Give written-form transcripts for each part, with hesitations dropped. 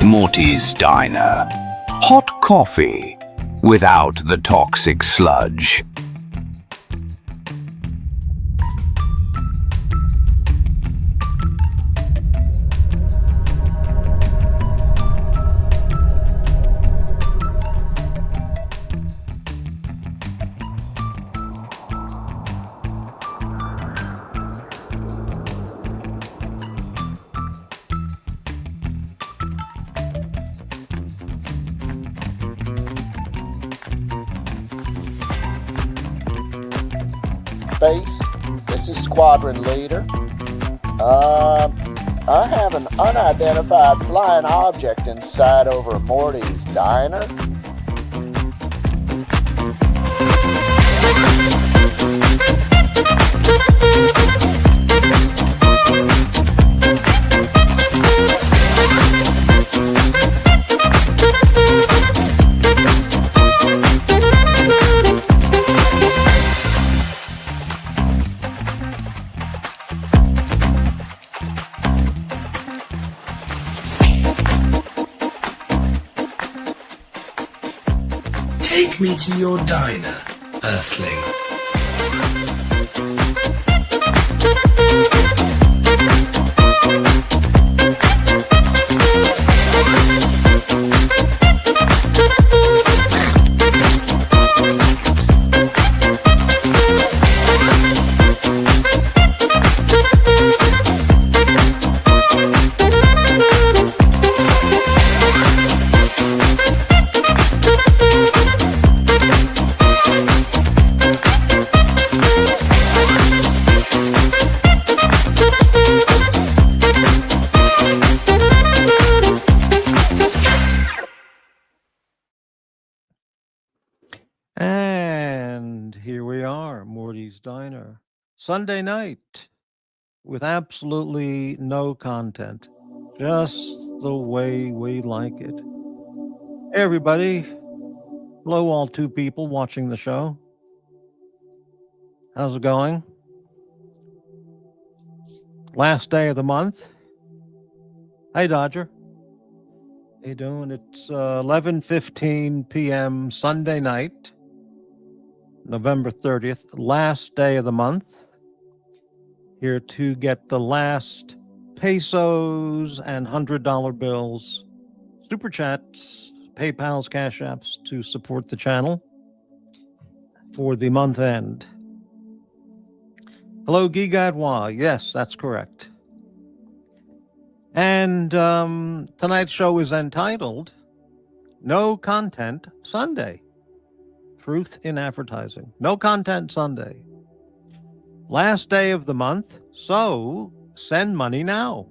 Morty's Diner. Hot coffee without the toxic sludge. Base, this is Squadron Leader. I have an unidentified flying object inside over Morty's Diner. Take me to your diner, Earthling. And here we are, Morty's Diner. Sunday night with absolutely no content. Just the way we like it. Hey, everybody. Hello, all two people watching the show. How's it going? Last day of the month. Hey, Dodger. How you doing? It's 11:15 p.m. Sunday night. November 30th, last day of the month. Here to get the last pesos and $100 bills, super chats, PayPal's, Cash Apps to support the channel for the month end. Hello, Guy Gadwa. Yes, that's correct. And tonight's show is entitled No Content Sunday. Truth in Advertising. No Content Sunday. Last day of the month, so send money now.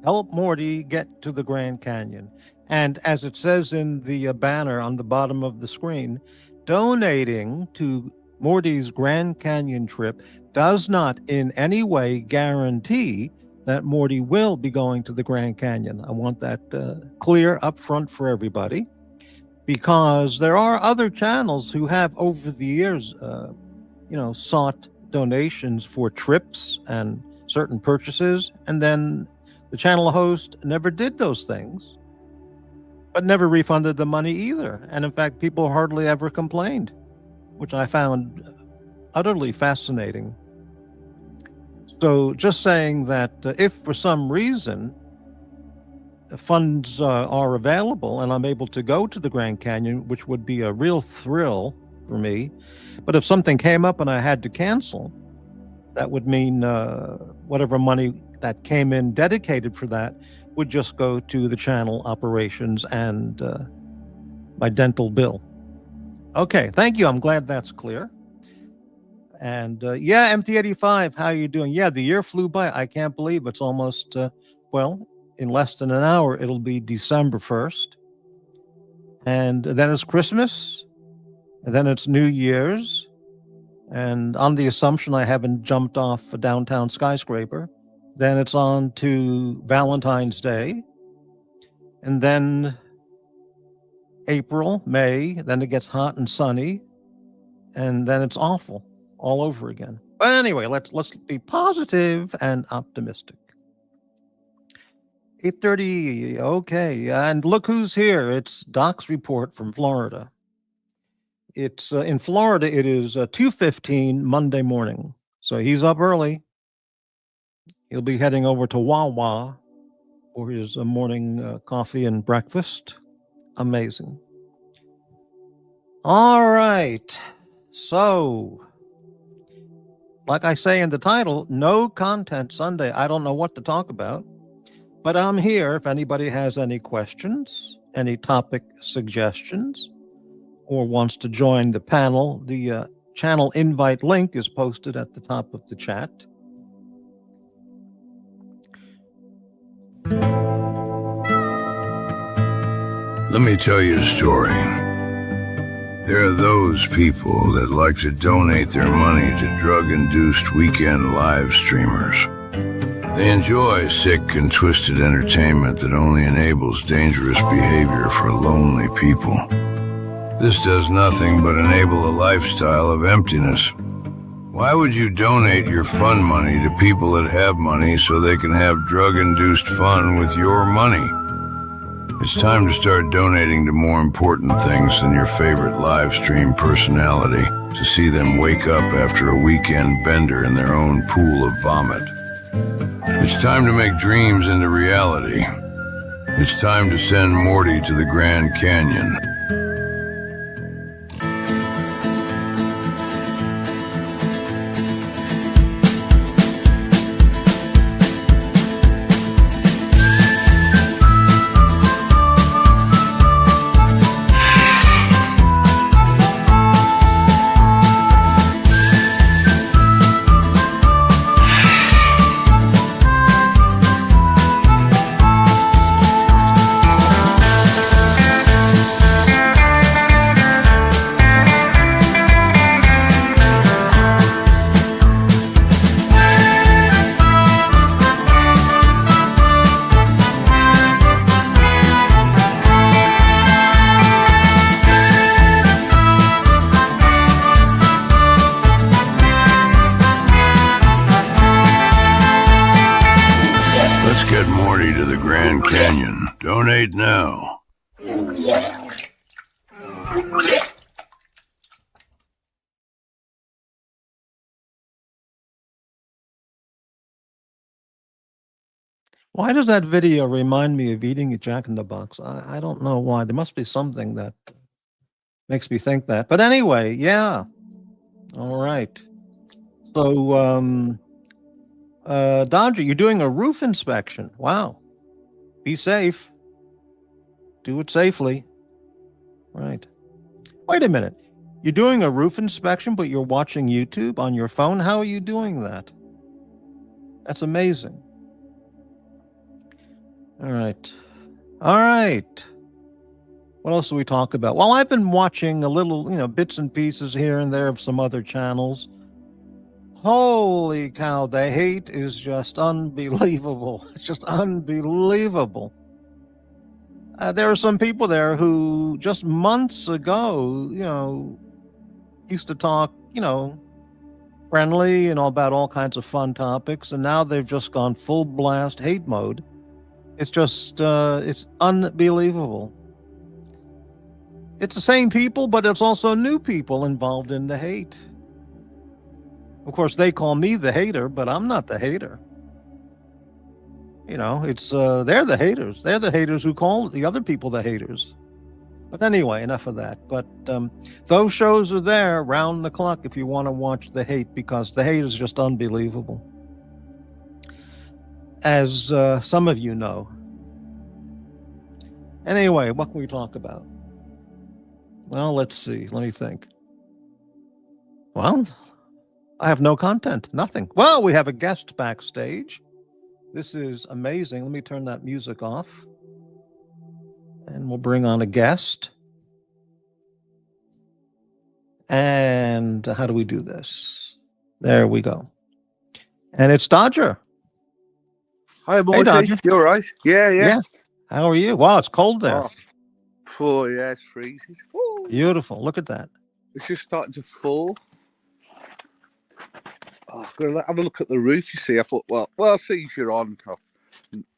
Help Morty get to the Grand Canyon. And as it says in the banner on the bottom of the screen, donating to Morty's Grand Canyon trip does not in any way guarantee that Morty will be going to the Grand Canyon. I want that clear up front for everybody. Because there are other channels who have over the years, sought donations for trips and certain purchases, and then the channel host never did those things, but never refunded the money either. And in fact, people hardly ever complained, which I found utterly fascinating. So just saying that if for some reason funds are available and I'm able to go to the Grand Canyon, which would be a real thrill for me. But if something came up and I had to cancel, that would mean whatever money that came in dedicated for that would just go to the channel operations and my dental bill. Okay, thank you. I'm glad that's clear. And MT85, how are you doing? Yeah, the year flew by. I can't believe it's almost, in less than an hour, it'll be December 1st. And then it's Christmas. And then it's New Year's. And on the assumption I haven't jumped off a downtown skyscraper, then it's on to Valentine's Day. And then April, May, then it gets hot and sunny. And then it's awful all over again. But anyway, let's be positive and optimistic. 8:30. Okay. And look who's here. It's Doc's report from Florida. It's in Florida, it is 2:15 Monday morning. So he's up early. He'll be heading over to Wawa for his morning coffee and breakfast. Amazing. All right. So, like I say in the title, no content Sunday. I don't know what to talk about, but I'm here if anybody has any questions, any topic suggestions, or wants to join the panel. The channel invite link is posted at the top of the chat. Let me tell you a story. There are those people that like to donate their money to drug-induced weekend live streamers. They enjoy sick and twisted entertainment that only enables dangerous behavior for lonely people. This does nothing but enable a lifestyle of emptiness. Why would you donate your fun money to people that have money so they can have drug-induced fun with your money? It's time to start donating to more important things than your favorite live stream personality to see them wake up after a weekend bender in their own pool of vomit. It's time to make dreams into reality. It's time to send Morty to the Grand Canyon. Let's get Morty to the Grand Canyon. Donate now. Why does that video remind me of eating a Jack in the Box? I don't know why. There must be something that makes me think that. But anyway, yeah. All right. So, Dodger, you're doing a roof inspection. Wow. Be safe. Do it safely. Right. Wait a minute. You're doing a roof inspection, but you're watching YouTube on your phone? How are you doing that? That's amazing. All right. All right. What else do we talk about? Well, I've been watching a little, bits and pieces here and there of some other channels. Holy cow, the hate is just unbelievable. It's just unbelievable. There are some people there who just months ago, used to talk, friendly and all about all kinds of fun topics. And now they've just gone full blast hate mode. It's just, it's unbelievable. It's the same people, but it's also new people involved in the hate. Of course, they call me the hater, but I'm not the hater. It's they're the haters. They're the haters who call the other people the haters. But anyway, enough of that. But those shows are there round the clock if you want to watch the hate, because the hate is just unbelievable. As some of you know. Anyway, what can we talk about? Well, let's see. Let me think. Well, I have no content. Nothing. Well, we have a guest backstage. This is amazing. Let me turn that music off. And we'll bring on a guest. And how do we do this? There we go. And it's Dodger. Hi, Morty. Dodger. You all right? Yeah. How are you? Wow, it's cold there. Oh yeah, it's freezing. Ooh. Beautiful. Look at that. It's just starting to fall. I'm going to have a look at the roof, you see. I thought, well, since you're on,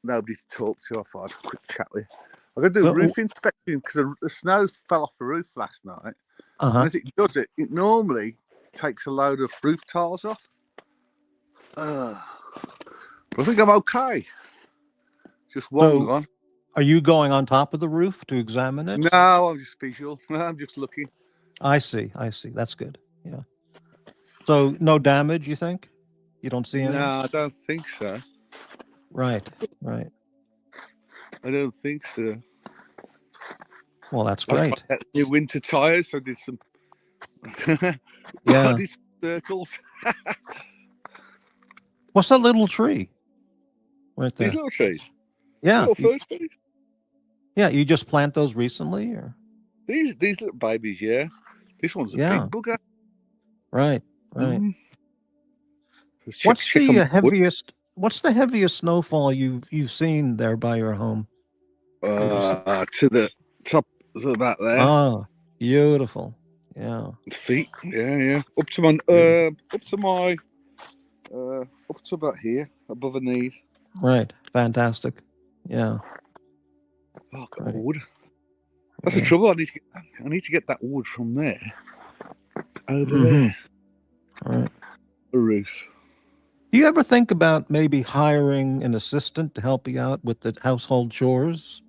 nobody to talk to. I thought I'd have a quick chat with you. I got to do So- a roof inspection because the snow fell off the roof last night. Uh-huh. And as it does it, it normally takes a load of roof tiles off. But I think I'm okay. Just one So- gone. Are you going on top of the roof to examine it? No, I'm just visual. I'm just looking. I see. That's good. Yeah. So no damage, you think? You don't see any? No, I don't think so. Right. I don't think so. Well, that's I great. got new winter tyres, so I did some. Yeah. I did some circles. What's that little tree? Right there. These little trees. Yeah. Little fruit trees. Yeah. You just plant those recently, or? These little babies, yeah. This one's a Yeah. big bugger. Right. Let's What's check the on wood. heaviest? What's the heaviest snowfall you've seen there by your home? To the top, so about there. Oh, beautiful. Yeah. Feet, yeah. Up to about here, above the knees. Right. Fantastic. Yeah. Oh, Right. wood. That's the trouble. I need to get that wood from there over there. Right. The roof. Do you ever think about maybe hiring an assistant to help you out with the household chores,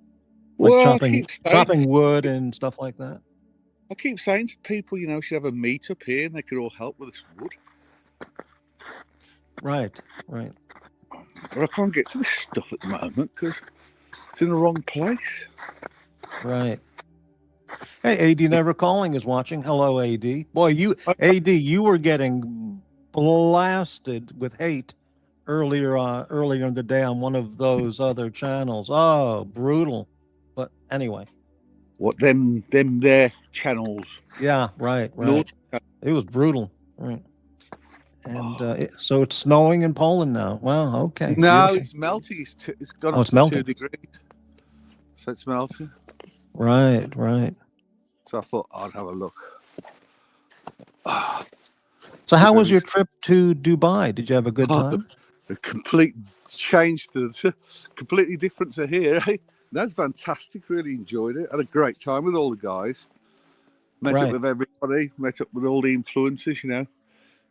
like Well, chopping wood and stuff like that? I keep saying to people, we should have a meet up here and they could all help with this wood. Right. But I can't get to this stuff at the moment because it's in the wrong place. Right. Hey, AD Never Calling is watching. Hello, AD. Boy, AD, you were getting blasted with hate earlier in the day on one of those other channels. Oh, brutal. But anyway. What them their channels? Yeah, right. Naughty. It was brutal. Right. And so it's snowing in Poland now. Wow. Okay. No, beautiful. it's melting. It's gone Oh, up it's to melting. 2 degrees. So it's melting. Right. So I thought I'd have a look. So how was your trip to Dubai? Did you have a good time? A complete change completely different to here. Eh? That's fantastic. Really enjoyed it. Had a great time with all the guys. Met up with everybody. Met up with all the influencers.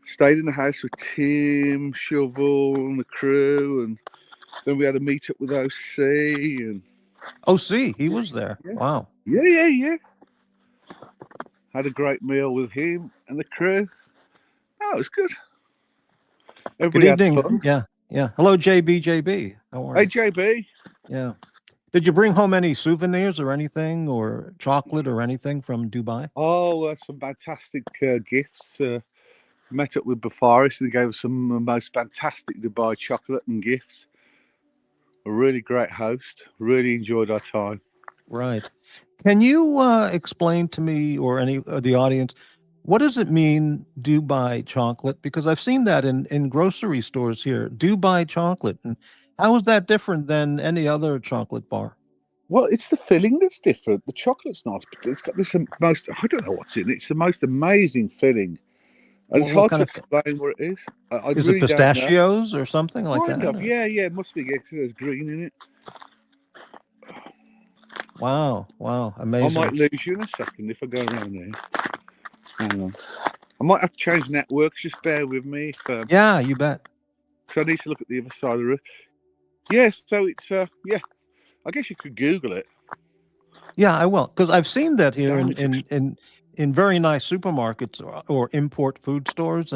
Stayed in the house with Tim, Shovel, and the crew, and then we had a meet up with OC. And OC, he was there. Yeah. Wow. Yeah. Had a great meal with him and the crew. Oh, it was good. Everybody Good evening. had fun. Yeah. Hello, JB. How are Hey, you? JB. Yeah. Did you bring home any souvenirs or anything, or chocolate or anything from Dubai? Oh, some fantastic gifts. Met up with Bafaris and gave us some of the most fantastic Dubai chocolate and gifts. A really great host. Really enjoyed our time. Right. Can you explain to me or any of the audience, what does it mean, Dubai chocolate? Because I've seen that in grocery stores here, Dubai chocolate. And how is that different than any other chocolate bar? Well, it's the filling that's different. The chocolate's nice, but it's got this I don't know what's in it. It's the most amazing filling. And it's What hard to kind of- explain what it is. I Is really it don't know. pistachios or something like Kind that? of, yeah, it must be. Yeah, 'cause there's green in it. Wow, I amazing. might lose you in a second if I go around there. Hang on. I might have to change networks. Just bear with me. Yeah, you bet. So I need to look at the other side of the roof. Yes, so it's I guess you could Google it. Yeah, I will, because I've seen that here Damn, in very nice supermarkets or import food stores,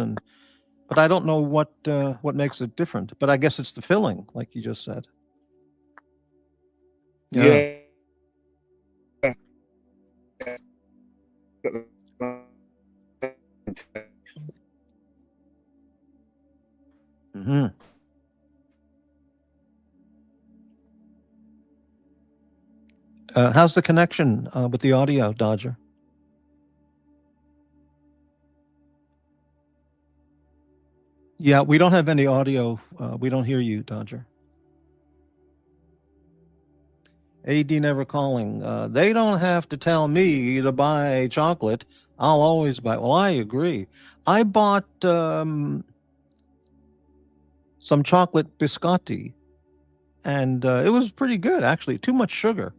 but I don't know what makes it different. But I guess it's the filling, like you just said. Yeah. Mm-hmm. How's the connection with the audio, Dodger? Yeah, we don't have any audio. We don't hear you, Dodger. AD Never Calling. They don't have to tell me to buy chocolate. I'll always buy. Well, I agree. I bought some chocolate biscotti and it was pretty good actually. Too much sugar,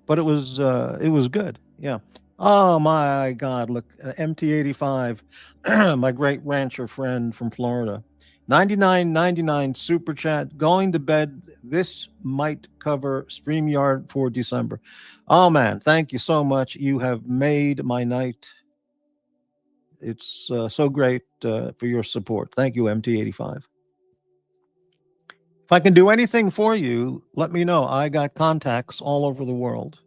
but it was good. Yeah. Oh my God! Look, MT85, my great rancher friend from Florida, 99.99 super chat. Going to bed. This might cover StreamYard for December. Oh man, thank you so much. You have made my night. It's so great for your support. Thank you, MT85. If I can do anything for you, let me know. I got contacts all over the world.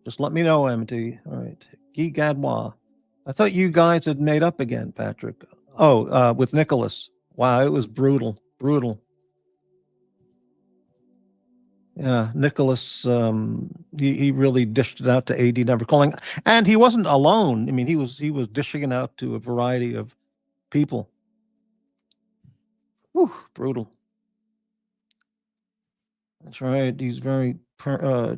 Just let me know, MT. All right. Guy Gadwa. I thought you guys had made up again, Patrick. Oh, with Nicholas. Wow, it was brutal. Brutal. Yeah, Nicholas, he really dished it out to AD Never Calling. And he wasn't alone. I mean, he was dishing it out to a variety of people. Whew, brutal. That's right. He's very yeah,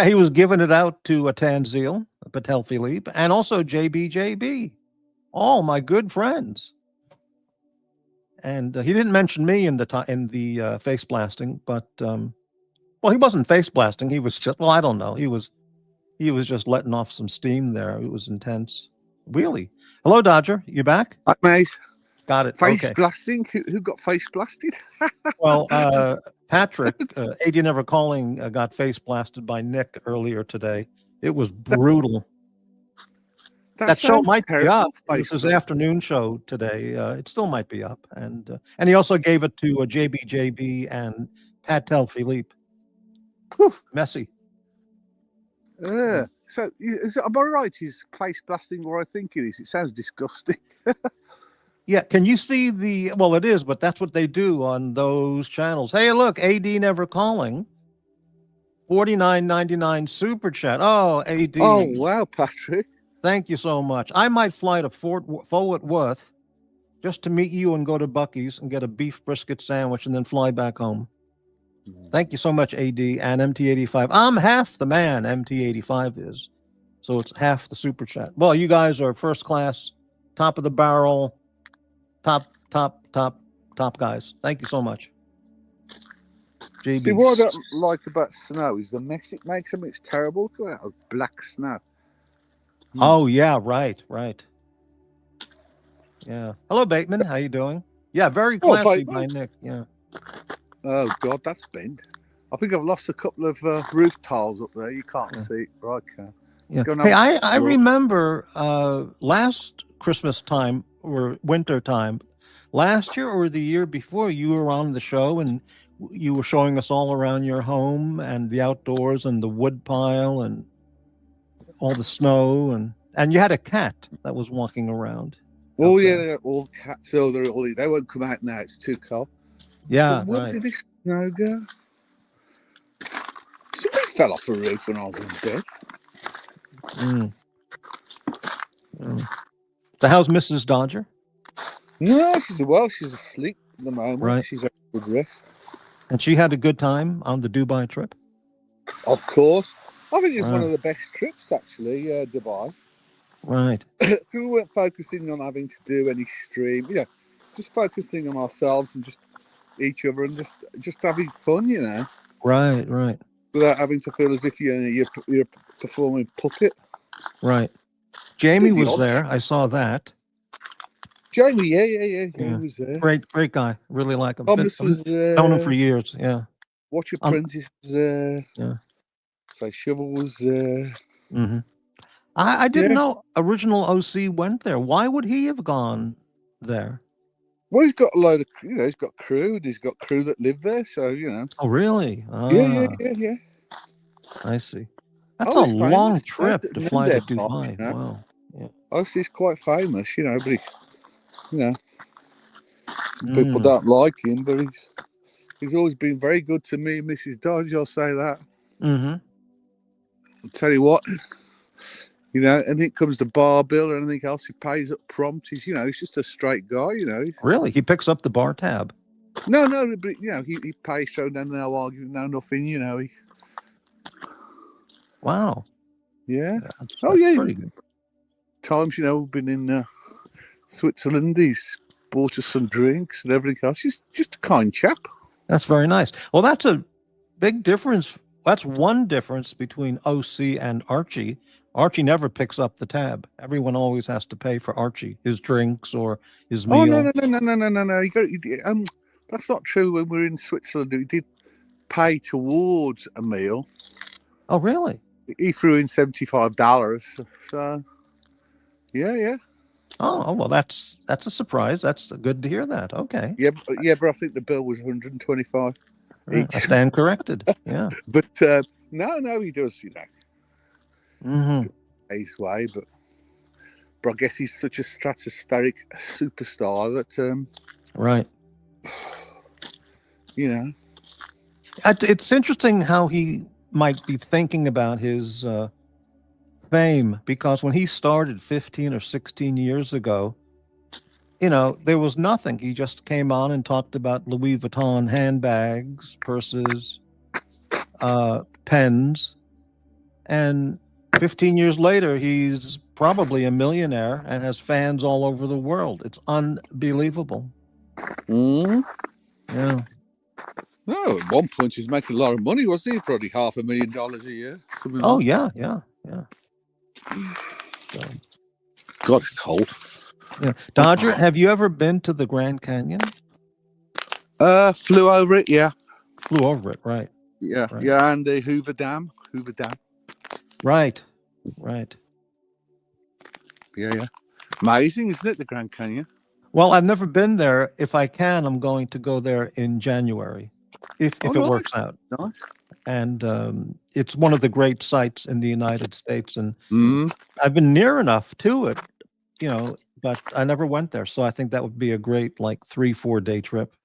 he was giving it out to Tanzil, Patel Philippe, and also JBJB. All my good friends. And he didn't mention me in the face blasting, but well, he wasn't face blasting. He was just, well, I don't know. He was just letting off some steam there. It was intense. Wheelie. Hello, Dodger. You back? Hi, mate. Got it. Face Okay. blasting? Who got face blasted? Well, Patrick, AD Never Calling, got face blasted by Nick earlier today. It was brutal. That show might be up. This is afternoon show today. It still might be up. And he also gave it to JBJB and Patel Philippe. Whew, messy. So, am I right? Is face blasting what I think it is? It sounds disgusting. Yeah, can you see the? Well, it is, but that's what they do on those channels. Hey, look, AD Never Calling, $49.99 super chat. Oh, AD. Oh wow, Patrick. Thank you so much. I might fly to Fort Worth just to meet you and go to Buc-ee's and get a beef brisket sandwich and then fly back home. Thank you so much, AD and MT85. I'm half the man MT85 is, so it's half the super chat. Well, you guys are first class, top of the barrel. Top guys. Thank you so much. JB. See, what I don't like about snow is the mess it makes. I mean, it's terrible. Look at that black snow. Oh, yeah, right. Yeah. Hello, Bateman. How you doing? Yeah, very classy by Nick. Yeah. Oh, God, that's bent. I think I've lost a couple of roof tiles up there. You can't see it. Right, yeah. Hey, I remember last Christmas time or winter time, last year or the year before, you were on the show and you were showing us all around your home and the outdoors and the wood pile and all the snow and you had a cat that was walking around. Oh yeah, they're all cats. So they won't come out now. It's too cold. Yeah, so where did this snow go? Somebody fell off a roof when I was in bed. So how's Mrs. Dodger? No, she's asleep at the moment. Right. She's had a good rest. And she had a good time on the Dubai trip? Of course. I think it's one of the best trips, actually, Dubai. Right. We weren't focusing on having to do any stream, just focusing on ourselves and just each other and just having fun, Right. Without having to feel as if you're performing puppet. Right. Jamie was there. I saw that. Jamie, yeah. He was there. Great guy. Really like him. Thomas was there. Known him for years. Yeah. Watch Your Princess was there. Yeah. So Shovel was there. Mm-hmm. I didn't know Original OC went there. Why would he have gone there? Well, he's got a load of, he's got crew, and he's got crew that live there, so, Oh, really? Yeah. I see. That's a long trip to fly to Dubai. Wow. Yeah. Obviously, he's quite famous, but he, some people don't like him, but he's always been very good to me, Mrs. Dodge, I'll say that. Mm-hmm. I'll tell you what, anything comes to bar bill or anything else, he pays up prompt. He's just a straight guy, Really? He picks up the bar tab? No, but, he pays, so then no argument, no nothing, Wow. Yeah. That's pretty good. Times, we've been in Switzerland. He's bought us some drinks and everything else. Just a kind chap. That's very nice. Well, that's a big difference. That's one difference between OC and Archie. Archie never picks up the tab. Everyone always has to pay for Archie, his drinks or his meal. Oh no! That's not true. When we were in Switzerland, he did pay towards a meal. Oh, really? He threw in $75. So, yeah. Oh, well, that's a surprise. That's good to hear that. Okay. Yeah, but I think the bill was 125 each. I stand corrected. Yeah. But no, he does, his way. But I guess he's such a stratospheric superstar that, right. It's interesting how he might be thinking about his fame, because when he started 15 or 16 years ago, there was nothing. He just came on and talked about Louis Vuitton handbags, purses, pens, and 15 years later, he's probably a millionaire and has fans all over the world. It's unbelievable. Yeah. No, at one point he's making a lot of money, wasn't he? Probably $500,000 a year. Oh, yeah. God, it's cold. Yeah. Dodger, have you ever been to the Grand Canyon? Flew over it, yeah. Flew over it, right. Yeah, right. Yeah, and the Hoover Dam. Right. Yeah. Amazing, isn't it, the Grand Canyon? Well, I've never been there. If I can, I'm going to go there in January, if it works out. Nice. And it's one of the great sites in the United States. And I've been near enough to it, but I never went there. So I think that would be a great, 3-4 day trip.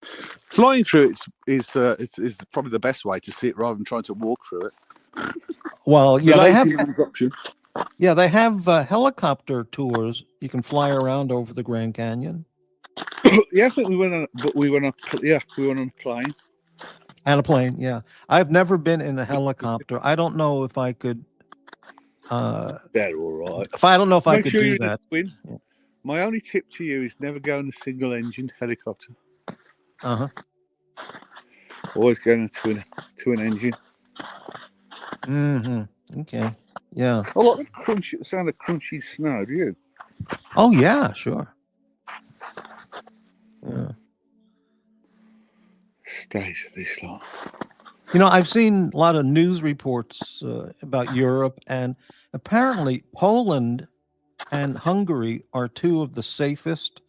Flying through it is probably the best way to see it rather than trying to walk through it. Well, yeah, they have helicopter tours. You can fly around over the Grand Canyon. Yeah, I think we went on a plane. And a plane, yeah. I've never been in a helicopter. I don't know if I could. They're all right. I don't know if I could do that. Yeah. My only tip to you is never go in a single-engine helicopter. Always go to an engine. Okay. Yeah. I like the sound of crunchy snow. Do you? Oh yeah, sure. Yeah. Stays of this lot. I've seen a lot of news reports about Europe, and apparently Poland and Hungary are two of the safest,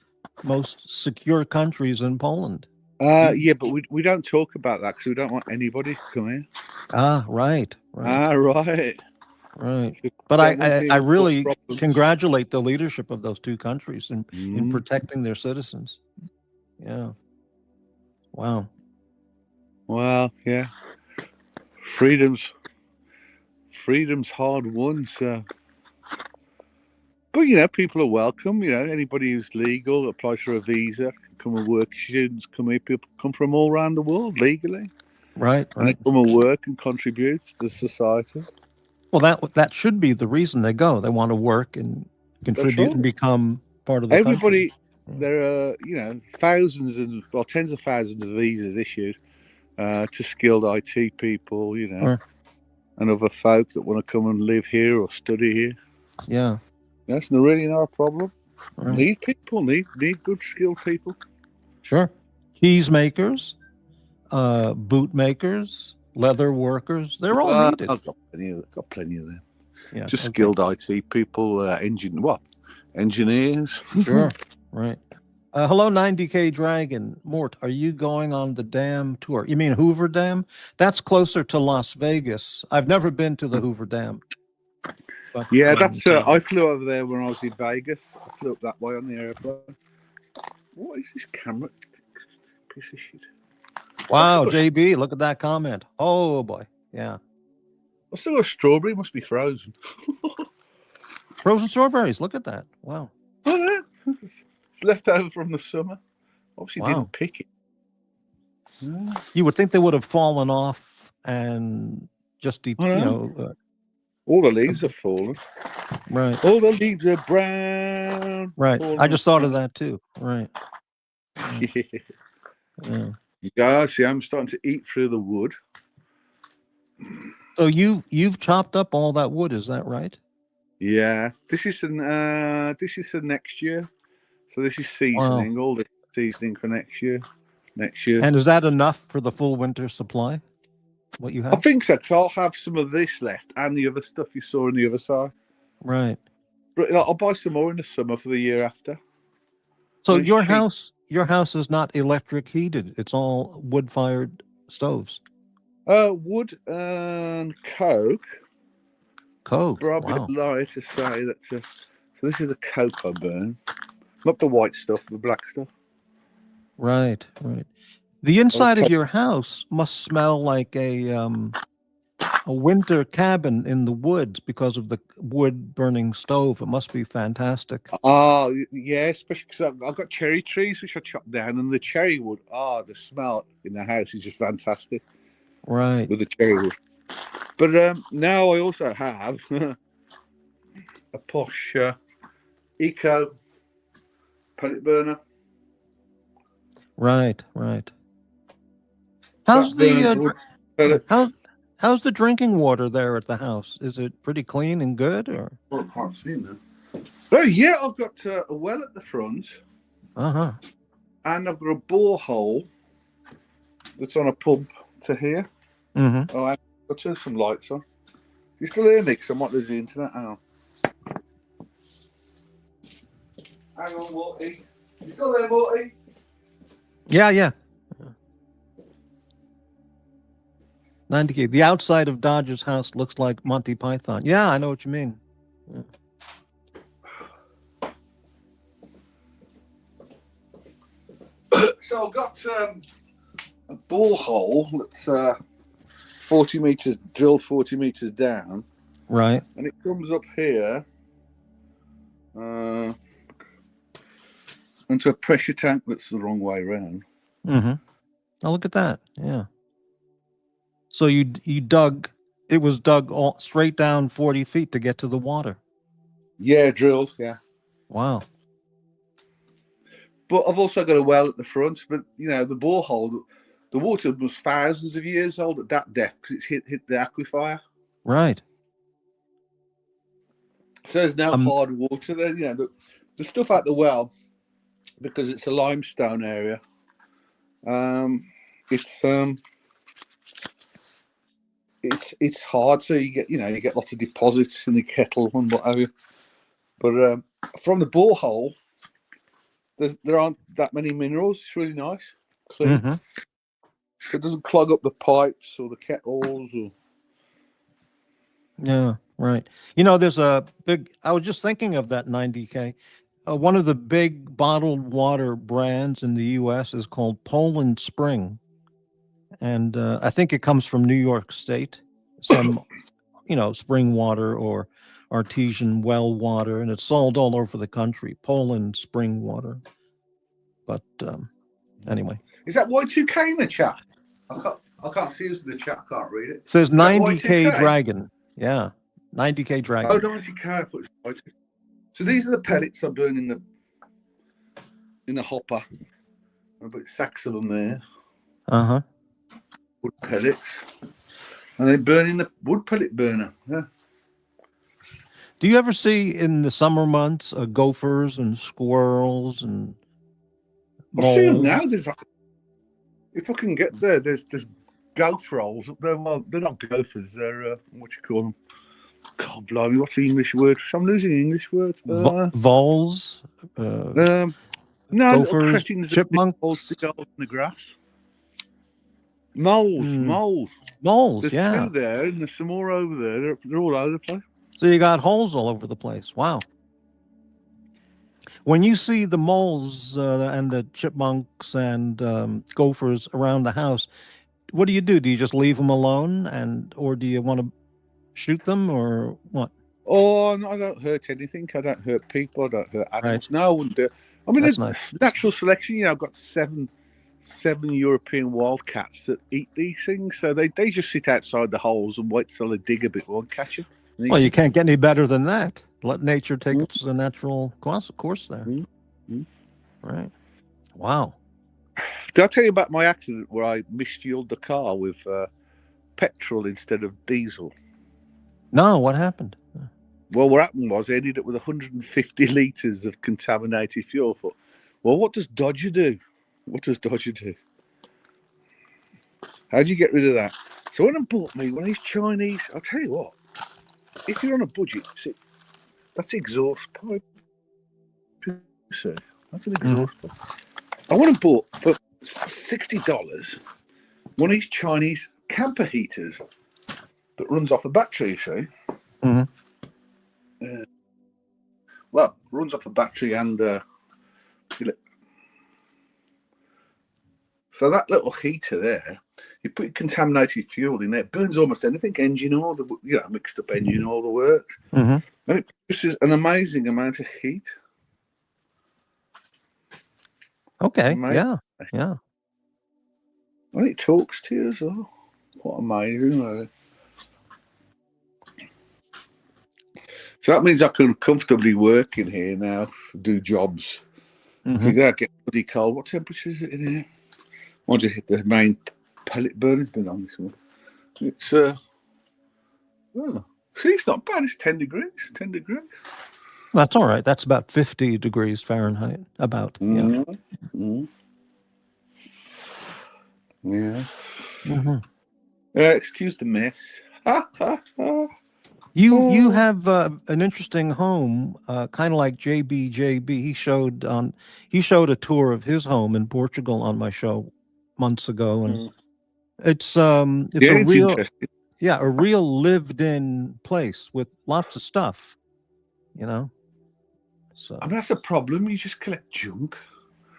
most secure countries in Poland. Yeah, but we don't talk about that because we don't want anybody to come in. Right. Right. But I really congratulate the leadership of those two countries in protecting their citizens. Yeah. Wow. Well, yeah. Freedom's hard won, so. But people are welcome. Anybody who's legal applies for a visa, can come and work. Students come here. People come from all around the world legally. Right. And they come and work and contribute to society. Well, that should be the reason they go. They want to work and contribute and become part of the everybody. Country. There are tens of thousands of visas issued to skilled IT people, and other folk that want to come and live here or study here. Yeah. That's really not a problem. Right. Need people, need good skilled people. Sure. Cheese makers, boot makers, leather workers, they're all needed. I've got plenty of them. Yeah. Just skilled IT people, engineers. Sure. Right. Hello, 90K Dragon. Mort, are you going on the dam tour? You mean Hoover Dam? That's closer to Las Vegas. I've never been to the Hoover Dam. But, yeah, that's. I flew over there when I was in Vegas. I flew up that way on the airplane. What is this camera? Piece of shit. Wow, JB, look at that comment. Oh boy, yeah. I still got a strawberry. Must be frozen. Frozen strawberries. Look at that. Wow. Oh yeah, it's left over from the summer. Obviously, didn't pick it. You would think they would have fallen off and just All the leaves have fallen. Right. All the leaves are brown. Right. fallen I just thought of down. that too. Right. Yeah. Yeah, see, I'm starting to eat through the wood. So you've chopped up all that wood, is that right? Yeah, this is for next year. So this is Wow. seasoning, all the seasoning for next year. Next year, And is that enough for the full winter supply? What you I have? think so. Cause I'll have some of this left and the other stuff you saw on the other side. Right. But I'll buy some more in the summer for the year after. So When it's your cheap. house is not electric heated. It's all wood fired stoves. Wood and coke. Coke. But I'll be Wow. a liar to say that. So this is the coke I burn, not the white stuff, the black stuff. Right. Right. The inside of your house must smell like a winter cabin in the woods because of the wood burning stove. It must be fantastic. Oh yeah, especially because I've got cherry trees which I chopped down, and the cherry wood. The smell in the house is just fantastic Right. with the cherry wood. But now I also have a posh eco pellet burner. Right. Right. How's the how's the drinking water there at the house? Is it pretty clean and good, or? Well, I can't see now. Oh yeah, I've got a well at the front, And and I've got a borehole that's on a pump to here. Mm-hmm. Oh, I'll turn some lights on. You still hear me? Because I might lose the internet. Hang on, Morty. You still there, Morty? Yeah. 90K. The outside of Dodger's house looks like Monty Python. Yeah, I know what you mean. Yeah. So I've got a borehole that's 40 meters, drilled 40 meters down, Right. and it comes up here into a pressure tank that's the wrong way around. Mm-hmm. Oh, look at that. Yeah. So you dug. It was dug all straight down 40 feet to get to the water. Yeah, drilled. Yeah. Wow. But I've also got a well at the front. But you know, the borehole, the water was thousands of years old at that depth because it's hit the aquifer. Right. So there's no hard water there. You know, the stuff at the well, because it's a limestone area. It's hard. So you get lots of deposits in the kettle and what have you. But from the borehole, there aren't that many minerals. It's really nice, clean. Mm-hmm. So it doesn't clog up the pipes or the kettles. Yeah. Right. You know, there's a big. I was just thinking of that 90K. One of the big bottled water brands in the U.S. is called Poland Spring, and I think it comes from New York State. Some, spring water or artesian well water, and it's sold all over the country. Poland Spring water. But anyway, is that Y2K in the chat? I can't see us in the chat. I can't read it. It says 90K Y2K? Dragon. Yeah, 90K Dragon. Oh, 90K. I thought it was Y2K. So these are the pellets I burn in the hopper. I've got sacks of them there. Uh-huh. Wood pellets. And they burn in the wood pellet burner. Yeah. Do you ever see in the summer months gophers and squirrels and I see them moles? now. If I can get there, there's gopher holes up there. Well, they're not gophers. They're what you call them? God blimey, what's the English word? I'm losing English words. Voles? No, gophers, cretins, chipmunks? holes to go in the grass. Moles. Moles, There's yeah. two there, and there's some more over there. They're all over the place. So you got holes all over the place. Wow. When you see the moles and the chipmunks and gophers around the house, what do? Do you just leave them alone, or do you want to shoot them, or what? Oh, no, I don't hurt anything. I don't hurt people. I don't hurt animals. Right. No, I wouldn't do it. I mean, That's there's nice. natural selection. You know, I've got seven European wildcats that eat these things. So they just sit outside the holes and wait till they dig a bit more and catch them. Well, you can't get any better than that. Let nature take Mm. its natural course there. Mm. Mm. Right. Wow. Did I tell you about my accident where I misfueled the car with petrol instead of diesel? No, what happened? Well, what happened was I ended up with 150 litres of contaminated fuel. Well, what does Dodger do? What does Dodger do? How do you get rid of that? So when I bought me one of these Chinese, I'll tell you what, if you're on a budget, see, that's exhaust pipe. See, that's an exhaust pipe. I want to bought for $60 one of these Chinese camper heaters that runs off a battery, you see. Mm-hmm. Well, runs off a battery and so that little heater there, you put contaminated fuel in there, it burns almost anything, engine oil, mixed up engine oil, the works. Mm-hmm. And it produces an amazing amount of heat. Okay. Amazing. Yeah. And it talks to you as well. What amazing, really. So that means I can comfortably work in here now, do jobs. Mm-hmm. You get pretty cold. What temperature is it in here? Once you hit the main pellet burning's been on this one. It's see, it's not bad. It's 10 degrees. 10 degrees. That's all right. That's about 50 degrees Fahrenheit. About. Yeah. Mm-hmm. Yeah. Mm-hmm. Excuse the mess. You have an interesting home, kind of like JB. He showed a tour of his home in Portugal on my show months ago, and it's a real interesting. a real lived-in place with lots of stuff, So I mean, that's a problem. You just collect junk.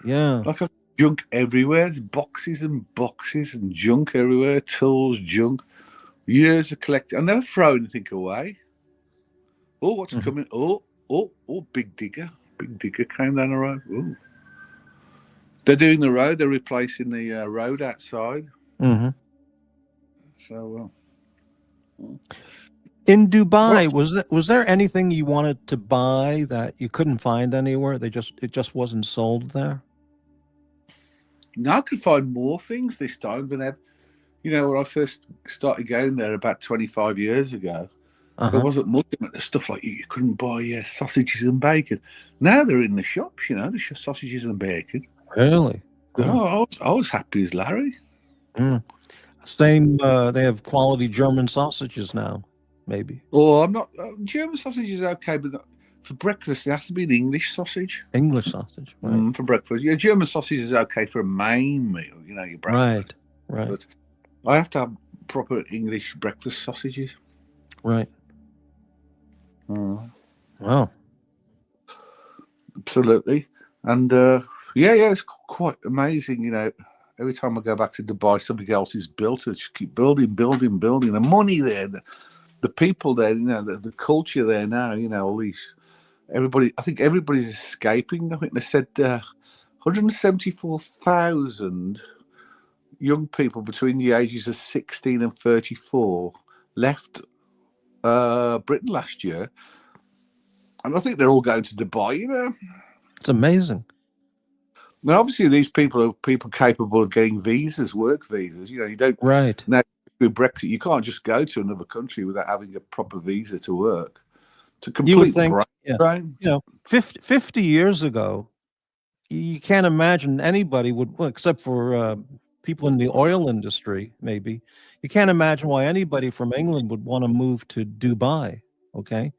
Yeah, Like I've junk everywhere. There's boxes and boxes and junk everywhere. Tools, junk. Years of collecting. I never throw anything away. Oh, what's coming? Oh, Big Digger. Big Digger came down the road. Ooh. They're doing the road. They're replacing the road outside. Mm-hmm. So, in Dubai, was there anything you wanted to buy that you couldn't find anywhere? It just wasn't sold there. Now I could find more things this time than ever. When I first started going there about 25 years ago, there wasn't much of the stuff like you couldn't buy sausages and bacon. Now they're in the shops, the sausages and bacon. Really? Oh, I was happy as Larry. Same, they have quality German sausages now, maybe. Oh, I'm not. German sausage is okay, but for breakfast, it has to be an English sausage. English sausage, right. For breakfast. Yeah, German sausage is okay for a main meal, your breakfast. Right. But I have to have proper English breakfast sausages. Right. Wow. Absolutely. And it's quite amazing, Every time I go back to Dubai, something else is built. I just keep building. The money there, the people there, the culture there now, all these, everybody, I think everybody's escaping. I think they said 174,000 young people between the ages of 16 and 34 left Britain last year. And I think they're all going to Dubai, It's amazing. Now, obviously, these people are people capable of getting visas, work visas. You don't. Right. Now, with Brexit, you can't just go to another country without having a proper visa to work. It's a complete You would think, brain. 50 years ago, you can't imagine anybody would, except for people in the oil industry, maybe. You can't imagine why anybody from England would want to move to Dubai, okay?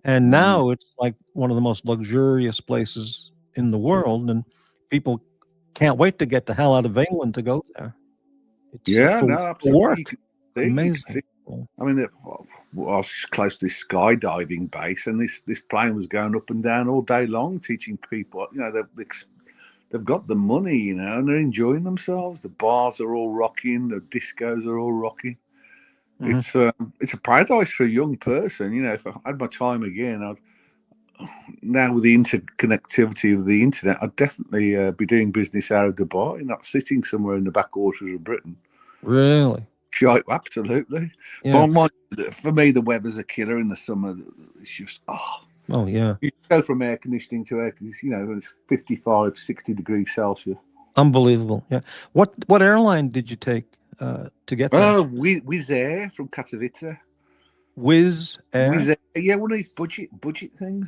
And now it's like one of the most luxurious places in the world, and people can't wait to get the hell out of England to go there. Absolutely. Work. Amazing. I mean, I was close to this skydiving base, and this plane was going up and down all day long, teaching people. They've got the money, and they're enjoying themselves. The bars are all rocking, the discos are all rocking. It's a paradise for a young person. If I had my time again, now with the interconnectivity of the internet, I'd definitely be doing business out of Dubai, not sitting somewhere in the backwaters of Britain. Really? Shite, absolutely. Yeah. For me, the weather's a killer in the summer. It's just, Oh, yeah. you go from air conditioning to air conditioning, it's 55, 60 degrees Celsius. Unbelievable. Yeah. What airline did you take to get there? Wizz Air from Katowice. Wizz Air? Wizz Air, yeah, one of these budget things.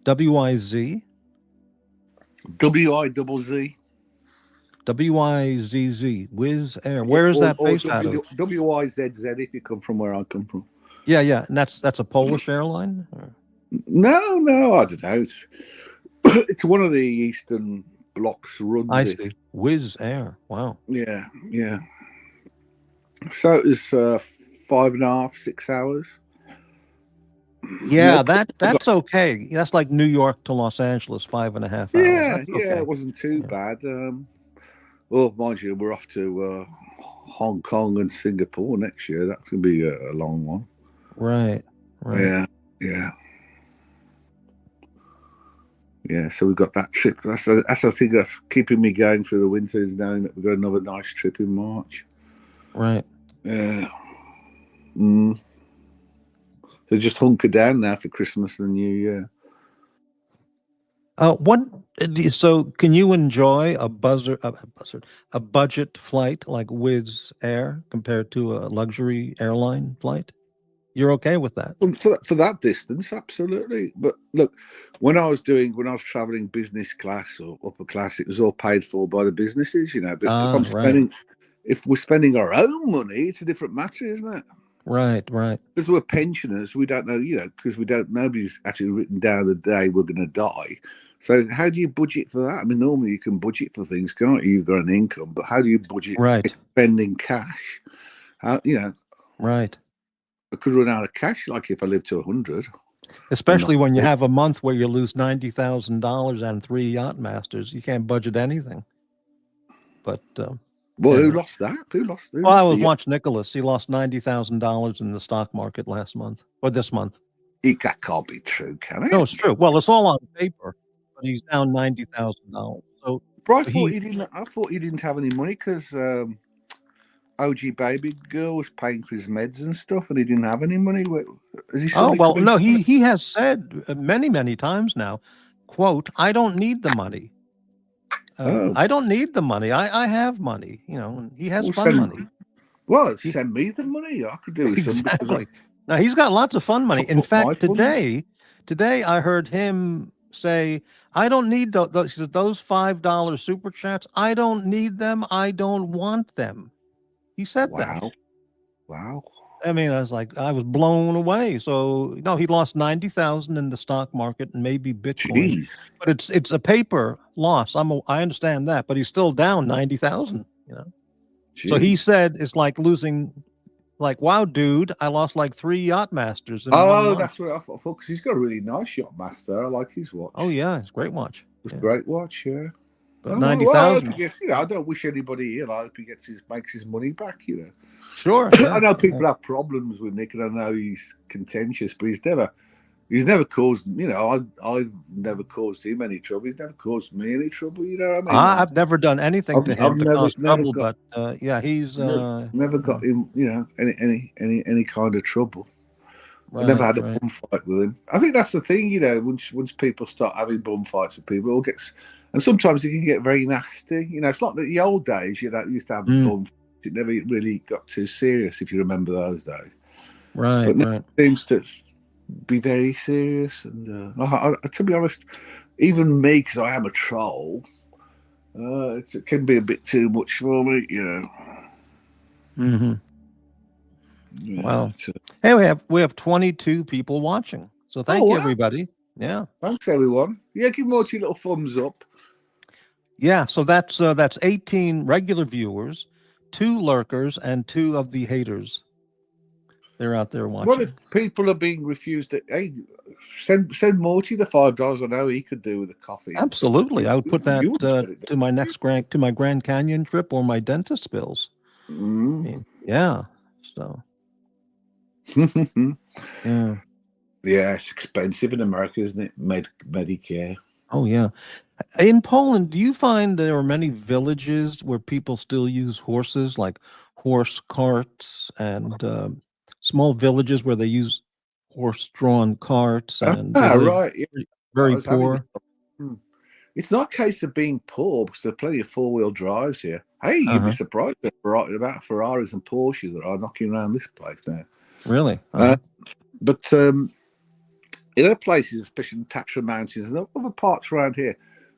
WIZ? WIZZ. WIZZ. Wizz Air. Where is that based out of? WIZZ if you come from where I come from. Yeah, yeah. And that's a Polish airline? Or? No, I don't know. It's one of the Eastern Blocs runs. I see. Wizz Air. Wow. Yeah. So it was 5.5, 6 hours. Yeah, that's okay. That's like New York to Los Angeles, 5.5 hours. Yeah, That's okay. it wasn't too bad. Well, mind you, we're off to Hong Kong and Singapore next year. That's going to be a long one. Right. Yeah, so we've got that trip. That's I think that's keeping me going through the winters, knowing that we've got another nice trip in March. Right. Yeah. So just hunker down now for Christmas and New Year. So can you enjoy a budget flight like Wizz Air compared to a luxury airline flight? You're okay with that? For that distance, absolutely. But look, when I was traveling business class or upper class, it was all paid for by the businesses, But if we're spending our own money, it's a different matter, isn't it? Right. Because we're pensioners, we don't know, because nobody's actually written down the day we're going to die. So how do you budget for that? I mean, normally you can budget for things, can't you? You've got an income, but how do you budget spending cash? Right. I could run out of cash, like if I live to 100. Especially when you have a month where you lose $90,000 and 3 yacht masters, you can't budget anything. But who lost that? Well, I was watching Nicholas. He lost $90,000 in the stock market last month or this month. That can't be true, can it? No, it's true. Well, it's all on paper, but he's down $90,000. So, I thought he didn't have any money because OG baby girl was paying for his meds and stuff, and he didn't have any money. Is he? No. He has said many times now, quote, "I don't need the money. I don't need the money. I have money. He has fun money. Well, send me the money. I could do with exactly. Now he's got lots of fun money. In fact, today I heard him say, "I don't need those $5 super chats. I don't need them. I don't want them." He said that. Wow. I mean, I was blown away. So no, he lost 90,000 in the stock market and maybe Bitcoin. Jeez. But it's a paper loss. I understand that, but he's still down 90,000. Jeez. So he said it's like losing. Like, wow, dude, I lost like 3 yacht masters. That's what I thought. Because he's got a really nice yacht master. I like his watch. Oh yeah, it's a great watch. It's a great watch, yeah. But 90,000. I don't wish anybody ill. I hope he makes his money back. Sure. Yeah. I know people have problems with Nick, and I know he's contentious, but he's never caused. I've never caused him any trouble. He's never caused me any trouble. You know what I mean? I've never done anything to him to cause trouble, but he's never got him. Any kind of trouble. I never had a bum fight with him. I think that's the thing. Once people start having bum fights with people, it all gets, and sometimes it can get very nasty. It's like the old days. Used to have bum fights. It never really got too serious, if you remember those days. Right. But it seems to be very serious, and to be honest, even me, because I am a troll, it can be a bit too much for me, Mm-hmm. Yeah, wow. Hey, we have 22 people watching, so thank you, everybody. Yeah, thanks everyone. Yeah, give Morty a little thumbs up. Yeah, so that's 18 regular viewers, 2 lurkers, and 2 of the haters. They're out there watching. What if people are being refused? Hey, send Morty the $5. I know he could do with a coffee. Absolutely, I would put that to my next Grand Canyon trip or my dentist bills. Yeah. So. Yeah. Yeah, it's expensive in America, isn't it? Medicare. Oh yeah. In Poland, do you find there are many villages where people still use horses, like horse carts and small villages where they use horse-drawn carts, and they live right. Yeah, I very was having this. poor. It's not a case of being poor because there are plenty of four-wheel drives here. Hey, you'd be surprised at the amount of Ferraris and Porsches that are knocking around this place now. Really? But in other places, especially in Tatra Mountains and other parts around here,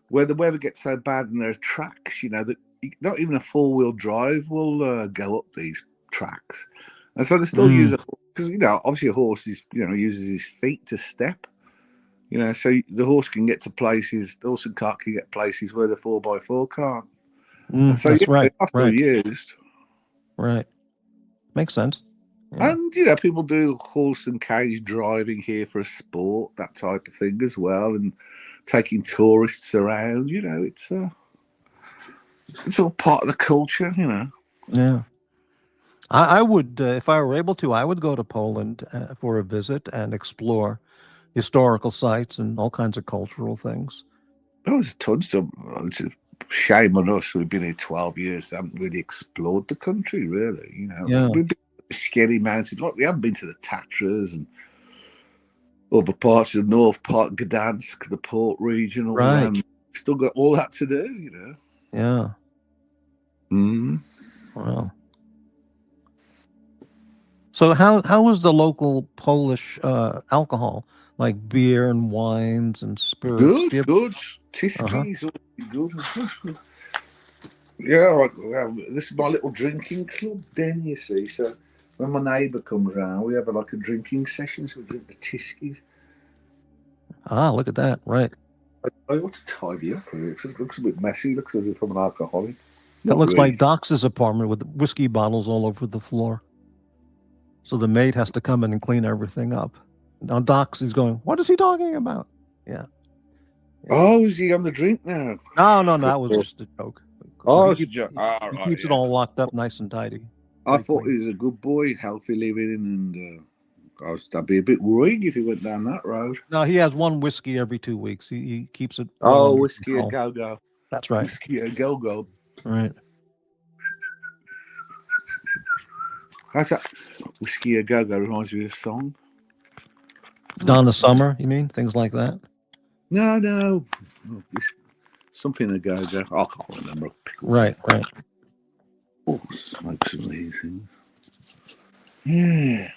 where the weather gets so bad and there are tracks, that not even a four-wheel drive will go up these tracks. And so they still use a horse because, obviously a horse is, uses his feet to step. So the horse can get to places, the horse and cart can get places where the 4x4 can't. And so, that's right. They are still used. Right. Makes sense. Yeah. And, people do horse and carriage driving here for a sport, that type of thing as well, and taking tourists around. It's all part of the culture, Yeah. I would, if I were able to, I would go to Poland for a visit and explore historical sites and all kinds of cultural things. There's tons of them. It's a shame on us. We've been here 12 years. They haven't really explored the country, really. Yeah. We've been to Scary Mountains. We haven't been to the Tatras and other parts of the North Part, Gdansk, the port region. Right. We've still got all that to do, Yeah. Wow. So how was the local Polish alcohol, like beer and wines and spirits? Good. Tiski's all good. Yeah, this is my little drinking club den, you see. So when my neighbour comes round, we have a drinking session, so we drink the Tiski's. Ah, look at that. Right. I ought to tidy up. It looks a bit messy. It looks as if I'm an alcoholic. That looks like Doc's apartment with whiskey bottles all over the floor. So the maid has to come in and clean everything up. Now Doc's is going, what is he talking about? Yeah. Oh, is he on the drink now? No, that was just a joke. Oh, it's a joke. He keeps it all locked up nice and tidy. I thought he was a good boy, healthy living, and I'd be a bit worried if he went down that road. No, he has one whiskey every 2 weeks. He keeps it. Oh, whiskey a go-go. That's right. Whiskey a go-go. Right. How's that? Whiskey a go-go reminds me of a song. Donna Summer, you mean? Things like that? No. Something a go-go. I can't remember. Right. Oh, smoke some of these things. Yeah.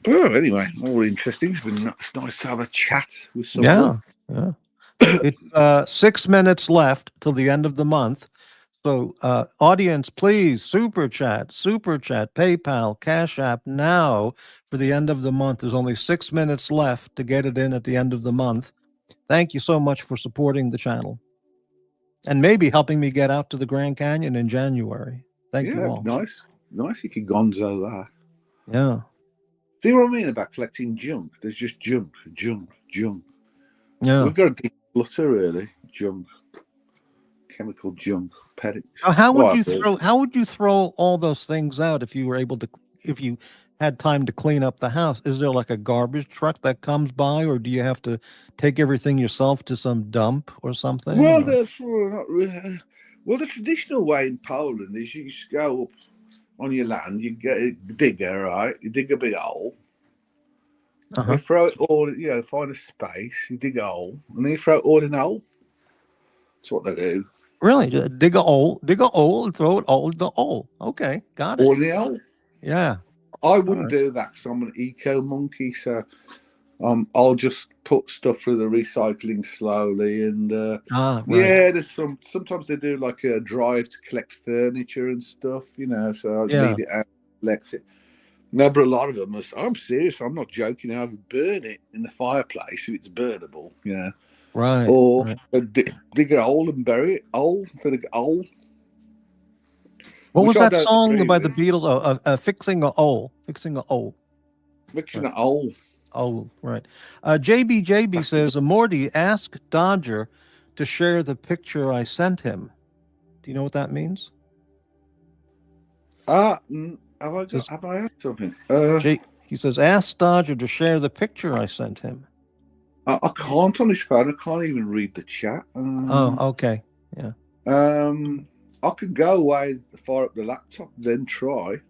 Oh, anyway, all interesting. It's nice to have a chat with someone. Yeah. It's 6 minutes left till the end of the month. So, audience, please, super chat, PayPal, Cash App now for the end of the month. There's only 6 minutes left to get it in at the end of the month. Thank you so much for supporting the channel and maybe helping me get out to the Grand Canyon in January. Thank you all. Nice you can gonzo that. Yeah. See what I mean about collecting junk? There's just junk. Yeah. We've got a declutter, really. Junk. Chemical junk. How would you throw all those things out if you had time to clean up the house? Is there like a garbage truck that comes by, or do you have to take everything yourself to some dump or something? Well, not really. Well, the traditional way in Poland is you just go up on your land, you get a digger, right? You dig a big hole. You throw it all, find a space, you dig a hole, and then you throw it all in a hole. That's what they do. Really? Just dig a hole, and throw it all in the hole. Okay, got it. All in the hole. Yeah. I wouldn't do that because I'm an eco monkey, so I'll just put stuff through the recycling slowly. And right. there's sometimes they do like a drive to collect furniture and stuff, so I leave it out, collect it. No, but a lot of them, I'm serious, I'm not joking, I would burn it in the fireplace if it's burnable, Right. Or dig a hole and bury it. Hole. What was that song by the Beatles? Fixing a hole. Fixing a hole. Fixing a hole. Oh, right. JB says, Morty, ask Dodger to share the picture I sent him. Do you know what that means? Have I had something? He says, ask Dodger to share the picture I sent him. I can't on his phone. I can't even read the chat. Okay. Yeah. I could go away, fire up the laptop, then try.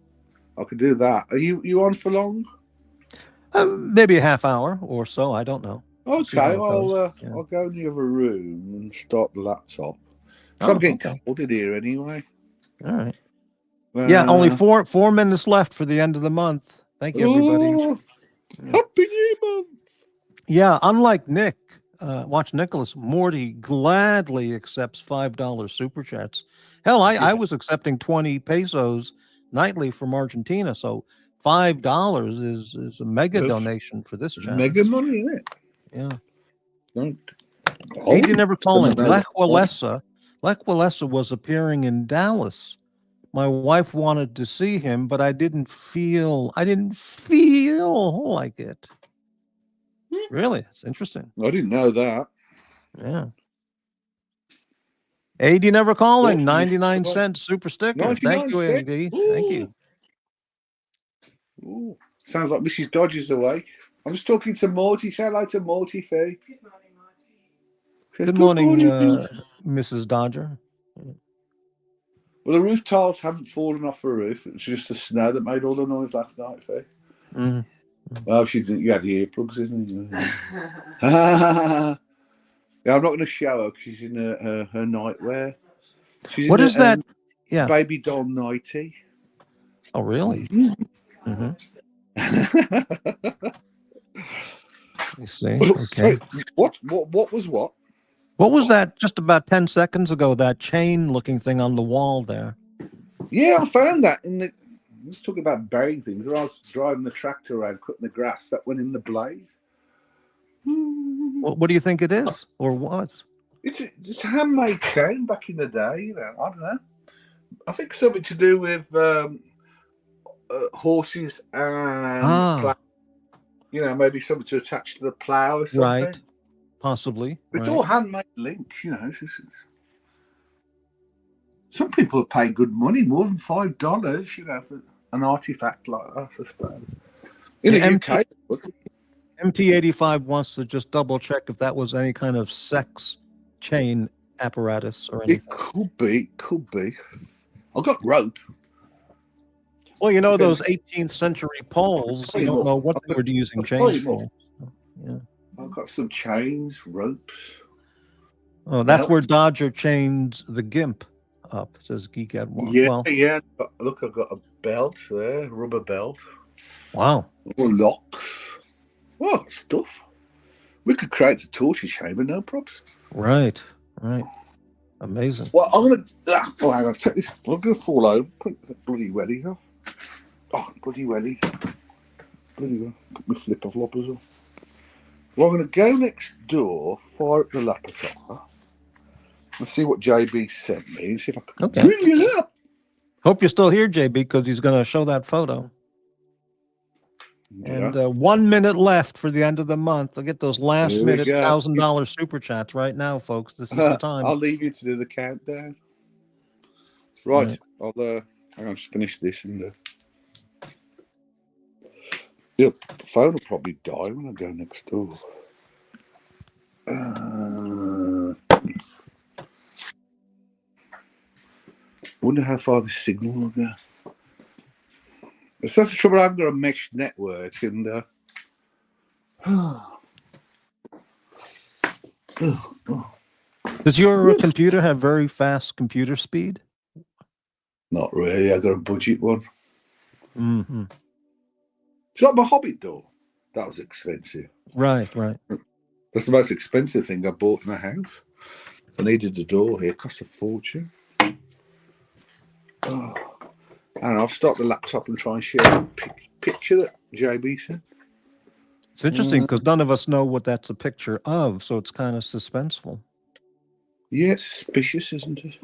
I could do that. Are you on for long? Maybe a half hour or so. I don't know. See Okay, how it well, goes. Yeah. I'll go in the other room and start the laptop. So I'm getting cold in here anyway. All right. Yeah, only 4 minutes left for the end of the month. Thank you, everybody. Happy New Month! Yeah, unlike Nick, watch Nicholas, Morty gladly accepts $5 super chats. Hell, I was accepting 20 pesos nightly from Argentina, so $5 is a mega donation for this channel. Mega money, isn't it? Yeah. He never calling. Lech Walesa was appearing in Dallas. My wife wanted to see him, but I didn't feel like it. Really? It's interesting. I didn't know that. Yeah. AD never calling. 99 cents super sticker. Thank you, AD. Thank you. Ooh. Sounds like Mrs. Dodger's awake. I'm just talking to Morty. Say hello to Morty, Faye. Good morning, Mrs. Dodger. Well, the roof tiles haven't fallen off the roof. It's just the snow that made all the noise last night, Faye. Mm-hmm. Well, you had the earplugs in. Yeah, I'm not going to show her because she's in her nightwear. What is that? Yeah, baby doll nightie. Oh, really? Mm-hmm. You see? Okay. What was what? What was that just about 10 seconds ago, that chain-looking thing on the wall there? Yeah, I found that in the... Let's talk about burying things. When I was driving the tractor around, cutting the grass, that went in the blade. What do you think it is, or was? It's a handmade chain back in the day, you know. I don't know. I think something to do with horses and plow. You know, maybe something to attach to the plow or something. Right. Possibly. It's all handmade links, you know. Some people have paid good money, more than $5, you know, for an artifact like that, I suppose. In the UK. MT85 wants to just double check if that was any kind of sex chain apparatus or anything. It could be. I've got rope. Well, you know, those 18th century Poles, you don't know what they were using chains for. Yeah. I've got some chains, ropes. Oh, that's where Dodger chains the GIMP up, says Geek at One. Yeah, yeah. Look, I've got a belt there, a rubber belt. Wow. Or locks. Oh, stuff. We could create a torture chamber, no props. Right. Amazing. Well, I'm going to... Oh, hang on, take this. I'm going to fall over. Put the bloody wellies off. Oh, bloody wellies. Bloody well. Got my flipper-floppers on. Well, I'm going to go next door, fire up the laptop, and see what JB sent me, and see if I can bring it up. Hope you're still here, JB, because he's going to show that photo. Yeah. And 1 minute left for the end of the month. I'll get those last minute $1,000 super chats right now, folks. This is the time. I'll leave you to do the countdown. Right. I'll just finish this and the phone will probably die when I go next door. Wonder how far the signal will go. That's the trouble. I've got a mesh network, and does your computer have very fast computer speed? Not really. I got a budget one. Mm-hmm. It's like my Hobbit door. That was expensive. Right. That's the most expensive thing I bought in the house. I needed a door here. It cost a fortune. Oh. And I'll start the laptop and try and share a picture that JB sent. It's interesting because none of us know what that's a picture of, so it's kind of suspenseful. Yeah, it's suspicious, isn't it?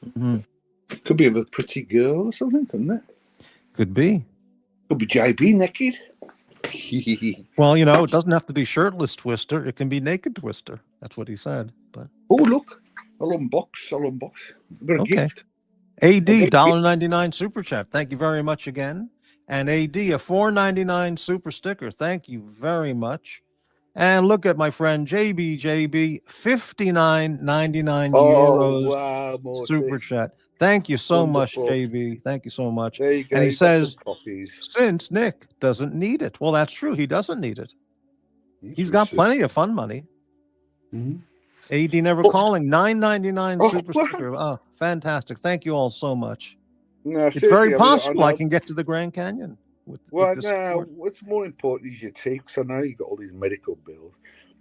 Mm-hmm. Could be of a pretty girl or something, couldn't it? Could be. Could be JB naked. Well, you know, it doesn't have to be shirtless Twister. It can be naked Twister. That's what he said. But oh, look. I'll unbox. I've got a gift. AD, $1.99 super chat. Thank you very much again. And AD, a $4.99 super sticker. Thank you very much. And look at my friend JB, $59.99 euros super chat. Thank you so much, Wonderful. JB. Thank you so much. There you go. And he You've got some says, coffees. since Nick doesn't need it. Well, that's true. He doesn't need it. He's got Interesting. plenty of fun money. Mhm. AD never Oh. calling. $9.99 Oh, super wow. sticker. Oh, fantastic. Thank you all so much. No, It's seriously, very I possible I know. can get to the Grand Canyon with Well, this no, support. what's more important is your teeth, because I know you've got all these medical bills.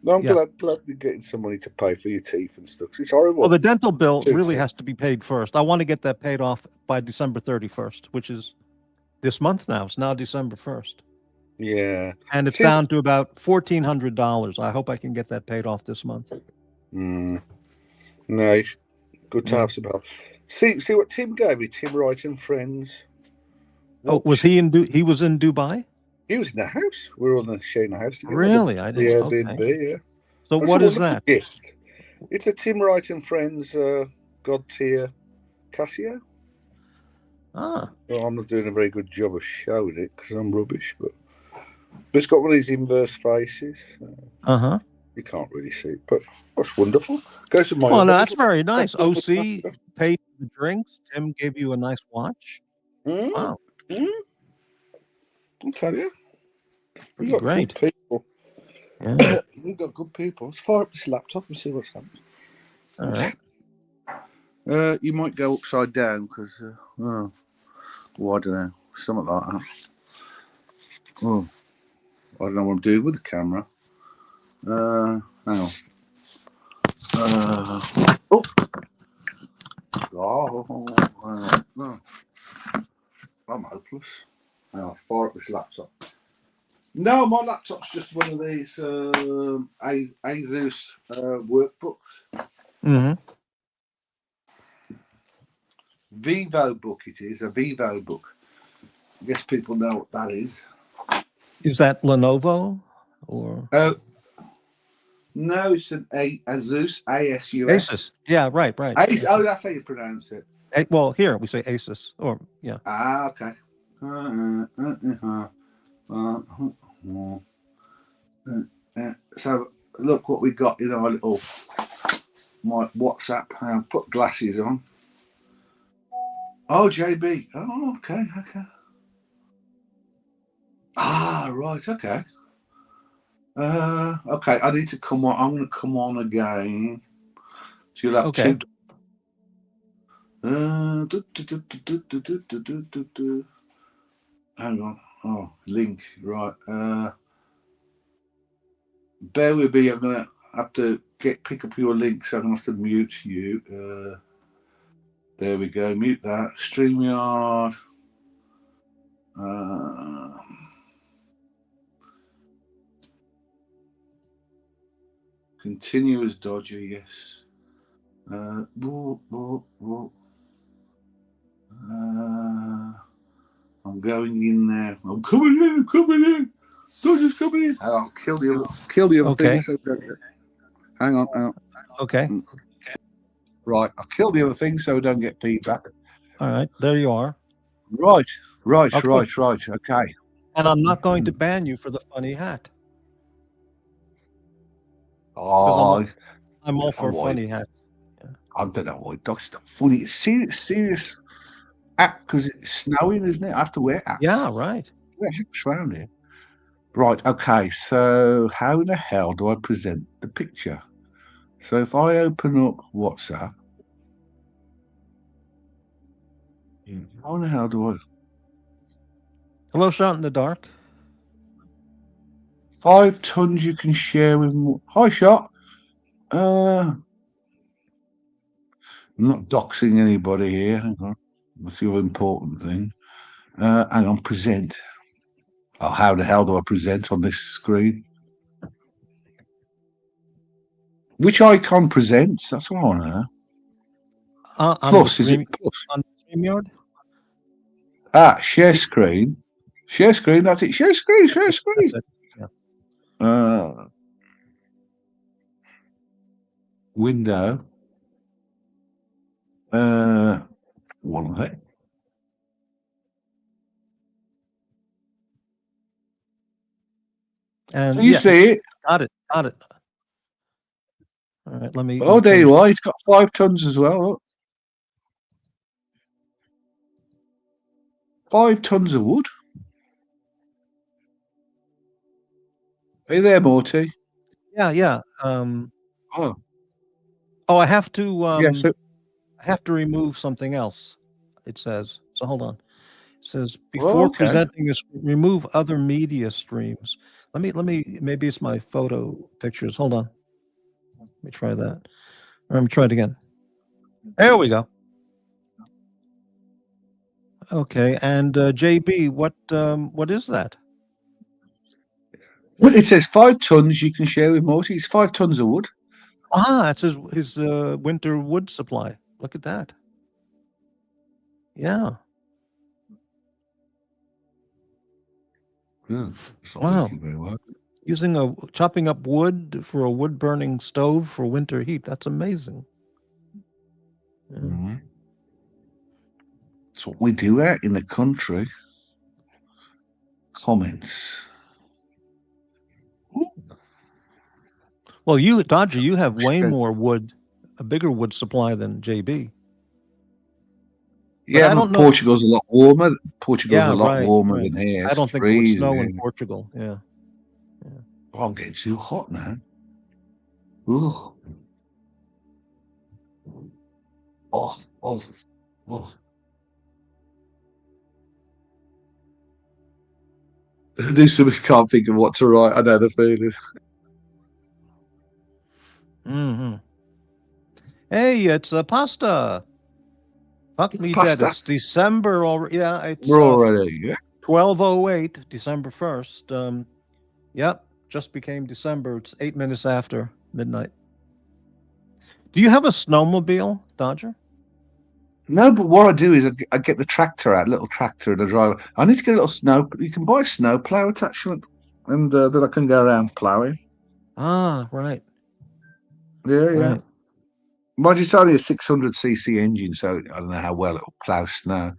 No, I'm Yeah. glad you're getting some money to pay for your teeth and stuff, 'cause it's horrible. Well, the dental bill Tooth really thing. has to be paid first. I want to get that paid off by December 31st, which is this month now. It's now December 1st. Yeah. And it's See- down to about $1,400. I hope I can get that paid off this month. No, it's good to Yeah. have some help. See what Tim gave me, Tim Wright and Friends. Oh, was he in he was in Dubai? He was in the house. We were all sharing the house together. Really? I The didn't. Airbnb, Okay. yeah. So That's what a is wonderful that? gift. It's a Tim Wright and Friends God tier Casio. Ah, Well, I'm not doing a very good job of showing it because I'm rubbish, but it's got one of these inverse faces. uh-huh. You can't really see it, but that's wonderful. Goes to my. Well, other no, that's little- very nice. OC paid for the drinks. Tim gave you a nice watch. Mm, Wow, I'll tell you. pretty We've got great. good people. Yeah. We've got good people. Let's fire up this laptop and see what's happening. All right. You might go upside down because, well, I don't know, something like that. Oh, I don't know what I'm doing with the camera. Hang on. Oh. No. I'm hopeless. I'll fire up this laptop. No, my laptop's just one of these Asus workbooks. Mm-hmm. Vivo book it is, a Vivo book. I guess people know what that is. Is that Lenovo or No, it's an Asus, ASUS. Asus? Yeah, right. Oh, that's how you pronounce it. Well, here we say Asus, or yeah. Ah, okay. So look what we got in our little my WhatsApp. I'll put glasses on. Oh, JB. Oh, okay. Ah, right. Okay. Okay. I need to come on. I'm going to come on again. So you'll have Okay. two. Hang on. Oh, link. Right. Bear with me. I'm going to have to pick up your link, so I'm going to have to mute you. There we go. Mute that. StreamYard. Continue as dodgy, yes. I'm going in there. I'm coming in. Dodger's coming in. I'll kill the other Okay. thing. So hang on. Okay. Right, I'll kill the other thing so we don't get feedback. All right. There you are. Right. Okay. Right. Okay. And I'm not going to ban you for the funny hat. Oh, I'm all for why? funny hats. I don't know why. That's not funny. It's serious act because it's snowing, isn't it? I have to wear hats. Yeah, right. Wear hats around here. Right. Okay. So how in the hell do I present the picture? So if I open up WhatsApp, how in the hell do I? Hello, Shot in the Dark. 5 tons you can share with. Hi, Shot. I'm not doxing anybody here. Hang on. That's the other important thing. Hang on. Present. Oh, how the hell do I present on this screen? Which icon presents? That's what I want to know. Plus, is it plus? On the StreamYard? Share screen. Share screen. That's it. Share screen. That's it. Yeah. Window. One of it. And Can you see it? Got it. All right, let me. Oh, there you are. It's got 5 tons as well. Look. 5 tons of wood. Are you there, Morty? Yeah. Oh, I have to yeah. So, remove something else. It says. So hold on. It says well, before okay. presenting this, remove other media streams. Let me. Maybe it's my photo pictures. Hold on. Let me try that. Or let me try it again. There we go. Okay, and JB, what is that? Well, it says 5 tons you can share with Morty. It's 5 tons of wood. It's his winter wood supply. Look at that. Yeah. Yeah, it's not Wow. working very well. Chopping up wood for a wood burning stove for winter heat. That's amazing. Yeah. Mm-hmm. That's what we do out in the country. Comments. Well, Dodger, you have way more wood, a bigger wood supply than JB. Yeah, I but don't know. Portugal's a lot warmer. Portugal's a Yeah, lot right. warmer than here. I It's don't think it would freezing snow here. in Portugal. Yeah. Oh, I'm getting too hot now. Ugh. Oh. This we can't think of what to write. I know the feeling. Mm-hmm. Hey, it's pasta. Fuck me dead. Pasta. It's December already. Yeah, it's We're already. Yeah. 12:08, December 1st. Yep, just became December. It's 8 minutes after midnight. Do you have a snowmobile, Dodger? No, but what I do is I get the tractor out, little tractor, and I drive. I need to get a little snow. You can buy a snow plow attachment, and then I can go around plowing. Ah, right. Yeah. Right. Mind you, it's only a 600cc engine, so I don't know how well it'll plow snow.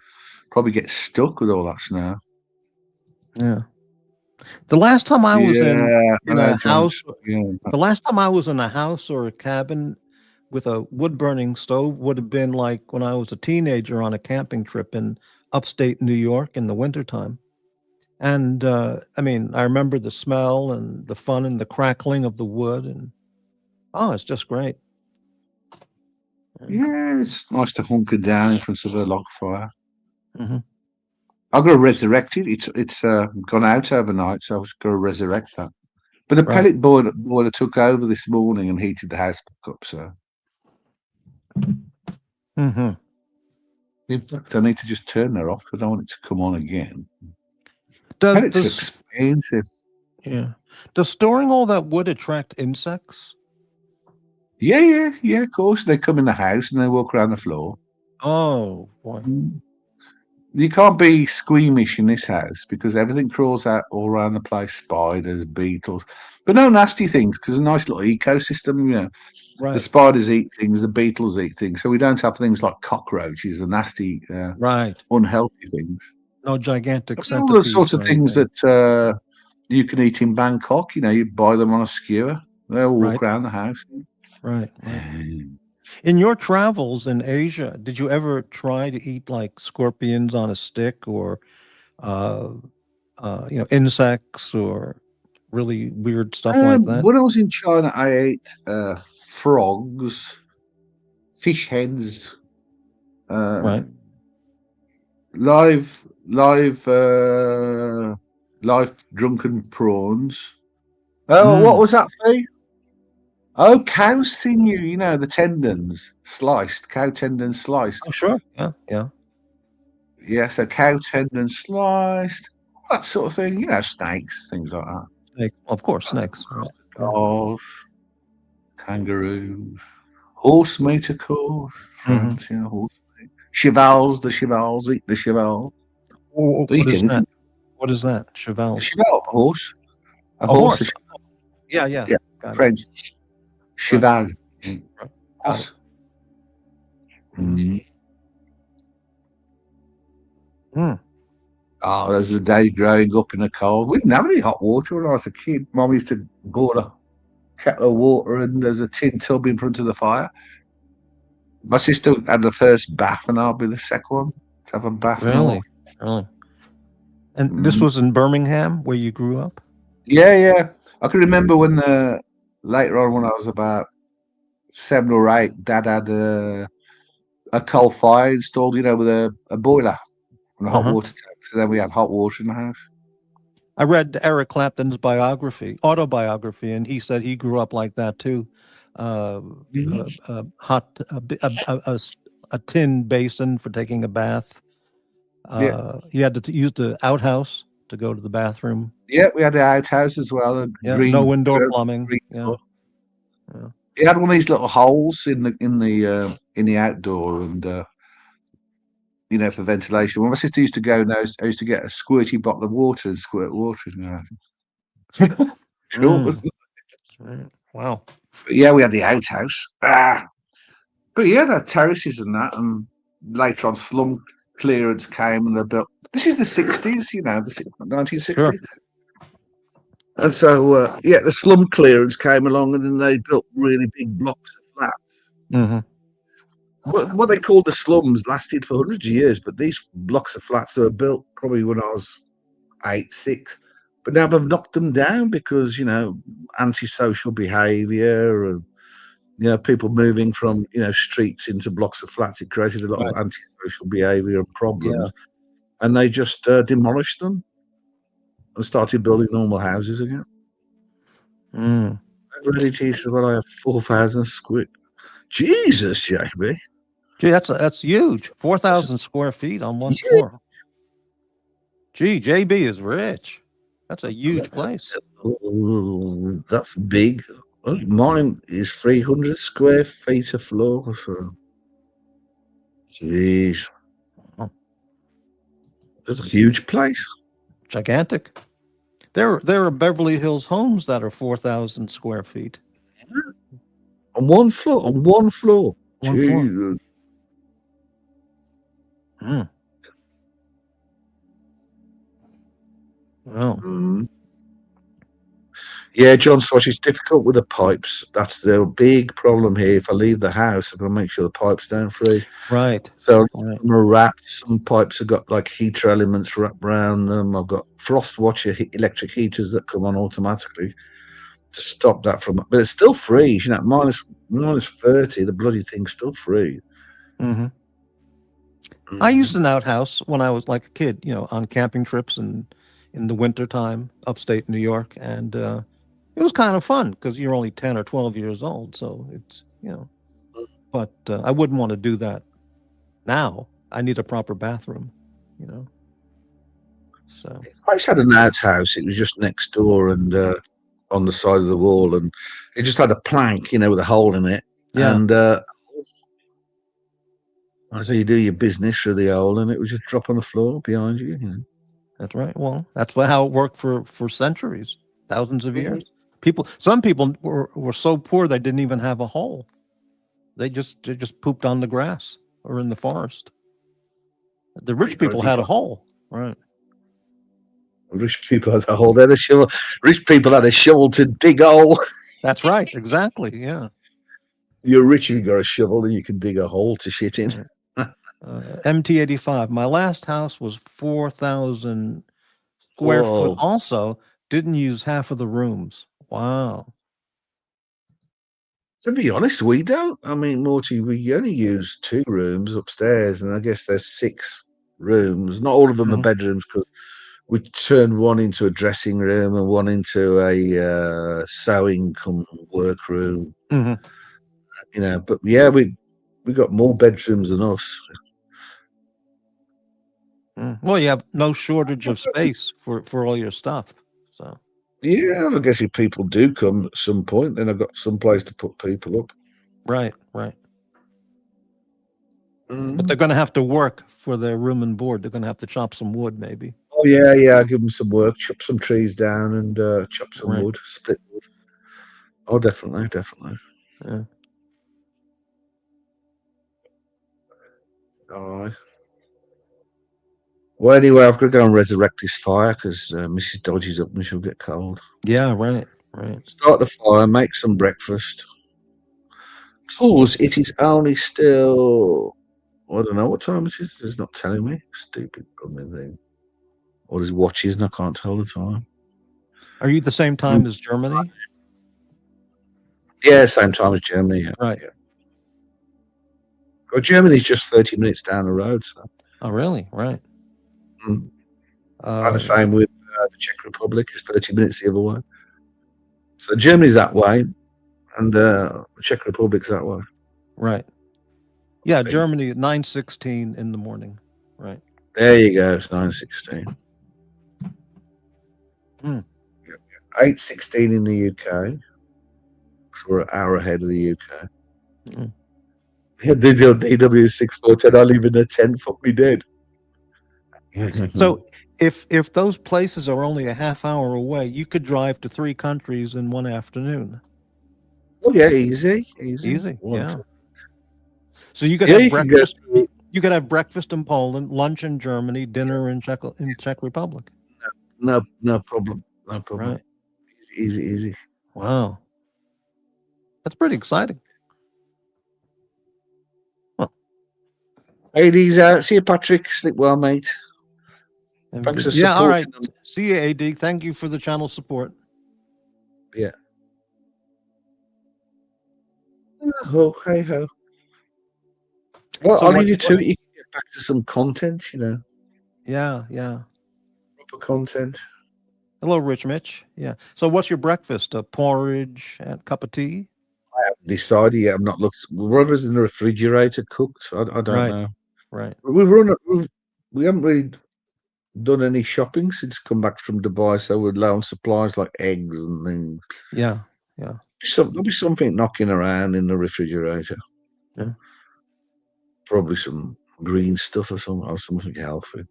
Probably get stuck with all that snow. Yeah. The last time I was in I know, a John. house, the last time I was in a house or a cabin with a wood burning stove would have been like when I was a teenager on a camping trip in upstate New York in the wintertime. And I mean, I remember the smell and the fun and the crackling of the wood, and it's just great. Yeah, it's nice to hunker down in front of a log fire. Mm-hmm. I've got to resurrect it. It's gone out overnight, so I've got to resurrect that. But the pellet boiler took over this morning and heated the house back up. So, Mm-hmm. in fact, I need to just turn that off because I don't want it to come on again. Does expensive. Yeah. Does storing all that wood attract insects? Yeah. Of course, they come in the house and they walk around the floor. Oh boy. You can't be squeamish in this house because everything crawls out all around the place. Spiders, beetles, but no nasty things because a nice little ecosystem. You know, Right. the spiders eat things, the beetles eat things, so we don't have things like cockroaches and nasty, unhealthy things. No gigantic All the sort of things that you can eat in Bangkok. You know, you buy them on a skewer. They'll walk around the house. Right. In your travels in Asia, did you ever try to eat like scorpions on a stick or, insects or really weird stuff like that? When I was in China, I ate frogs, fish heads, Right. live drunken prawns. Oh, what was that thing? Oh, cow sinew, you know, the tendons sliced, cow tendons sliced. Oh, sure. Yeah. Yeah, so cow tendons sliced, that sort of thing. You know, snakes, things like that. Of course, snakes. Crocodiles, kangaroos, horse meat, of course. France, horse meat. Chevals, the chevals eat the cheval. What is that? What is that? Cheval. A cheval, a horse. A horse. Yeah. French. Cheval. Right. Oh, those were the days growing up in the cold. We didn't have any hot water when I was a kid. Mum used to boil a kettle of water and there's a tin tub in front of the fire. My sister had the first bath and I'll be the second one to have a bath. Really? And this was in Birmingham, where you grew up? Yeah. I can remember when later on when I was about 7 or 8, Dad had a coal fire installed, with a boiler and a hot Uh-huh. water tank. So then we had hot water in the house. I read Eric Clapton's autobiography, and he said he grew up like that too. Uh, hot, a tin basin for taking a bath. Yeah. He had to use the outhouse to go to the bathroom. Yeah, we had the outhouse as well. Yeah, Green, no indoor plumbing. green Yeah, door. yeah. He had one of these little holes in the outdoor, and for ventilation. When my sister used to go, and I used to get a squirty bottle of water and squirt water in there. Cool. Mm. Right. Wow. But yeah, we had the outhouse. But yeah, the terraces and that, and later on, slum clearance came, and they built. This is the 60s, the 1960s. Sure. And so, the slum clearance came along, and then they built really big blocks of flats. Mm-hmm. What they called the slums lasted for hundreds of years, but these blocks of flats that were built probably when I was 8, 6. But now they've knocked them down because, antisocial behaviour and, people moving from, streets into blocks of flats. It created a lot of antisocial behaviour and problems. Yeah. And they just demolished them and started building normal houses again. He said, well, I have 4,000 square. Jesus, JB. Gee, that's huge. 4,000 square feet on one floor. Gee, JB is rich. That's a huge place. Oh, that's big. Mine is 300 square feet of floor. So. Jeez. That's a huge place. Gigantic. There are Beverly Hills homes that are 4,000 square feet. On one floor. One floor. Well. Yeah, John Swash, it's difficult with the pipes. That's the big problem here. If I leave the house, I've got to make sure the pipes don't freeze. Right. So some are wrapped. Some pipes have got like heater elements wrapped around them. I've got frost watcher electric heaters that come on automatically to stop that from. But it's still freeze. Minus 30. The bloody thing's still free. Mm-hmm. I used an outhouse when I was like a kid. On camping trips and in the wintertime, upstate New York, and it was kind of fun because you're only 10 or 12 years old. So it's, but I wouldn't want to do that now. I need a proper bathroom, So I just had an outhouse. It was just next door and on the side of the wall, and it just had a plank, with a hole in it. Yeah. And so you do your business through the hole, and it would just drop on the floor behind you. That's right. Well, that's how it worked for centuries, thousands of years. Some people were so poor they didn't even have a hole. They just pooped on the grass or in the forest. The rich people had a hole, right? Rich people had a hole. They had a shovel. Rich people had a shovel to dig a hole. That's right. Exactly. Yeah. You're rich if you got a shovel and you can dig a hole to shit in. MT85. My last house was 4,000 square foot. Also, didn't use half of the rooms. Wow. To be honest, we don't. I mean, Morty, we only use 2 rooms upstairs, and I guess there's 6 rooms. Not all of them are bedrooms because we turned one into a dressing room and one into a sewing work room. Mm-hmm. But yeah, we got more bedrooms than us. Well, you have no shortage of space for all your stuff. So yeah, I guess if people do come at some point, then I've got some place to put people up. Right. But they're going to have to work for their room and board. They're going to have to chop some wood, maybe. Oh yeah, I'll give them some work, chop some trees down, and chop some wood, split wood. Oh, definitely. Yeah. All right. Well, anyway, I've got to go and resurrect this fire because Mrs. Dodgy's up and she'll get cold. Yeah, right. Start the fire, make some breakfast. Because it is only still, I don't know what time it is. It's not telling me. Stupid blooming thing. or he watches, and I can't tell the time. Are you the same time as Germany? Yeah, same time as Germany. Yeah. Right. Yeah. Well, Germany's just 30 minutes down the road. So. Oh, really? Right. And the same with the Czech Republic is 30 minutes the other way. So Germany's that way, and the Czech Republic's that way. Right. Yeah, Germany at 9:16 in the morning. Right. There you go. It's 9:16. 8:16 in the UK. So we're an hour ahead of the UK. DW 6410. I live in a tent. Fuck me dead. So if those places are only a half hour away, you could drive to 3 countries in one afternoon. Oh yeah, easy. Yeah. So you could have breakfast. You could have breakfast in Poland, lunch in Germany, dinner in Czech Republic. No problem. No problem. Right. Easy. Wow. That's pretty exciting. Well, ladies, see you, Patrick. Sleep well, mate. Thanks for supporting. Yeah, all right. See you, AD. Thank you for the channel support. Yeah. Oh, hey ho. Well, so I'll leave you to it. You can get back to some content, Yeah. Proper content. Hello, Rich Mitch. Yeah. So what's your breakfast? A porridge and a cup of tea? I haven't decided yet. I've not looked. Whatever's in the refrigerator cooked. I don't know. Right. We haven't really done any shopping since come back from Dubai, so we're low on supplies like eggs and things. Yeah. There'll be something knocking around in the refrigerator. Yeah. Probably some green stuff or something healthy.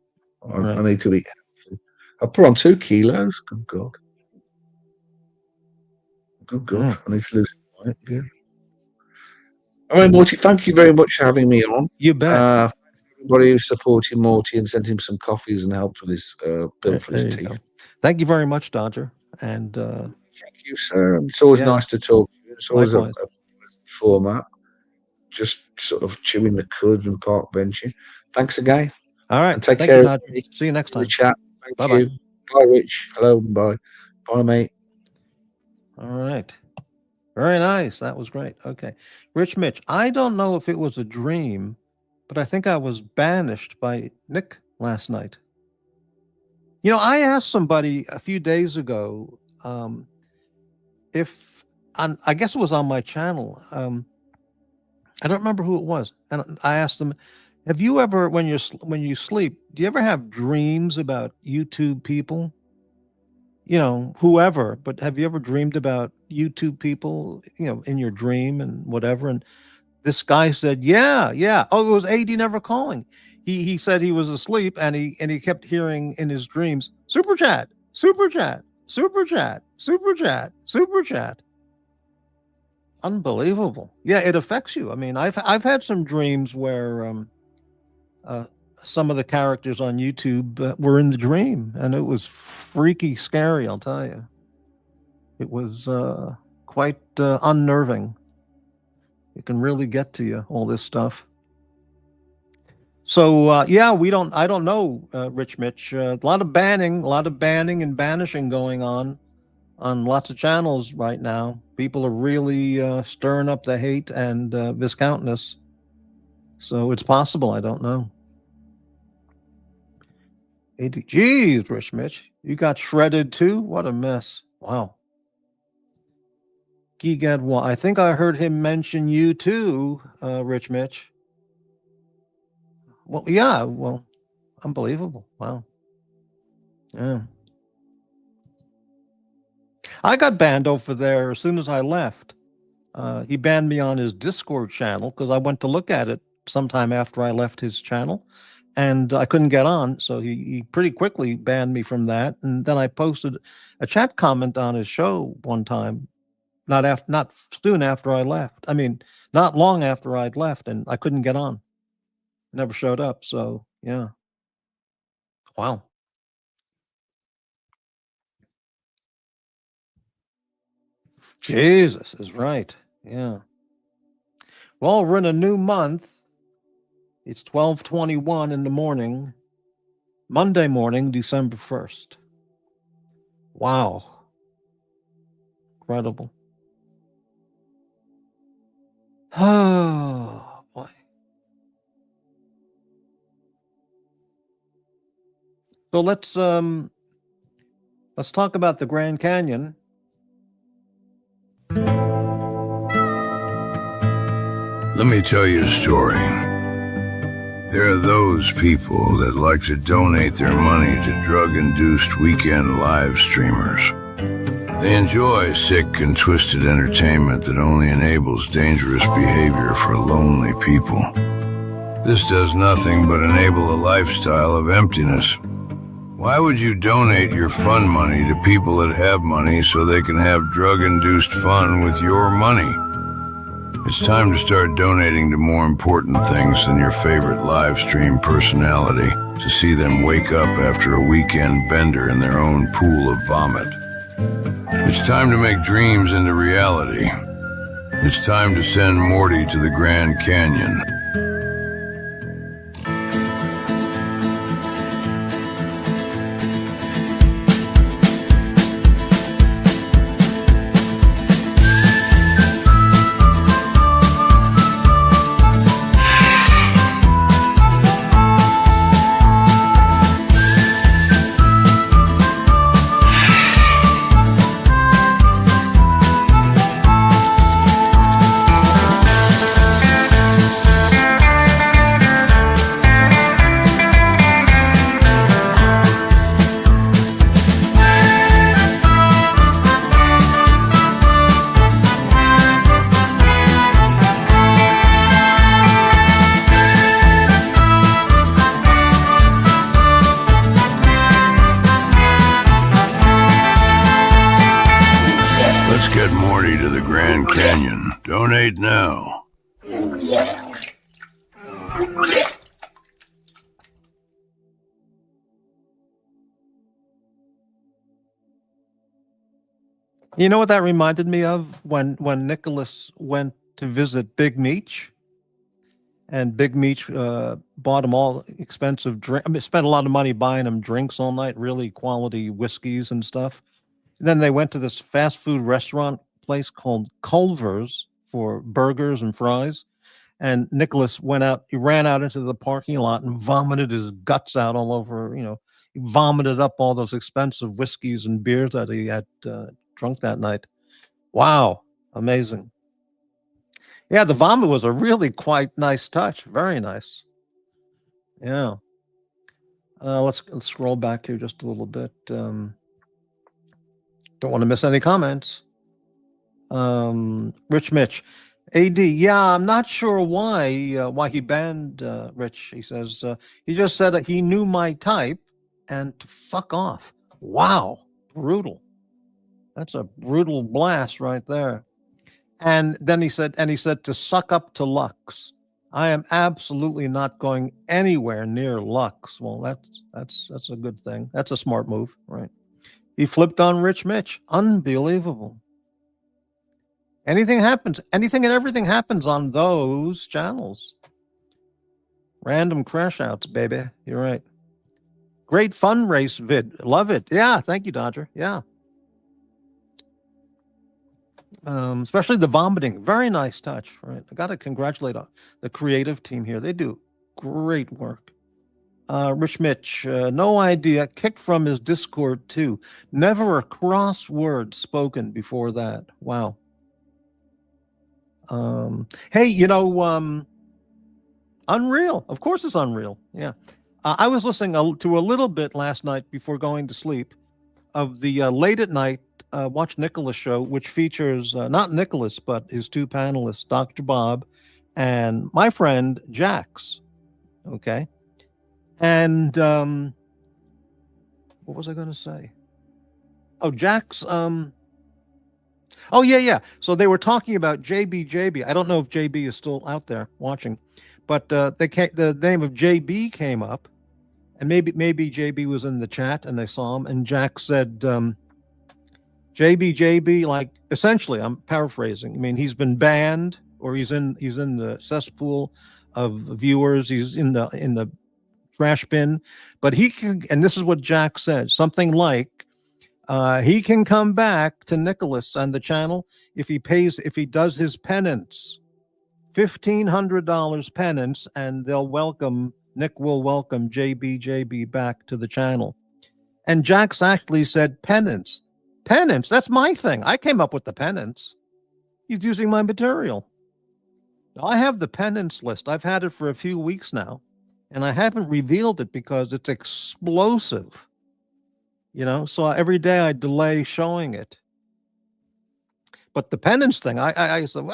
Right. I need to eat healthy. I put on 2 kilos. Good God. I need to lose weight again. All right, Morty, thank you very much for having me on. You bet. Everybody who's supporting Morty and sent him some coffees and helped with his bill for his teeth. Go. Thank you very much, Dodger. And thank you, sir. It's always nice to talk to you. It's always a format. Just sort of chewing the cud and park benching. Thanks again. All right. And take care. You, see you next time. Chat. Thank you. Bye, Rich. Hello. Bye. Bye, mate. All right. Very nice. That was great. Okay. Rich Mitch, I don't know if it was a dream, but I think I was banished by Nick last night. I asked somebody a few days ago I guess it was on my channel. I don't remember who it was. And I asked them, have you ever, when you sleep, do you ever have dreams about YouTube people? Whoever, but have you ever dreamed about YouTube people, in your dream and whatever? And this guy said, yeah. Oh, it was AD Never Calling. He said he was asleep and he kept hearing in his dreams, super chat, super chat, super chat, super chat, super chat. Unbelievable. Yeah, it affects you. I mean, I've had some dreams where some of the characters on YouTube were in the dream, and it was freaky scary, I'll tell you. It was quite unnerving. It can really get to you, all this stuff. So I don't know, Rich Mitch. A lot of banning and banishing going on lots of channels right now. People are really stirring up the hate and viscountness. So it's possible. I don't know. Geez, Rich Mitch, you got shredded too? What a mess. Wow. Gigad, I think I heard him mention you too, Rich Mitch. Well, yeah, unbelievable. Wow. Yeah. I got banned over there as soon as I left. He banned me on his Discord channel because I went to look at it sometime after I left his channel, and I couldn't get on. So he pretty quickly banned me from that. And then I posted a chat comment on his show one time, not soon after I left. I mean, not long after I'd left, and I couldn't get on. Never showed up. So yeah. Wow. Jesus is right. Yeah. Well, we're in a new month. It's 12:21 in the morning. Monday morning, December 1st. Wow. Incredible. Oh, boy. So let's talk about the Grand Canyon. Let me tell you a story. There are those people that like to donate their money to drug-induced weekend live streamers. They enjoy sick and twisted entertainment that only enables dangerous behavior for lonely people. This does nothing but enable a lifestyle of emptiness. Why would you donate your fun money to people that have money so they can have drug-induced fun with your money? It's time to start donating to more important things than your favorite live stream personality to see them wake up after a weekend bender in their own pool of vomit. It's time to make dreams into reality. It's time to send Morty to the Grand Canyon. Let's get Morty to the Grand Canyon. Donate now. You know what that reminded me of? When Nicholas went to visit Big Meech, and Big Meech bought him all expensive drink. I mean, spent a lot of money buying him drinks all night, really quality whiskeys and stuff. And then they went to this fast food restaurant place called Culver's for burgers and fries. And Nicholas he ran out into the parking lot and vomited his guts out all over, he vomited up all those expensive whiskeys and beers that he had drunk that night. Wow. Amazing. Yeah, the vomit was a really quite nice touch. Very nice. Yeah. Let's scroll back here just a little bit. Don't want to miss any comments. Rich Mitch, AD. Yeah, I'm not sure why he banned Rich. He says he just said that he knew my type and to fuck off. Wow, brutal. That's a brutal blast right there. And then he said to suck up to Lux. I am absolutely not going anywhere near Lux. Well, that's a good thing. That's a smart move, right? He flipped on Rich Mitch. Unbelievable. Anything and everything happens on those channels. Random crash outs, baby. You're right. Great fun race vid. Love it. Yeah, thank you, Dodger. Yeah. Especially the vomiting. Very nice touch, right? I got to congratulate the creative team here. They do great work. Rich Mitch, no idea. Kicked from his Discord too. Never a cross word spoken before that. Wow. Hey, Unreal. Of course it's Unreal. Yeah. I was listening to a little bit last night before going to sleep of the Late at Night Watch Nicholas show, which features not Nicholas, but his two panelists, Dr. Bob and my friend Jax. Okay. And what was I going to say? Oh, Jax. Oh, yeah. So they were talking about JB. I don't know if JB is still out there watching, but the name of JB came up, and maybe JB was in the chat and they saw him, and Jack said, JB, like essentially, I'm paraphrasing. I mean, he's been banned, or he's in the cesspool of viewers. He's in the trash bin, but he can, and this is what Jack said, something like, he can come back to Nicholas and the channel if he does his penance, $1,500 penance, and Nick will welcome JB back to the channel. And Jack's actually said penance. Penance, that's my thing. I came up with the penance. He's using my material. I have the penance list. I've had it for a few weeks now, and I haven't revealed it because it's explosive. So every day I delay showing it. But the penance thing, I said,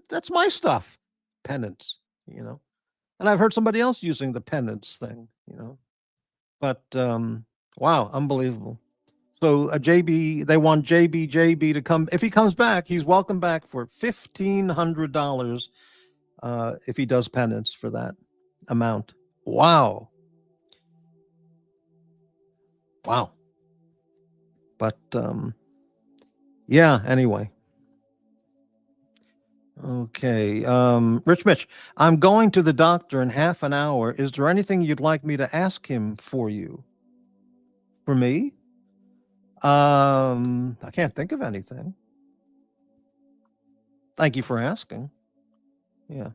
that's my stuff. Penance, And I've heard somebody else using the penance thing, But wow, unbelievable. So they want JB to come. If he comes back, he's welcome back for $1,500 if he does penance for that amount. Wow. But yeah, anyway. Okay. Rich Mitch, I'm going to the doctor in half an hour. Is there anything you'd like me to ask him for you? For me? I can't think of anything. Thank you for asking. Yeah.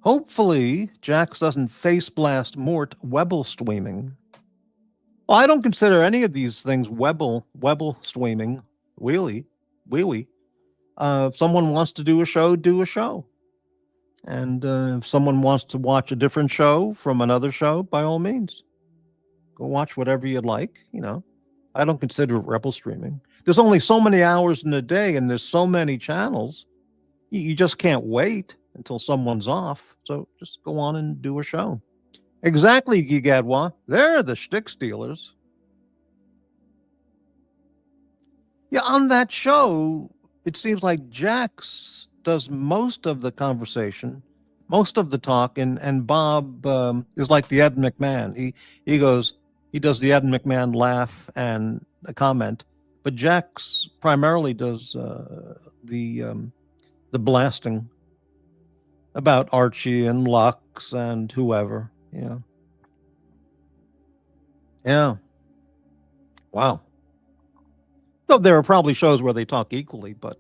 Hopefully, Jax doesn't face blast Mort Webble streaming. Well, I don't consider any of these things Webble streaming. Wheelie. If someone wants to do a show, do a show. And if someone wants to watch a different show from another show, by all means, go watch whatever you'd like. I don't consider it rebel streaming. There's only so many hours in a day, and there's so many channels. You just can't wait until someone's off. So just go on and do a show. Exactly, Gigadwa. They're the shtick stealers. Yeah, on that show, it seems like Jax does most of the conversation, most of the talk, and Bob is like the Ed McMahon. He does the Ed McMahon laugh and a comment, but Jax primarily does the blasting about Archie and Lux and whoever. Yeah. Wow. So there are probably shows where they talk equally, but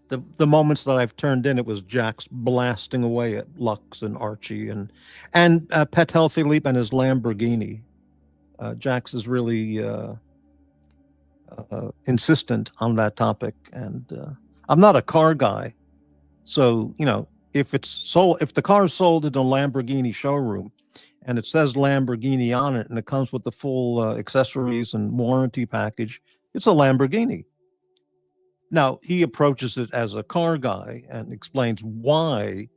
the moments that I've turned in, it was Jax blasting away at Lux and Archie and Patel Philippe and his Lamborghini. Jax is really insistent on that topic, and I'm not a car guy, so if the car is sold in a Lamborghini showroom and it says Lamborghini on it and it comes with the full accessories and warranty package, it's a Lamborghini. Now, he approaches it as a car guy and explains why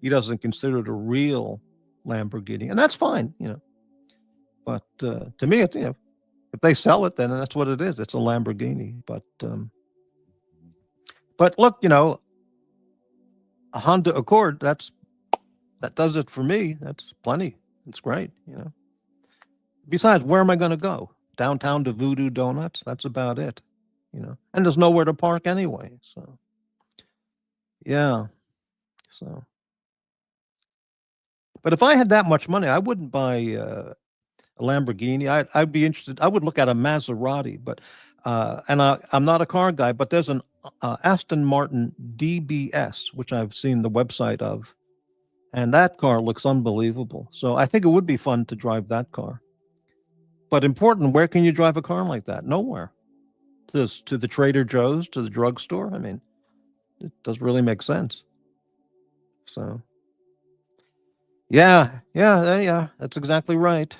he doesn't consider it a real Lamborghini, and that's fine, But to me, if they sell it, then that's what it is. It's a Lamborghini. But look, a Honda Accord, that does it for me. That's plenty. It's great, Besides, where am I going to go? Downtown to Voodoo Donuts? That's about it, And there's nowhere to park anyway. So, yeah. So, but if I had that much money, I wouldn't buy a Lamborghini. I'd be interested. I would look at a Maserati, but I'm not a car guy, but there's an Aston Martin DBS, which I've seen the website of, and that car looks unbelievable. So I think it would be fun to drive that car. But important, where can you drive a car like that? Nowhere. To the Trader Joe's, to the drugstore. I mean, it doesn't really make sense. So, yeah, that's exactly right.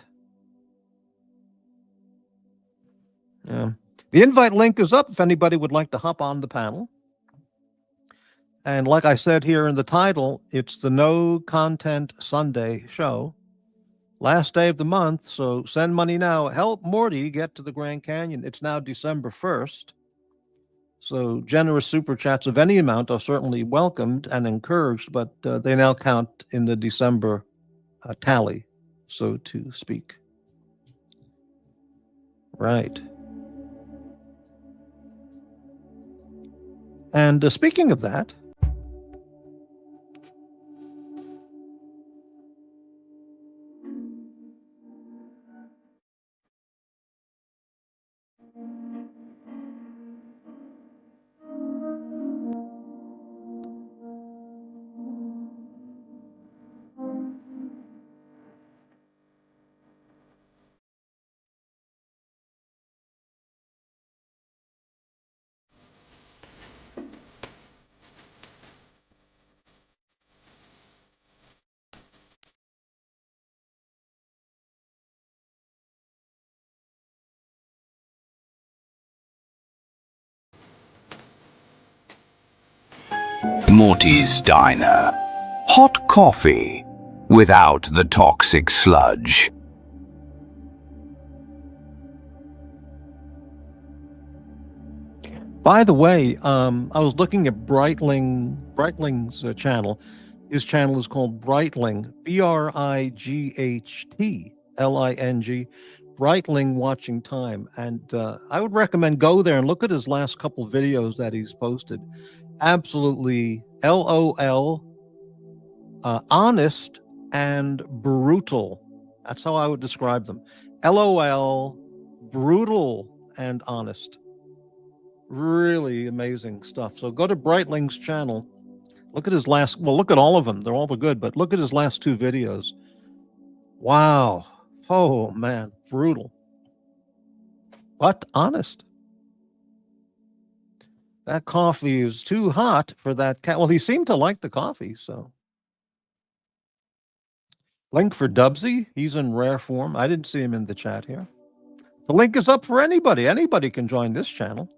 Yeah. The invite link is up if anybody would like to hop on the panel. And like I said here in the title, it's the No Content Sunday show. Last day of the month, so send money now. Help Morty get to the Grand Canyon. It's now December 1st. So generous super chats of any amount are certainly welcomed and encouraged, but they now count in the December tally, so to speak. Right. And speaking of that, Morty's Diner. Hot coffee without the toxic sludge. By the way, I was looking at Breitling's channel. His channel is called Breitling, BRIGHTLING, Breitling Watching Time. And I would recommend go there and look at his last couple videos that he's posted. Absolutely LOL, honest and brutal. That's how I would describe them. LOL, brutal and honest. Really amazing stuff. So go to Breitling's channel. Look at his last, well, look at all of them. They're all good, but look at his last 2 videos. Wow. Oh, man. Brutal. But honest. That coffee is too hot for that cat. Well, he seemed to like the coffee, so. Link for Dubsy. He's in rare form. I didn't see him in the chat here. The link is up for anybody. Anybody can join this channel.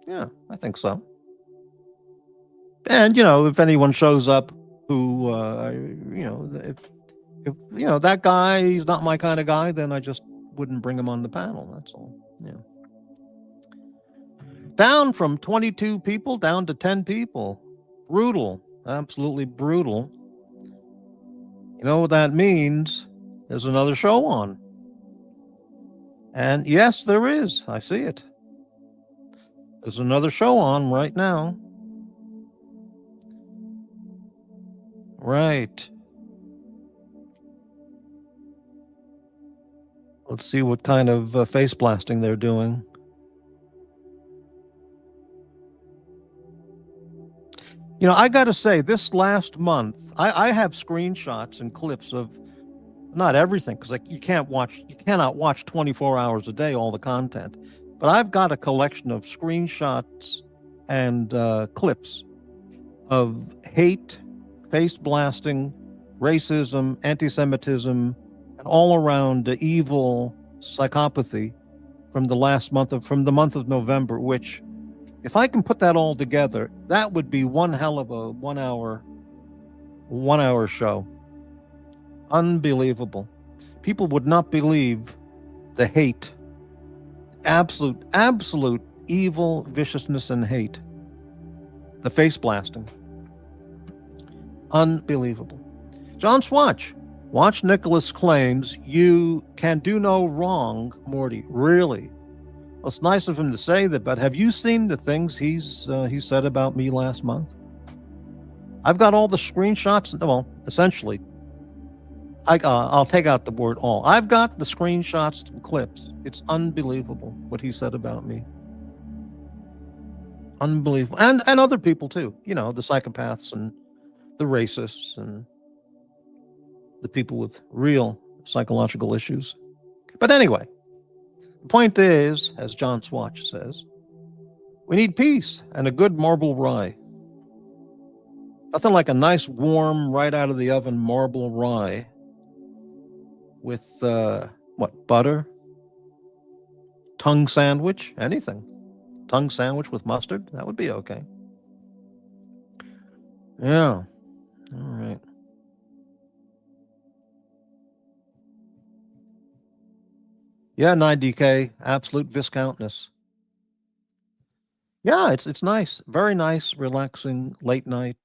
Yeah, I think so. And, if anyone shows up who, if that guy, he's not my kind of guy, then I just wouldn't bring him on the panel. That's all. Yeah. Down from 22 people down to 10 people. Brutal. Absolutely brutal. You know what that means? There's another show on. And yes, there is. I see it. There's another show on right now. Right. Let's see what kind of face blasting they're doing. I got to say, this last month, I have screenshots and clips of not everything, because you cannot watch 24 hours a day all the content. But I've got a collection of screenshots and clips of hate, face blasting, racism, anti-Semitism, and all around evil psychopathy from the month of November, which, if I can put that all together, that would be one hell of a 1 hour show. Unbelievable. People would not believe the hate. Absolute evil, viciousness, and hate. The face blasting. Unbelievable. John Swatch. Watch Nicholas claims you can do no wrong, Morty. Really? Well, it's nice of him to say that, but have you seen the things he said about me last month? I've got all the screenshots. Well, essentially, I'll take out the word all. I've got the screenshots and clips. It's unbelievable what he said about me. Unbelievable. And other people too. The psychopaths and the racists and the people with real psychological issues. But anyway, the point is, as John Swatch says, we need peace and a good marble rye. Nothing like a nice, warm, right out of the oven marble rye with, butter? Tongue sandwich? Anything. Tongue sandwich with mustard? That would be okay. Yeah. All right. Yeah, 9DK, absolute viscountness. Yeah, it's nice. Very nice, relaxing, late night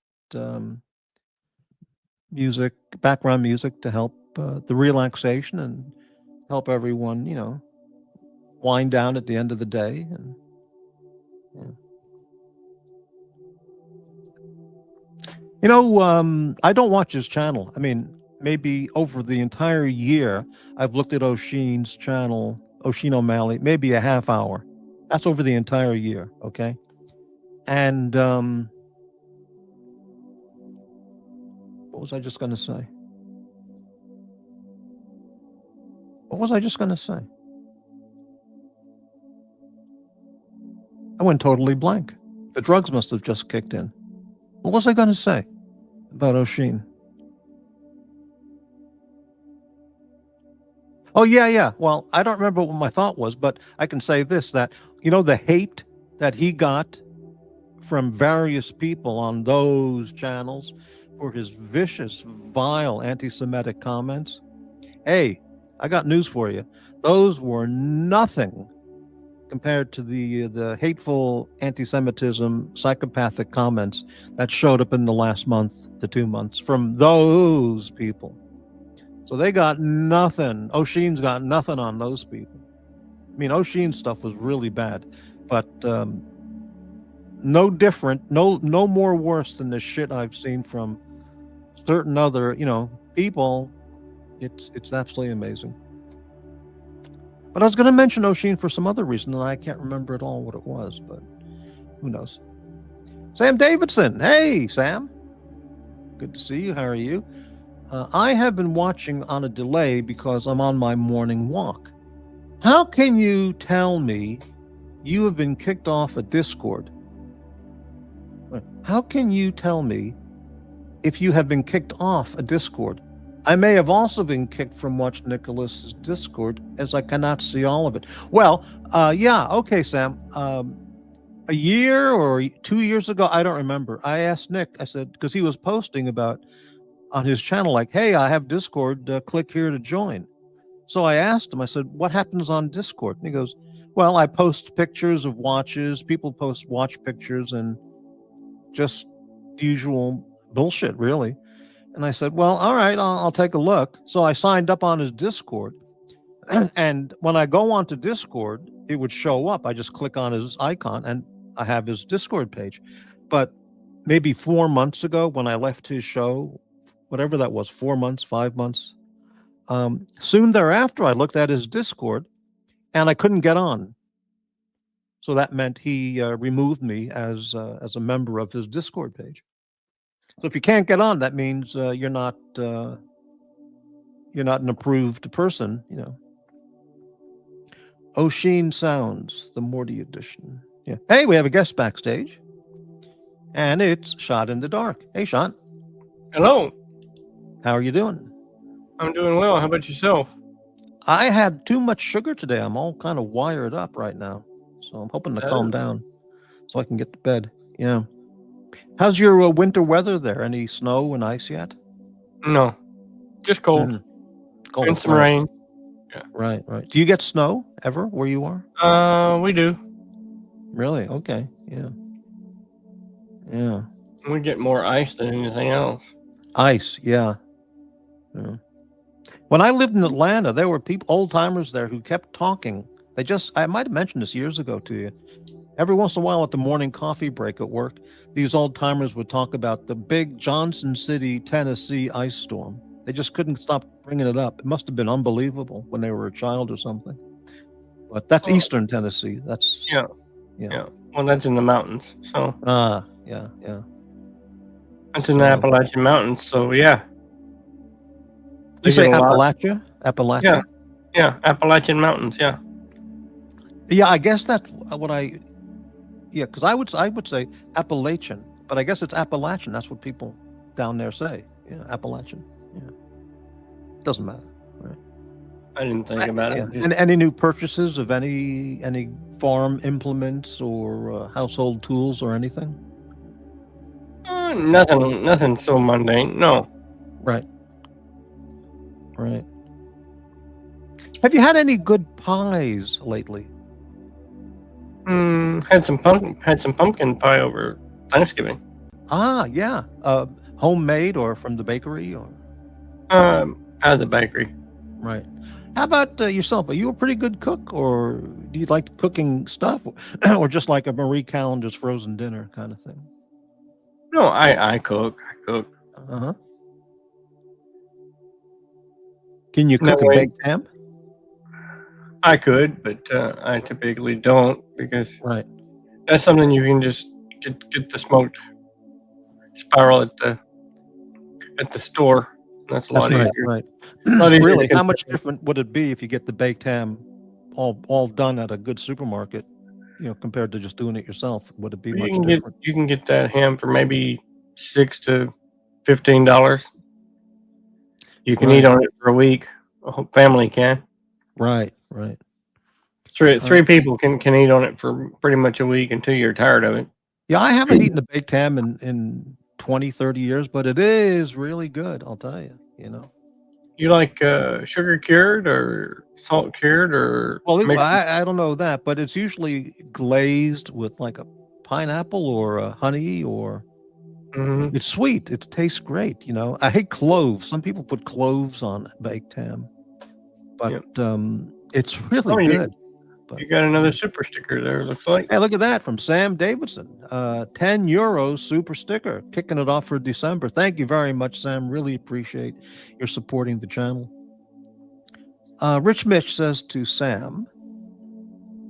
music, background music to help the relaxation and help everyone, wind down at the end of the day. And I don't watch his channel. I mean, maybe over the entire year, I've looked at O'Sheen's channel, O'Sheen O'Malley, maybe a half hour. That's over the entire year, okay? And what was I just going to say? I went totally blank. The drugs must have just kicked in. What was I going to say about O'Sheen? Oh, yeah. Well, I don't remember what my thought was, but I can say this, that, the hate that he got from various people on those channels for his vicious, vile anti-Semitic comments. Hey, I got news for you. Those were nothing compared to the hateful anti-Semitism, psychopathic comments that showed up in the last month to 2 months from those people. So they got nothing. O'Sheen's got nothing on those people. I mean, O'Sheen's stuff was really bad, but no different, no more worse than the shit I've seen from certain other, people. It's absolutely amazing. But I was going to mention O'Sheen for some other reason, and I can't remember at all what it was, but who knows. Sam Davidson. Hey, Sam. Good to see you. How are you? I have been watching on a delay because I'm on my morning walk. How can you tell me you have been kicked off a Discord? How can you tell me if you have been kicked off a Discord? I may have also been kicked from Watch Nicholas's Discord, as I cannot see all of it. Well, yeah, okay, Sam. A year or 2 years ago, I don't remember. I asked Nick, I said, because he was posting about on his channel, like, hey, I have Discord, click here to join. So I asked him, I said, what happens on Discord? And he goes, well, I post pictures of watches. People post watch pictures and just usual bullshit, really. And I said, well, all right, I'll take a look. So I signed up on his Discord. And when I go onto Discord, it would show up. I just click on his icon and I have his Discord page. But maybe 4 months ago, when I left his show, whatever that was, 4 months, 5 months, soon thereafter, I looked at his Discord and I couldn't get on. So that meant he removed me as a member of his Discord page. So if you can't get on, that means you're not an approved person, O'Sheen Sounds, the Morty edition. Yeah. Hey, we have a guest backstage, and it's Shot in the Dark. Hey, Shot. Hello. How are you doing? I'm doing well. How about yourself? I had too much sugar today. I'm all kind of wired up right now, so I'm hoping to calm down so I can get to bed. Yeah. How's your winter weather there? Any snow and ice yet? No, just cold. Cold And some rain. Yeah. Right. Do you get snow ever where you are? We do. Really? Okay. Yeah. We get more ice than anything else. Ice, yeah. When I lived in Atlanta, there were old timers there who kept talking. I might have mentioned this years ago to you. Every once in a while at the morning coffee break at work, these old timers would talk about the big Johnson City, Tennessee ice storm. They just couldn't stop bringing it up. It must have been unbelievable when they were a child or something. But that's Eastern Tennessee. That's yeah. Well, that's in the mountains, so. Yeah. That's in the Appalachian Mountains, so yeah. You say Appalachia? Appalachia? Yeah, Appalachian Mountains, yeah. Yeah, I guess that's what because I would say Appalachian, but I guess it's Appalachian. That's what people down there say. Yeah, Appalachian. Yeah. Doesn't matter, right? I didn't think about it. And any new purchases of any farm implements or household tools or anything? Nothing so mundane. No. Right. Have you had any good pies lately? Had some pumpkin pie over Thanksgiving. Yeah. Homemade or from the bakery or? Out of the bakery. Right. How about yourself? Are you a pretty good cook, or do you like cooking stuff, or just like a Marie Callender's frozen dinner kind of thing? No, I cook. Uh-huh. Can you cook a baked ham? I could, but I typically don't, because that's something you can just get the smoked spiral at the store. That's a lot easier. Right. Really, how much different would it be if you get the baked ham all done at a good supermarket, compared to just doing it yourself? Would it be much different? You can get that ham for maybe $6 to $15. You can eat on it for a week. A whole family can. Right. Three people can eat on it for pretty much a week until you're tired of it. Yeah, I haven't eaten a baked ham in 20, 30 years, but it is really good, I'll tell you, you know. You like sugar cured or salt cured or Well, mixed? I don't know that, but it's usually glazed with like a pineapple or a honey, or Mm-hmm. it's sweet. It tastes great, you know. I hate cloves. Some people put cloves on baked ham, but Yep. it's really Oh, good. But you got another super sticker there. Looks like. hey, look at that from Sam Davidson. 10 euros super sticker, kicking it off for December. Thank you very much, Sam. Really appreciate your supporting the channel. Rich Mitch says to Sam,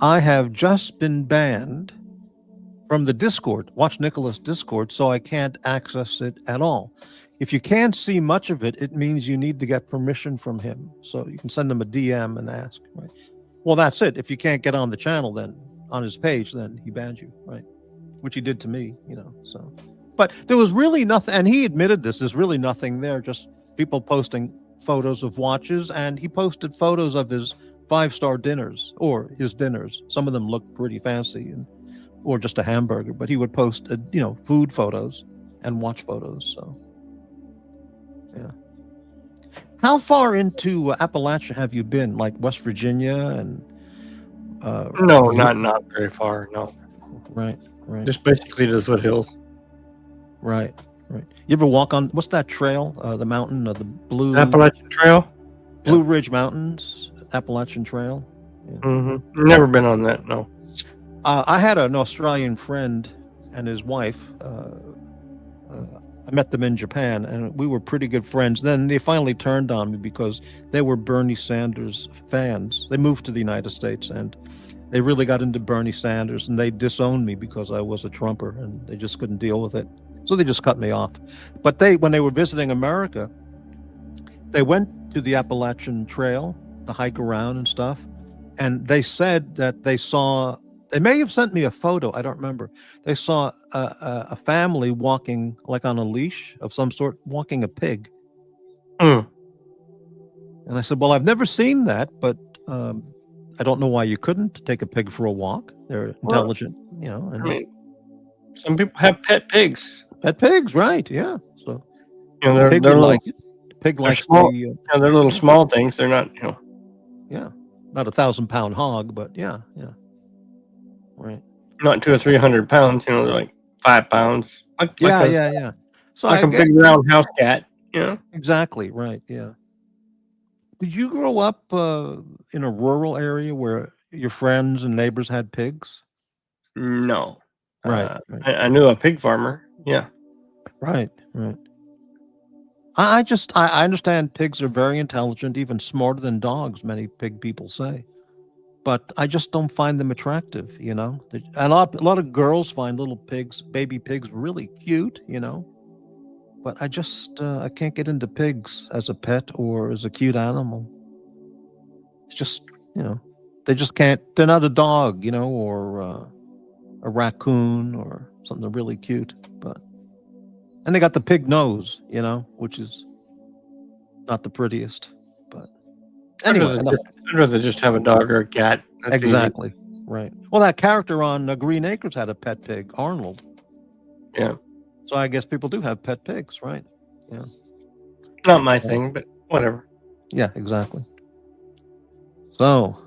I have just been banned from the Discord, Watch Nicholas Discord, so I can't access it at all. If you can't see much of it, it means you need to get permission from him. So you can send him a DM and ask, right? Well, that's it. If you can't get on the channel, then on his page, then he banned you, right? Which he did to me, you know. So, but there was really nothing, and he admitted this. There's really nothing there. Just people posting photos of watches, and he posted photos of his 5-star dinners or his dinners. Some of them looked pretty fancy, or just a hamburger. But he would post, food photos and watch photos. So, yeah. How far into Appalachia have you been? Like West Virginia and No, not very far. No, right. just basically the foothills. Right. You ever walk on what's that trail? The mountain of the Appalachian Trail. Blue Ridge Mountains, Appalachian Trail. Yeah. Mm-hmm. Never been on that. No. I had an Australian friend and his wife. I met them in Japan, and we were pretty good friends. Then they finally turned on me because they were Bernie Sanders fans. They moved to the United States, and they really got into Bernie Sanders, and they disowned me because I was a Trumper, and they just couldn't deal with it. So they just cut me off. But when they were visiting America, they went to the Appalachian Trail to hike around and stuff, and they said that they may have sent me a photo. I don't remember. They saw a family walking like on a leash of some sort, walking a pig. Mm. And I said, well, I've never seen that, but I don't know why you couldn't take a pig for a walk. They're intelligent, you know. And I mean, some people have pet pigs. pet pigs, right? Yeah. So They're pig little, like it. Pig likes small. the They're little small things. They're not, yeah, not a 1,000-pound hog, but yeah, right. not 200 or 300 pounds. They're like 5 pounds. Yeah. So like I a guess big round house cat. exactly right. Yeah. Did you grow up in a rural area where your friends and neighbors had pigs? No. Right. I knew a pig farmer. Yeah. Right. I understand pigs are very intelligent, even smarter than dogs, many pig people say. But I just don't find them attractive, you know. A lot of girls find little pigs, baby pigs, really cute, you know. But I just I can't get into pigs as a pet or as a cute animal. It's just, they just can't. They're not a dog, you know, or a raccoon or something really cute. And they got the pig nose, you know, which is not the prettiest. But anyway, I'd rather just have a dog or a cat. That's exactly right. Well, that character on Green Acres had a pet pig, Arnold. Easy. Yeah. So I guess people do have pet pigs, right? Yeah. Not my thing, but whatever. Yeah, exactly. So,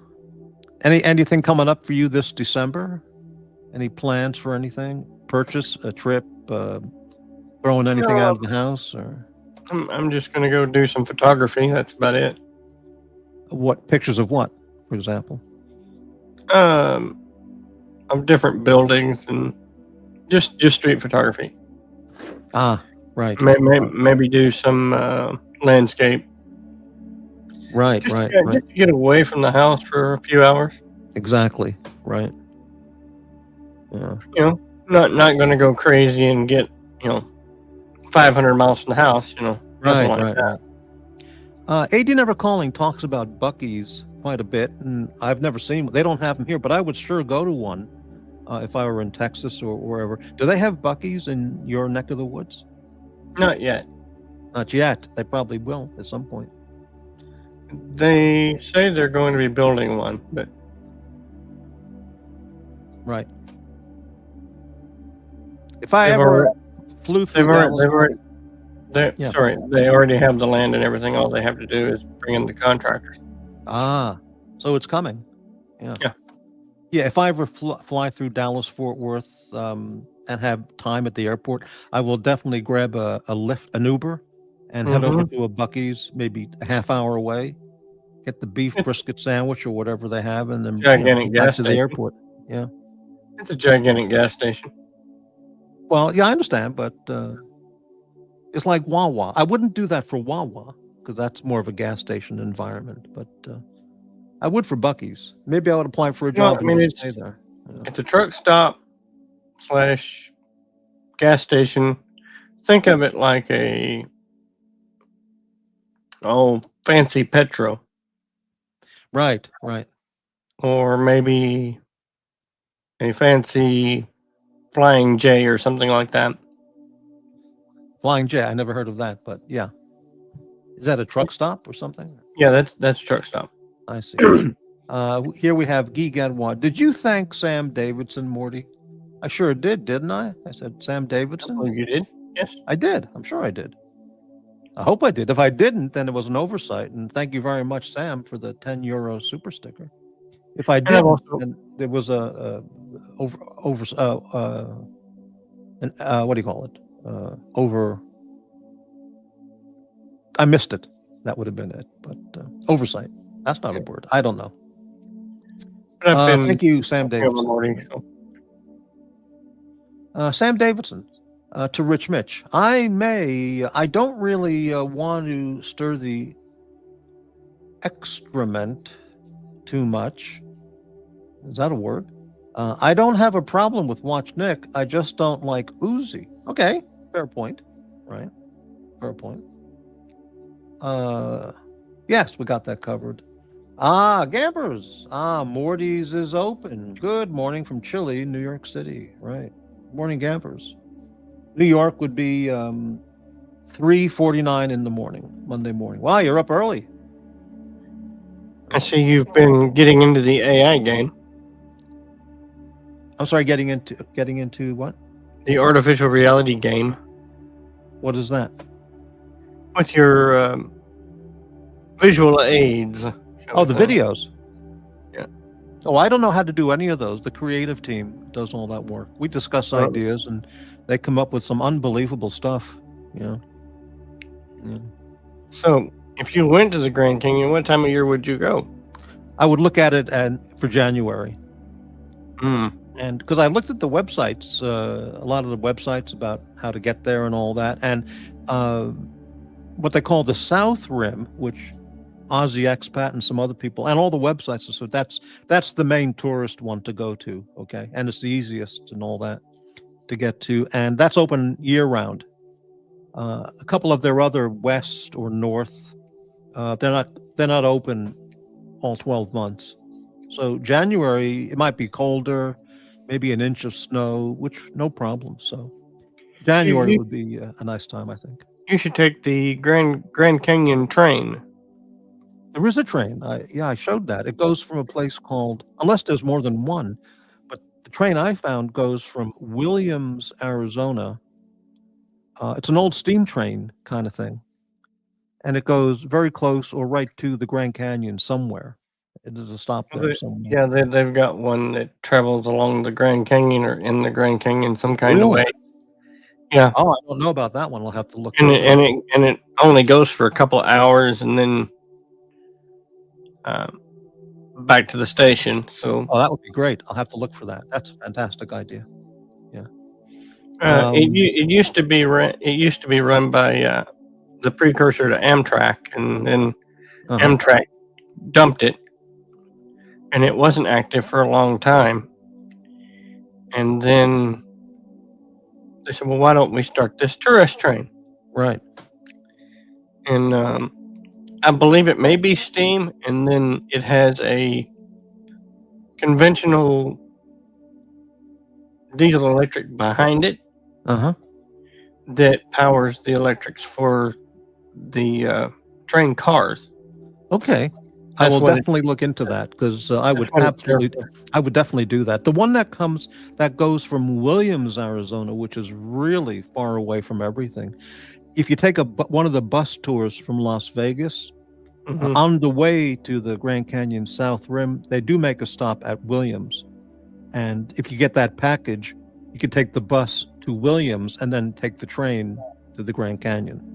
anything coming up for you this December? Any plans for anything? Purchase, a trip, throwing anything out of the house, or I'm just gonna go do some photography. That's about it. what pictures of what, for example? Of different buildings and just street photography. Ah, right. Maybe do some landscape. Right. Just to get away from the house for a few hours. Exactly. Right. Yeah. Not going to go crazy and get 500 miles from the house. Right. AD Never Calling talks about Buc-ee's quite a bit, and I've never seen. They don't have them here, but I would sure go to one if I were in Texas or wherever. Do they have Buc-ee's in your neck of the woods? Not yet. Not yet. They probably will at some point. They say they're going to be building one, but right. If I They've ever already- flew They've through already, Dallas, they've already, they Yeah. sorry, they already have the land and everything. All they have to do is bring in the contractors. so it's coming. Yeah. Yeah. Yeah. If I ever fly through Dallas Fort Worth and have time at the airport, I will definitely grab a Lyft, an Uber, and head over to a Buc-ee's, maybe a half hour away. Get the beef brisket sandwich or whatever they have, and then Gigantic back gas to the station. airport. Yeah. It's a gigantic gas station. Well, yeah, I understand, but it's like Wawa. I wouldn't do that for Wawa because that's more of a gas station environment. But I would for Buc-ee's. Maybe I would apply for a No, job I and mean just stay there. Yeah. it's a truck stop / gas station. Think of it like a fancy Petro, Right, right. or maybe a fancy Flying J or something like that. Flying J. I never heard of that, but yeah. Is that a truck stop or something? Yeah, that's truck stop. I see. Here we have Guy Gadwa. Did you thank Sam Davidson, Morty? I sure did, didn't I? I said Sam I Davidson. believe you did. Yes. I did. I'm sure I did. I hope I did. If I didn't, then it was an oversight. And thank you very much, Sam, for the €10 super sticker. If I I've didn't, also- then there was what do you call it? I missed it. That would have been it. But oversight. That's not a word. I don't know. But I've been Thank you, Sam talking about Davidson. Morty, so. Sam Davidson. To Rich Mitch. I don't really want to stir the excrement too much. Is that a word? I don't have a problem with Watch Nick. I just don't like Uzi. Okay, fair point. Right? Fair point. Yes, we got that covered. Gambers. Morty's is open. Good morning from Chile, New York City. Right. Morning, Gambers. New York would be 3:49 in the morning, Monday morning. Wow, you're up early. I see you've been getting into the AI game, I'm sorry, getting into what? the artificial reality game, What is that? with your visual aids. Oh, the videos. Yeah. Oh, I don't know how to do any of those. The creative team does all that work. We discuss ideas and they come up with some unbelievable stuff. Yeah. So, if you went to the Grand Canyon, what time of year would you go? I would look at it for January. Mm. And because I looked at the websites, a lot of the websites about how to get there and all that, and what they call the South Rim, which Aussie Expat and some other people, and all the websites. So that's the main tourist one to go to. Okay, and it's the easiest and all that to get to, and that's open year round. A couple of their other west or north, they're not open all 12 months. So January, it might be colder, maybe an inch of snow, which no problem. So January would be a nice time, I think. You should take the Grand Canyon train. There is a train. I showed that. It goes from a place called, unless there's more than one, but the train I found goes from Williams, Arizona. It's an old steam train kind of thing. And it goes very close or right to the Grand Canyon somewhere. There's a stop there somewhere. Yeah, they've got one that travels along the Grand Canyon or in the Grand Canyon some kind of way. Yeah. Oh, I don't know about that one. I'll have to look. And it only goes for a couple of hours and then back to the station. So that would be great. I'll have to look for that. That's a fantastic idea. Yeah. It used to be run by the precursor to Amtrak, and then Amtrak dumped it, and it wasn't active for a long time. And then they said, "Well, why don't we start this tourist train?" Right. And I believe it may be steam, and then it has a conventional diesel electric behind it that powers the electrics for the train cars. Okay. I will definitely look into that because I would definitely do that. The one that goes from Williams, Arizona, which is really far away from everything. If you take one of the bus tours from Las Vegas, on the way to the Grand Canyon South Rim, they do make a stop at Williams. And if you get that package, you can take the bus to Williams and then take the train to the Grand Canyon.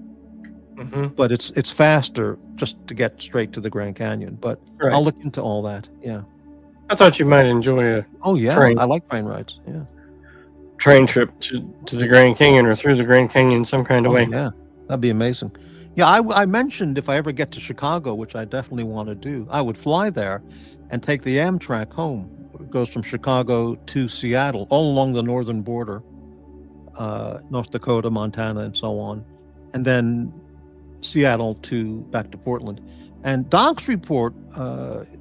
But it's faster just to get straight to the Grand Canyon. But I'll look into all that. Yeah. I thought you might enjoy train. I like train rides. Yeah. Train trip to the Grand Canyon or through the Grand Canyon some kind of way. Yeah, that'd be amazing. Yeah, I mentioned if I ever get to Chicago, which I definitely want to do, I would fly there and take the Amtrak home. It goes from Chicago to Seattle, all along the northern border, North Dakota, Montana, and so on. And then Seattle back to Portland. And Doc's report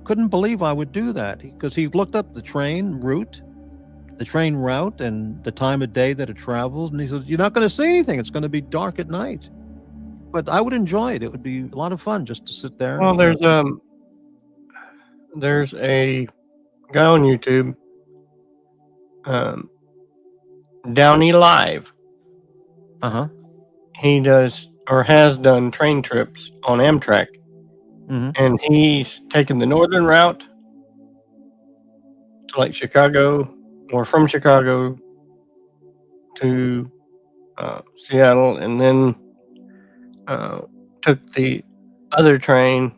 couldn't believe I would do that because he looked up the train route and the time of day that it travels. And he says, you're not going to see anything. It's going to be dark at night. But I would enjoy it. It would be a lot of fun just to sit there. Well, there's a guy on YouTube, Downey Live. He does or has done train trips on Amtrak, and he's taken the northern route to like Chicago, or from Chicago to Seattle, and then took the other train,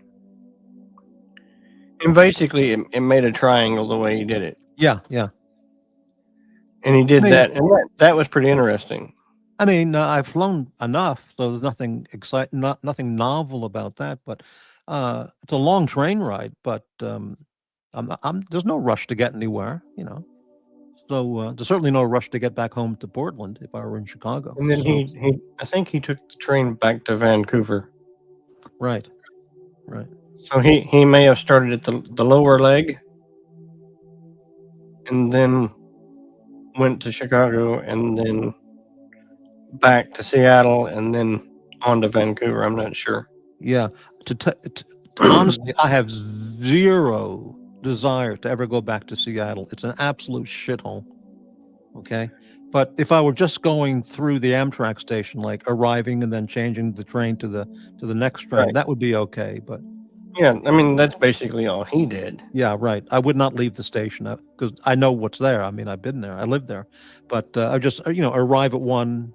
and basically it made a triangle the way he did it. Yeah. And he did that, and that was pretty interesting. I mean, I've flown enough, so there's nothing exciting, nothing novel about that. But it's a long train ride. But there's no rush to get anywhere, you know. So there's certainly no rush to get back home to Portland if I were in Chicago. And then I think he took the train back to Vancouver. Right. So he may have started at the lower leg, and then went to Chicago, and then back to Seattle, and then on to Vancouver. I'm not sure. Yeah. Honestly, I have zero desire to ever go back to Seattle. It's an absolute shithole. Okay. But if I were just going through the Amtrak station, like arriving and then changing the train to the next train, that would be okay. But yeah, I mean, that's basically all he did. Yeah, right. I would not leave the station because I know what's there. I mean, I've been there. I lived there. But I just, arrive at one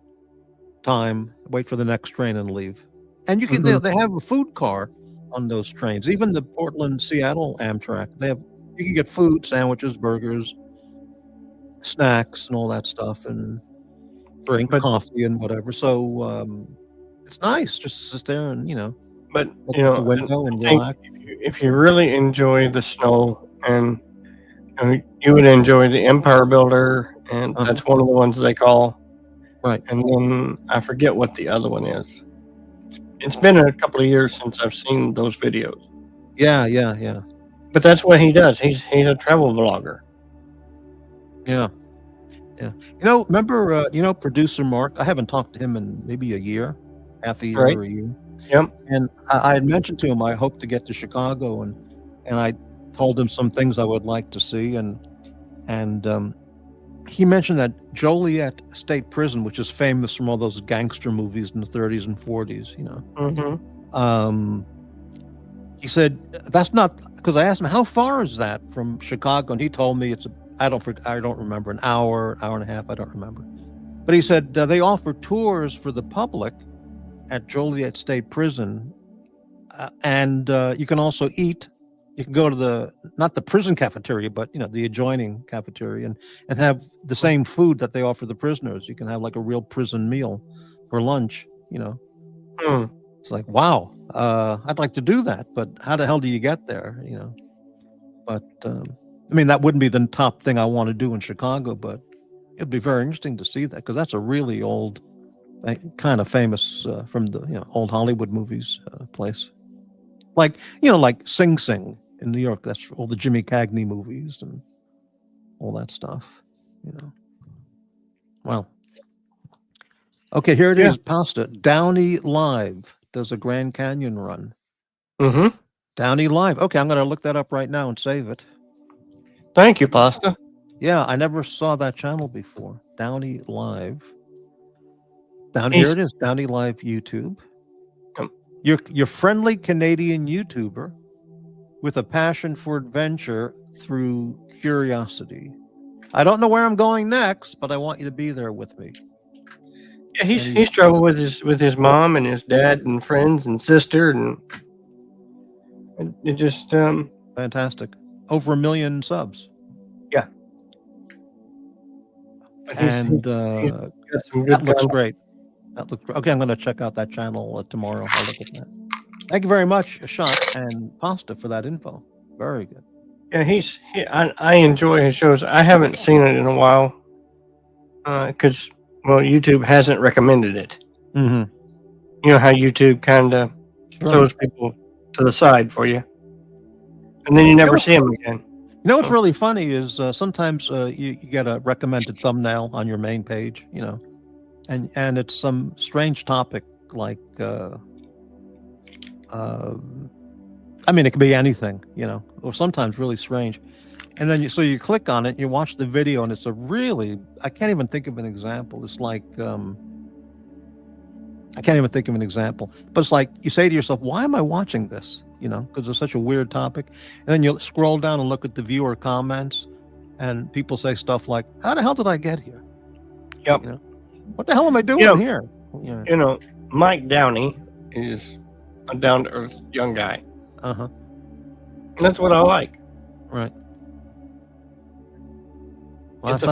time, wait for the next train and leave. And you can, they have a food car on those trains. Even the Portland-Seattle Amtrak, you can get food, sandwiches, burgers, snacks, and all that stuff, and drink coffee and whatever. So it's nice just to sit there and, but look out the window and relax. If you really enjoy the snow, and you would enjoy the Empire Builder, and that's one of the ones they call. Right. And then I forget what the other one is. It's been a couple of years since I've seen those videos. Yeah. But that's what he does. He's a travel vlogger. Yeah. Remember, producer Mark? I haven't talked to him in maybe a year, half a year or a year. Yep. And I had mentioned to him I hope to get to Chicago, and I told him some things I would like to see, and he mentioned that Joliet State Prison, which is famous from all those gangster movies in the 30s and 40s, he said that's not, because I asked him how far is that from Chicago, and he told me I don't remember, an hour and a half, I don't remember, but he said they offer tours for the public at Joliet State Prison, and you can also eat. You can go to not the prison cafeteria, but the adjoining cafeteria, and have the same food that they offer the prisoners. You can have like a real prison meal for lunch. It's like, wow, I'd like to do that, but how the hell do you get there? But I mean, that wouldn't be the top thing I want to do in Chicago, but it'd be very interesting to see that, because that's a really old, kind of famous from the old Hollywood movies place. Like Sing Sing in New York. That's all the Jimmy Cagney movies and all that stuff. Well, okay, here it is. Pasta Downey Live does a Grand Canyon run. Downey Live. Okay, I'm going to look that up right now and save it. Thank you, Pasta. Yeah, I never saw that channel before. Downey Live. Here it is. Downey Live YouTube. Your friendly Canadian YouTuber with a passion for adventure through curiosity. I don't know where I'm going next, but I want you to be there with me. Yeah, he's struggled with his mom and his dad and friends and sister, and it just fantastic. Over 1 million subs. Yeah. And got some good that looks content. great. That looks okay. I'm going to check out that channel tomorrow. I'll look at that. Thank you very much, Shot and Pasta, for that info. Very good. Yeah, I enjoy his shows. I haven't seen it in a while because YouTube hasn't recommended it. Mm-hmm. You know how YouTube kind of throws people to the side for you, and then you never see them again. You know what's really funny is sometimes you get a recommended thumbnail on your main page, and it's some strange topic like it could be anything, or sometimes really strange. And then you click on it, you watch the video, and it's I can't even think of an example. It's like, I can't even think of an example, but it's like you say to yourself, why am I watching this? Because it's such a weird topic. And then you scroll down and look at the viewer comments, and people say stuff like, how the hell did I get here? Yep. What the hell am I doing here? Yeah. Mike Downey is a down-to-earth young guy. Uh-huh. And that's what I like. Right. Well, it's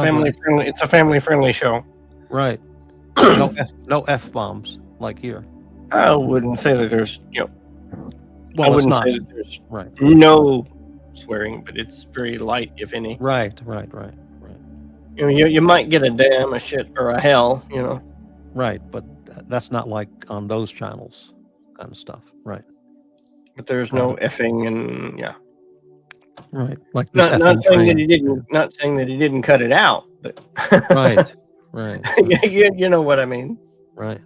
a family-friendly show. Right. No F-bombs like here. I wouldn't say that there's, well, I wouldn't say that there's no swearing, but it's very light, if any. Right. You might get a damn, a shit, or a hell, Right, but that's not like on those channels kind of stuff. Right. But there's no effing and Right. Like not saying that he didn't cut it out, but right. you know what I mean. Right.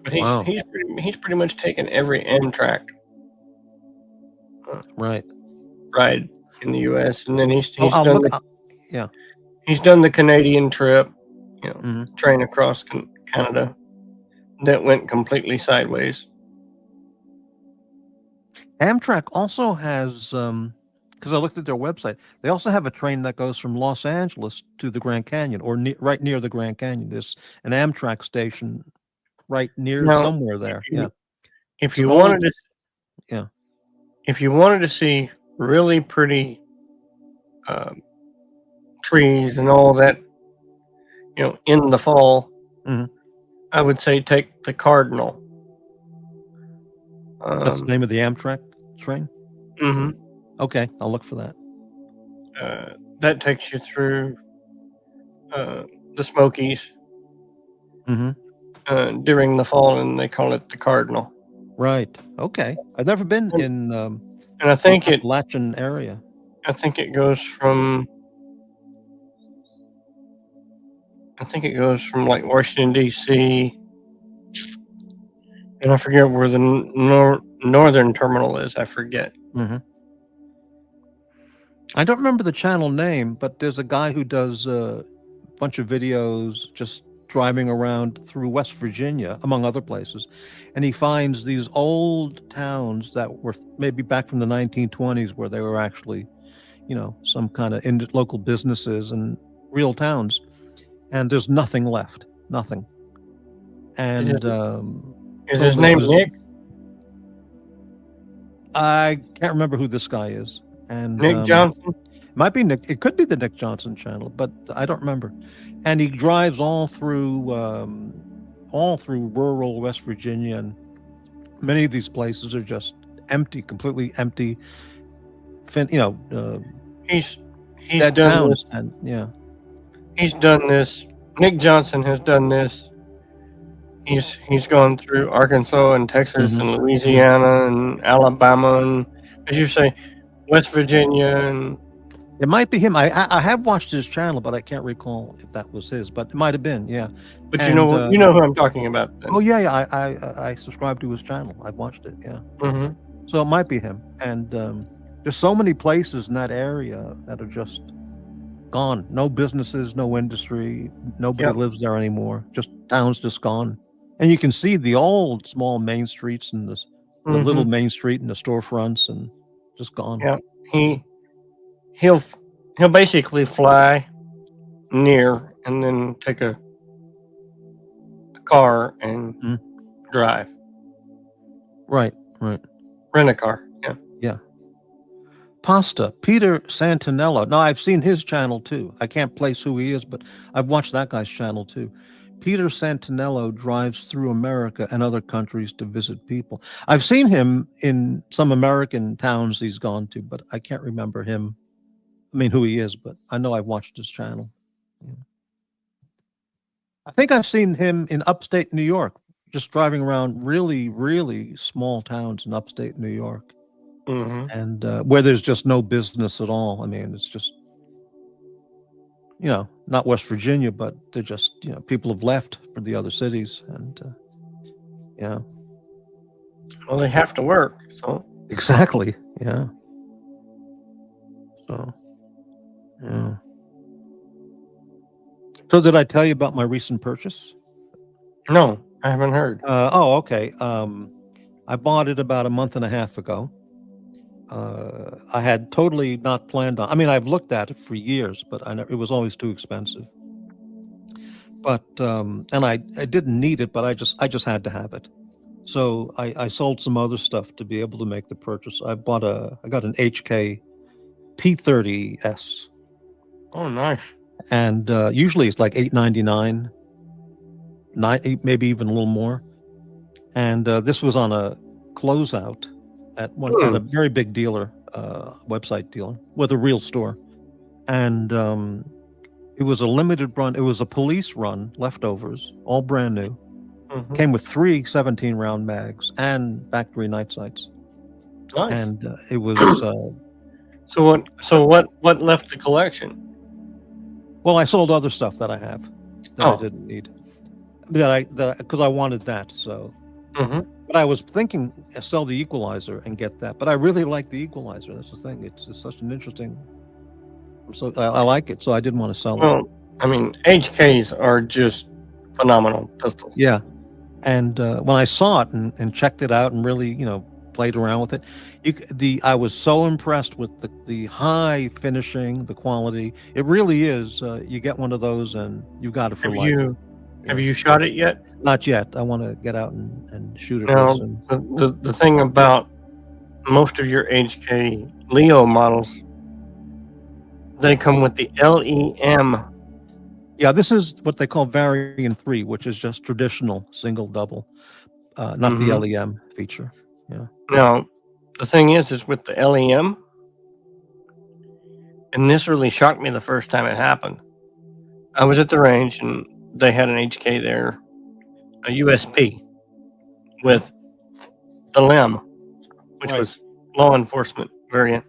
But he's pretty much taken every Amtrak ride in the U.S. and then he's done he's done the Canadian trip, train across Canada that went completely sideways. Amtrak also has, because I looked at their website, they also have a train that goes from Los Angeles to the Grand Canyon, or right near the Grand Canyon. There's an Amtrak station right near somewhere there. If you wanted to see really pretty trees and all that, in the fall, I would say take the Cardinal. That's the name of the Amtrak train? Mm-hmm. Okay, I'll look for that. That takes you through the Smokies during the fall, and they call it the Cardinal. Right. Okay. I've never been in and I think Appalachian area. I think it goes from like Washington, D.C., and I forget where the northern terminal is. I forget. Mm-hmm. I don't remember the channel name, but there's a guy who does a bunch of videos just driving around through West Virginia, among other places, and he finds these old towns that were maybe back from the 1920s, where they were actually, some kind of local businesses and real towns, and there's nothing left, nothing. And is his name Nick? I can't remember who this guy is. And Nick Johnson? Might be Nick. It could be the Nick Johnson channel, but I don't remember. And he drives all through rural West Virginia, and many of these places are just empty, completely empty. He's dead done towns, this. and he's done this. Nick Johnson has done this. He's gone through Arkansas and Texas and Louisiana and Alabama and, as you say, West Virginia, and it might be him. I have watched his channel, but I can't recall if that was his. But it might have been, yeah. But you know who I'm talking about. Then. Oh yeah. I subscribe to his channel. I've watched it. Yeah. Mm-hmm. So it might be him. And there's so many places in that area that are just gone. No businesses, no industry. Nobody Yep. lives there anymore. Just town's just gone. And you can see the old small main streets and the little main street and the storefronts and just gone. Yeah, he'll basically fly near and then take a car and drive. Right. Rent a car. Yeah. Pasta, Peter Santinello. Now, I've seen his channel too. I can't place who he is, but I've watched that guy's channel too. Peter Santinello drives through America and other countries to visit people. I've seen him in some American towns he's gone to, but I can't remember him. I mean, who he is, but I know I've watched his channel. Yeah. I think I've seen him in upstate New York, just driving around really, really small towns in upstate New York. And where there's just no business at all. I mean, it's just, not West Virginia, but they're just, people have left for the other cities. And, yeah. Well, they have to work, so. Exactly. Yeah. So, yeah. So did I tell you about my recent purchase? No, I haven't heard. Okay. I bought it about a month and a half ago. I had totally not planned on. I mean, I've looked at it for years, but it was always too expensive. But and I didn't need it, but I just had to have it. So I sold some other stuff to be able to make the purchase. I got an HK P30S. Oh, nice. And usually it's like $8.99, maybe even a little more. And this was on a closeout at a very big dealer, website dealer with a real store. And it was a limited run. It was a police run, leftovers, all brand new. Came with 3 17-round mags and factory night sights. Nice. And it was. So what left the collection? Well, I sold other stuff that I have that I didn't need. Because I wanted that. So. But I was thinking sell the equalizer and get that. But I really like the equalizer. That's the thing. It's such an interesting. So I like it. So I didn't want to sell it. Well, I mean, HKs are just phenomenal pistols. Yeah. And when I saw it and checked it out and really, played around with it, I was so impressed with the high finishing, the quality. It really is. You get one of those and you've got it for life. Have you shot it yet? Not yet. I want to get out and shoot it. Now, the thing about most of your HK Leo models, they come with the LEM. Yeah, this is what they call Variant 3, which is just traditional single double, not the LEM feature. Yeah. Now, the thing is with the LEM, and this really shocked me the first time it happened. I was at the range and they had an HK there, a USP with the LEM, which was law enforcement variant.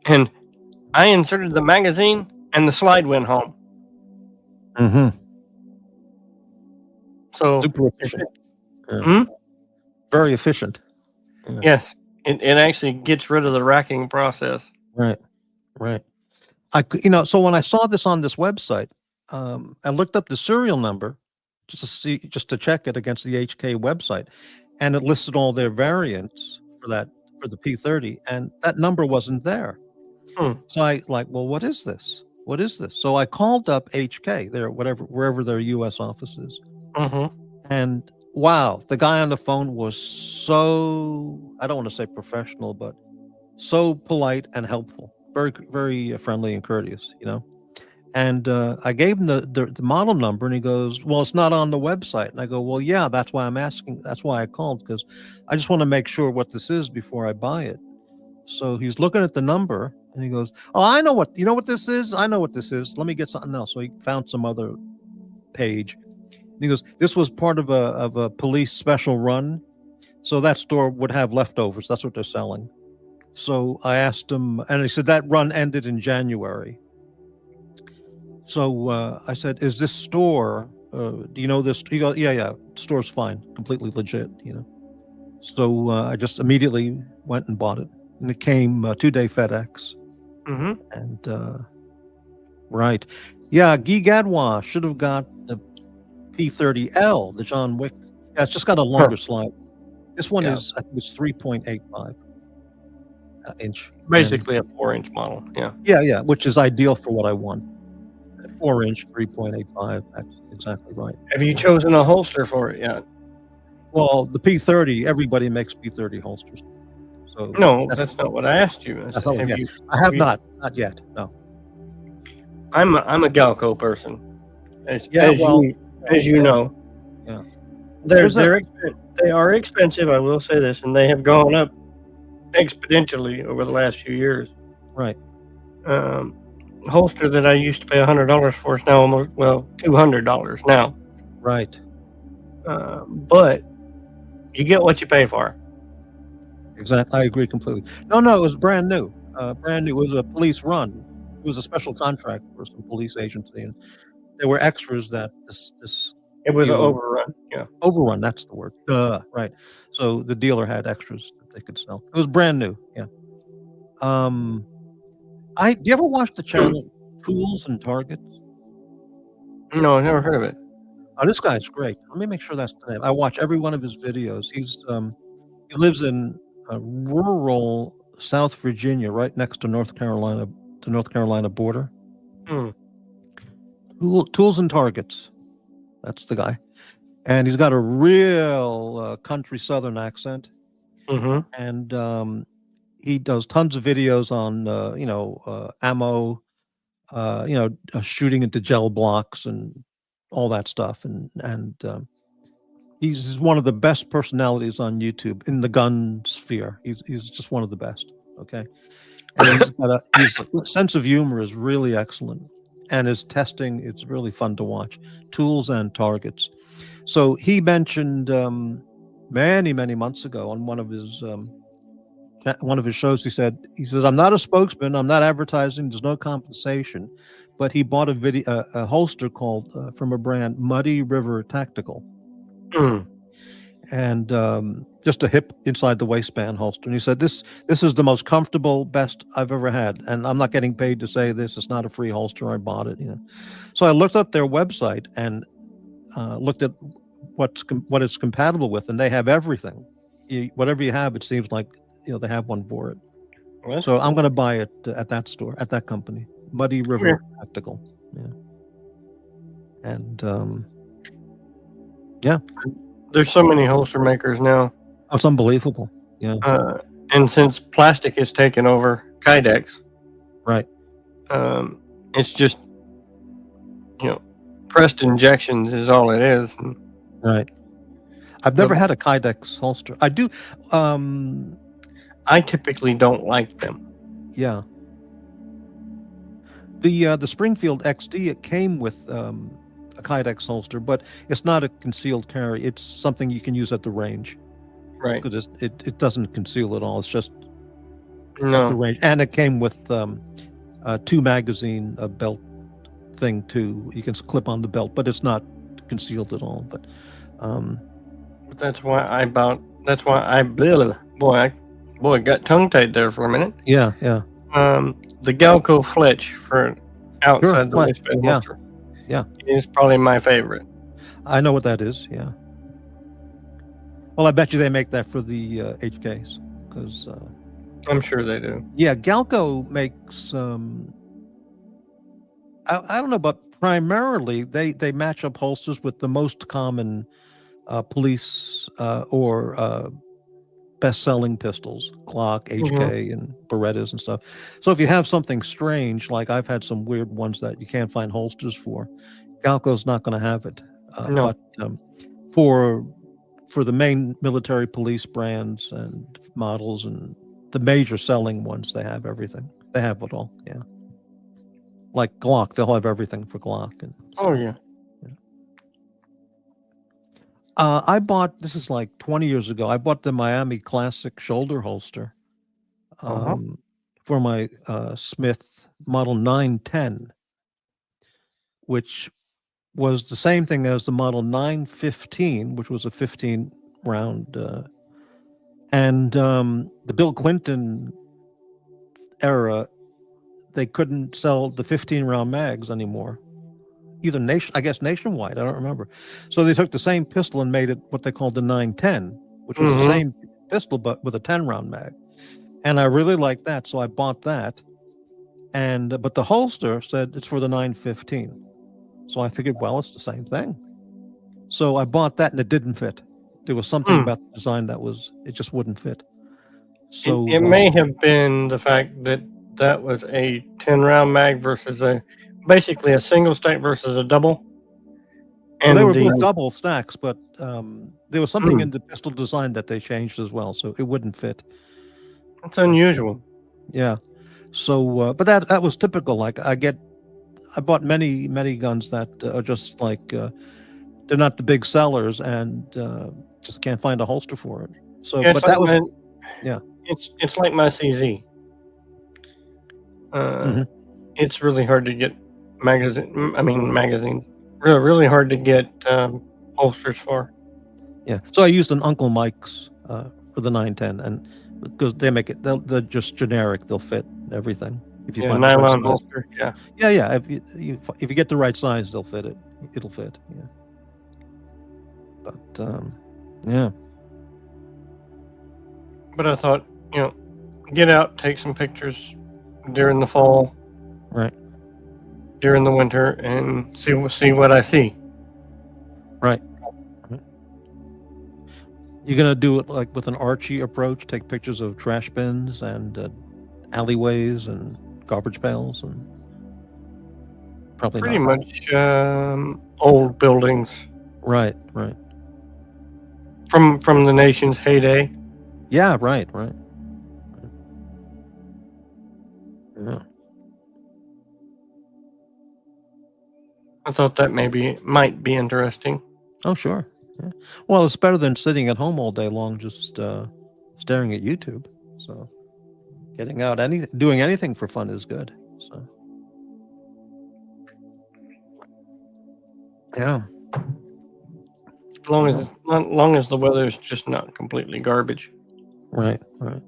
And I inserted the magazine and the slide went home. So super efficient. Very efficient. Yeah. Yes, it actually gets rid of the racking process. Right. So when I saw this on this website, I looked up the serial number just to check it against the HK website, and it listed all their variants for the P30, and that number wasn't there. So I well, what is this? So I called up HK, wherever their U.S. office is, and wow, the guy on the phone was so, I don't want to say professional, but so polite and helpful, very, very friendly and courteous, And I gave him the model number, and he goes, well, it's not on the website. And I go, well, yeah, that's why I'm asking. That's why I called, because I just want to make sure what this is before I buy it. So he's looking at the number, and he goes, oh, I know what this is? I know what this is. Let me get something else. So he found some other page. And he goes, this was part of a police special run. So that store would have leftovers. That's what they're selling. So I asked him, and he said that run ended in January. So I said, is this store, do you know this? He goes, yeah, store's fine. Completely legit, So I just immediately went and bought it, and it came 2-day FedEx. Mm-hmm. And right, yeah, Guy Gadwa should have got the P30L, the John Wick. Yeah, it's just got a longer slide. This one Yeah. is, I think it's 3.85 inch. Basically a 4-inch model. Yeah. Yeah, which is ideal for what I want. 4-inch, 3.85. That's exactly right. Have you chosen a holster for it yet? Well, the P30, everybody makes P30 holsters. So No, that's not what I asked you. that's not, Have yeah. you? I have not yet. No. I'm a Galco person. As you know. Yeah. They are expensive. I will say this, and they have gone up exponentially over the last few years. Right. Holster that I used to pay $100 for is now almost $200 now. Right. But you get what you pay for. Exactly. I agree completely. No, it was brand new. Brand new. It was a police run. It was a special contract for some police agency, and there were extras that this It was an overrun. Yeah. overrun. That's the word. Right. So the dealer had extras that they could sell. It was brand new. Yeah. Do you ever watch the channel Tools and Targets? No, I never heard of it. Oh, this guy's great. Let me make sure that's the name. I watch every one of his videos. He lives in rural South Virginia, right next to North Carolina border. Tools and Targets. That's the guy, and he's got a real country Southern accent. Mm-hmm. And he does tons of videos on ammo, shooting into gel blocks and all that stuff, and he's one of the best personalities on YouTube in the gun sphere. He's just one of the best. Okay, and his sense of humor is really excellent, and his testing, it's really fun to watch. Tools and Targets. So he mentioned many months ago on one of his shows, he says, I'm not a spokesman, I'm not advertising, there's no compensation, but he bought a holster called from a brand, Muddy River Tactical. And just a hip inside the waistband holster. And he said, this is the most comfortable, best I've ever had. And I'm not getting paid to say this. It's not a free holster. I bought it. So I looked up their website and looked at what it's compatible with, and they have everything. Whatever you have, it seems like they have one for it. What? So I'm going to buy it at that store, at that company, Muddy River Tactical. Yeah. And yeah. There's so many holster makers now. Oh, it's unbelievable. Yeah. And since plastic has taken over Kydex, right. It's just, pressed injections is all it is. Right. I've never had a Kydex holster. I do. I typically don't like them. Yeah. The Springfield XD, it came with a Kydex holster, but it's not a concealed carry. It's something you can use at the range. Right. Because it doesn't conceal at all. It's just at the No. range. And it came with a 2 magazine belt thing too. You can clip on the belt, but it's not concealed at all. But that's why I got tongue tied there for a minute. Yeah. The Galco Fletch for outside the waistband holster. Yeah. Is probably my favorite. I know what that is. Yeah. Well, I bet you they make that for the HKs, because I'm sure they do. Yeah, Galco makes. I don't know, but primarily they match up holsters with the most common police or best-selling pistols, Glock, HK, and Berettas and stuff. So if you have something strange, like I've had some weird ones that you can't find holsters for, Galco's not going to have it. No. But for the main military police brands and models and the major selling ones, they have everything. They have it all. Yeah. Like Glock, they'll have everything for Glock. And oh yeah. I bought, this is like 20 years ago, I bought the Miami Classic shoulder holster for my Smith Model 910, which was the same thing as the Model 915, which was a 15 round And the Bill Clinton era, they couldn't sell the 15-round mags anymore. Either nationwide, I don't remember. So they took the same pistol and made it what they called the 910, which was the same pistol but with a 10-round mag. And I really liked that, so I bought that. And but the holster said it's for the 915. So I figured, well, it's the same thing. So I bought that, and it didn't fit. There was something about the design it just wouldn't fit. So it may have been the fact that that was a 10-round mag versus basically a single stack versus a double. And they were both double stacks, but there was something in the pistol design that they changed as well, so it wouldn't fit. That's unusual. Yeah. So, but that was typical. Like I bought many guns that are just like they're not the big sellers, and just can't find a holster for it. So, yeah, but that was it's like my CZ. It's really hard to get magazines. Really hard to get holsters for. Yeah. So I used an Uncle Mike's for the 910, and because they make it, they're just generic. They'll fit everything. If you find the right nylon size. holster. Yeah. Yeah. If you get the right size, they'll fit it. It'll fit. Yeah. But yeah. But I thought, get out, take some pictures during the fall, right? During the winter, and see what I see. Right. You're gonna do it like with an Archie approach. Take pictures of trash bins and alleyways and garbage pails, and probably pretty much old buildings. Right. From the nation's heyday. Yeah. Right. Yeah. I thought that might be interesting. Oh, sure. Yeah. Well, it's better than sitting at home all day long just staring at YouTube. So getting out, doing anything for fun is good. So yeah. As long as the weather's just not completely garbage. Right. I'm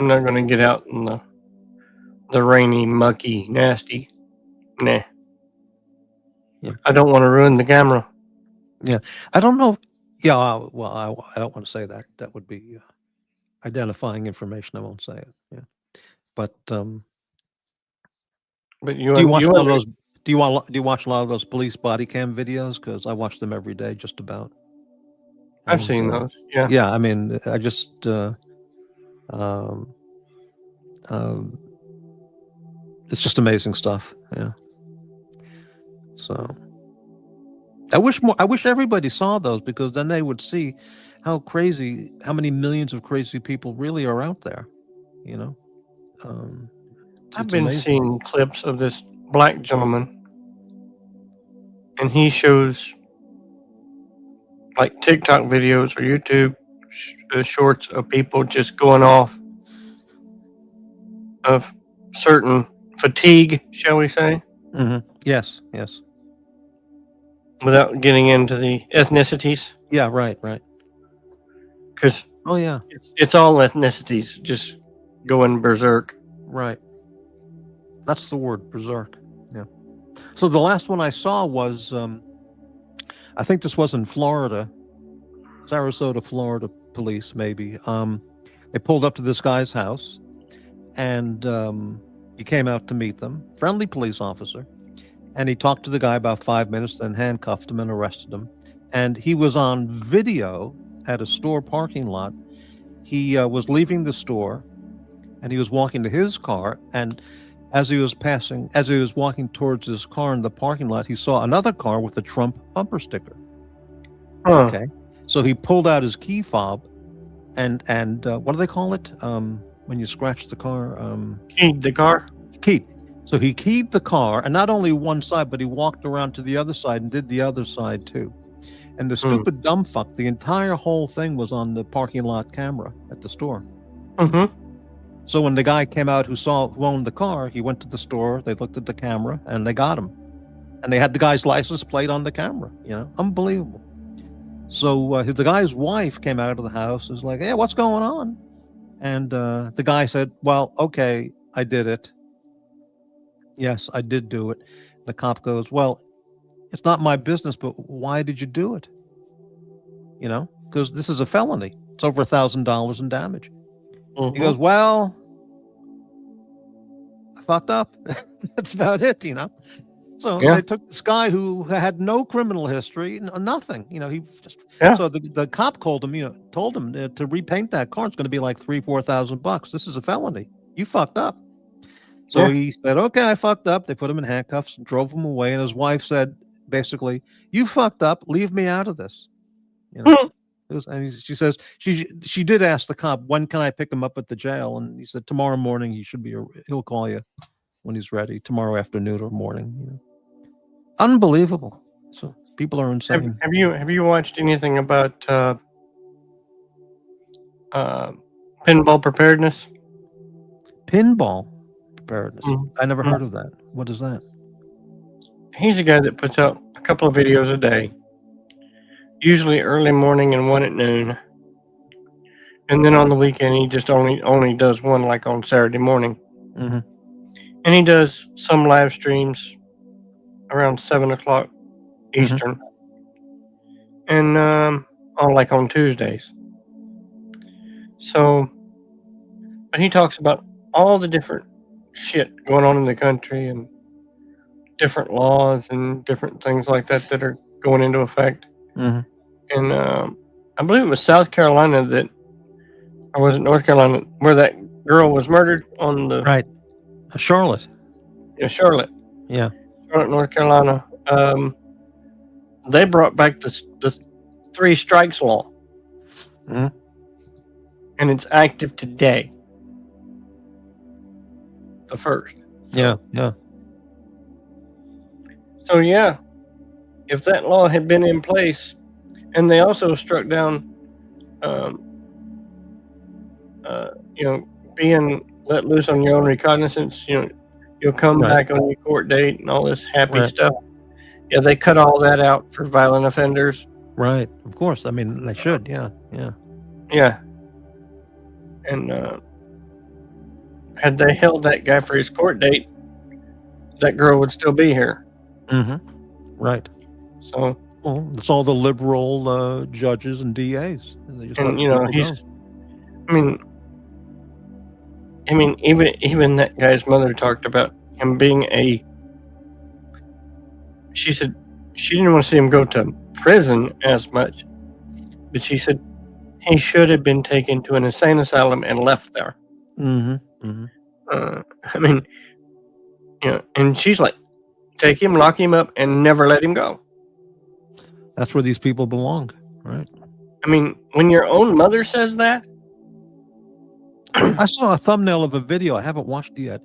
not going to get out in the rainy, mucky, nasty. Nah. Yeah. I don't want to ruin the camera. Yeah. I don't know. Yeah. Well, I don't want to say that. That would be identifying information. I won't say it. Yeah. But you do you watch a lot of those? Do you watch a lot of those police body cam videos? Because I watch them every day, just about. I've seen those. Yeah. Yeah. I mean, I just. It's just amazing stuff. Yeah. So I wish everybody saw those, because then they would see how many millions of crazy people really are out there. I've been seeing clips of this black gentleman, and he shows like TikTok videos or YouTube shorts of people just going off of certain fatigue, shall we say? Mm-hmm. Yes. Without getting into the ethnicities. Yeah, right. Because it's all ethnicities just going berserk. Right. That's the word, berserk. Yeah. So the last one I saw was, I think this was in Florida, Sarasota, Florida police, maybe. They pulled up to this guy's house, and he came out to meet them. Friendly police officer. And he talked to the guy about 5 minutes, then handcuffed him and arrested him. And he was on video at a store parking lot. He was leaving the store, and he was walking to his car. And as he was walking towards his car in the parking lot, he saw another car with a Trump bumper sticker. Huh. Okay. So he pulled out his key fob, and what do they call it? When you scratch the car? Keyed the car? Keyed. So he keyed the car, and not only one side, but he walked around to the other side and did the other side too. And the stupid dumb fuck, the entire whole thing was on the parking lot camera at the store. Mm-hmm. So when the guy came out who owned the car, he went to the store, they looked at the camera, and they got him. And they had the guy's license plate on the camera, unbelievable. So the guy's wife came out of the house and was like, "Hey, what's going on?" And the guy said, "Well, okay, I did it. Yes, I did do it." The cop goes, "Well, it's not my business, but why did you do it? You know, because this is a felony. It's over $1,000 in damage." He goes, "Well, I fucked up." That's about it, you know. So Yeah. they took this guy who had no criminal history, nothing. You know, he just. Yeah. So the cop called him. You know, told him to repaint that car. It's going to be like $3,000-4,000. This is a felony. You fucked up. So he said, "Okay, I fucked up." They put him in handcuffs and drove him away. And his wife said, basically, "You fucked up. Leave me out of this." You know. She says she did ask the cop, "When can I pick him up at the jail?" And he said, "Tomorrow morning. He'll call you when he's ready. Tomorrow afternoon or morning." You know. Unbelievable. So people are insane. Have you watched anything about pinball preparedness? Pinball preparedness. Mhm. I never heard of that. What is that? He's a guy that puts out a couple of videos a day, usually early morning and one at noon. And then on the weekend, he just only does one, like on Saturday morning. Mm-hmm. And he does some live streams around 7 o'clock Eastern, and on Tuesdays. So, but he talks about all the different shit going on in the country and different laws and different things like that that are going into effect. Mm-hmm. And I believe it was South Carolina or was it North Carolina, where that girl was murdered on the Right, Charlotte. Yeah, Charlotte. Yeah. Charlotte, North Carolina. They brought back the 3 strikes law, Mhm. and it's active today. The first. Yeah. So yeah, if that law had been in place, and they also struck down, being let loose on your own recognizance. You'll come back on your court date and all this happy stuff. Yeah, they cut all that out for violent offenders. Right. Of course. I mean, they should. Yeah. And had they held that guy for his court date, that girl would still be here. Mm-hmm. Right. So, well, it's all the liberal judges and DAs. And they just even that guy's mother talked about him being she said she didn't want to see him go to prison as much, but she said he should have been taken to an insane asylum and left there. Mm-hmm. And she's like, take him, lock him up, and never let him go. That's where these people belong, right? I mean, when your own mother says that. I saw a thumbnail of a video. I haven't watched it yet.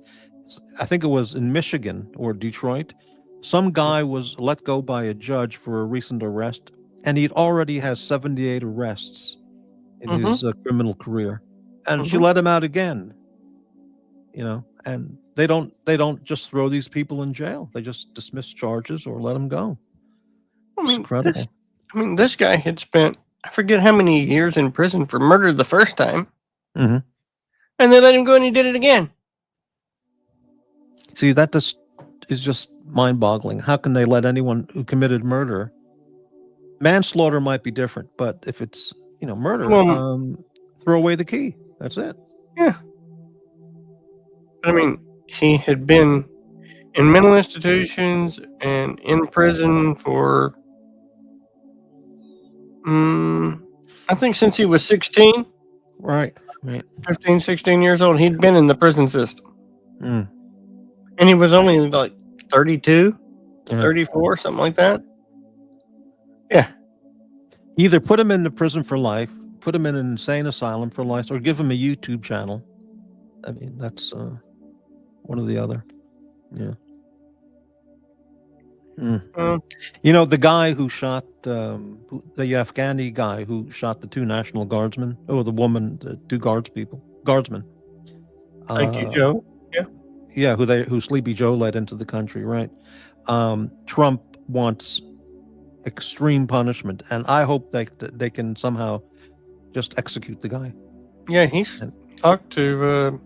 I think it was in Michigan or Detroit. Some guy was let go by a judge for a recent arrest, and he already has 78 arrests in his criminal career, and she let him out again. And they don't just throw these people in jail. They just dismiss charges or let them go. It's incredible. This guy had spent, I forget how many years in prison for murder the first time. Mm-hmm. And they let him go and he did it again. See, that is just mind-boggling. How can they let anyone who committed murder? Manslaughter might be different, but if it's murder, throw away the key. That's it. Yeah. He had been in mental institutions and in prison for I think since he was 16. Right. 15, 16 years old. He'd been in the prison system. Mm. And he was only like 32, 34, something like that. Yeah. Either put him in the prison for life, put him in an insane asylum for life, or give him a YouTube channel. I mean, that's one or the other. Yeah. The guy who shot the Afghani guy who shot the 2 National Guardsmen, the woman, the 2 guardsmen. Thank you, Joe. Yeah. Who Sleepy Joe led into the country, right? Trump wants extreme punishment, and I hope they can somehow just execute the guy. Yeah, he's talked to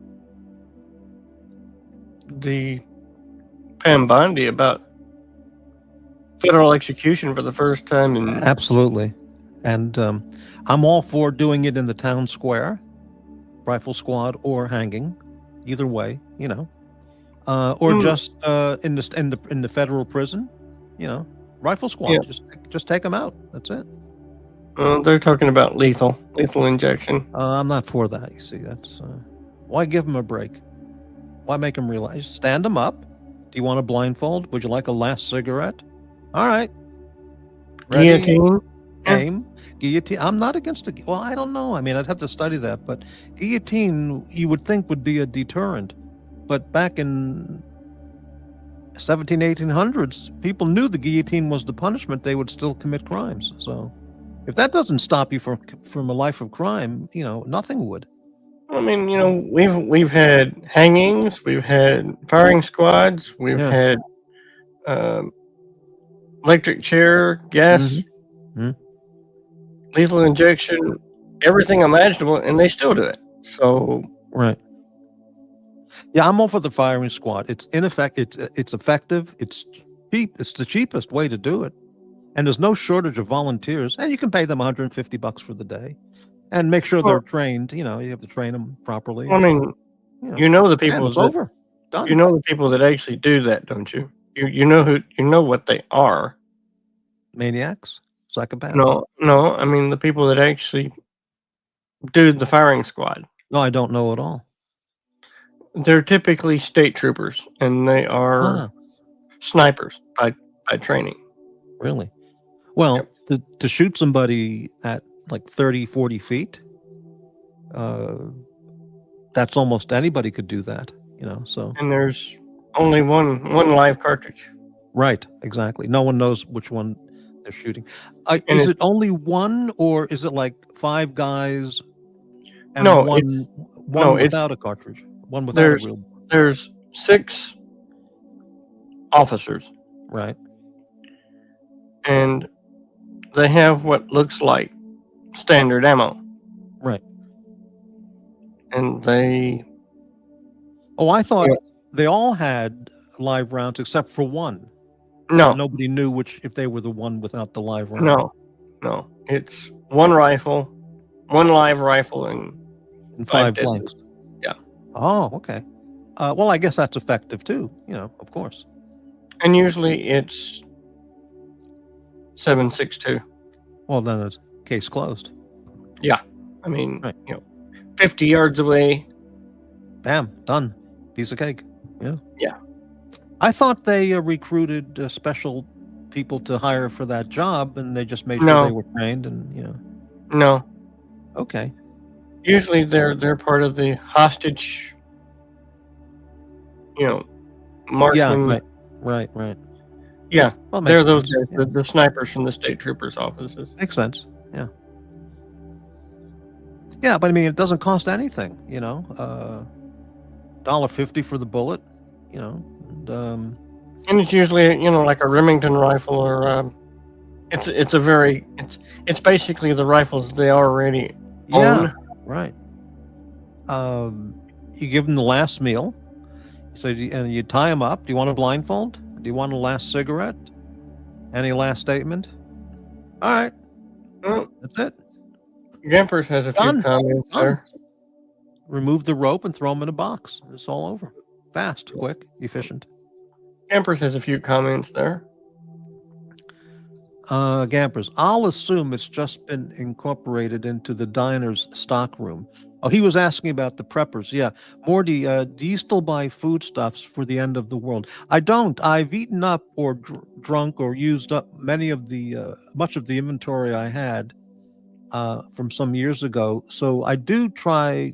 the Pam Bondi about federal execution for the first time in Absolutely. And I'm all for doing it in the town square, rifle squad or hanging, either way, or just in the federal prison, rifle squad. Yeah. Just take them out. That's it. They're talking about lethal injection. I'm not for that. You see, that's why give them a break? Why make them realize? Stand them up. Do you want a blindfold? Would you like a last cigarette? All right. Ready? Guillotine. Aim. Guillotine. I'm not against the. Well, I don't know. I mean, I'd have to study that, but guillotine, you would think, would be a deterrent. But back in 1800s, people knew the guillotine was the punishment. They would still commit crimes. So, if that doesn't stop you from a life of crime, nothing would. I mean, we've had hangings, we've had firing squads, we've had electric chair, gas, lethal injection, everything imaginable, and they still do it. So right. Yeah, I'm all for the firing squad. It's ineffective. It's effective. It's cheap. It's the cheapest way to do it, and there's no shortage of volunteers. And you can pay them $150 for the day, and make sure they're trained. You have to train them properly. I mean, the people. It's over. Done. You know the people that actually do that, don't you? You know what they are. Maniacs, psychopaths. No. I mean the people that actually do the firing squad. No, I don't know at all. They're typically state troopers, and they are snipers by training. Really? Well, to shoot somebody at like 30, 40 feet, that's almost anybody could do that, so. And there's only one live cartridge. Right, exactly. No one knows which one they're shooting. Is it only one, or is it like 5 guys and one without a cartridge? One without a real. There's 6 officers. Right. And they have what looks like standard ammo. Right. And they... Oh, I thought they all had live rounds except for one. No. Nobody knew if they were the one without the live round. No. It's one rifle, one live rifle, and 5 blanks. Yeah. Oh, okay. Well, I guess that's effective too, of course. And usually it's 7.62. Well, then it's case closed. Yeah. I mean, 50 yards away. Bam, done. Piece of cake. Yeah. Yeah. I thought they recruited special people to hire for that job, and they just made sure they were trained, and No. Okay. Usually they're part of the hostage, marksman. Yeah, right. Yeah, well, they're those the snipers from the state troopers' offices. Makes sense. Yeah. Yeah, but I mean, it doesn't cost anything. $1.50 for the bullet. And it's usually like a Remington rifle, or it's basically the rifles they already own. Right. You give them the last meal. So and you tie them up. Do you want a blindfold? Do you want a last cigarette? Any last statement? All right. That's it. Gampers has a few comments there. Remove the rope and throw them in a box. It's all over. Fast, quick, efficient. Gampers has a few comments there. Gampers, I'll assume it's just been incorporated into the diner's stock room. Oh, he was asking about the preppers. Yeah. Morty, do you still buy foodstuffs for the end of the world? I don't. I've eaten up or drunk or used up much of the inventory I had from some years ago. So I do try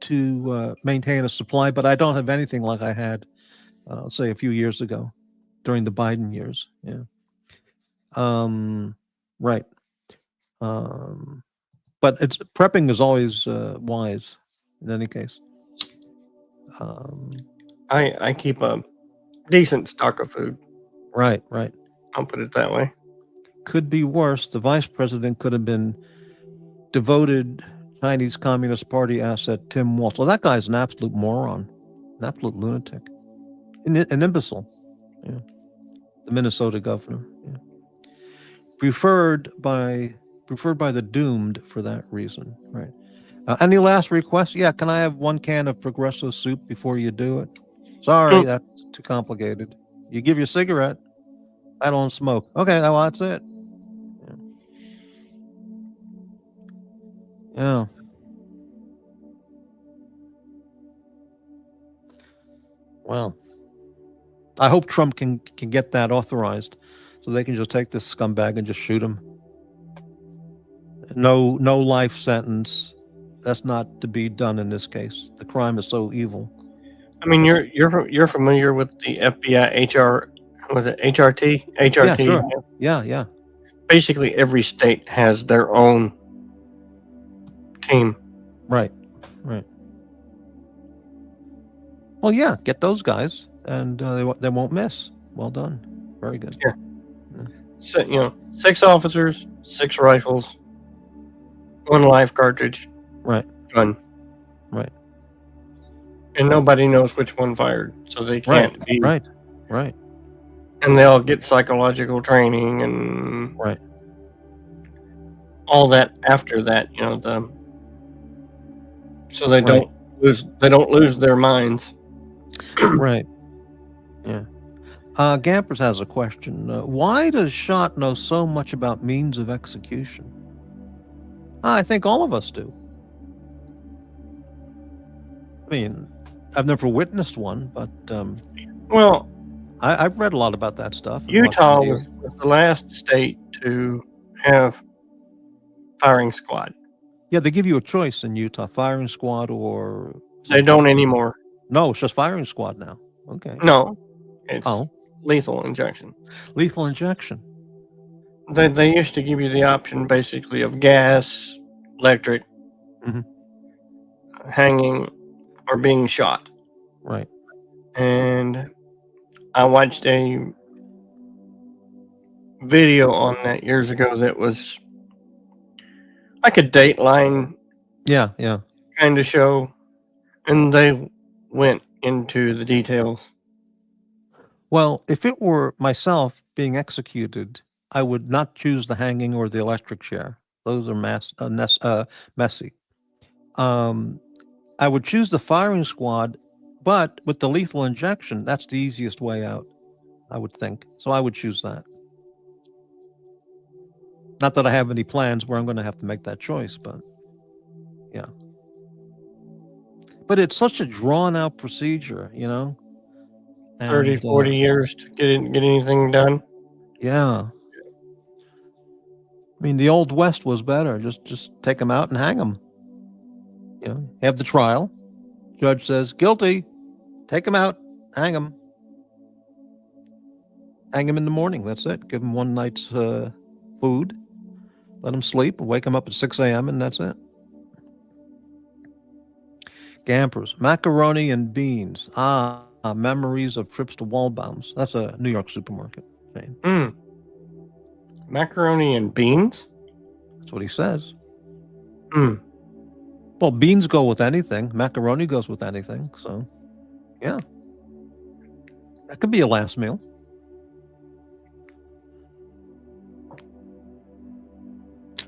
to maintain a supply, but I don't have anything like I had, say, a few years ago during the Biden years. Yeah. Right. But prepping is always wise in any case. I keep a decent stock of food. Right. I'll put it that way. could be worse. The vice president could have been devoted Chinese Communist Party asset Tim Walz. Well, that guy's an absolute moron, an absolute lunatic, an imbecile. Yeah. The Minnesota governor. Yeah. Preferred by the doomed for that reason. Right. Any last requests? Yeah. Can I have 1 can of Progresso soup before you do it? Sorry, that's too complicated. You give your cigarette. I don't smoke. Okay, well, that's it. Yeah. Well, I hope Trump can get that authorized so they can just take this scumbag and just shoot him. No life sentence. That's not to be done in this case. The crime is so evil. I mean, you're familiar with the FBI HR, was it HRT? HRT. Yeah, sure. Yeah. Basically, every state has their own team. Right. Well, yeah, get those guys, and they won't miss. Well done. Very good. Yeah. So, 6 officers, 6 rifles, 1 live cartridge. Right. Gun. Right. And nobody knows which one fired, so they can't be. Right. And they all get psychological training and right. all that after that, so they don't lose their minds. Right. Yeah. Gampers has a question. Why does Schott know so much about means of execution? I think all of us do. I mean, I've never witnessed one, but well, I've read a lot about that stuff. Utah was the last state to have firing squad. Yeah, they give you a choice in Utah: firing squad or. They don't anymore. No, it's just firing squad now. Okay. No, it's lethal injection. Lethal injection. They used to give you the option basically of gas, electric, hanging, or being shot. Right. And I watched a video on that years ago that was like a Dateline kind of show, and they went into the details. Well, if it were myself being executed, I would not choose the hanging or the electric chair. Those are messy. I would choose the firing squad, but with the lethal injection, that's the easiest way out, I would think. So I would choose that. Not that I have any plans where I'm going to have to make that choice, but yeah. But it's such a drawn-out procedure, And, 30, 40 years to get anything done. Yeah. I mean, the Old West was better. Just take them out and hang them. Have the trial. Judge says, guilty. Take them out. Hang them. Hang them in the morning. That's it. Give them 1 night's food. Let them sleep. Wake them up at 6 a.m. and that's it. Gampers. Macaroni and beans. Memories of trips to Waldbaum's. That's a New York supermarket chain. Macaroni and beans? That's what he says. Well, beans go with anything. Macaroni goes with anything. So, yeah. That could be a last meal.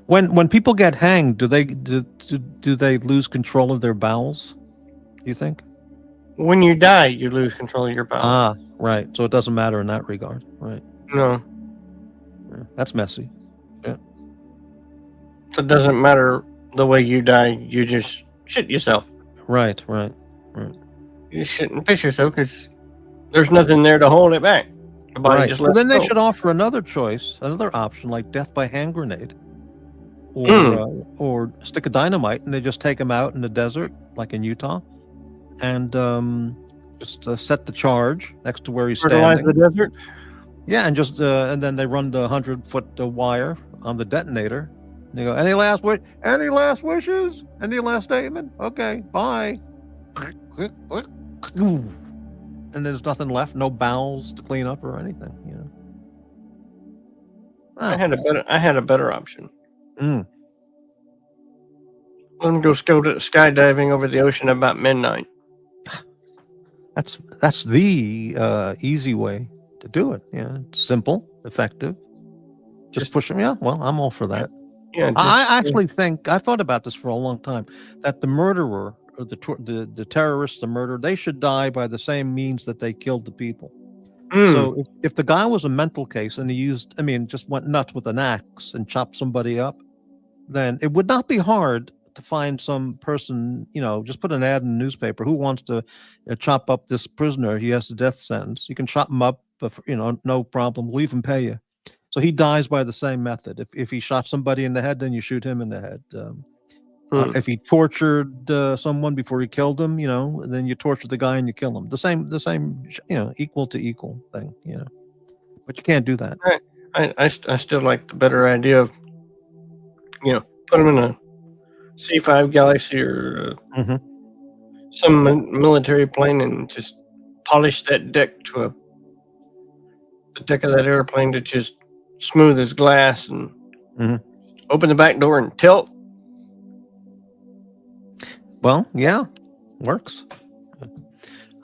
When people get hanged, do they lose control of their bowels? Do you think? When you die, you lose control of your bowels. Right. So it doesn't matter in that regard, right? No. Yeah, that's messy. Yeah. So it doesn't matter the way you die. You just shit yourself. Right. You shouldn't piss yourself because there's nothing there to hold it back. The body just lets then they go. should offer another choice, another option, like death by hand grenade, or stick of dynamite, and they just take them out in the desert, like in Utah, and just set the charge next to where he's standing. The desert. Yeah, and just and then they run the 100-foot wire on the detonator. And they go, any last wishes? Any last statement? Okay, bye. And there's nothing left, no bowels to clean up or anything. I had a better option. Mm. Let them go skydiving over the ocean about midnight. That's the easy way to do it. Yeah, it's simple, effective. Just push them. Yeah, well, I'm all for that. Yeah, I actually think I thought about this for a long time. That the murderer or the terrorists, the murderer, they should die by the same means that they killed the people. So if the guy was a mental case and he just went nuts with an axe and chopped somebody up, then it would not be hard to find some person, just put an ad in the newspaper. Who wants to chop up this prisoner? He has a death sentence. You can chop him up, no problem. We'll even pay you. So he dies by the same method. If he shot somebody in the head, then you shoot him in the head. If he tortured someone before he killed him, then you torture the guy and you kill him. The same, equal to equal thing, But you can't do that. I still like the better idea of, put him in a C5 Galaxy or some military plane and just polish that deck to the deck of that airplane to just smooth as glass and open the back door and tilt. Well, yeah, works.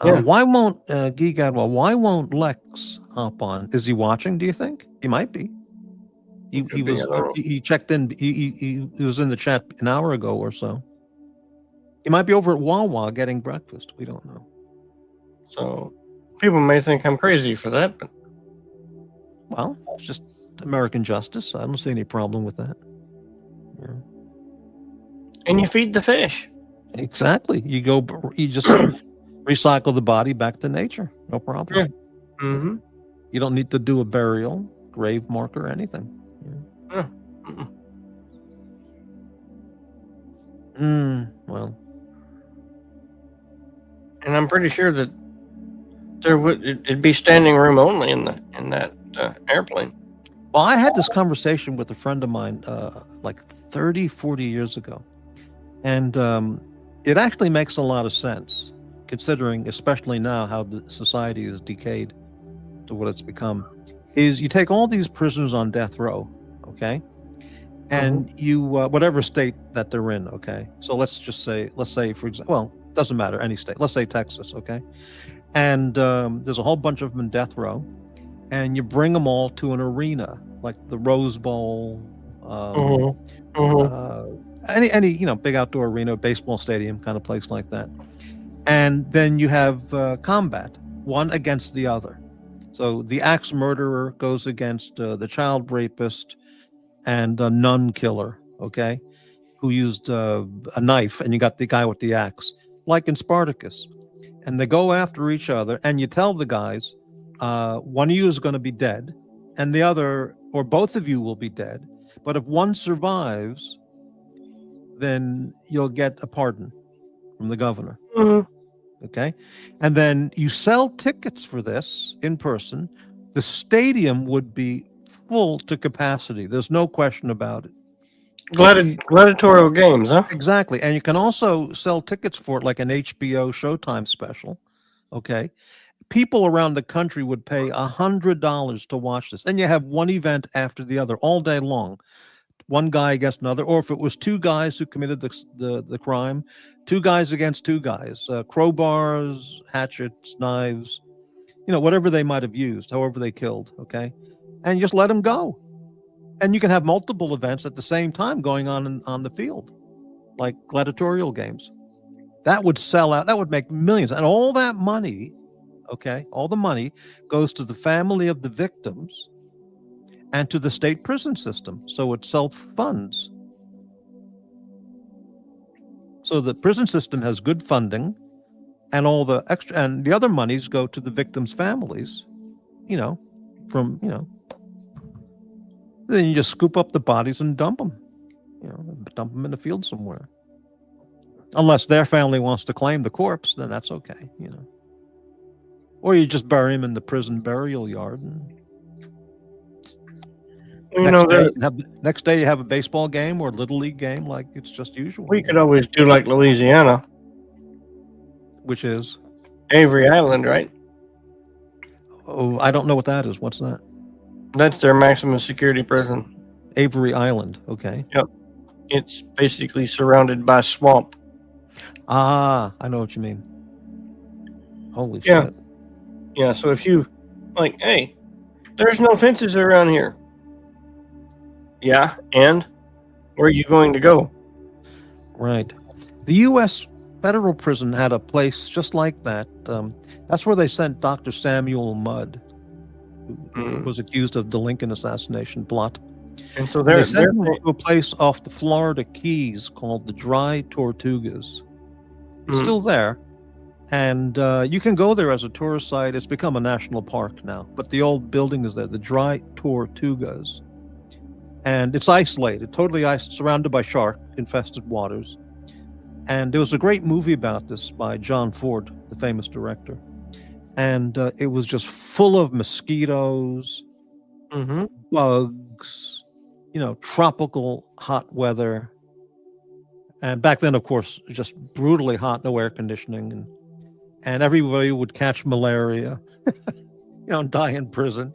Yeah. Why won't why won't Lex hop on? Is he watching, do you think? He might be. He checked in. He was in the chat an hour ago or so. He might be over at Wawa getting breakfast. We don't know. So people may think I'm crazy for that, but well, it's just American justice. I don't see any problem with that. Yeah. And you feed the fish. Exactly. You just recycle the body back to nature. No problem. Yeah. Mm-hmm. You don't need to do a burial, grave marker, anything. Yeah. Well. And I'm pretty sure that it'd be standing room only in that airplane. Well, I had this conversation with a friend of mine like 30, 40 years ago. And it actually makes a lot of sense, considering, especially now, how the society is decayed to what it's become. Is you take all these prisoners on death row, okay? And you, whatever state that they're in, okay? So let's say, for example, well, doesn't matter, any state. Let's say Texas, okay? And there's a whole bunch of them in death row. And you bring them all to an arena, like the Rose Bowl, any big outdoor arena, baseball stadium kind of place like that. And then you have combat, one against the other. So the axe murderer goes against the child rapist and a nun killer, okay, who used a knife, and you got the guy with the axe, like in Spartacus. And they go after each other, and you tell the guys, one of you is going to be dead, and the other, or both of you will be dead. But if one survives, then you'll get a pardon from the governor. Okay. And then you sell tickets for this in person. The stadium would be full to capacity. There's no question about it. Gladiatorial games, huh? Exactly. And you can also sell tickets for it like an HBO Showtime special. Okay. People around the country would pay $100 to watch this. And you have one event after the other all day long. One guy against another, or if it was two guys who committed the crime, two guys against two guys, crowbars, hatchets, knives, whatever they might have used, however they killed, okay? And just let them go. And you can have multiple events at the same time going on the field, like gladiatorial games. That would sell out. That would make millions. And all that money, okay, all the money goes to the family of the victims and to the state prison system. So it self-funds. So the prison system has good funding, and all the extra, and the other monies go to the victims' families, then you just scoop up the bodies and dump them in the field somewhere. Unless their family wants to claim the corpse, then that's okay, Or you just bury him in the prison burial yard. And next day you have a baseball game or a little league game, like it's just usual. We could always do like Louisiana, which is Avery Island, right? Oh, I don't know what that is. What's that? That's their maximum security prison. Avery Island. Okay. Yep. It's basically surrounded by swamp. Ah, I know what you mean. Holy Yeah. shit. Yeah, so if you, like, hey, there's no fences around here. Yeah, and where are you going to go? Right. The U.S. federal prison had a place just like that. That's where they sent Dr. Samuel Mudd, who was accused of the Lincoln assassination plot. And so they sent him to a place off the Florida Keys called the Dry Tortugas. It's still there. And you can go there as a tourist site. It's become a national park now. But the old building is there, the Dry Tortugas. And it's isolated, totally surrounded by shark-infested waters. And there was a great movie about this by John Ford, the famous director. And it was just full of mosquitoes, bugs, tropical hot weather. And back then, of course, just brutally hot, no air conditioning. And everybody would catch malaria, and die in prison,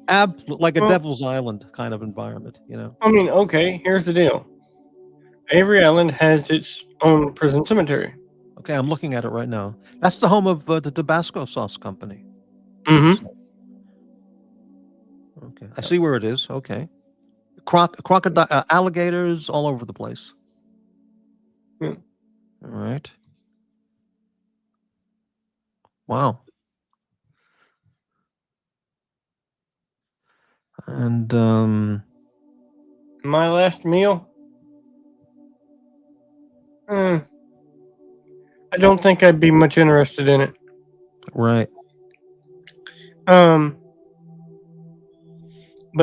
like a Devil's Island kind of environment, I mean, okay, here's the deal. Avery Island has its own prison cemetery. Okay, I'm looking at it right now. That's the home of the Tabasco Sauce Company. Mm-hmm. Okay, I see where it is. Okay. Crocodile, alligators all over the place. Yeah. All right. Wow. And my last meal? I don't think I'd be much interested in it. Right. But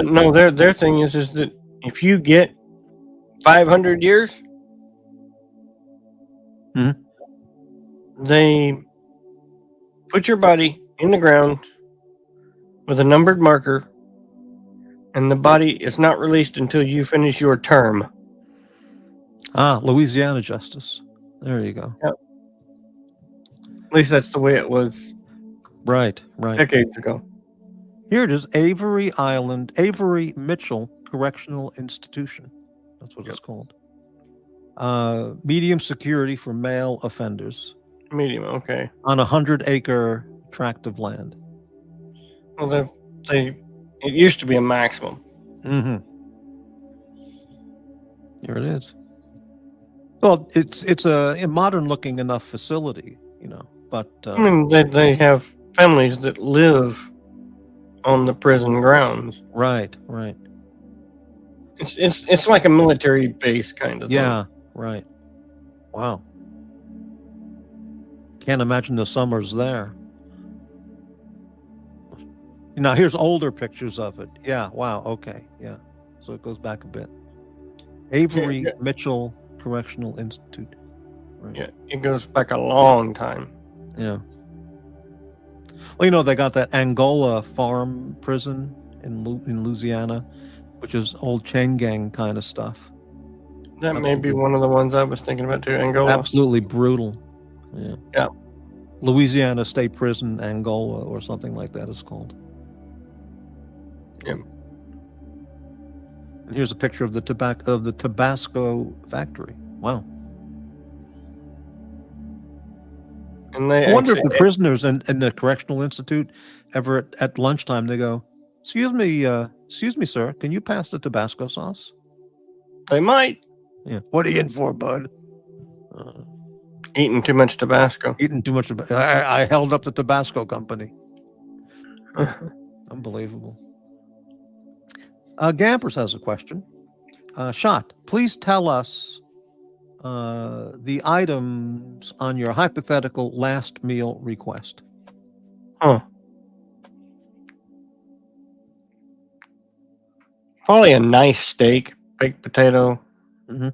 no, their thing is that if you get 500 years, they put your body in the ground with a numbered marker, and the body is not released until you finish your term. Louisiana justice. There you go. Yep. At least that's the way it was. Right. Decades ago. Here it is, Avery Island, Avery Mitchell Correctional Institution. That's what it's called. Medium security for male offenders. Medium, okay. On a 100-acre tract of land. Well, it used to be a maximum. Here it is. Well, it's a modern-looking enough facility, but I mean, they have families that live on the prison grounds. Right. It's like a military base kind of thing. Yeah, right. Wow. Can't imagine the summers there. Now here's older pictures of it. Yeah, wow, okay, yeah. So it goes back a bit. Avery Mitchell Correctional Institute. Right. Yeah, it goes back a long time. Yeah. Well, they got that Angola farm prison in Louisiana, which is old chain gang kind of stuff. That may be one of the ones I was thinking about too, Angola. Absolutely brutal. Yeah. Louisiana State Prison, Angola, or something like that is called. Yeah. And here's a picture of the Tabasco factory. Wow. And I wonder if the prisoners in the correctional institute ever at lunchtime they go, excuse me, sir, can you pass the Tabasco sauce? They might. Yeah. What are you in for, bud? Eating too much Tabasco. Eating too much. I held up the Tabasco company. Unbelievable. Gampers has a question. Shot, please tell us the items on your hypothetical last meal request. Probably a nice steak, baked potato, and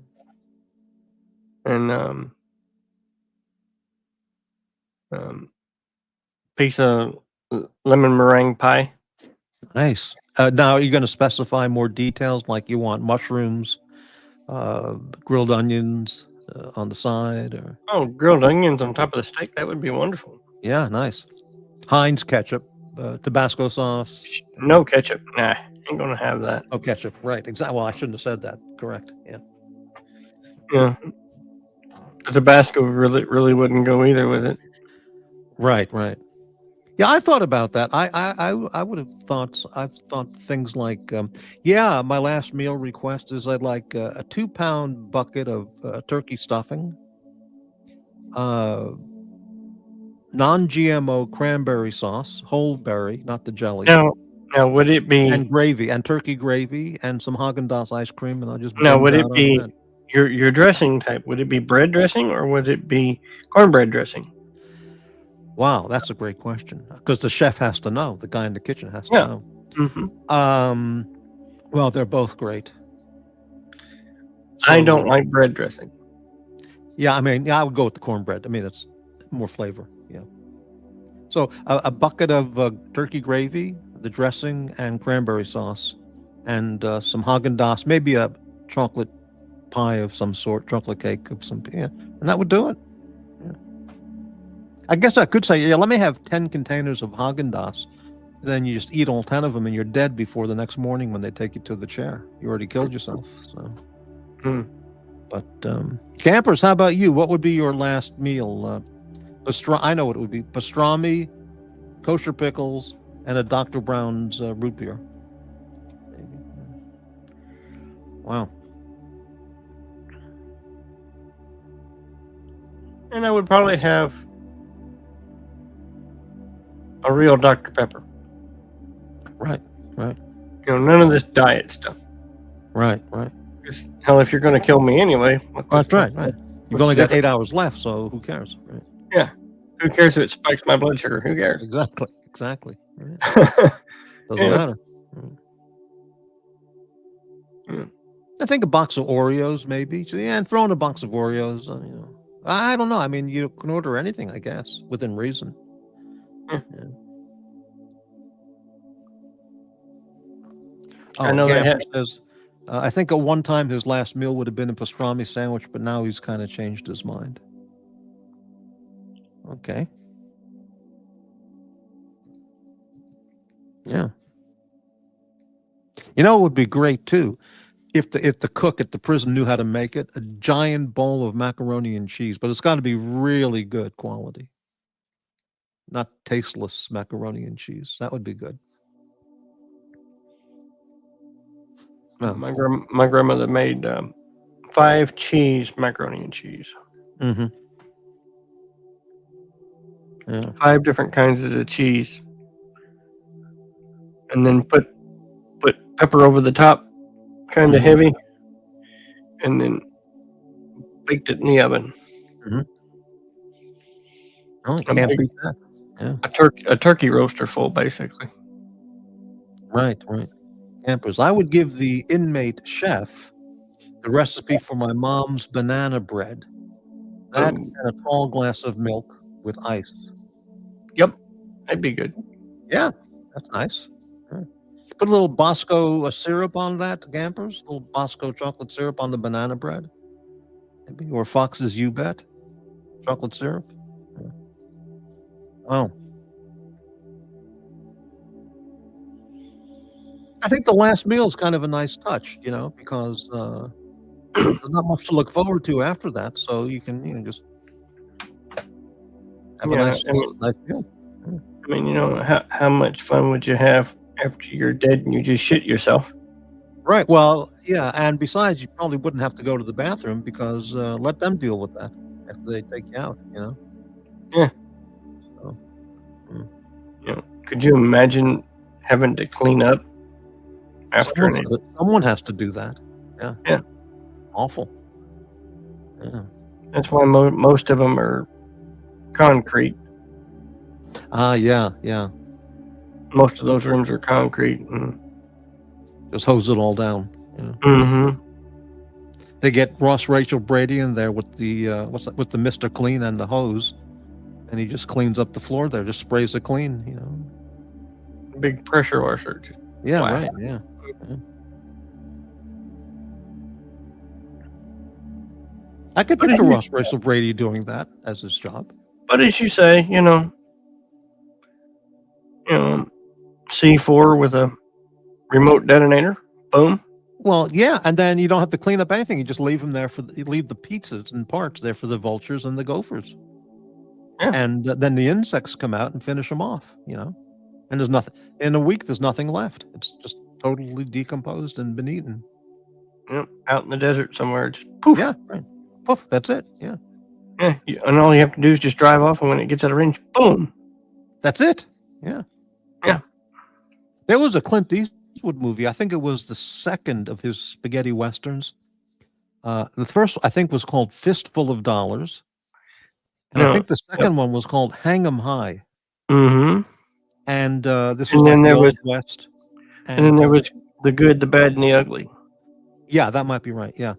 piece of lemon meringue pie. Nice. Now, are you going to specify more details, like you want mushrooms, grilled onions on the side, or? Oh, grilled onions on top of the steak. That would be wonderful. Yeah, nice. Heinz ketchup. Tabasco sauce. No ketchup. Nah, ain't gonna have that. Oh, ketchup. Right. Exactly. Well, I shouldn't have said that. Correct. Yeah. Yeah. The Tabasco really wouldn't go either with it. Right. Right. Yeah, I thought about that. I would have thought. I've thought things like, my last meal request is I'd like a 2-pound bucket of turkey stuffing, non-GMO cranberry sauce, whole berry, not the jelly. Now would it be and gravy and turkey gravy and some Haagen-Dazs ice cream, and I'll just now binge would out it on be that. your dressing type? Would it be bread dressing or would it be cornbread dressing? Wow, that's a great question because the chef has to know. The guy in the kitchen has to know. Mm-hmm. Well, they're both great. I don't like bread dressing. Yeah, I mean, I would go with the cornbread. I mean, it's more flavor. Yeah. So a bucket of turkey gravy, the dressing, and cranberry sauce, and some Haagen-Dazs, maybe a chocolate pie of some sort, chocolate cake of some, and that would do it. Yeah. I guess I could say, let me have 10 containers of Haagen-Dazs. Then you just eat all 10 of them, and you're dead before the next morning when they take you to the chair. You already killed yourself. So. But campers, how about you? What would be your last meal? I know what it would be: pastrami, kosher pickles, and a Dr. Brown's root beer. Maybe. Wow. And I would probably have a real Dr. Pepper. Right. None of this diet stuff. Right. Hell, if you're going to kill me anyway. That's right. You've only got 8 hours left, so who cares? Right. Yeah. Who cares if it spikes my blood sugar? Who cares? Exactly. Right. Doesn't matter. Right. I think a box of Oreos, maybe. So, and throw in a box of Oreos. I don't know. I mean, you can order anything, I guess, within reason. Yeah. I know Gamper says, I think at one time his last meal would have been a pastrami sandwich, but now he's kind of changed his mind. Okay. Yeah. It would be great too if the cook at the prison knew how to make it, a giant bowl of macaroni and cheese, but it's got to be really good quality. Not tasteless macaroni and cheese. That would be good. Oh. My grandmother made 5 cheese macaroni and cheese. Mm-hmm. Yeah. 5 different kinds of cheese, and then put pepper over the top, kind of heavy, and then baked it in the oven. Mm-hmm. Oh, can't beat that. Yeah. A turkey roaster full, basically. Right. Campers, I would give the inmate chef the recipe for my mom's banana bread. That and a tall glass of milk with ice. Yep, that'd be good. Yeah, that's nice. Yeah. Put a little Bosco syrup on that, Gampers. A little Bosco chocolate syrup on the banana bread. Maybe. Or Fox's You Bet. Chocolate syrup. Yeah. Oh. I think the last meal is kind of a nice touch, because there's not much to look forward to after that. So you can, just have a nice meal. I mean, how much fun would you have after you're dead and you just shit yourself? Right. Well, yeah. And besides, you probably wouldn't have to go to the bathroom because let them deal with that after they take you out, Yeah. So, could you imagine having to clean up after someone has to do that. Yeah. Yeah. Awful. Yeah. That's why most of them are concrete. Yeah. Most of those rooms are concrete. Just hose it all down. Yeah. Mm-hmm. They get Ross Rachel Brady in there with the with the Mr. Clean and the hose, and he just cleans up the floor there, just sprays it clean. Big pressure washer. Yeah. Wow. Right. Yeah. I could picture Ross Rachel Brady doing that as his job. But as you say, C4 with a remote detonator. Boom. Well, yeah, and then you don't have to clean up anything. You just leave them there you leave the pizzas and parts there for the vultures and the gophers. Yeah. And then the insects come out and finish them off, And there's nothing in a week. There's nothing left. It's just totally decomposed and been eaten. Yep. Out in the desert somewhere, just poof. Yeah, right. Poof. That's it. Yeah. Yeah. And all you have to do is just drive off, and when it gets out of range, boom. That's it. Yeah. Yeah. There was a Clint Eastwood movie. I think it was the second of his spaghetti westerns. The first, I think, was called Fistful of Dollars. And I think the second one was called Hang 'em High. Mm-hmm. And this was like the Old West. And then there was The Good, the Bad, and the Ugly. Yeah, that might be right. Yeah.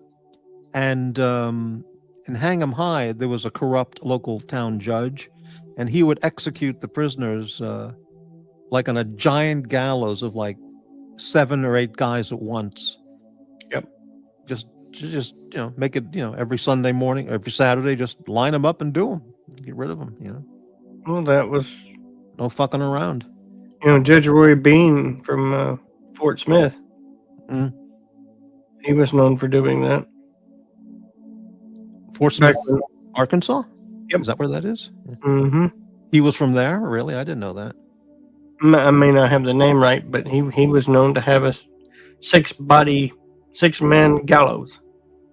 And in Hang 'em High, there was a corrupt local town judge, and he would execute the prisoners like on a giant gallows of like 7 or 8 guys at once. Yep. Just make it, every Sunday morning, every Saturday, just line them up and do them. Get rid of them, Well, that was no fucking around. Judge Roy Bean from Fort Smith. Mm. He was known for doing that. Fort Smith, Arkansas? Yep. Is that where that is? Mm-hmm. He was from there? Really? I didn't know that. I may not have the name right, but he was known to have a 6-man gallows.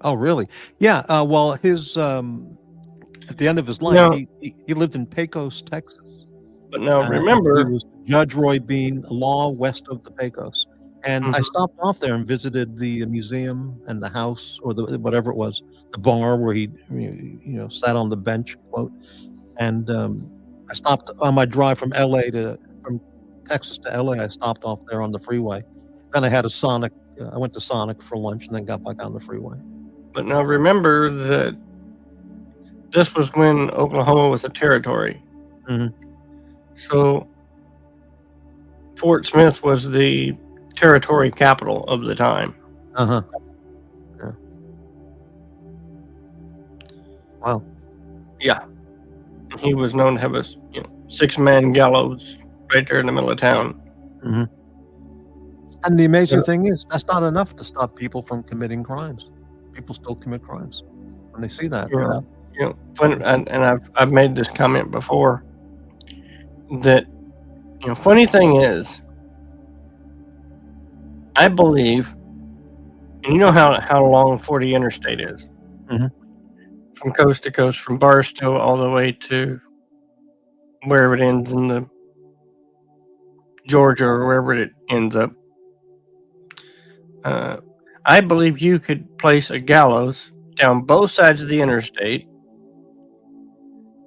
Oh, really? Yeah. Well, his at the end of his life, he lived in Pecos, Texas. But now remember, he was Judge Roy Bean, law west of the Pecos, and I stopped off there and visited the museum and the house, or the whatever it was, the bar where he sat on the bench, quote. And I stopped on my drive from Texas to LA. I stopped off there on the freeway. Then I had a Sonic. I went to Sonic for lunch and then got back on the freeway. But now remember that this was when Oklahoma was a territory. Mm-hmm. So Fort Smith was the territory capital of the time. Uh-huh. Yeah. Wow. Yeah. And he was known to have a 6-man gallows right there in the middle of town. Mm-hmm. And the amazing thing is, that's not enough to stop people from committing crimes. People still commit crimes when they see that. And I've made this comment before that funny thing is, I believe, and you know how long 40 Interstate is, mm-hmm. from coast to coast, from Barstow all the way to wherever it ends in the Georgia or wherever it ends up. I believe you could place a gallows down both sides of the interstate,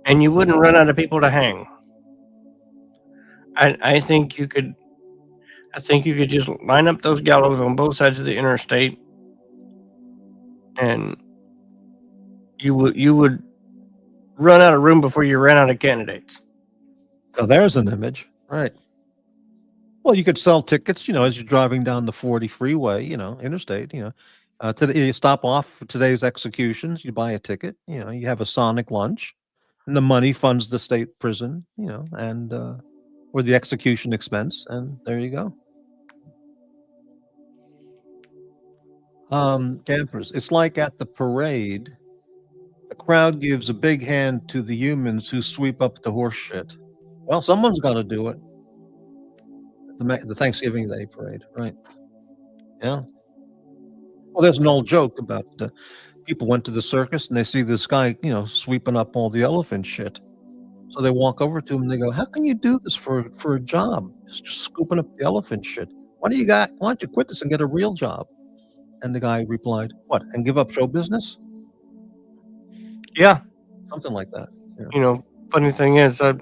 and you wouldn't run out of people to hang. I think you could. I think you could just line up those gallows on both sides of the interstate, and you would run out of room before you ran out of candidates. Oh, there's an image, right? Well, you could sell tickets, as you're driving down the 40 freeway, interstate, you stop off for today's executions, you buy a ticket, you have a Sonic lunch, and the money funds the state prison, and or the execution expense, and there you go. Campers, it's like at the parade, the crowd gives a big hand to the humans who sweep up the horse shit. Well, someone's got to do it. The Thanksgiving Day parade, right? Yeah. Well, there's an old joke about people went to the circus and they see this guy, sweeping up all the elephant shit. So they walk over to him and they go, "How can you do this for a job? Just scooping up the elephant shit. Why don't you quit this and get a real job?" And the guy replied, "What? And give up show business?" Yeah, something like that. Yeah. Funny thing is, I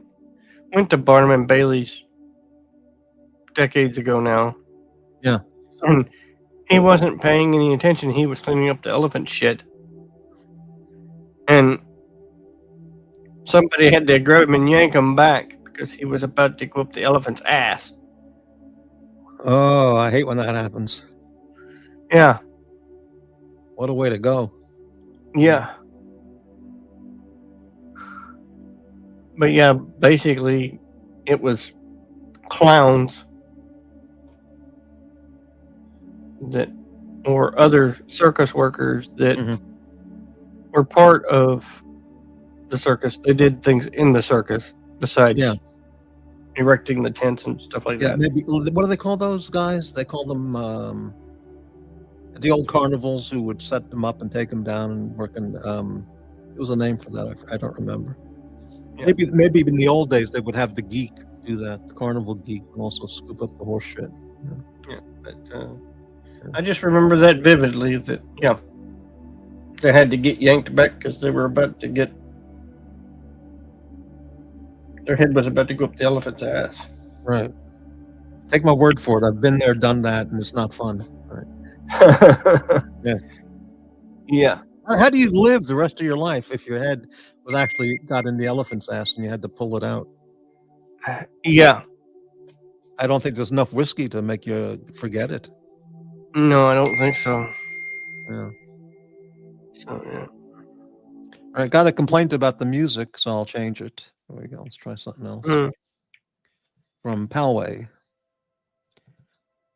went to Barnum and Bailey's decades ago now. Yeah. And he wasn't paying any attention. He was cleaning up the elephant shit. And somebody had to grab him and yank him back because he was about to go up the elephant's ass. Oh, I hate when that happens. Yeah. What a way to go. Yeah. But yeah, basically it was clowns that, or other circus workers that were part of the circus. They did things in the circus besides erecting the tents and stuff like that. Maybe. What do they call those guys? They call them the old carnivals who would set them up and take them down and work. And it was a name for that. I don't remember. Yeah. Maybe in the old days they would have the geek do that. The carnival geek and also scoop up the horse shit. Yeah, but I just remember that vividly. That they had to get yanked back because they were about to get. Their head was about to go up the elephant's ass. Right. Take my word for it. I've been there, done that, and it's not fun. Right. Yeah. How do you live the rest of your life if your head was actually got in the elephant's ass and you had to pull it out? Yeah. I don't think there's enough whiskey to make you forget it. No, I don't think so. Yeah. So, yeah. I got a complaint about the music, so I'll change it. There we go. Let's try something else. From Poway.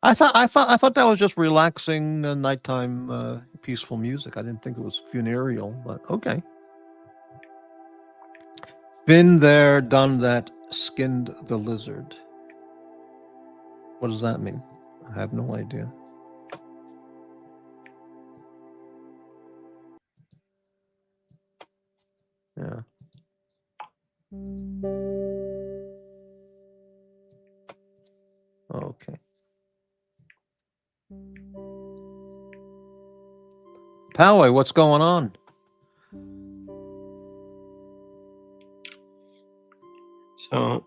I thought that was just relaxing, nighttime, peaceful music. I didn't think it was funereal, but okay. Been there, done that, skinned the lizard. What does that mean? I have no idea. Yeah. Okay. Poway, what's going on? So,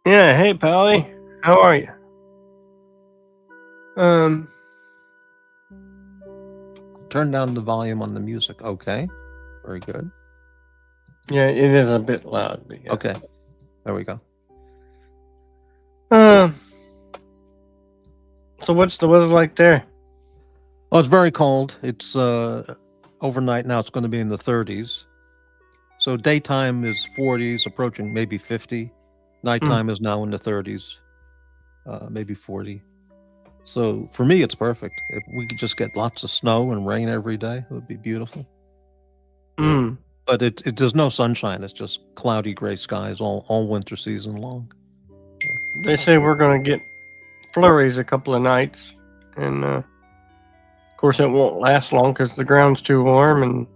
yeah, hey Pally, how are you? Turn down the volume on the music. Okay, very good. Yeah, it is a bit loud. But yeah. Okay, there we go. So what's the weather like there? Oh, it's very cold. It's overnight now. It's going to be in the 30s. So daytime is 40s, approaching maybe 50. Nighttime is now in the 30s, maybe 40. So for me, it's perfect. If we could just get lots of snow and rain every day, it would be beautiful. But there's no sunshine. It's just cloudy gray skies all winter season long. They say we're going to get flurries a couple of nights, and of course it won't last long because the ground's too warm, and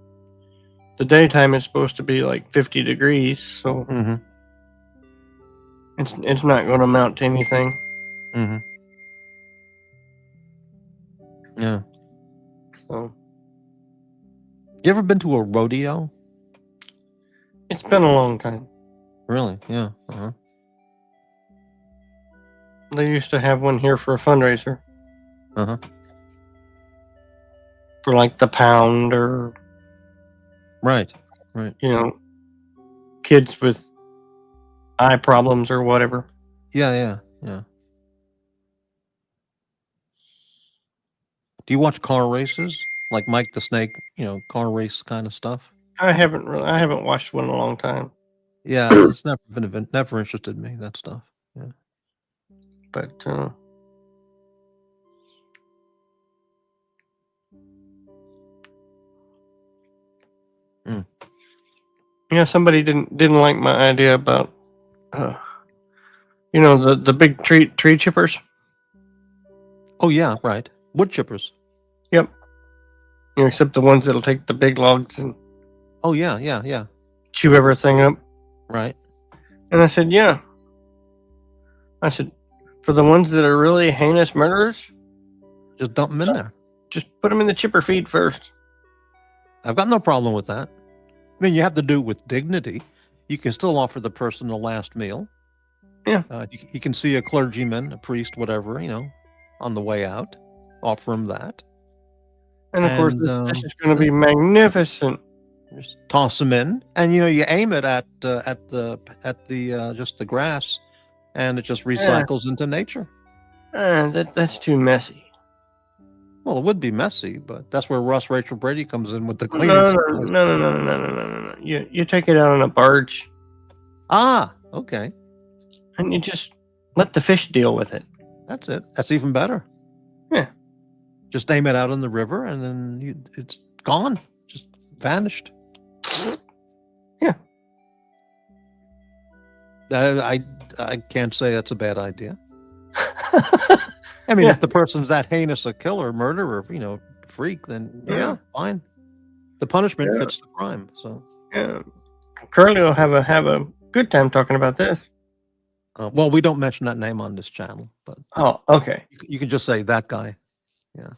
the daytime is supposed to be like 50 degrees, so it's not going to amount to anything. Yeah. So, you ever been to a rodeo? It's been a long time. Really? Yeah. They used to have one here for a fundraiser. For like the pound or... Right. You know, kids with eye problems or whatever. Yeah. Do you watch car races? Like Mike the Snake, car race kind of stuff? I haven't watched one in a long time. Yeah, it's never interested me, that stuff. Yeah. But yeah, somebody didn't like my idea about the big tree chippers. Oh yeah, right. Wood chippers. Yep. Except the ones that'll take the big logs and yeah. chew everything up. Right. And I said, yeah. I said, for the ones that are really heinous murderers, just dump them in there. Just put them in the chipper feed first. I've got no problem with that. I mean, you have to do it with dignity. You can still offer the person the last meal. Yeah. You can see a clergyman, a priest, whatever, on the way out. Offer him that. And of course, this is going to be magnificent. Just toss them in, and you aim it at just the grass, and it just recycles into nature. That's too messy. Well, it would be messy, but that's where Rachel Brady comes in with the cleaning. No. You take it out on a barge. Ah, okay. And you just Let the fish deal with it. That's it. That's even better. Yeah. Just aim it out in the river, and then it's gone. Just vanished. Yeah. I can't say that's a bad idea. I mean, if the person's that heinous a killer, murderer, freak, then yeah, fine. The punishment fits the crime. So yeah, Curly will have a good time talking about this. Well, we don't mention that name on this channel, but okay. You can just say that guy. Yeah,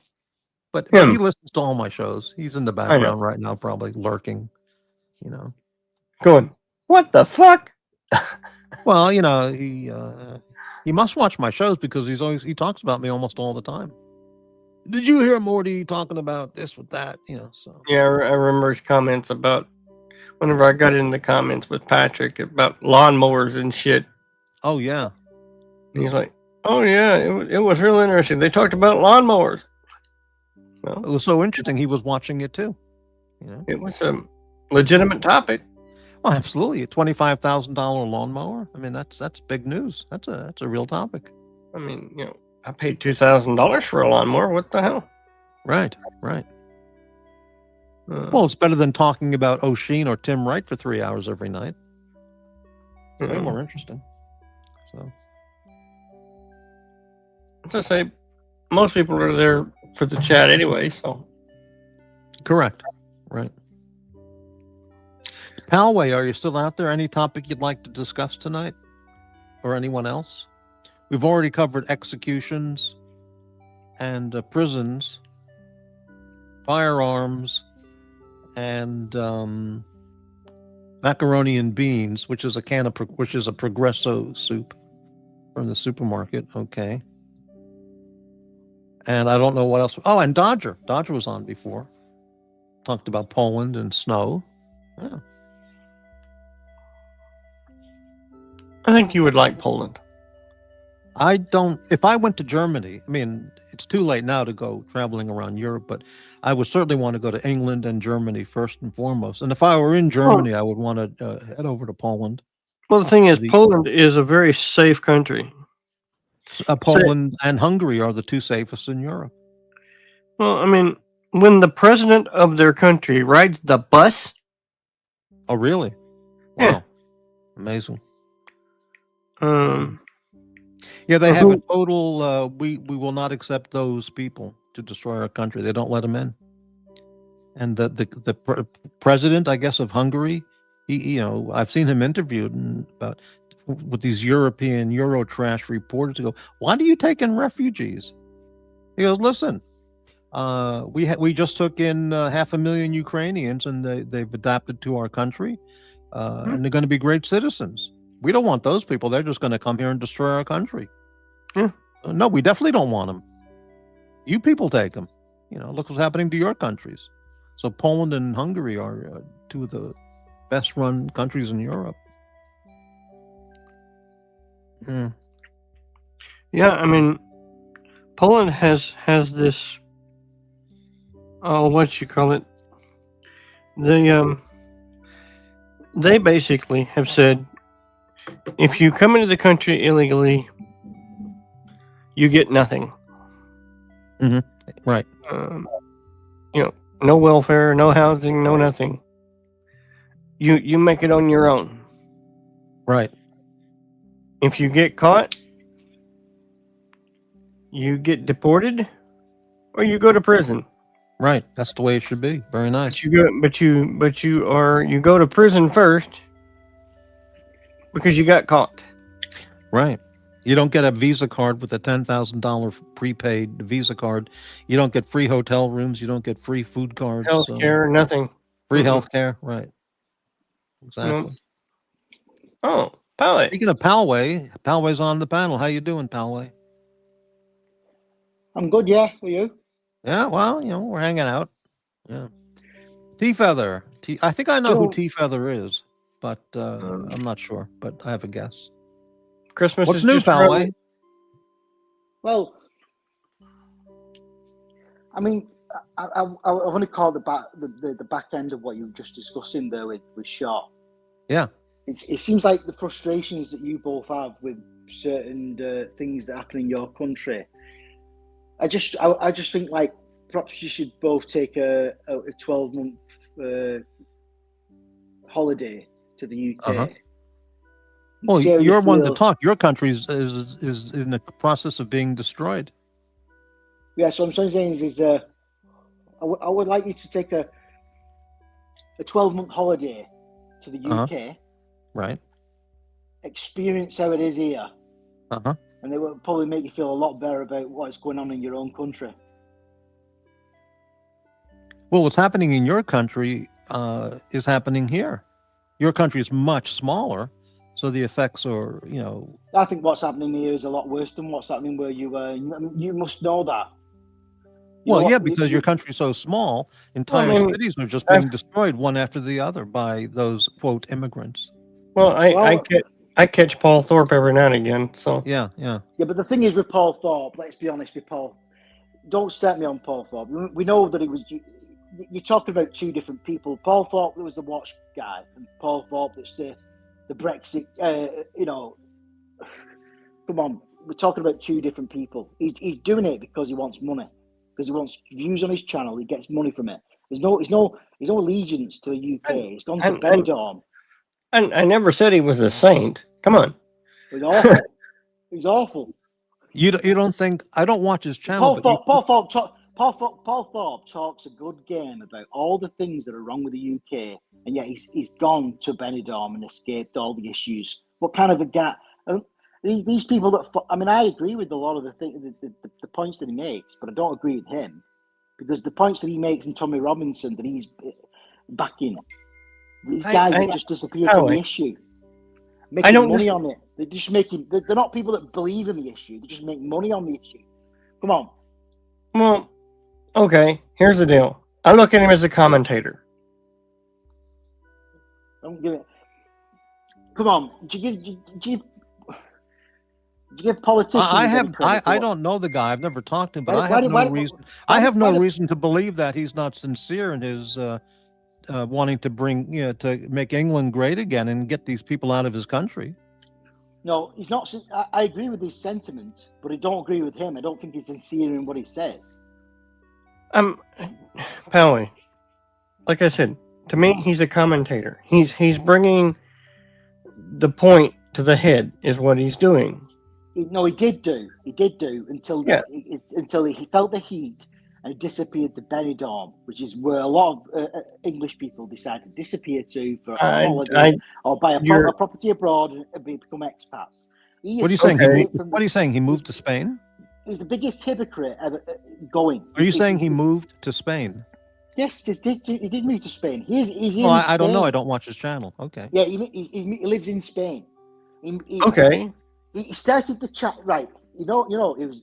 but he listens to all my shows. He's in the background right now, probably lurking. Going, what the fuck? Well, he must watch my shows because he talks about me almost all the time. Did you hear Morty talking about this with that? So yeah, I remember his comments about whenever I got in the comments with Patrick about lawnmowers and shit. Oh yeah, and he's like, oh yeah, it was real interesting. They talked about lawnmowers. Well, it was so interesting. He was watching it too. It was a legitimate topic. Well, absolutely, a $25,000 lawnmower. I mean, that's big news. That's a real topic. I mean, I paid $2,000 for a lawnmower. What the hell? Right. Well, it's better than talking about O'Sheen or Tim Wright for 3 hours every night. It's way more interesting. So, as I say, most people are there for the chat anyway. So, correct. Right. Palway, are you still out there? Any topic you'd like to discuss tonight, or anyone else? We've already covered executions and prisons, firearms, and macaroni and beans, which is which is a Progresso soup from the supermarket. Okay. And I don't know what else. Oh, and Dodger. Dodger was on before. Talked about Poland and snow. Yeah. I think you would like Poland. I don't. If I went to Germany, I mean, it's too late now to go traveling around Europe, but I would certainly want to go to England and Germany first and foremost. And if I were in Germany, I would want to head over to Poland. Well, the thing is, Poland is a very safe country. Poland and Hungary are the two safest in Europe. Well, I mean, when the president of their country rides the bus. Oh, really? Wow. Yeah. Amazing. Yeah, they have a total. We will not accept those people to destroy our country. They don't let them in. And the president, I guess, of Hungary, I've seen him interviewed with these European Eurotrash reporters who go, "Why do you take in refugees?" He goes, "Listen, we just took in 500,000 Ukrainians, and they've adapted to our country, and they're going to be great citizens. We don't want those people. They're just going to come here and destroy our country. No, we definitely don't want them. You people take them. Look what's happening to your countries." So Poland and Hungary are two of the best run countries in Europe. Yeah, I mean, Poland has this. What you call it? They basically have said, if you come into the country illegally, you get nothing. Right. No welfare, no housing, no nothing. You make it on your own. Right. If you get caught, you get deported, or you go to prison. Right. That's the way it should be. Very nice. But you go to prison first because you got caught. Right. You don't get a Visa card with a $10,000 prepaid Visa card. You don't get free hotel rooms. You don't get free food cards. Healthcare, nothing. Free healthcare. Right. Exactly. Oh, Palway. Speaking of Palway's on the panel. How you doing, Palway? I'm good, yeah. How are you? Yeah, well, we're hanging out. Yeah. T-Feather. I think I know who T-Feather is, but I'm not sure, but I have a guess. Christmas What's is new, just Palway? Well, I mean, I've only caught the back end of what you were just discussing there with Shaw. Yeah. It seems like the frustrations that you both have with certain things that happen in your country. I just think like perhaps you should both take a 12-month holiday to the UK. Uh-huh. Well, you're one to talk. Your country is in the process of being destroyed. Yeah, so I'm saying is I would like you to take a 12-month holiday to the UK. Right. Experience how it is here. Uh-huh. And it will probably make you feel a lot better about what's going on in your own country. Well, what's happening in your country is happening here. Your country is much smaller, so the effects are, I think what's happening here is a lot worse than what's happening where you were. You must know that. Because your country's so small, entire cities are just being destroyed one after the other by those, quote, immigrants. Well, I catch Paul Thorpe every now and again, so... Yeah. Yeah, but the thing is with Paul Thorpe, let's be honest with Paul. Don't start me on Paul Thorpe. We know that he was... You're talking about two different people. Paul Thorpe was the watch guy, and Paul Thorpe that's the Brexit, Come on, we're talking about two different people. He's doing it because he wants money. Because he wants views on his channel, he gets money from it. There's no allegiance to the UK. It's gone to Benidorm. And I never said he was a saint. Come on. He's awful. He's awful. You don't think... I don't watch his channel. Paul Thorpe talks a good game about all the things that are wrong with the UK, and yet he's gone to Benidorm and escaped all the issues. What kind of a guy? These people that... I agree with a lot of the points that he makes, but I don't agree with him. Because the points that he makes in Tommy Robinson that he's backing... These guys have just disappeared from the issue. Making money on it. They're just making... They're not people that believe in the issue. They just make money on the issue. Come on. Well, okay. Here's the deal. I look at him as a commentator. Don't give it... Come on. Do you give politicians... I don't know the guy. I've never talked to him, but I have no reason to believe that he's not sincere in his... wanting to to make England great again and get these people out of his country. No, he's not. I agree with his sentiment, but I don't agree with him. I don't think he's sincere in what he says. Pally, like I said, to me, he's a commentator. He's bringing the point to the head, is what he's doing. No, he did do until he felt the heat. And disappeared to Benidorm, which is where a lot of English people decide to disappear to for holidays or buy a property abroad and become expats. What are you saying? What are you saying? He moved to Spain? He's the biggest hypocrite ever going. Are you saying he moved to Spain? Yes, he did move to Spain. He's I don't know. I don't watch his channel. Okay. Yeah, he lives in Spain. Okay. He started the chat right. It was.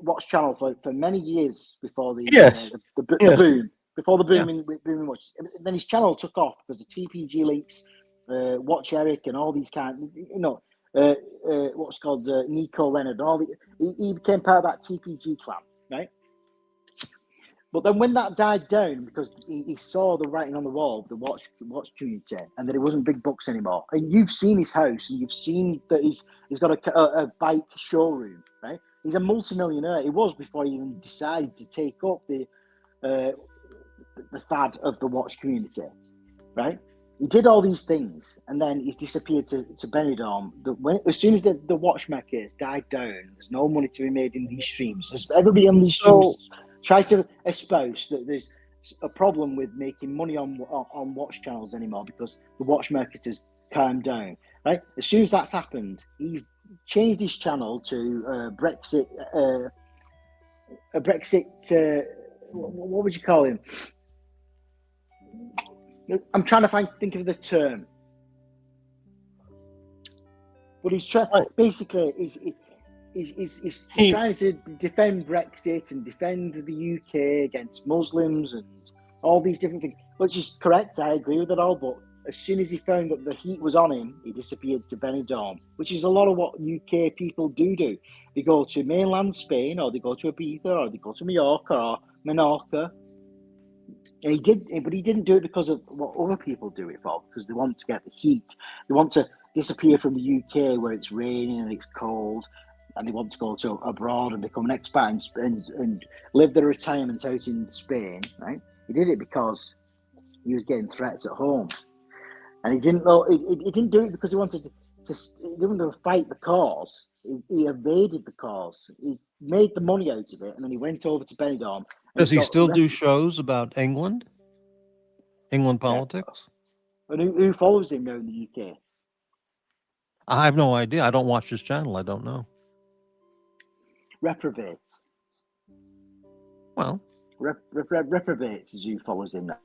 Watch channel for many years before the boom, before the booming watch. Then his channel took off because of TPG links, Watch Eric, and all these what's called Nico Leonard, and all he became part of that TPG clan, right? But then when that died down, because he saw the writing on the wall of the watch community, and that it wasn't big bucks anymore. And you've seen his house, and you've seen that he's got a bike showroom, right? He's a multimillionaire. He was before he even decided to take up the fad of the watch community, right? He did all these things, and then he's disappeared to Benidorm. As soon as the watchmakers died down, there's no money to be made in these streams. Everybody on these streams try to espouse that there's a problem with making money on watch channels anymore because the watchmakers calmed down, right? As soon as that's happened, he's changed his channel to Brexit. What would you call him? I'm trying to think of the term. But he's trying. Basically, he's trying to defend Brexit and defend the UK against Muslims and all these different things, which is correct. I agree with it all, but as soon as he found that the heat was on him, he disappeared to Benidorm, which is a lot of what UK people do. They go to mainland Spain, or they go to Ibiza, or they go to Mallorca or Menorca. And he didn't do it because of what other people do it for, because they want to get the heat. They want to disappear from the UK where it's raining and it's cold, and they want to go to abroad and become an expat and live their retirement out in Spain, right? He did it because he was getting threats at home, and he didn't know. He didn't do it because he wanted to. He didn't want to fight the cause. He evaded the cause. He made the money out of it, and then he went over to Benidorm. Does he still do shows about England politics? And who follows him now in the UK? I have no idea. I don't watch his channel. I don't know. Reprobates. Well, reprobates is who follows him now.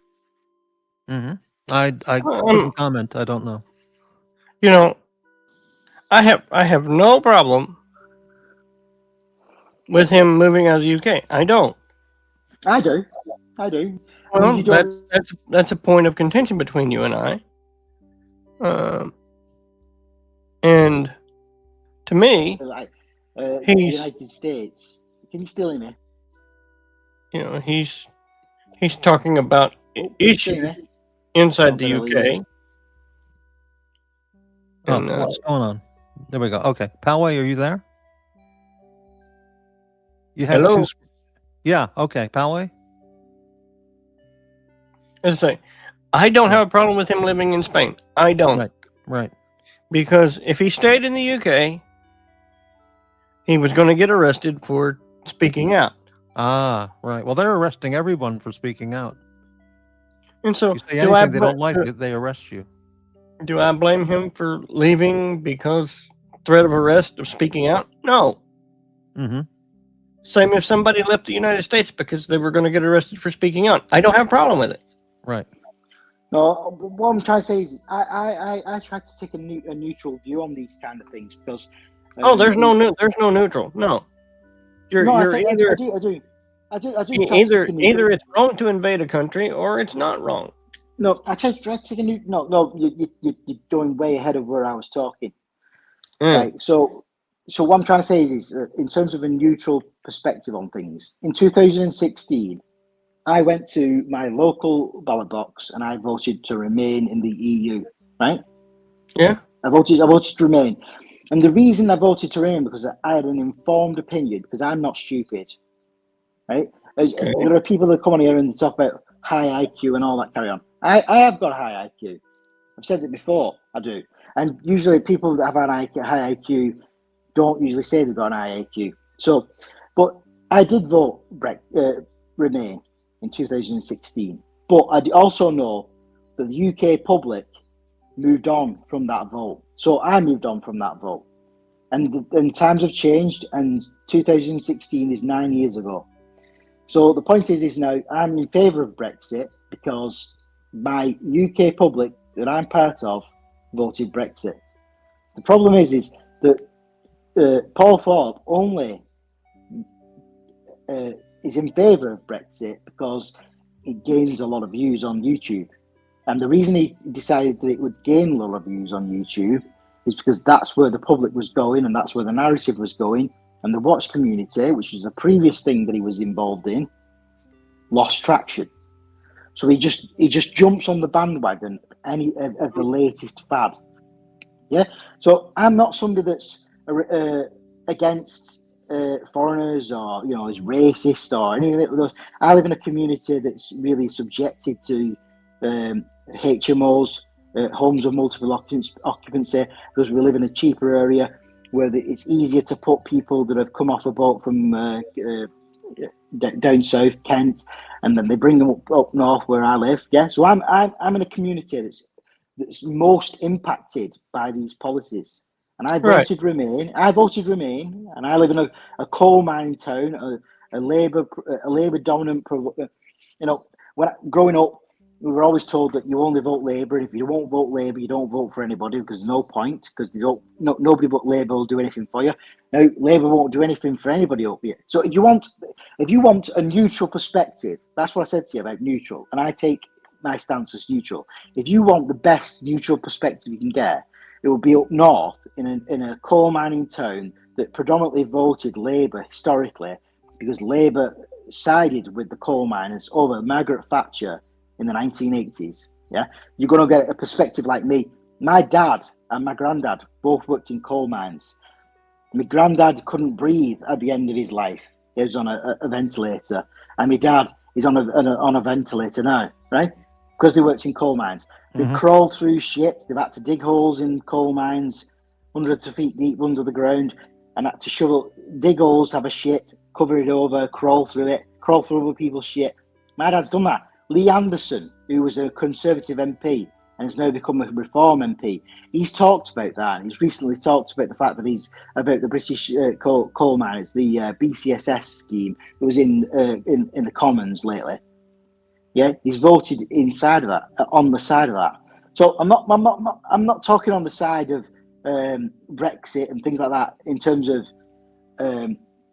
Mm-hmm. I couldn't comment. I don't know. You know, I have no problem with him moving out of the UK. I don't. I do. Well, that's a point of contention between you and I. And to me, he's the United States. Can you still hear me? You know, he's talking about issues inside the UK. And, what's going on? There we go. Okay, Poway, are you there? You have Hello. Yeah. Okay, Poway. As I say, I don't have a problem with him living in Spain. I don't. Right. Because if he stayed in the UK, he was going to get arrested for speaking out. Ah, right. Well, they're arresting everyone for speaking out. And so, you say anything they don't like, they arrest you. Do I blame him for leaving because threat of arrest of speaking out? No. Mm-hmm. Same if somebody left the United States because they were going to get arrested for speaking out. I don't have a problem with it. Right. No, what I'm trying to say is I try to take a neutral view on these kind of things because. There's no neutral. No. I do. Either it's wrong to invade a country or it's not wrong. No, I try to take a you're going way ahead of where I was talking. Right. So what I'm trying to say is in terms of a neutral perspective on things, in 2016, I went to my local ballot box and I voted to remain in the EU. Right. Yeah. I voted to remain. And the reason I voted to remain because I had an informed opinion because I'm not stupid, right? Okay. There are people that come on here and they talk about high IQ and all that carry on. I have got a high IQ. I've said it before. I do. And usually people that have an high IQ don't usually say they've got an high IQ. So, but I did vote remain in 2016. But I also know that the UK public moved on from that vote. So I moved on from that vote. And times have changed, and 2016 is 9 years ago. So the point is now I'm in favour of Brexit because my UK public that I'm part of voted Brexit. The problem is that Paul Thorpe only is in favour of Brexit because it gains a lot of views on YouTube. And the reason he decided that it would gain a lot of views on YouTube is because that's where the public was going and that's where the narrative was going. And the watch community, which was a previous thing that he was involved in, lost traction. So he just jumps on the bandwagon of the latest fad. Yeah. So I'm not somebody that's against foreigners or is racist or anything like those. I live in a community that's really subjected to HMOs, homes of multiple occupancy, because we live in a cheaper area where it's easier to put people that have come off a boat from down south, Kent, and then they bring them up north where I live. Yeah, so I'm in a community that's most impacted by these policies, and I voted Remain. And I live in a coal mining town, a Labour dominant. When growing up, we were always told that you only vote Labour, and if you won't vote Labour, you don't vote for anybody because there's no point, because nobody but Labour will do anything for you. Now Labour won't do anything for anybody up here. So if you want a neutral perspective, that's what I said to you about neutral, and I take my stance as neutral. If you want the best neutral perspective you can get, it will be up north in a coal mining town that predominantly voted Labour historically, because Labour sided with the coal miners over Margaret Thatcher in the 1980s. Yeah, you're going to get a perspective like me. My dad and my granddad both worked in coal mines. My granddad couldn't breathe at the end of his life. He was on a ventilator, and my dad is on a ventilator now, right? Because they worked in coal mines. They've crawled through shit. They've had to dig holes in coal mines, hundreds of feet deep under the ground, and had to dig holes, have a shit, cover it over, crawl through other people's shit. My dad's done that. Lee Anderson, who was a Conservative MP and has now become a Reform MP, he's talked about that. He's recently talked about the fact that he's about the British coal miners, the BCSS scheme that was in the Commons lately. Yeah, he's voted inside of that, on the side of that. So I'm not talking on the side of Brexit and things like that in terms of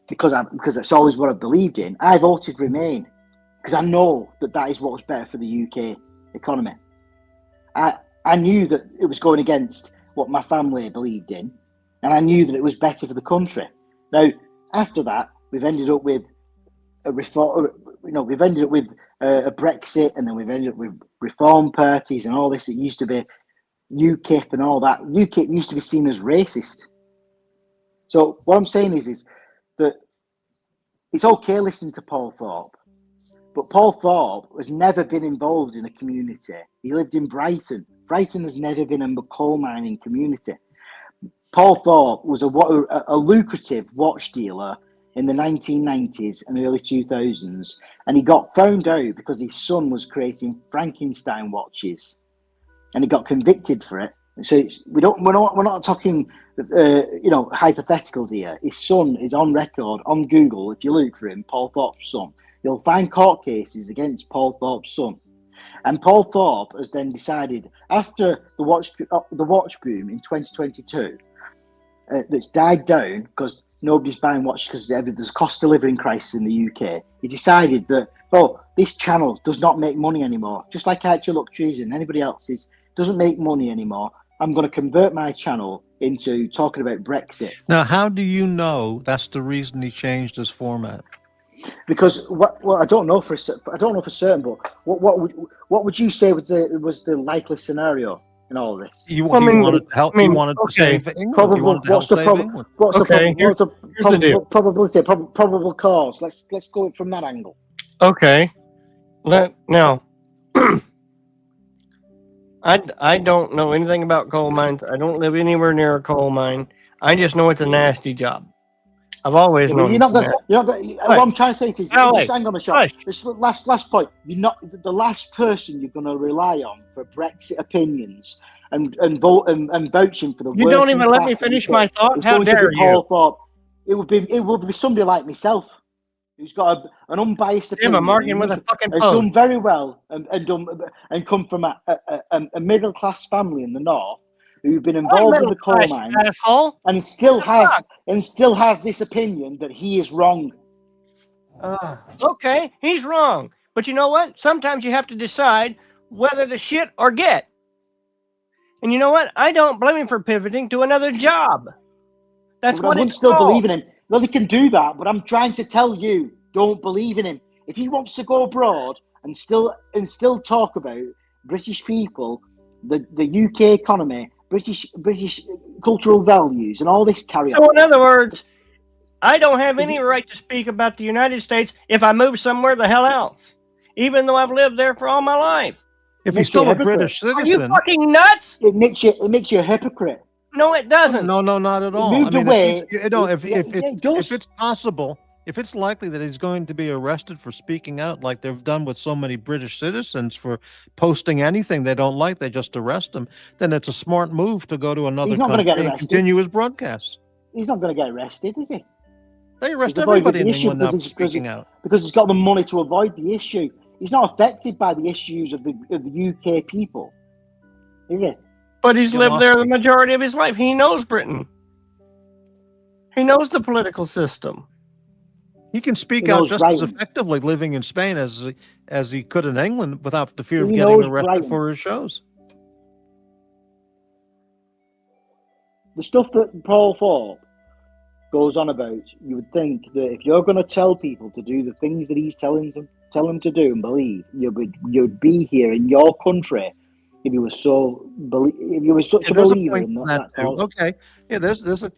because that's always what I believed in. I voted Remain because I know that is what was better for the UK economy. I knew that it was going against what my family believed in, and I knew that it was better for the country. Now, after that, we've ended up with a reform. We've ended up with a Brexit, and then we've ended up with reform parties and all this. It used to be UKIP and all that. UKIP used to be seen as racist. So what I'm saying is that it's okay listening to Paul Thorpe, but Paul Thorpe has never been involved in a community. He lived in Brighton. Brighton has never been a coal mining community. Paul Thorpe was a lucrative watch dealer in the 1990s and early 2000s, and he got found out because his son was creating Frankenstein watches, and he got convicted for it. So we're not talking hypotheticals here. His son is on record on Google. If you look for him, Paul Thorpe's son, you'll find court cases against Paul Thorpe's son. And Paul Thorpe has then decided, after the watch boom in 2022, that's died down because nobody's buying watches because there's a cost of living crisis in the UK. He decided that, this channel does not make money anymore. Just like Archer Luxuries and anybody else's doesn't make money anymore. I'm going to convert my channel into talking about Brexit. Now, how do you know that's the reason he changed his format? Because I don't know for certain, but what would you say was the likely scenario in all of this? He wanted to help. He wanted to save England. He wanted to help save England. What's the probability? Probable cause. Let's go from that angle. Okay. Now, I don't know anything about coal mines. I don't live anywhere near a coal mine. I just know it's a nasty job. I've always known. What I'm trying to say is, just hang on a shot. This last point. You're not the last person you're going to rely on for Brexit opinions and vouching for the. You don't even let me finish my thought. How dare you? Thought. It would be somebody like myself who's got an unbiased opinion. I'm marking with a fucking has done very well and come from a middle class family in the north. Who've been involved in the coal mines, asshole, and still has this opinion that he is wrong. Okay, he's wrong, but you know what? Sometimes you have to decide whether to shit or get. And you know what? I don't blame him for pivoting to another job. That's what it's still called. believe in him. Well, he can do that, but I'm trying to tell you, don't believe in him. If he wants to go abroad and still talk about British people, the UK economy, British cultural values and all this carry on. So in other words, I don't have any right to speak about the United States if I move somewhere the hell else, even though I've lived there for all my life. If he's still a British citizen, are you fucking nuts? It makes you a hypocrite. No, it doesn't. No, not at all. If it's possible, if it's likely that he's going to be arrested for speaking out like they've done with so many British citizens for posting anything they don't like, they just arrest them, then it's a smart move to go to another country and continue his broadcasts. He's not going to get arrested, is he? They arrest everybody in England now for speaking out. Because he's got the money to avoid the issue. He's not affected by the issues of the UK people, is he? But he's lived there the majority of his life. He knows Britain. He knows the political system. He can speak out just as effectively living in Spain as he could in England without the fear of getting arrested for his shows. The stuff that Paul Thorpe goes on about, you would think that if you're going to tell people to do the things that he's telling them to do and believe, you'd be here in your country if you were if you were such a there's believer point in to that too. cause. Okay, yeah, there's a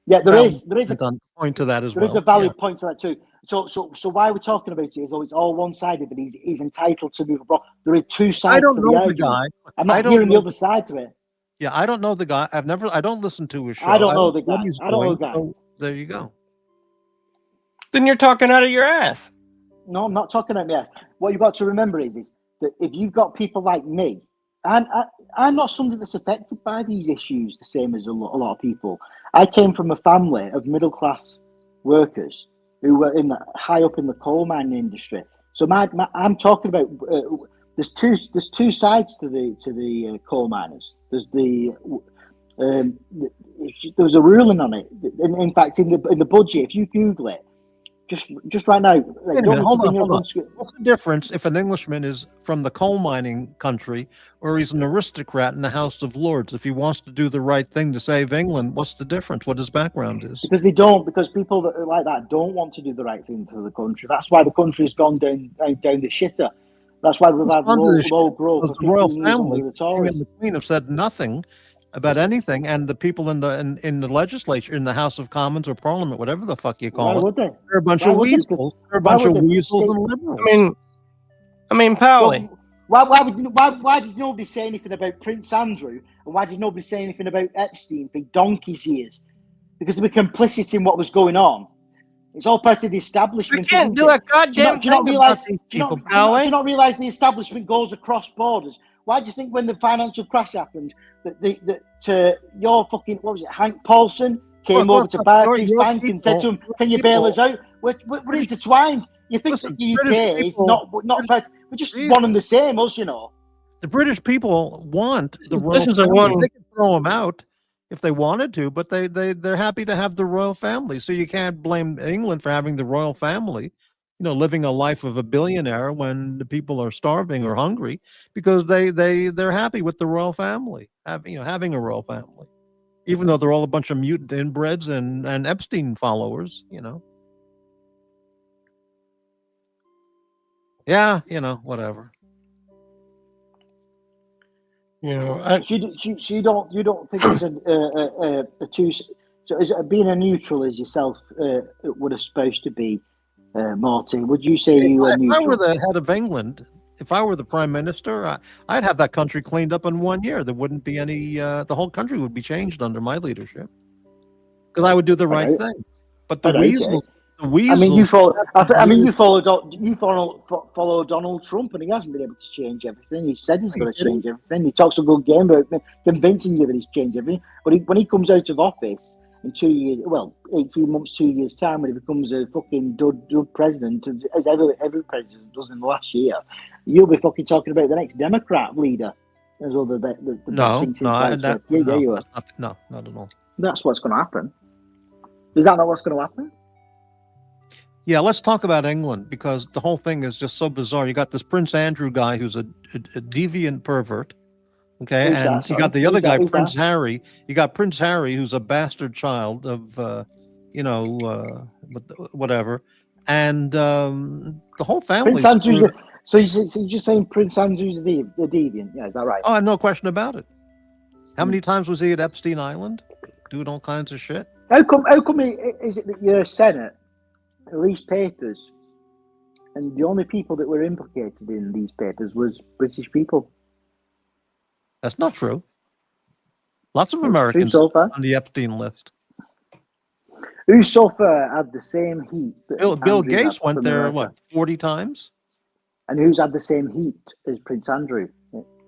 There is a point to that as there is a well. valid point to that too. So why we're talking about it is it's all one sided, but he's entitled to move abroad. There are two sides I don't to the know the argument. guy. I'm not I don't hearing the know other side to it. Yeah, I don't know the guy. I don't listen to his show. I don't know the what guy. he's I don't know doing. the guy. So there you go. Then you're talking out of your ass. No, I'm not talking about me. What you've got to remember is that if you've got people like me, I'm not somebody that's affected by these issues the same as a lot of people. I came from a family of middle class workers who were high up in the coal mining industry. So I'm talking about there's two sides to the coal miners. There's there was a ruling on it. In fact, in the budget, if you Google it, just right now. Wait a minute, hold on. What's the difference if an Englishman is from the coal mining country or he's an aristocrat in the House of Lords? If he wants to do the right thing to save England, what's the difference? What his background is? Because they don't. Because people that are like that don't want to do the right thing for the country. That's why the country's gone down the shitter. That's why we've had low growth. The royal family, the King and the Queen, have said nothing about anything, and the people in the legislature, in the House of Commons or Parliament, whatever the fuck you call it, they're a bunch of weasels. They're a bunch of weasels and liberals. I mean, Powley. Why did nobody say anything about Prince Andrew, and why did nobody say anything about Epstein for donkey's years? Because they were complicit in what was going on. It's all part of the establishment. You can't do a goddamn thing about these people, Powley. Do you not realise the establishment goes across borders? Why do you think when the financial crash happened that your fucking, what was it, Hank Paulson came over to Barclays Bank and said to him, "Can you bail us out?" We're intertwined. You think that the UK is not part? We're just one and the same, us, you know. The British people want the royal This is the family. one. They can throw them out if they wanted to, but they're happy to have the royal family. So you can't blame England for having the royal family, living a life of a billionaire when the people are starving or hungry, because they're happy with the royal family, having a royal family, even though they're all a bunch of mutant inbreds and Epstein followers, Yeah, whatever. You don't think there's a two. So is it, being a neutral as yourself would have supposed to be, Morty? Would you say you are neutral? If I were the head of England, if I were the prime minister, I'd have that country cleaned up in 1 year. There wouldn't be any. The whole country would be changed under my leadership, because I would do the right thing. But the weasels. I mean, you follow Donald Trump, and he hasn't been able to change everything. He said he's going to change everything. He talks a good game about convincing you that he's changed everything. But when he comes out of office in 2 years, 18 months, 2 years time, when he becomes a fucking dud president, as every president does in the last year, you'll be fucking talking about the next Democrat leader as well. No, not at all. That's what's going to happen. Is that not what's going to happen? Yeah, let's talk about England, because the whole thing is just so bizarre. You got this Prince Andrew guy who's a deviant pervert, okay, and you got the other guy, Prince Harry. You got Prince Harry, who's a bastard child of, whatever, and the whole family. So you're just saying Prince Andrew's a deviant? Yeah, is that right? Oh, no question about it. How many times was he at Epstein Island, doing all kinds of shit? How come is it that your Senate released papers, and the only people that were implicated in these papers was British people? That's not true. Lots of Americans on the Epstein list. Who so far had the same heat? Bill Gates went there, 40 times? And who's had the same heat as Prince Andrew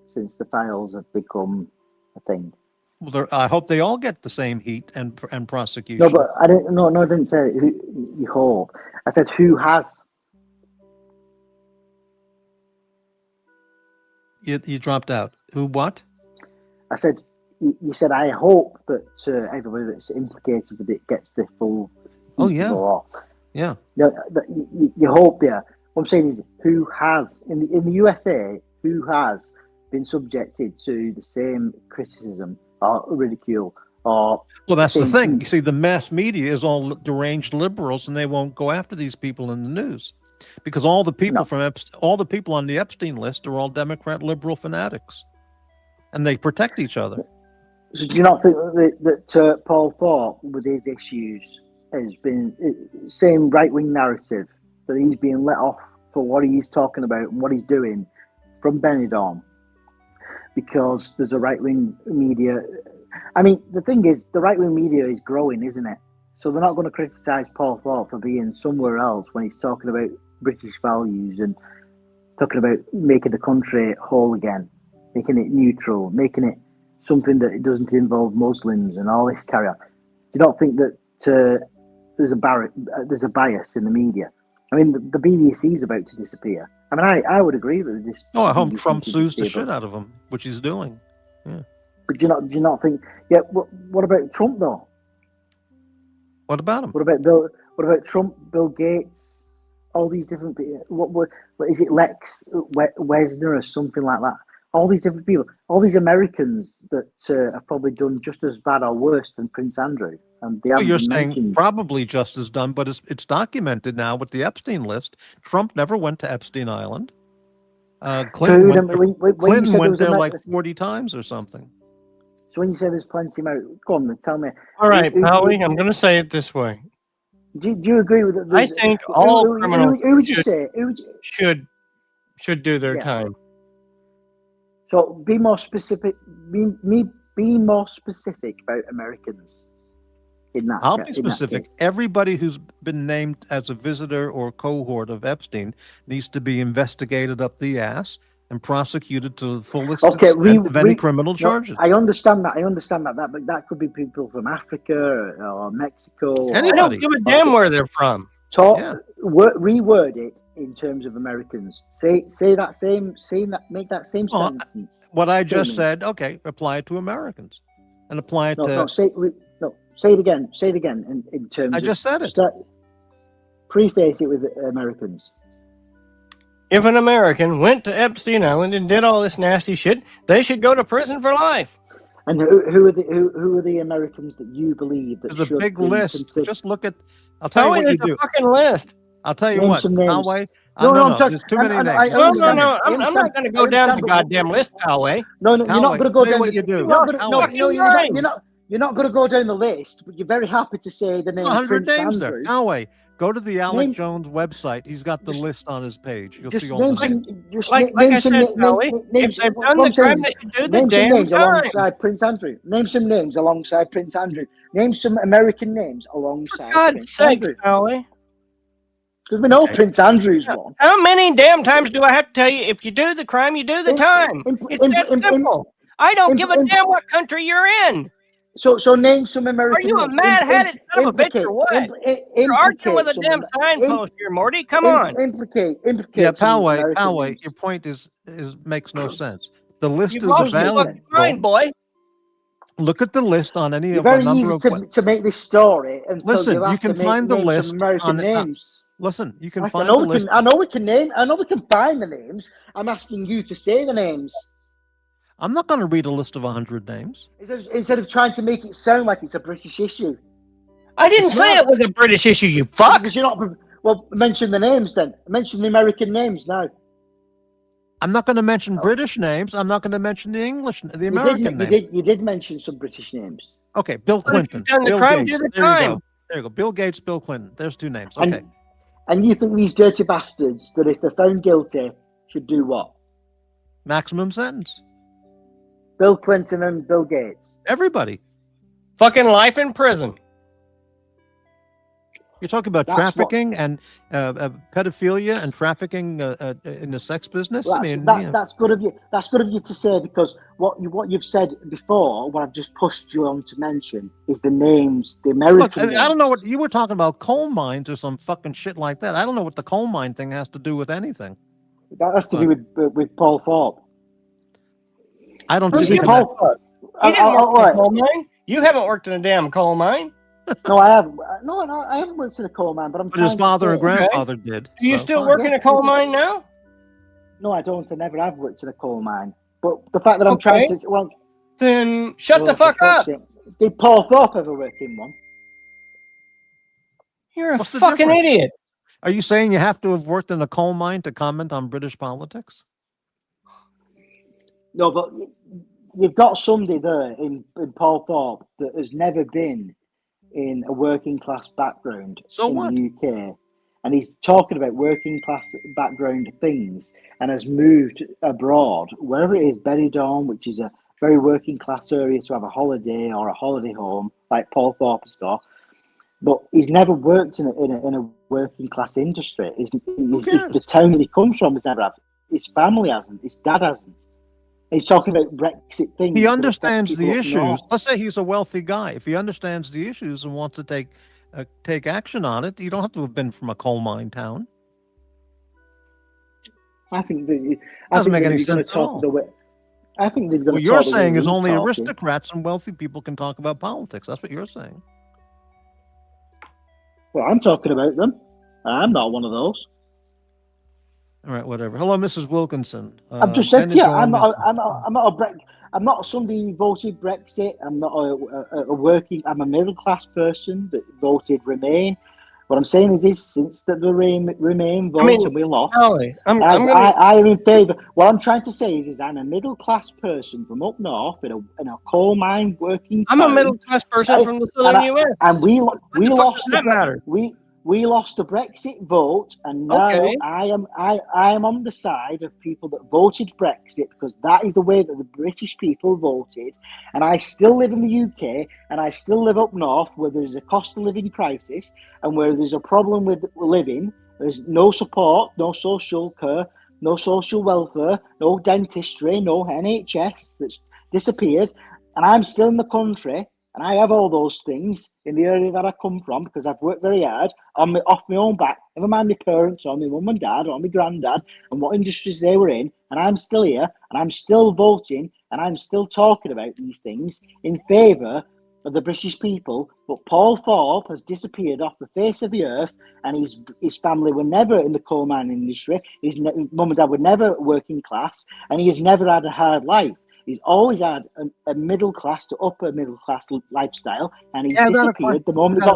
since the files have become a thing? Well, I hope they all get the same heat and prosecution. No, but I didn't. No, I didn't say who you hope. I said who has. You dropped out. Who? What? I said. You said I hope that everybody that's implicated with it gets the full. Oh yeah. Law. Yeah. You hope. Yeah. What I'm saying is, who has in the USA? Who has been subjected to the same criticism or ridicule? Well, that's the thing. You see, the mass media is all deranged liberals, and they won't go after these people in the news, because all the people all the people on the Epstein list are all Democrat liberal fanatics. and they protect each other. So do you not think that Paul Thorpe, with his issues, has been same right-wing narrative that he's being let off for what he's talking about and what he's doing from Benidorm because there's a right-wing media. I mean, the thing is, the right-wing media is growing, isn't it? So they're not going to criticise Paul Thorpe for being somewhere else when he's talking about British values and talking about making the country whole again, making it neutral, making it something that it doesn't involve Muslims and all this carry on. Do you not think that there's a bias in the media? I mean, the BBC is about to disappear. I mean, I would agree with this. Oh, I hope Trump sues the shit out of him, which he's doing. Yeah. But do you not think? Yeah. What about Trump though? What about him? What about Trump, Bill Gates, all these different people? What is it, Lex Wesner or something like that? All these different people, all these Americans that have probably done just as bad or worse than Prince Andrew. And they you're saying probably just as done, but it's documented now with the Epstein list. Trump never went to Epstein Island. Clinton went there like 40 times or something. So when you say there's plenty more, go on, tell me. All right, Howie, I'm going to say it this way. Do you agree with it? I think all criminals who would you say? Should do their time. So be more specific. Be more specific about Americans. I'll be specific. Everybody who's been named as a visitor or cohort of Epstein needs to be investigated up the ass and prosecuted to the full extent of any criminal charges. I understand that. But that could be people from Africa or Mexico. I don't give a damn where they're from. Reword it in terms of Americans. Make that same sentence. What I just said, okay, apply it to Americans. And apply it to... Say it again. Say it again in terms I just said it. Preface it with Americans. If an American went to Epstein Island and did all this nasty shit, they should go to prison for life. And who are the Americans that you believe that there's a big list? Just look at... I'll tell you what you do. A fucking list. I'll tell you what. Poway. No, there's too many names. No. I'm not going to go down the goddamn list, Poway. No, you're not going to go down. What you do? You're not going to go down the list. But you're very happy to say the name. 100 Prince names Andrew. there. Poway. Go to the Alec Jones website. He's got the list on his page. You'll see all the names. Like I said, Poway, if they've done the crime, they should do the damn time. Alongside Prince Andrew. Name some names alongside Prince Andrew. Name some American names alongside Prince Andrew. For God's sake, Poway. Because we know Prince Andrew's one. How many damn times do I have to tell you, if you do the crime, you do the time? It's that simple. I don't give a damn what country you're in. So name some American names. Are you a mad-headed son of a bitch or what? You're arguing with a damn signpost here, Morty. Come on. Implicate. Yeah, Poway, your point makes no sense. The list is available. Boy. Look at the list on any of a number of... Very easy to make this story. Listen, you can find the list American names. Listen, you can find the list. I know we can find the names. I'm asking you to say the names. I'm not going to read a list of 100 names. Instead of trying to make it sound like it's a British issue. I didn't say it was a British issue, you fuck. Because you're not... Well, mention the names then. Mention the American names now. I'm not going to mention British names. I'm not going to mention the American names. You did mention some British names. Okay, Bill Clinton. Bill Gates. There you go. Bill Gates, Bill Clinton. There's two names. Okay. And you think these dirty bastards, that if they're found guilty, should do what? Maximum sentence. Bill Clinton and Bill Gates. Everybody. Fucking life in prison. You're talking about trafficking and pedophilia and trafficking in the sex business. That's good of you. That's good of you to say, because what you've said before, what I've just pushed you on to mention, is the names, the American. Look, I don't know what you were talking about, coal mines or some fucking shit like that. I don't know what the coal mine thing has to do with anything. That has to do with Paul Thorpe. I don't think Paul Thorpe. You didn't work in a coal mine. You haven't worked in a damn coal mine. No, I haven't. No, I haven't worked in a coal mine, but his father and grandfather did. Do you still work in a coal mine now? No, I don't. I never have worked in a coal mine. But the fact that I'm trying to, then shut the fuck up. Did Paul Thorpe ever work in one? You're a fucking idiot. Are you saying you have to have worked in a coal mine to comment on British politics? No, but you've got somebody there in Paul Thorpe that has never been in a working class background in the UK, and he's talking about working class background things, and has moved abroad, wherever it is, Benidorm, which is a very working class area to have a holiday or a holiday home, like Paul Thorpe has got. But he's never worked in a working class industry. The town that he comes from has never had. His family hasn't. His dad hasn't. He's talking about Brexit things. He understands the issues. Let's say he's a wealthy guy. If he understands the issues and wants to take action on it, you don't have to have been from a coal mine town. I think that doesn't make any sense at all. I think they've got. What you're saying is only aristocrats and wealthy people can talk about politics. That's what you're saying. Well, I'm talking about them. I'm not one of those. All right, whatever. Hello, Mrs. Wilkinson. I've just said to you, I'm not somebody who voted Brexit. I'm not a working. I'm a middle class person that voted Remain. What I'm saying is since the Remain vote and we lost, I am in favour. What I'm trying to say is I'm a middle class person from up north in a coal mine working. I'm a middle class person from the southern US, and we lost we lost the Brexit vote, and now I am on the side of people that voted Brexit because that is the way that the British people voted. And I still live in the UK, and I still live up north where there's a cost of living crisis and where there's a problem with living. There's no support, no social care, no social welfare, no dentistry, no NHS that's disappeared. And I'm still in the country. And I have all those things in the area that I come from because I've worked very hard off my own back. Never mind my parents or my mum and dad or my granddad and what industries they were in. And I'm still here and I'm still voting and I'm still talking about these things in favour of the British people. But Paul Thorpe has disappeared off the face of the earth, and his family were never in the coal mining industry. His mum and dad were never working class, and he has never had a hard life. He's always had a middle class to upper middle class lifestyle, and he's disappeared the moment he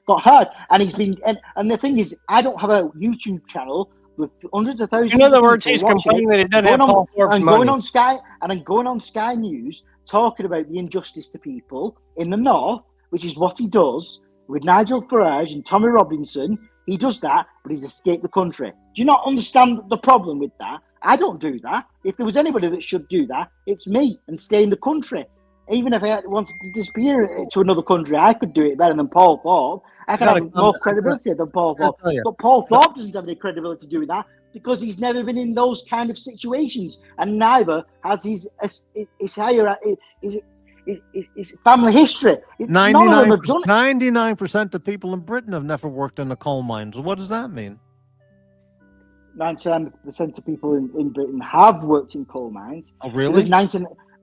got hard. And he's been, and the thing is, I don't have a YouTube channel with hundreds of thousands. In other words, he's complaining that he doesn't have Paul Thorpe's money. Going on Sky, and I'm going on Sky News talking about the injustice to people in the north, which is what he does with Nigel Farage and Tommy Robinson. He does that, but he's escaped the country. Do you not understand the problem with that? I don't do that. If there was anybody that should do that, it's me, and stay in the country. Even if I wanted to disappear to another country, I could do it better than Paul Thorpe. I could have more credibility than Paul Thorpe. But Paul Thorpe doesn't have any credibility doing that because he's never been in those kind of situations, and neither has his family history. 99% of people in Britain have never worked in the coal mines. What does that mean? 97% of people in Britain have worked in coal mines. Oh, really?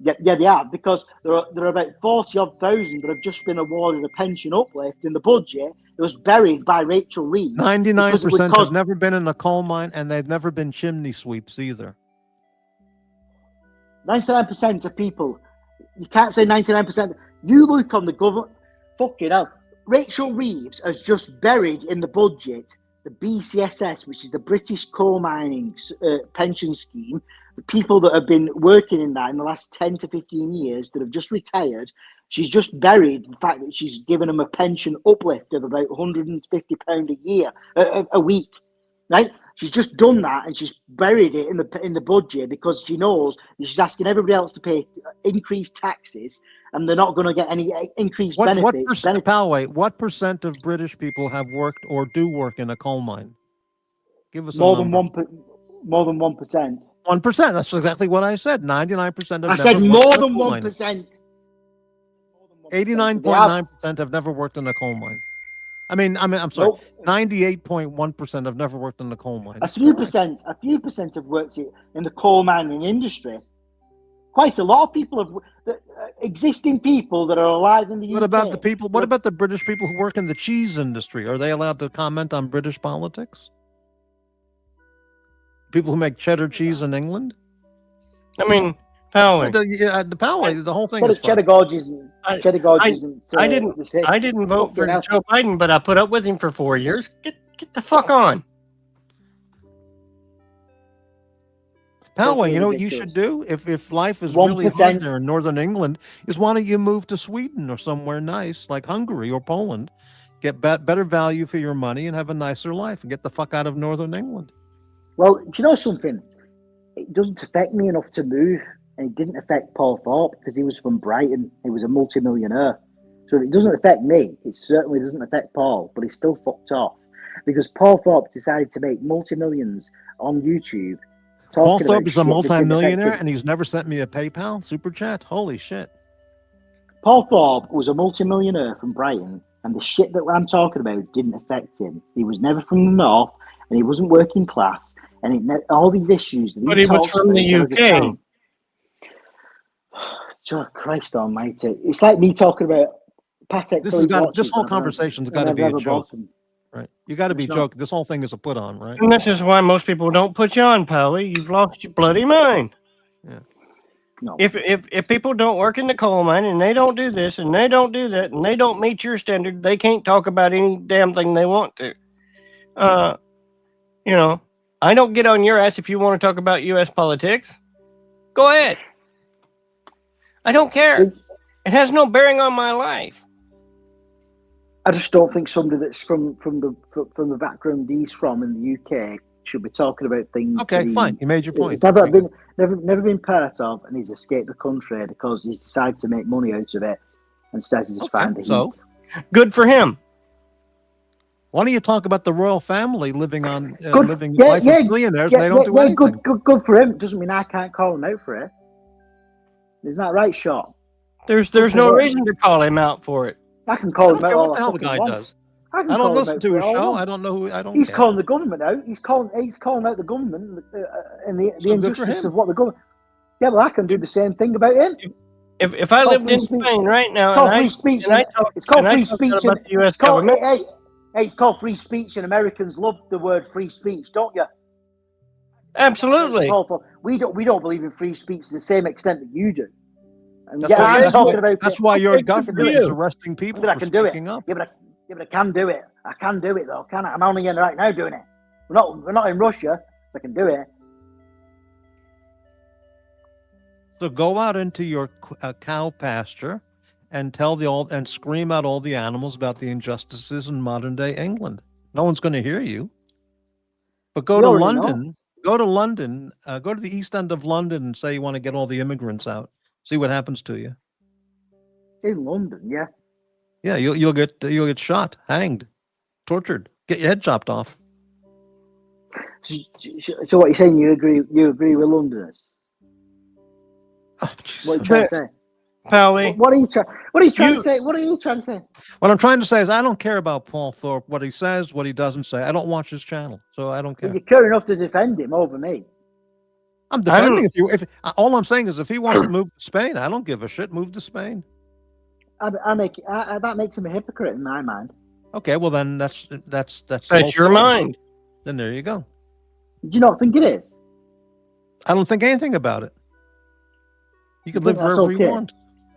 Yeah, they have, because there are about 40,000 that have just been awarded a pension uplift in the budget. It was buried by Rachel Reeves. 99% have never been in a coal mine, and they've never been chimney sweeps either. 99% of people, you can't say 99%. You look on the government, fucking hell. Rachel Reeves has just buried in the budget the BCSS, which is the British Coal Mining Pension Scheme. The people that have been working in that in the last 10 to 15 years that have just retired, she's just buried the fact that she's given them a pension uplift of about £150 a year, a week, right? She's just done that, and she's buried it in the budget because she knows she's asking everybody else to pay increased taxes, and they're not going to get any increased benefits. What percent of British people have worked or do work in a coal mine? Give us more than 1%. 1%. That's exactly what I said. 99% of. I said more than 1%. 89.9% have never worked in a coal mine. I'm sorry. 98.1% have never worked in the coal mine. A few percent have worked in the coal mining industry. Quite a lot of people have, existing people that are alive in the UK. What about the people? What about the British people who work in the cheese industry? Are they allowed to comment on British politics? People who make cheddar cheese in England? I mean, Poway. The whole thing is cheddar gorge isn't. I didn't vote for Joe Biden, but I put up with him for 4 years. Get the fuck on. Poway, you know what you ridiculous. should do if life is really 1%. hard there in northern England, is why don't you move to Sweden or somewhere nice like Hungary or Poland, get better value for your money and have a nicer life and get the fuck out of northern England. Well, do you know something? It doesn't affect me enough to move, and it didn't affect Paul Thorpe because he was from Brighton. He was a multimillionaire. So it doesn't affect me. It certainly doesn't affect Paul, but he's still fucked off because Paul Thorpe decided to make multi-millions on YouTube. Paul Thorpe is a multi-millionaire and he's never sent me a PayPal super chat. Holy shit. Paul Thorpe was a multi-millionaire from Brighton, and the shit that I'm talking about didn't affect him. He was never from the north, and he wasn't working class, and all these issues. But he was from the UK. Oh, Christ Almighty! It's like me talking about Patek. This whole conversation's got to be a joke, right? You got to be joking. This whole thing is a put on, right? And this is why most people don't put you on, Pally. You've lost your bloody mind. Yeah. No. If people don't work in the coal mine and they don't do this and they don't do that and they don't meet your standard, they can't talk about any damn thing they want to. You know, I don't get on your ass if you want to talk about U.S. politics. Go ahead. I don't care. It has no bearing on my life. I just don't think somebody that's from the background he's from in the UK should be talking about things. Okay, fine. You made your point. He's never been part of, and he's escaped the country because he's decided to make money out of it instead of just find the heat. Good for him. Why don't you talk about the royal family living on life of millionaires? They don't do anything. Good for him. Doesn't mean I can't call him out for it. Isn't that right, Sean? There's no reason to call him out for it. I can call him out. What the hell the guy does? I don't listen to his show. I don't know who. I don't. He's calling the government out. He's calling out the government and the injustice of what the government. Yeah, well, I can do the same thing about him. If I lived in Spain right now, it's called free speech about the U.S. government. Hey, it's called free speech, and Americans love the word free speech, don't you? Absolutely. We don't believe in free speech to the same extent that you do. And that's why your government is arresting people for speaking up. Yeah, but I can do it. I can do it though, can I? I'm only in right now doing it. We're not in Russia. I can do it. So go out into your cow pasture and and scream at all the animals about the injustices in modern day England. No one's going to hear you. But go to London. Go to London. Go to the East End of London and say you want to get all the immigrants out. See what happens to you. In London, yeah. Yeah, you'll get shot, hanged, tortured, get your head chopped off. So what you're saying? You agree with Londoners? Oh, what are you trying to say, Pally? What are you trying to say? What are you trying to say? What I'm trying to say is I don't care about Paul Thorpe. What he says, what he doesn't say. I don't watch his channel, so I don't care. Well, you care enough to defend him over me. I'm defending if all I'm saying is if he wants to move to Spain, I don't give a shit. Move to Spain. That makes him a hypocrite in my mind. Okay, well then that's your mind. Then there you go. Do you not think it is? I don't think anything about it. You could live wherever you want.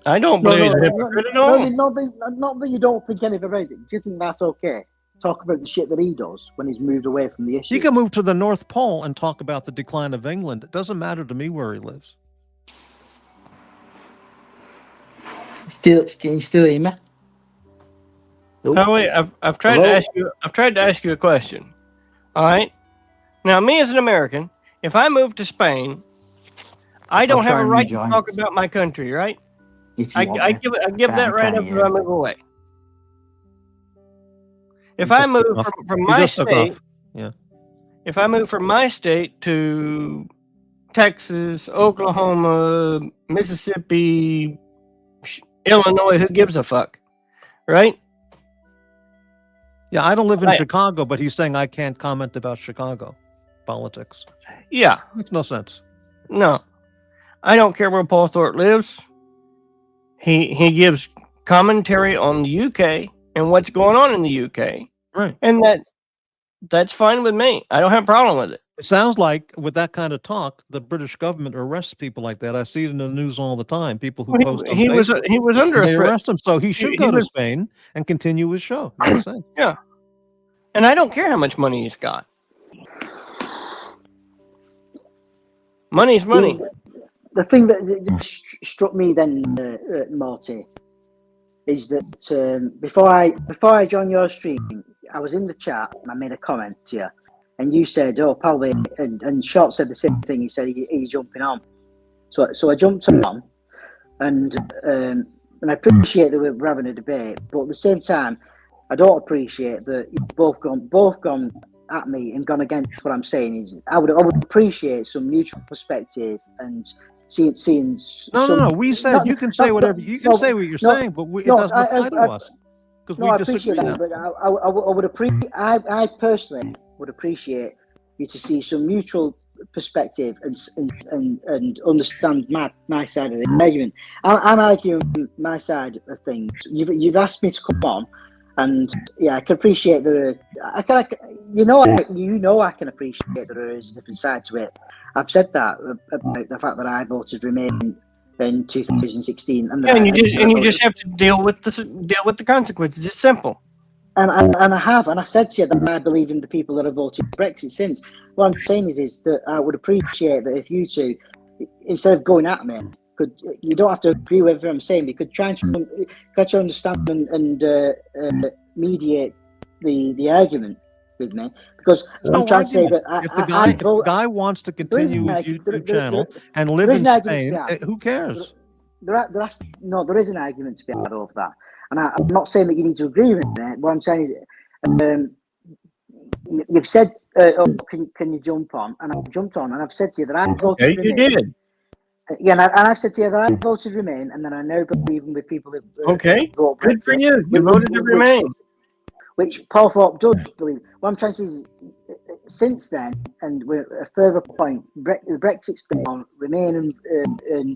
I don't believe he's a hypocrite at all. Not that you don't think anything about it. Do you think that's okay? Talk about the shit that he does when he's moved away from the issue. He can move to the North Pole and talk about the decline of England. It doesn't matter to me where he lives. Can you still hear me? Oh wait, I've tried to ask you a question. All right. Now, me as an American, if I move to Spain, I don't have a right to talk about my country, right? I give that right up when I move away. If I move from my state, if I move from my state to Texas, Oklahoma, Mississippi, Illinois, who gives a fuck, right? Yeah, I don't live in Chicago, but he's saying I can't comment about Chicago politics. Yeah. Makes no sense. No. I don't care where Paul Thorpe lives. He gives commentary on the UK and what's going on in the UK. Right. And that's fine with me. I don't have a problem with it. It sounds like with that kind of talk, the British government arrests people like that. I see it in the news all the time. People who post on Facebook, he was under they threat. arrest him, so he should go to Spain and continue his show. Yeah. And I don't care how much money he's got. Money's money. The thing that struck me then, Morty, is that before I joined your stream, I was in the chat and I made a comment to you, and you said, "Oh, probably," and Short said the same thing. He said he's jumping on, so I jumped on, and I appreciate that we're having a debate, but at the same time, I don't appreciate that you've both gone at me and gone against what I'm saying. Is I would appreciate some mutual perspective and seeing. No. We said you can say whatever you can say what you're saying, but it doesn't apply to us because we disagree. I appreciate that, but I would appreciate. I personally would appreciate you to see some mutual perspective and understand my side of the argument. I'm arguing my side of things. You've asked me to come on, and yeah, I can appreciate I can appreciate that there is a different side to it. I've said that about the fact that I voted Remain in 2016, and you just have to deal with the consequences. It's simple. And I said to you that I believe in the people that have voted Brexit since. What I'm saying is that I would appreciate that if you two, instead of going at me, you don't have to agree with everything I'm saying. You could try to understand and mediate the argument with me, because I'm trying to say that if the guy wants to continue his YouTube channel and live in Spain, who cares? There is an argument to be had over that. And I'm not saying that you need to agree with me. What I'm saying is, you've said, can you jump on? And I've jumped on, and I've said to you that I voted Remain. You did. Yeah, and I've said to you that I voted Remain, and then I know believe with people who vote Brexit. Good for you. You voted to Remain. Which Paul Thorpe does believe. What I'm trying to say is, since then, and we're at a further point, Brexit's gone, Remain and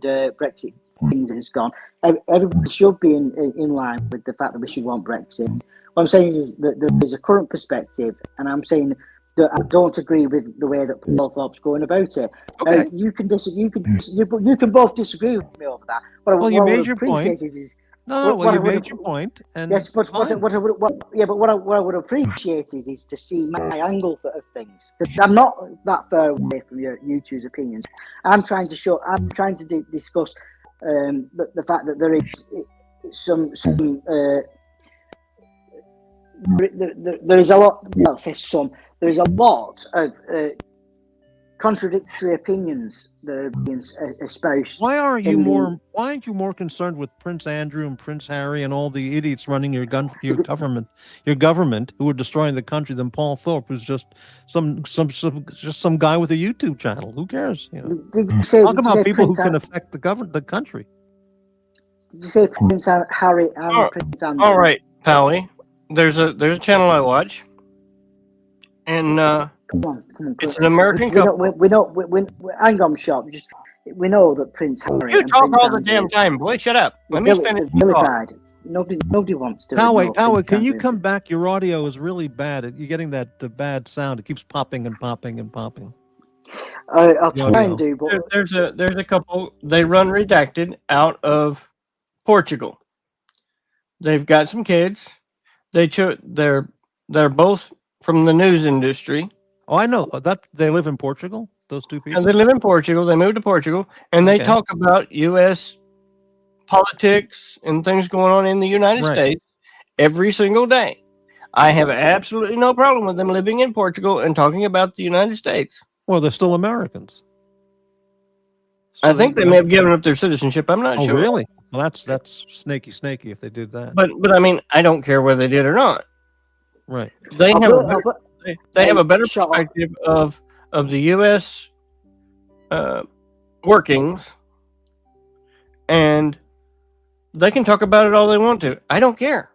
Brexit things has gone. Everybody should be in line with the fact that we should want Brexit. What I'm saying is that there is a current perspective, and I'm saying that I don't agree with the way that Paul Thorpe's going about it. Okay. You can both disagree with me over that. You made your point. You made your point. And yes, but what I would appreciate is to see my angle of things. Because I'm not that far away from your YouTube's opinions. I'm trying to discuss the fact that there is there is a lot. Well, there is a lot of contradictory opinions that are being espoused. Why aren't you more concerned with Prince Andrew and Prince Harry and all the idiots running your government who are destroying the country than Paul Thorpe, who's just some guy with a YouTube channel? Who cares? You know? Talk about people who can affect the country. Did you say Prince Harry and Prince Andrew? All right, Pally. There's a channel I watch, and Come on. it's an American couple. We know. Hang on, shop. We know that Prince Harry. You talk all the damn time, boy. Shut up. Let me finish. Nobody wants to. Howard, can you come back? Your audio is really bad. You're getting that bad sound. It keeps popping and popping and popping. I'll try and do. But there's a couple. They run Redacted out of Portugal. They've got some kids. They're both from the news industry. Oh, I know that they live in Portugal. Those two people. And they live in Portugal. They moved to Portugal, and they talk about U.S. politics and things going on in the United States every single day. I have absolutely no problem with them living in Portugal and talking about the United States. Well, they're still Americans. So I think they may have given up their citizenship. I'm not sure. Oh, really? Well, that's snaky if they did that. But I mean, I don't care whether they did or not. Right. They have a better perspective of the U.S. Workings, and they can talk about it all they want to. I don't care.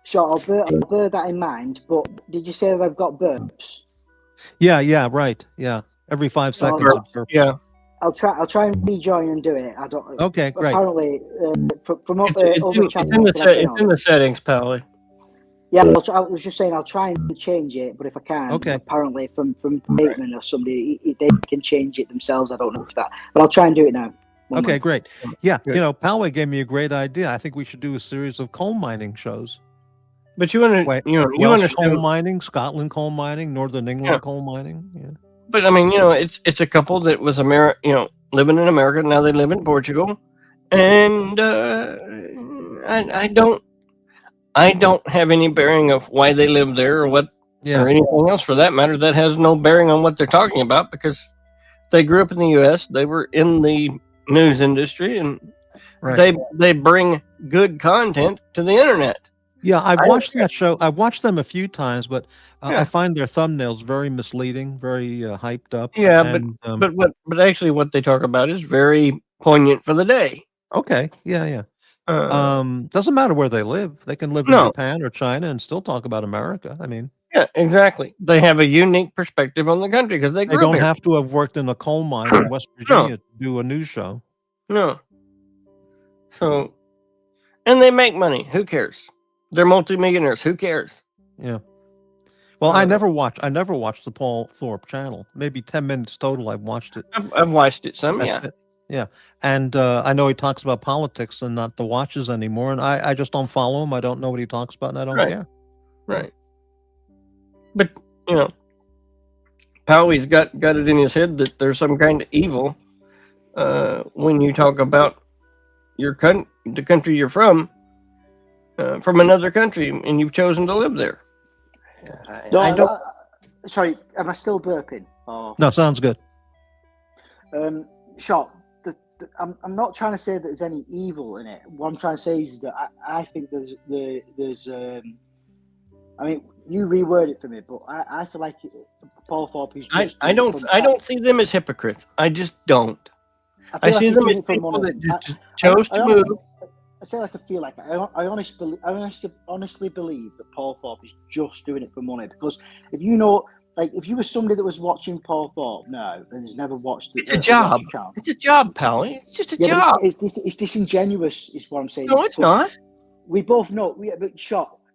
Sure, I'll bear that in mind. But did you say that I've got burps? Yeah, right. Yeah, every 5 seconds. Yeah. I'll try and rejoin and do it. I don't. Okay, great. Apparently, from it's in the settings, Pally. Yeah, I was just saying I'll try and change it, but if I can, apparently from Bateman or somebody, they can change it themselves. I don't know if that, but I'll try and do it now. Okay, great. Yeah, good. Poway gave me a great idea. I think we should do a series of coal mining shows. But you understand coal mining, Scotland coal mining, Northern England coal mining. Yeah. But I mean, it's a couple that was living in America. Now they live in Portugal, and I don't have any bearing of why they live there or what or anything else for that matter. That has no bearing on what they're talking about because they grew up in the U.S. They were in the news industry, and they bring good content to the internet. Yeah, I've watched that show. I've watched them a few times, but I find their thumbnails very misleading, very hyped up. Yeah, and, but actually, what they talk about is very poignant for the day. Okay, yeah. Doesn't matter where they live. They can live in Japan or China and still talk about America. I mean, yeah, exactly. They have a unique perspective on the country because they don't have to have worked in a coal mine in West Virginia to do a news show. No. So, and they make money. Who cares? They're multimillionaires. Who cares? Yeah. Well, I never watched the Paul Thorpe channel. Maybe 10 minutes total. I've watched it. I've watched it some. That's it. Yeah. And I know he talks about politics and not the watches anymore. And I just don't follow him. I don't know what he talks about, and I don't care. Right. But, Powey's got it in his head that there's some kind of evil when you talk about the country you're from another country, and you've chosen to live there. Sorry, am I still burping? Oh. No, sounds good. Shot. I'm not trying to say that there's any evil in it. What I'm trying to say is that I think there's I mean, you reword it for me, but I feel like Paul Thorpe is. I don't see them as hypocrites. I just don't. I see them as people that just chose to move. I honestly believe that Paul Thorpe is just doing it for money, because if you were somebody that was watching Paul Thorpe now and has never watched it, it's a job. It's a job, pal. It's just a job. It's disingenuous, is what I'm saying. No, it's not. We both know.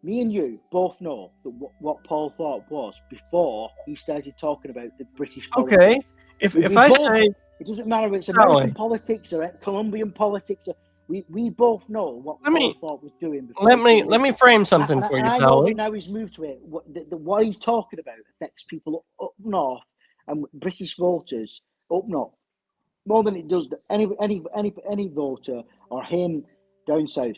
Me and you both know that what Paul Thorpe was before he started talking about the British politics. Okay. If I say it doesn't matter if it's American politics or Colombian politics. We both know what Paul Thorpe was doing before. Let me frame something for you, pal. Now he's moved to it. What he's talking about affects people up north and British voters up north more than it does any voter or him down south.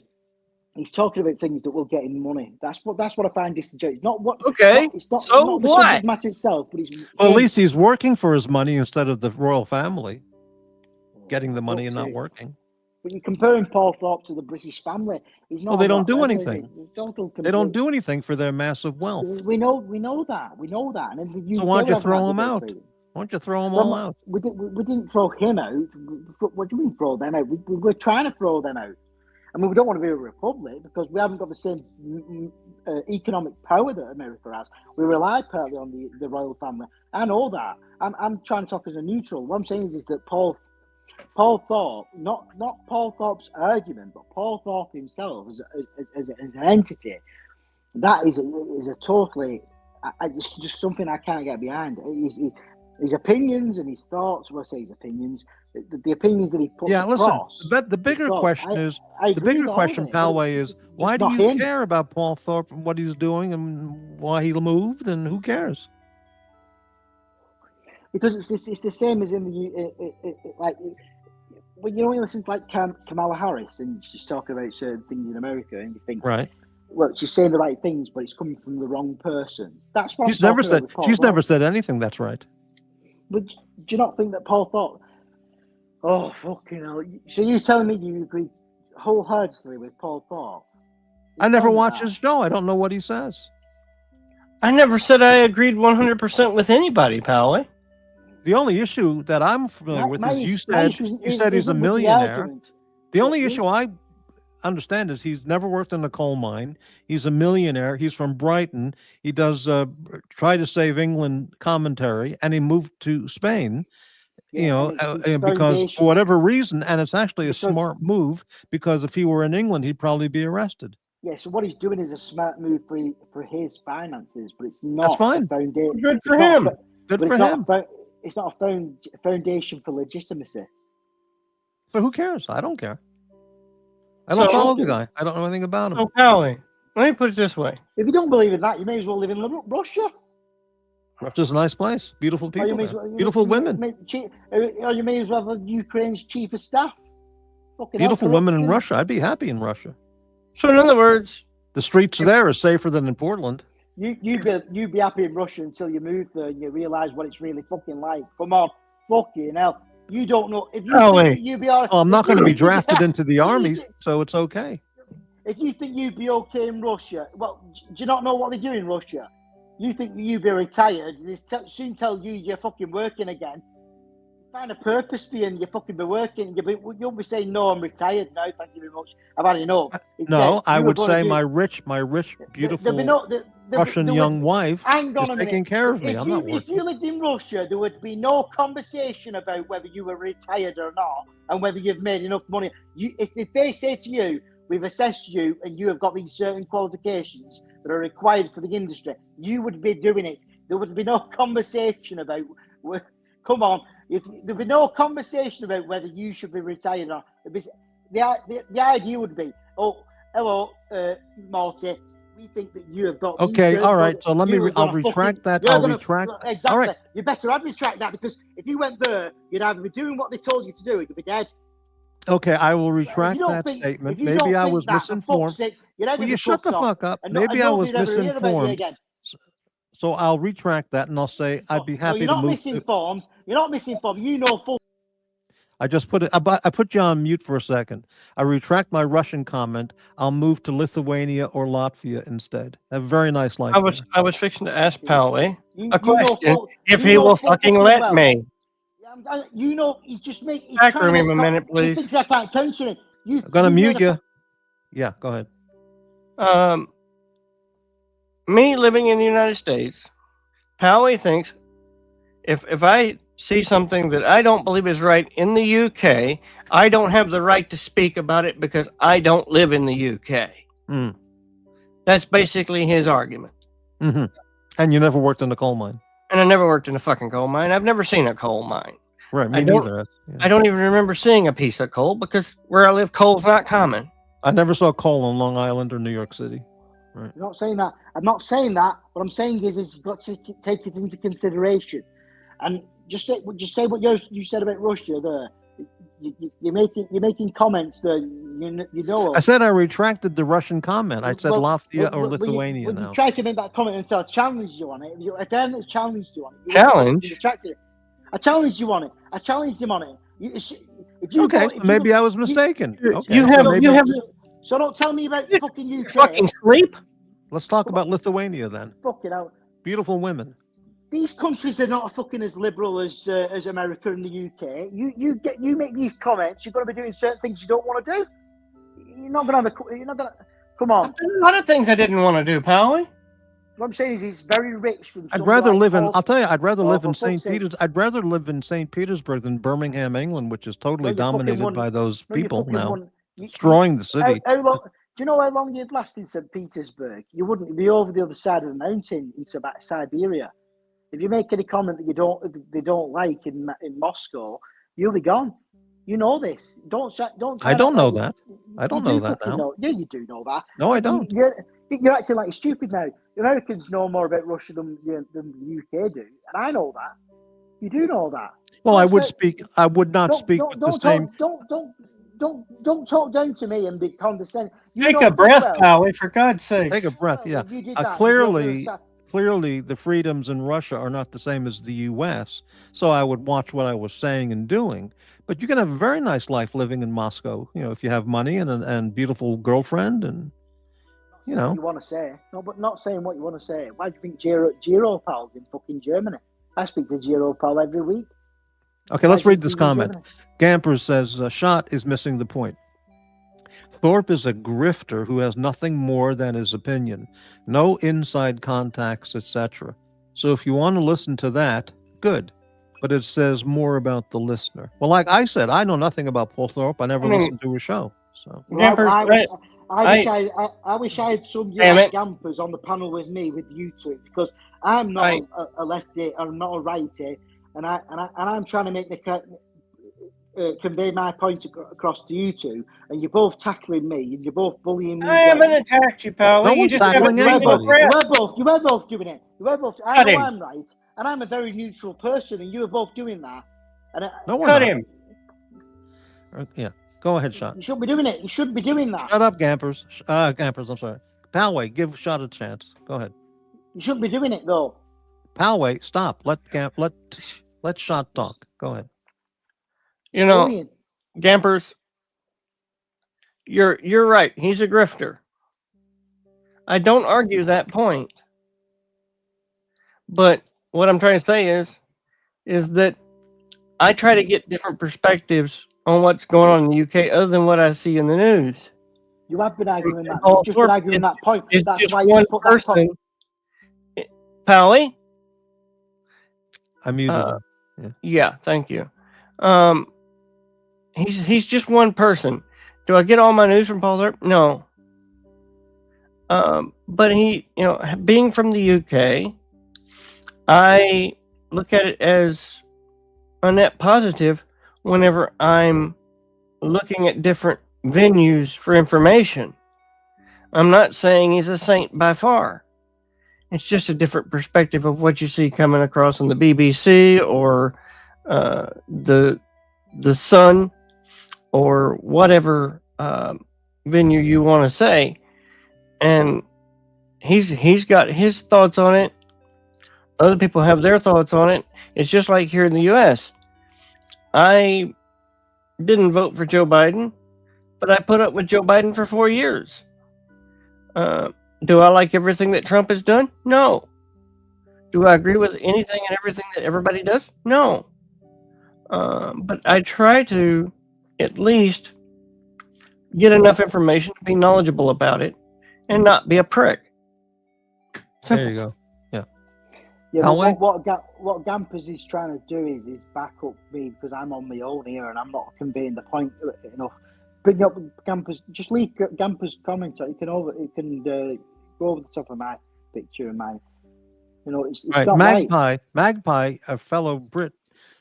He's talking about things that will get him money. That's what I find disingenuous. Not what. Okay. It's not So the what? subject matter itself, but at least he's working for his money instead of the royal family getting the money and not working. But you're comparing Paul Thorpe to the British family. He's not. Well, they don't do anything. They don't do anything for their massive wealth. We know that. And so why don't you throw them out? Why don't you throw them all out? We didn't throw him out. What do you mean throw them out? We're trying to throw them out. I mean, we don't want to be a republic because we haven't got the same economic power that America has. We rely partly on the royal family. I know that. I'm trying to talk as a neutral. What I'm saying is that Paul Thorpe, not Paul Thorpe's argument, but Paul Thorpe himself as an entity, that is a totally. It's just something I can't get behind. His opinions and his thoughts. Well, I say his opinions. The opinions that he puts across. Listen. The bigger question is the bigger question, Palway, is why do you care about Paul Thorpe and what he's doing and why he moved and who cares? Because it's the same as in like when you listen to like Kamala Harris and she's talking about certain things in America and you think right. Well, she's saying the right things, but it's coming from the wrong person. That's what she's never said. She's never said anything that's right. But do you not think that Paul Thorpe? Oh, fucking hell. So you're telling me you agree wholeheartedly with Paul Thorpe? I never watch his show. I don't know what he says. I never said I agreed 100% with anybody, Pally. The only issue that I'm familiar with is you said he's a millionaire. The only issue I understand is he's never worked in a coal mine. He's a millionaire. He's from Brighton. He does try to save England commentary, and he moved to Spain. Because for whatever reason, and it's actually a smart move, because if he were in England, he'd probably be arrested. Yeah, so what he's doing is a smart move for his finances, but it's not. That's fine. Good for him. Good for him. It's not a foundation for legitimacy. So who cares? I don't care. I don't follow the guy. I don't know anything about him. So, Pally, let me put it this way. If you don't believe in that, you may as well live in Russia. Russia's a nice place. Beautiful people. Beautiful women. You may as well have Ukraine's chief of staff. Beautiful women in Russia. I'd be happy in Russia. So in other words, the streets there are safer than in Portland. You'd be happy in Russia until you move there and you realise what it's really fucking like. Come on, fucking hell. You don't know if you think you'd be. I'm not going to be drafted into the army, so it's okay. If you think you'd be okay in Russia, well, do you not know what they do in Russia? You think you'd be retired? They soon tell you you're fucking working again. Find a purpose for you, and you fucking be working. You'll be saying, "No, I'm retired now. Thank you very much. I've had enough." No, I would say my rich, beautiful Russian young wife is taking care of me. I'm not working. If you lived in Russia, there would be no conversation about whether you were retired or not, and whether you've made enough money. If they say to you, "We've assessed you, and you have got these certain qualifications that are required for the industry," you would be doing it. There would be no conversation about. Come on. There'd be no conversation about whether you should be retired or not. The idea would be, "Oh, hello, Morty. We think that you have got." Okay, all right. So I'll retract that. Exactly. All right. You better retract that, because if you went there, you'd either be doing what they told you to do, or you'd be dead. Okay, I will retract that statement. Maybe I was misinformed. Will you shut the fuck up? Maybe I was misinformed. So I'll retract that, and I'll say I'd be happy to move. You're not misinformed. You're not misinformed. You know full. I just put it. I put you on mute for a second. I retract my Russian comment. I'll move to Lithuania or Latvia instead. Have a very nice life. I was fixing to ask Pally a question if he will fucking let me. He's just making. Back room him a minute, please. He thinks I can't counter him. I'm gonna mute you. Yeah, go ahead. Me living in the United States, Pally thinks if I see something that I don't believe is right in the UK, I don't have the right to speak about it because I don't live in the UK. Mm. That's basically his argument. Mm-hmm. And you never worked in a coal mine. And I never worked in a fucking coal mine. I've never seen a coal mine. Right, me neither. Yeah. I don't even remember seeing a piece of coal because where I live, coal's not common. I never saw coal on Long Island or New York City. Right. I'm not saying that. I'm not saying that. What I'm saying is you've got to take it into consideration, and just say what you said about Russia. There, you're making comments that you know. I said I retracted the Russian comment. I said Latvia or Lithuania. You tried to make that comment until I challenged you on it. If I hadn't challenged you on it, I challenged you on it. I challenged him on it. Maybe I was mistaken. You have. So don't tell me about fucking UK. Fucking sleep. Let's talk about Lithuania then. Fucking out. Beautiful women. These countries are not fucking as liberal as America and the UK. You make these comments. You're going to be doing certain things you don't want to do. You're not going to have You're not going to. Come on. I've done a lot of things I didn't want to do, Pally. What I'm saying is he's very rich. I'd rather live in. I'll tell you. I'd rather live in St. Peters. I'd rather live in St. Petersburg than Birmingham, England, which is totally dominated by those people now. Destroying the city. Do you know how long you'd last in St. Petersburg? You wouldn't be over the other side of the mountain into Siberia. If you make any comment that they don't like in Moscow, you'll be gone. You know this. Don't. I don't know that. I don't know that now. Yeah, you do know that. No, I don't. You're acting like you're stupid now. The Americans know more about Russia than the UK do, and I know that. You do know that. Well, I would not speak with the same. Don't talk down to me and be condescending. Take a breath, Pally, for God's sake. Take a breath, yeah. Clearly, the freedoms in Russia are not the same as the U.S., so I would watch what I was saying and doing. But you can have a very nice life living in Moscow, if you have money and beautiful girlfriend and, What you want to say. No, but not saying what you want to say. Why do you think Giro Pal's in fucking Germany? I speak to Giro Pal every week. Okay, let's read this comment. Gamper says, Shot is missing the point. Thorpe is a grifter who has nothing more than his opinion. No inside contacts, etc. So if you want to listen to that, good. But it says more about the listener. Well, like I said, I know nothing about Paul Thorpe. I never listened to his show. So I wish I had some Gampers on the panel with me with you two, because I'm not a lefty, I'm not a righty, and I'm trying to make convey my point across to you two, and you're both tackling me, and you're both bullying me. I haven't attacked you, pal. No one's tackling anybody. You were both doing it. You were both. I know I'm right. and I'm a very neutral person, and you were both doing that. And No, we're Cut not. him. Yeah, go ahead, Shot. you shouldn't be doing it. You shouldn't be doing that. Shut up, Gampers. Gampers, I'm sorry. Palway, give Shot a chance. Go ahead. You shouldn't be doing it though. Palway, stop. Let Shot talk. Go ahead. You know, Worrying. Gampers, you're right. He's a grifter. I don't argue that point. But what I'm trying to say is that I try to get different perspectives on what's going on in the UK other than what I see in the news. You have been arguing that. Paul You've just been Thorpe, arguing that point. It's That's just why you one put that point. person. Pally? I muted him. Yeah, thank you. He's just one person. Do I get all my news from Paul Thorpe? No. But he, being from the UK, I look at it as a net positive whenever I'm looking at different venues for information. I'm not saying he's a saint by far. It's just a different perspective of what you see coming across on the BBC or the Sun or whatever venue you want to say. And he's got his thoughts on it. Other people have their thoughts on it. It's just like here in the U.S. I didn't vote for Joe Biden, but I put up with Joe Biden for 4 years. Do I like everything that Trump has done? No. Do I agree with anything and everything that everybody does? No. But I try to at least get enough information to be knowledgeable about it and not be a prick. Simple. There you go. Yeah, Palway? but what Gampers is trying to do is back up me because I'm on my own here and I'm not conveying the point enough. Bring up Gampers. Just leave Gampers' comments. It can go over the top of my picture and mine. It's Right. not right. Magpie, a fellow Brit,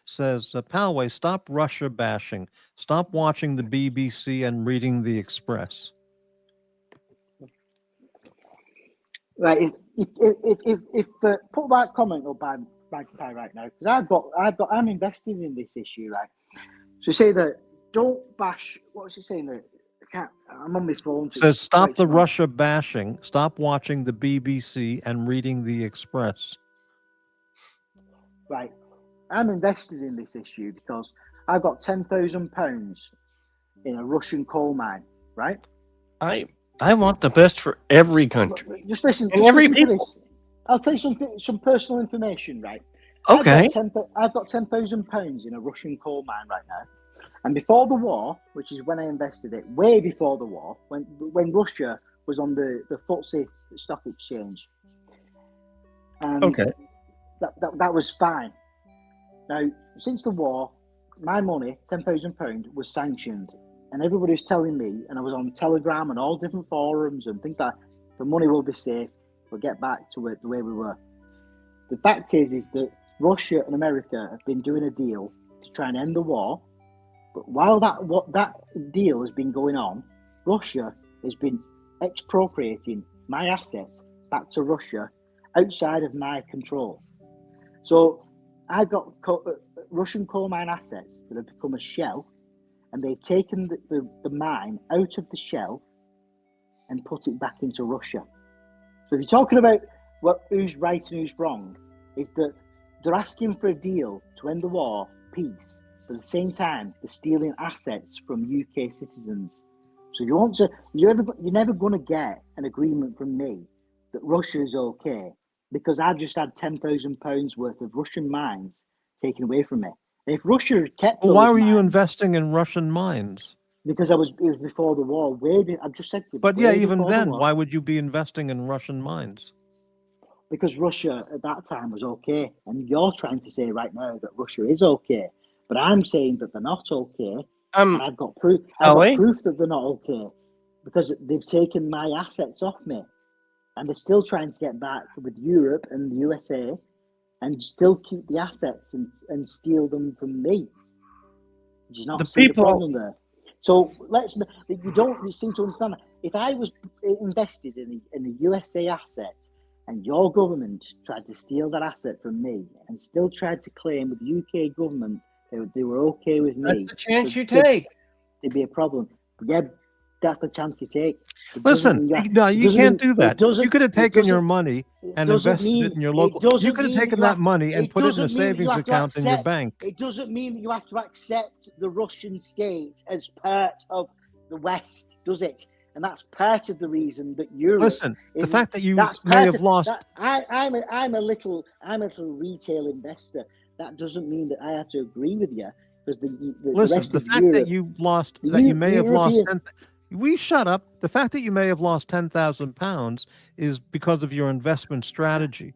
says, Palway, stop Russia bashing. Stop watching the BBC and reading the Express. Right. If put that comment up by Magpie right now because I'm invested in this issue, right? So say that don't bash. What's he saying? That I'm on my phone. It says stop the Russia bashing. Stop watching the BBC and reading the Express. Right. I'm invested in this issue because I've got £10,000 in a Russian coal mine. Right. I want the best for every country. Just listen. And every people. This. I'll tell you some personal information, right? Okay. I've got £10,000 in a Russian coal mine right now. And before the war, which is when I invested it, way before the war, when Russia was on the FTSE stock exchange. Okay. That was fine. Now, since the war, my money, £10,000, was sanctioned. And everybody was telling me, and I was on Telegram and all different forums and things like that, the money will be safe. We'll get back to it the way we were. The fact is that Russia and America have been doing a deal to try and end the war. But while that deal has been going on, Russia has been expropriating my assets back to Russia outside of my control. So I've got Russian coal mine assets that have become a shell, and they've taken the mine out of the shell and put it back into Russia. So if you're talking about who's right and who's wrong, is that they're asking for a deal to end the war, peace, but at the same time, they're stealing assets from UK citizens. So if you want to, you're never going to get an agreement from me that Russia is okay, because I've just had £10,000 worth of Russian mines taken away from me. And if Russia had kept those why were you mines, investing in Russian mines? because it was before the war. I've just said to you. But yeah, even then, why would you be investing in Russian mines? Because Russia at that time was okay, and you're trying to say right now that Russia is okay, but I'm saying that they're not okay, and I've got proof. I've got proof that they're not okay because they've taken my assets off me, and they're still trying to get back with Europe and the USA, and still keep the assets and steal them from me. Did you not see the problem there? So you don't seem to understand that. If I was invested in the USA asset and your government tried to steal that asset from me and still tried to claim with the UK government they were okay with me, That's the chance you take. there'd be a problem. But yeah, that's the chance you take. Listen, you can't do that. You could have taken your money and invested it in your local. You could have taken that money and put it in a savings account in your bank. It doesn't mean that you have to accept the Russian state as part of the West, does it? And that's part of the reason that Europe. Listen, the fact that you may have lost. I'm a little retail investor. That doesn't mean that I have to agree with you, because the fact that you lost, that you may have lost. We shut up. The fact that you may have lost £10,000 is because of your investment strategy.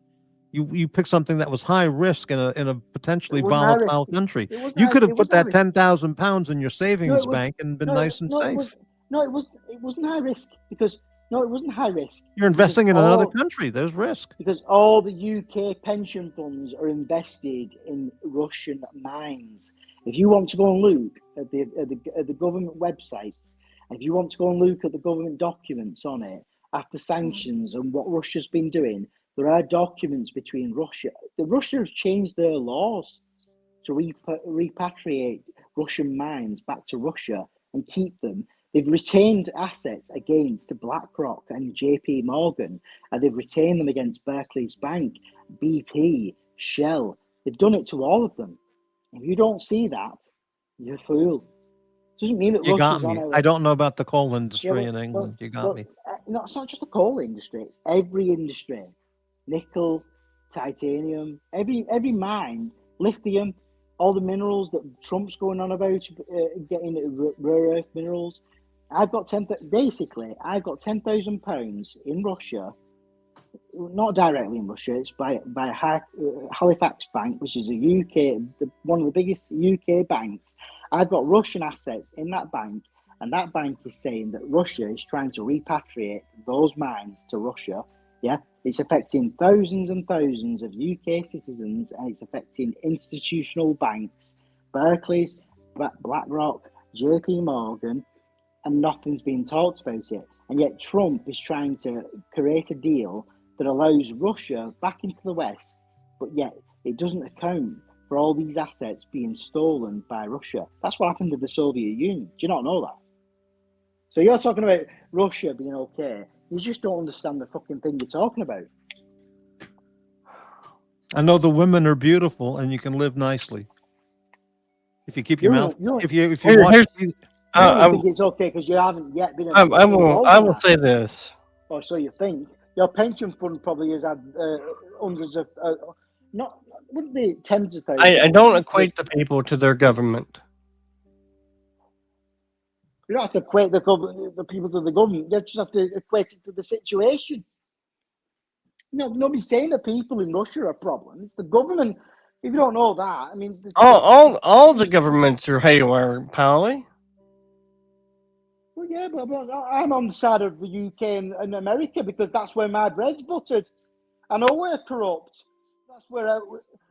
You picked something that was high risk in a potentially volatile country. You could have put that £10,000 in your savings bank and been nice and safe. It wasn't high risk because it wasn't high risk. You're investing in another country. There's risk. Because all the UK pension funds are invested in Russian mines. If you want to go and look at the government websites, if you want to go and look at the government documents on it after sanctions and what Russia's been doing, there are documents between Russia. Russia has changed their laws to repatriate Russian mines back to Russia and keep them. They've retained assets against BlackRock and JP Morgan, and they've retained them against Barclays Bank, BP, Shell. They've done it to all of them. If you don't see that, you're a fool. Doesn't mean that you Russia's got me. on I don't know about the coal industry in England. You got me. No, it's not just the coal industry. It's every industry. Nickel, titanium, every mine, lithium, all the minerals that Trump's going on about, getting rare earth minerals. I've got £10,000 in Russia, not directly in Russia. It's by Halifax Bank, which is one of the biggest UK banks. I've got Russian assets in that bank, and that bank is saying that Russia is trying to repatriate those mines to Russia. Yeah, it's affecting thousands and thousands of UK citizens, and it's affecting institutional banks, Barclays, BlackRock, JP Morgan, and nothing's being talked about it. And yet Trump is trying to create a deal that allows Russia back into the West, but yet it doesn't account for all these assets being stolen by Russia. That's what happened with the Soviet Union. Do you not know that? So you're talking about Russia being okay. You just don't understand the fucking thing you're talking about. I know the women are beautiful and you can live nicely. If you keep your mouth, if you watch these, I think it's okay because you haven't yet been. I will say this. Or so you think. Your pension fund probably has had hundreds of, wouldn't be tens of thousands. I don't equate the people to their government. You don't have to equate the people to the government. You just have to equate it to the situation. No, nobody's saying the people in Russia are problems. It's the government. If you don't know that, I mean, all the governments are haywire, Polly. Well, yeah, but I'm on the side of the UK and America because that's where my bread's buttered. I know we're corrupt. That's where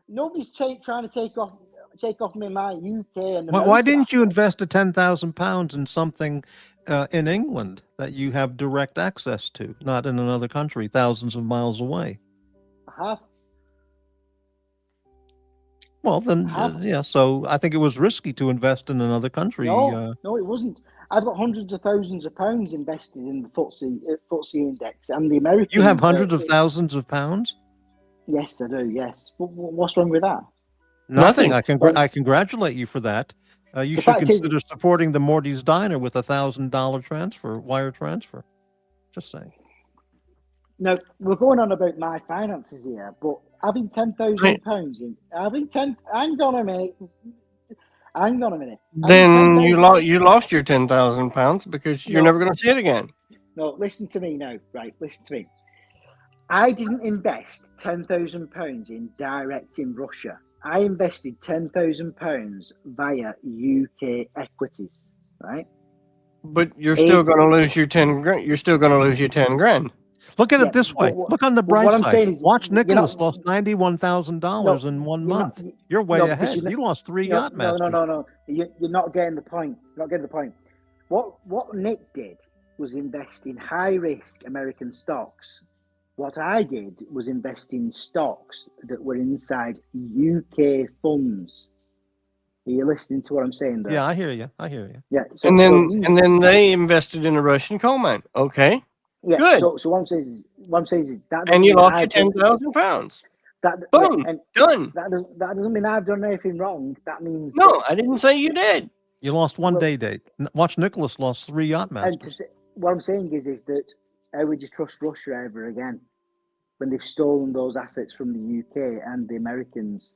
nobody's trying to take off me my UK and America. Why didn't you invest the £10,000 in something in England that you have direct access to, not in another country, thousands of miles away? I have. Well, then, yeah. So I think it was risky to invest in another country. No, it wasn't. I've got hundreds of thousands of pounds invested in the FTSE index and the American. You have hundreds of thousands of pounds? Yes, I do. Yes. What's wrong with that? Nothing. I congratulate you for that. You should consider supporting the Morty's Diner with $1,000 wire transfer. Just saying. Now we're going on about my finances here, but having £10,000 in, hang on a minute. Then you lost your £10,000 because you're never going to see it again. No, listen to me now. Right, listen to me. I didn't invest £10,000 in Russia. I invested £10,000 via UK equities, right? But you're still going to lose your 10 grand. You're still going to lose your 10 grand. Look at it this way. Look on the bright side. Watch Nicholas lost $91,000 in 1 month. You're way ahead. He lost 3 yacht masters. No. You're not getting the point. You're not getting the point. What Nick did was invest in high risk American stocks. What I did was invest in stocks that were inside UK funds. Are you listening to what I'm saying there? Yeah, I hear you. Yeah. And then they invested in a Russian coal mine. Okay. Yeah. Good. So what I'm saying is that. And you lost your 10,000 pounds. Boom. Done. That doesn't mean I've done anything wrong. That means no. I didn't say you did. You lost one day date. Watch Nicholas lost 3 yacht masters. And what I'm saying is that how would you trust Russia ever again when they've stolen those assets from the UK and the Americans?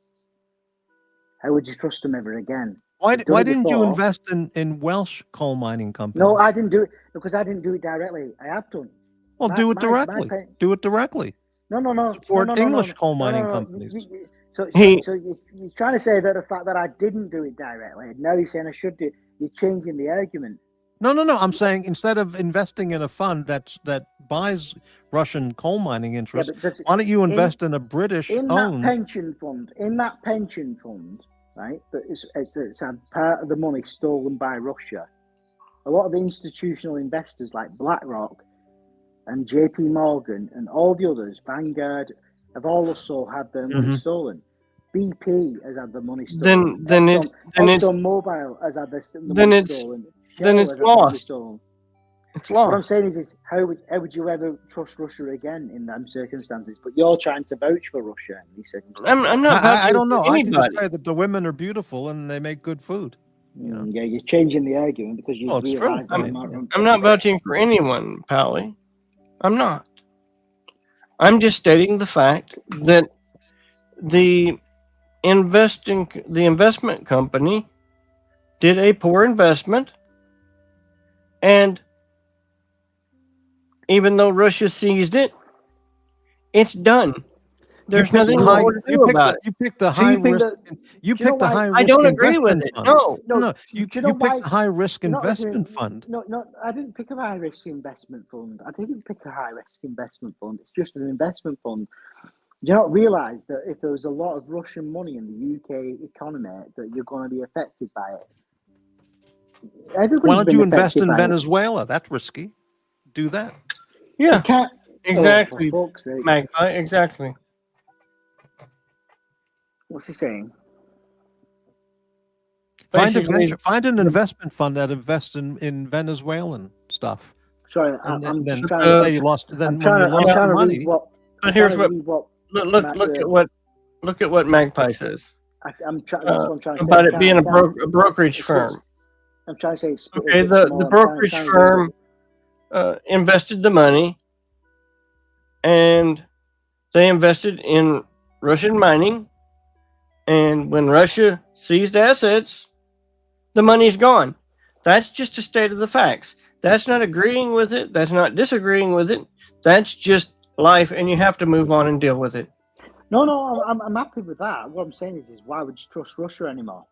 How would you trust them ever again? Why didn't you invest in Welsh coal mining companies? No, I didn't do it because I didn't do it directly. I have done. Well, do it directly. Do it directly. No. Support English coal mining companies. So you're trying to say that the fact that I didn't do it directly, now you're saying I should do it. You're changing the argument. No. I'm saying instead of investing in a fund that buys Russian coal mining interests, why don't you invest in a British that pension fund? In that pension fund, right? It's had part of the money stolen by Russia. A lot of institutional investors like BlackRock and JP Morgan and all the others, Vanguard, have also had their money stolen. BP has had the money stolen. ExxonMobil has had the money stolen. Then it's lost. It's lost. What I'm saying is how would you ever trust Russia again in them circumstances? But you're trying to vouch for Russia in these circumstances. I'm not. I don't know. Anybody. I can just say that the women are beautiful and they make good food. Yeah, you're changing the argument because you realize I'm not vouching for anyone, Pally. I'm not. I'm just stating the fact that the investment company did a poor investment, and even though Russia seized it, it's done. There's nothing more to do about it. You picked the high risk. You picked the high risk. I don't agree with it. No. You picked the high risk investment fund. No, I didn't pick a high risk investment fund. I didn't pick a high risk investment fund. It's just an investment fund. Do you not realize that if there was a lot of Russian money in the UK economy, that you're going to be affected by it? Why don't you invest in Venezuela? That's risky. Do that. Yeah. Exactly. Magpie. Exactly. What's he saying? Find an investment fund that invests in Venezuelan stuff. Sorry, I'm trying to say you lost. Then when you lost money. But here's what. Look at what Magpie says. I'm trying to say. About it being a brokerage firm. I'm trying to say. Okay, the brokerage firm invested the money, and they invested in Russian mining. And when Russia seized assets, the money's gone. That's just a state of the facts. That's not agreeing with it. That's not disagreeing with it. That's just life, and you have to move on and deal with it. No, I'm happy with that. What I'm saying is why would you trust Russia anymore?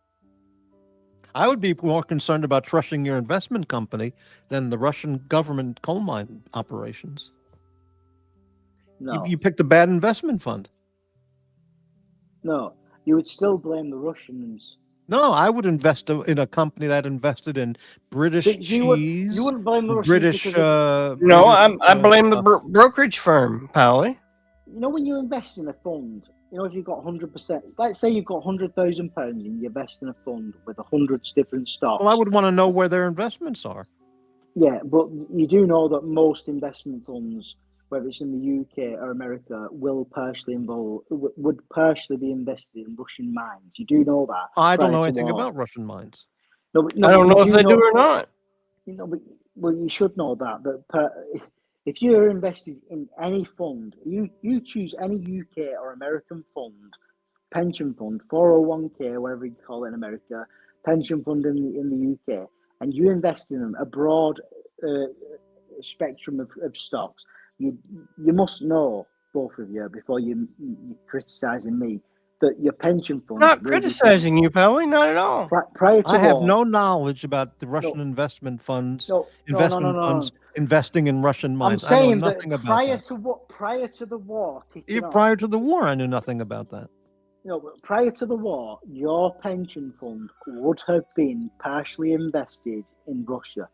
I would be more concerned about trusting your investment company than the Russian government coal mine operations. No. You picked a bad investment fund. No. You would still blame the Russians. No, I would invest in a company that invested in British cheese. You wouldn't blame the Russians. British. No, I blame the brokerage firm, Pally. You know, when you invest in a fund, if you've got 100%, let's say you've got £100,000 and you invest in a fund with 100 different stocks. Well, I would want to know where their investments are. Yeah, but you do know that most investment funds, whether it's in the UK or America, would partially be invested in Russian mines. You do know that. I don't know anything about Russian mines. No, I don't know if they do or not. Well, you should know that if you're invested in any fund, you choose any UK or American fund, pension fund, 401k, whatever you call it in America, pension fund in the UK, and you invest in them, a broad spectrum of stocks. You must know, both of you, before you're criticising me, that your pension fund... Not criticizing you, Pally, not at all. Prior to I have no knowledge about the Russian investment funds, funds investing in Russian mines. I'm saying I know nothing that about that. Prior to the war... Prior to the war, I knew nothing about that. No, but prior to the war, your pension fund would have been partially invested in Russia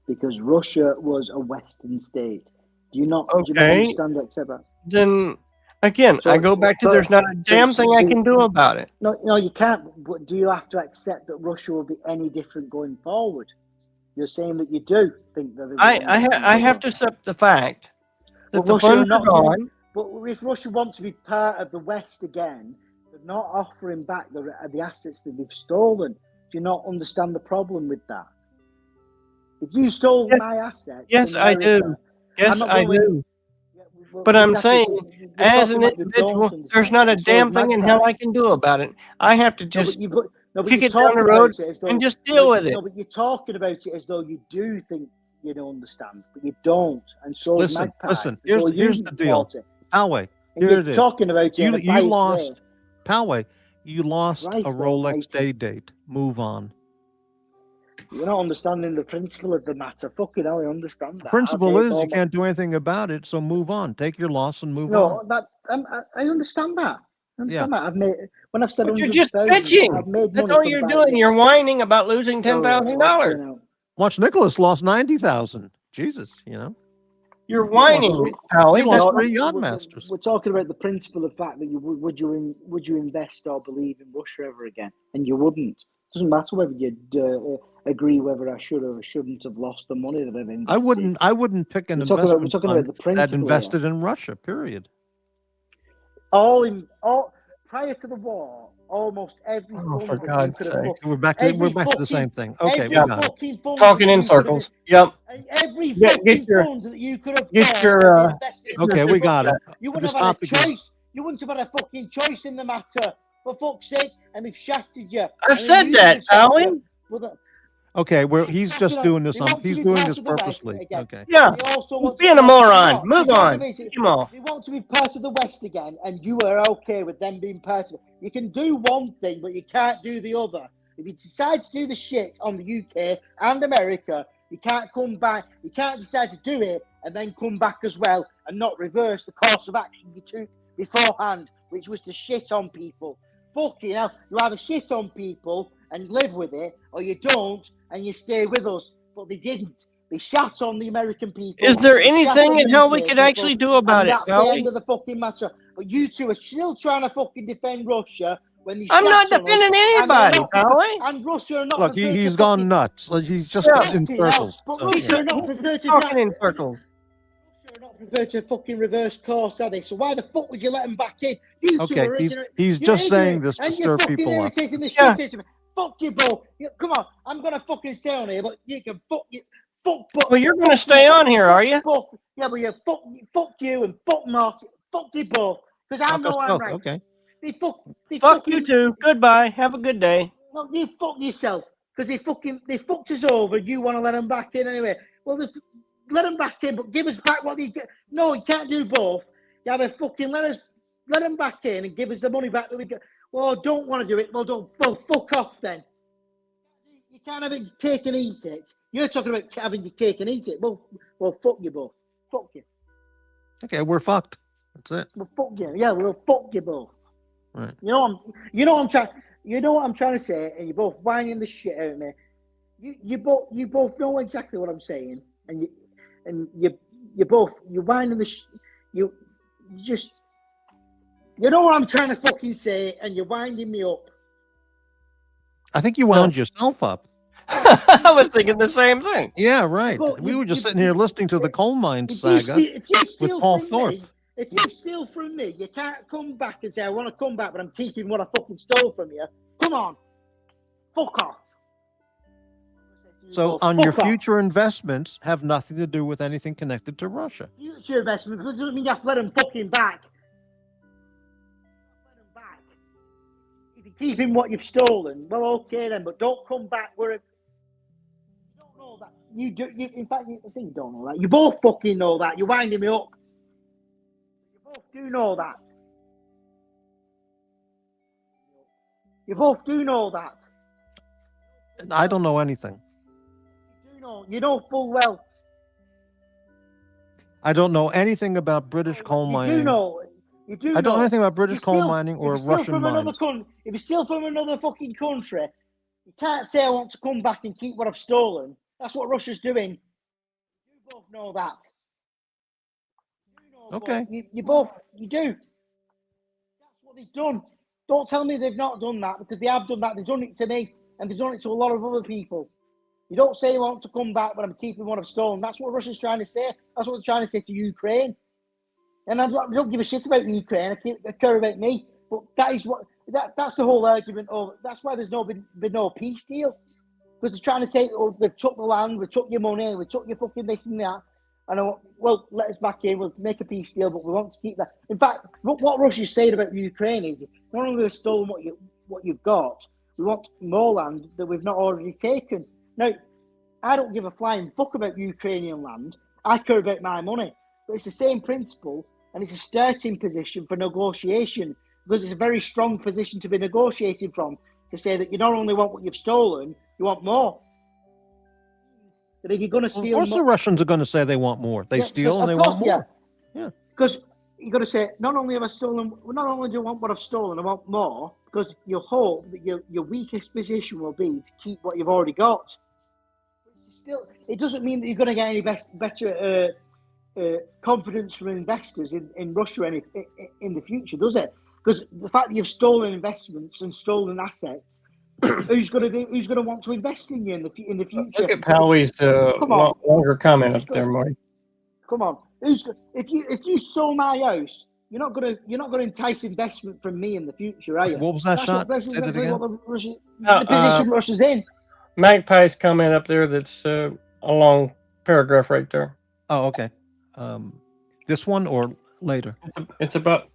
because Russia was a Western state. Do you not Okay. understand or accept that? Then again, I go back to there's not a damn thing I can do about it. No, you can't. But do you have to accept that Russia will be any different going forward? You're saying that you do think that I have to accept the fact that the Russia funds are gone. But if Russia wants to be part of the West again, they're not offering back the assets that they've stolen. Do you not understand the problem with that? If you stole my assets, yes, I do. Yes, I do. But I'm saying, as an individual, there's not a damn thing in hell I can do about it. I have to just kick it down the road and just deal with it. No, but you're talking about it as though you do think you don't understand, but you don't. And so listen, here's the deal. Poway, here it is. Talking about it. You lost, Poway, you lost a Rolex day date. Move on. You're not understanding the principle of the matter. Fucking hell, I understand that. The principle is you can't do anything about it, so move on. Take your loss and move on. No, I understand that. When I've said, but you're just bitching. That's all you're doing. You're whining about losing $10,000. Watch Nicholas lost 90,000. Jesus, You're whining, Pal. He lost 3 yacht masters. We're talking about the principle of the fact that would you invest or believe in Russia ever again, and you wouldn't. It doesn't matter whether you'd agree whether I should or shouldn't have lost the money that I've invested. I wouldn't pick an investment fund that invested in Russia. Period. Prior to the war, almost every. Oh, for God's sake! We're back to the same thing. Okay, we got it. Talking in circles. Yep. Every fucking fund that you could have get your. Okay, we got it. You wouldn't have had a choice. You wouldn't have had a fucking choice in the matter. For fuck's sake, and they've shafted you. I've said that, Alan. Okay, he's just doing this. He's doing this purposely. Okay. Yeah. Being a moron. Move on. Come on. They want to be part of the West again, and you are okay with them being part of it. You can do one thing, but you can't do the other. If you decide to do the shit on the UK and America, you can't come back. You can't decide to do it and then come back as well and not reverse the course of action you took beforehand, which was to shit on people. Fucking hell, you either shit on people and live with it, or you don't and you stay with us. But they didn't. They shat on the American people. Is there anything in hell we could actually do about it? That's the end of the fucking matter. But you two are still trying to fucking defend Russia when I'm not defending anybody, Pally. And Russia are not. Look, he's gone nuts. Like, he's just in circles. But Russia are not prepared to talking in circles. Russia are not prepared to fucking reverse course, are they? So why the fuck would you let them back in? He's just saying this to stir people up. Fuck you, bro. Come on, I'm gonna fucking stay on here, but you can fuck you. Well, you're gonna stay on here, are you? But fuck you and fuck Morty. Fuck you both, because I know I'm right. Okay. Fuck you too. Goodbye. Have a good day. No, you fuck yourself, because they fucked us over. You want to let them back in anyway? Well, let them back in, but give us back what they get. No, you can't do both. You have a fucking let them back in and give us the money back that we get. Well, I don't want to do it. Well, fuck off then. You can't have your cake and eat it. You're talking about having your cake and eat it. Well, fuck you both. Fuck you. Okay, we're fucked. That's it. Well, fuck you. Yeah, we'll fuck you both. Right. You know what I'm trying to say, and you're both whining the shit out of me. You both know exactly what I'm saying, and you're whining the you know what I'm trying to fucking say, and you're winding me up. I think you wound yourself up. I was thinking the same thing. Yeah, right. But we were just sitting here listening to the coal mine saga with Paul Thorpe. If you steal from me, you can't come back and say, I want to come back, but I'm keeping what I fucking stole from you. Come on. Fuck off. So on your future investments have nothing to do with anything connected to Russia. Future investments doesn't mean you have to let them fucking back. If you're keeping what you've stolen, well, okay then, but don't come back where you don't know that. You do. In fact, you don't know that. You both fucking know that. You're winding me up. You both do know that. You both do know that. I don't know anything. You know full well. I don't know anything about British coal mining. You do I don't know anything about British coal mining or Russian mines. If you're still from another fucking country, you can't say I want to come back and keep what I've stolen. That's what Russia's doing. You both know that. Okay. You both, you do. That's what they've done. Don't tell me they've not done that, because they have done that. They've done it to me, and they've done it to a lot of other people. You don't say you want to come back, but I'm keeping what I've stolen. That's what Russia's trying to say. That's what they're trying to say to Ukraine. And I don't give a shit about Ukraine. I care about me. But that is that's the whole argument. That's why there's been no peace deal. Because they're trying to take, they've took the land, we took your money, we took your fucking this and that. And I want, well, let us back in, we'll make a peace deal, but we want to keep that. In fact, what Russia's saying about Ukraine is, not only have we stolen what you've got, we want more land that we've not already taken. Now, I don't give a flying fuck about Ukrainian land. I care about my money. But it's the same principle, and it's a starting position for negotiation, because it's a very strong position to be negotiating from, to say that you not only want what you've stolen, you want more. That if you're going to steal, of course, the Russians are going to say they want more. They steal and they want more. Yeah, because you're going to say, not only have I stolen, not only do you want what I've stolen, I want more, because you hope that your weakest position will be to keep what you've already got. Still, it doesn't mean that you're going to get any better confidence from investors in Russia in the future, does it? Because the fact that you've stolen investments and stolen assets, who's going to want to invest in you in the future? Look at Powie's longer comment up there, Marty. Come on, if you stole my house, you're not going to entice investment from me in the future, are you? What was that shot? That's exactly what the position Russia's in. Magpie's comment up there, that's a long paragraph right there. Oh, okay. This one or later? It's about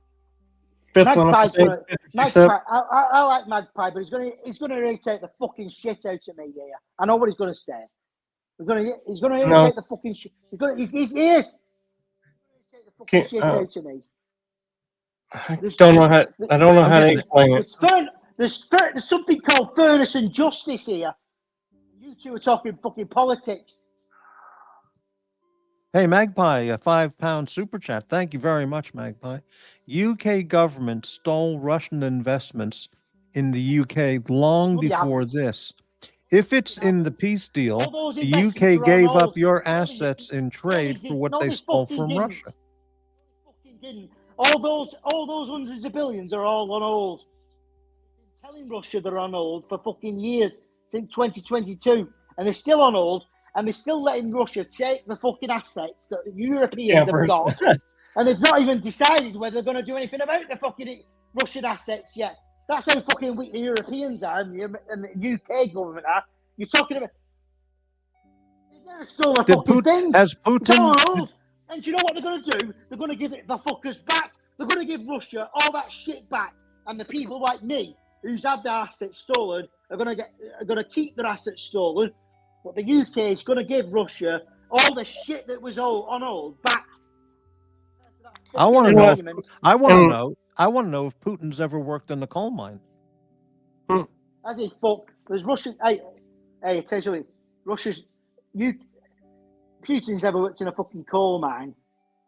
fifth Magpie's one. Magpie, I like Magpie, but he's gonna irritate the fucking shit out of me here. I know what he's gonna say. He's gonna irritate the fucking shit. He's irritate the fucking shit out of me. I don't know how to explain it. There's something called fairness and justice here. You two are talking fucking politics. Hey, Magpie, a £5 super chat. Thank you very much, Magpie. UK government stole Russian investments in the UK long before this. If it's in the peace deal, the UK gave up your assets in trade for what they stole from Russia. All those hundreds of billions are all on hold. Telling Russia they're on hold for fucking years, since 2022, and they're still on hold. And they're still letting Russia take the fucking assets that the Europeans have got. And they've not even decided whether they're going to do anything about the fucking Russian assets yet. That's how fucking weak the Europeans are and the UK government are. You're talking about... They've never stole a fucking thing. As Putin... And do you know what they're going to do? They're going to give it the fuckers back. They're going to give Russia all that shit back. And the people like me, who's had their assets stolen, are going to keep their assets stolen. But the UK is going to give Russia all the shit that was on hold back. I want to know. I want to know if Putin's ever worked in the coal mine. As he fuck, there's Russian. Hey, I tell you something. Putin's never worked in a fucking coal mine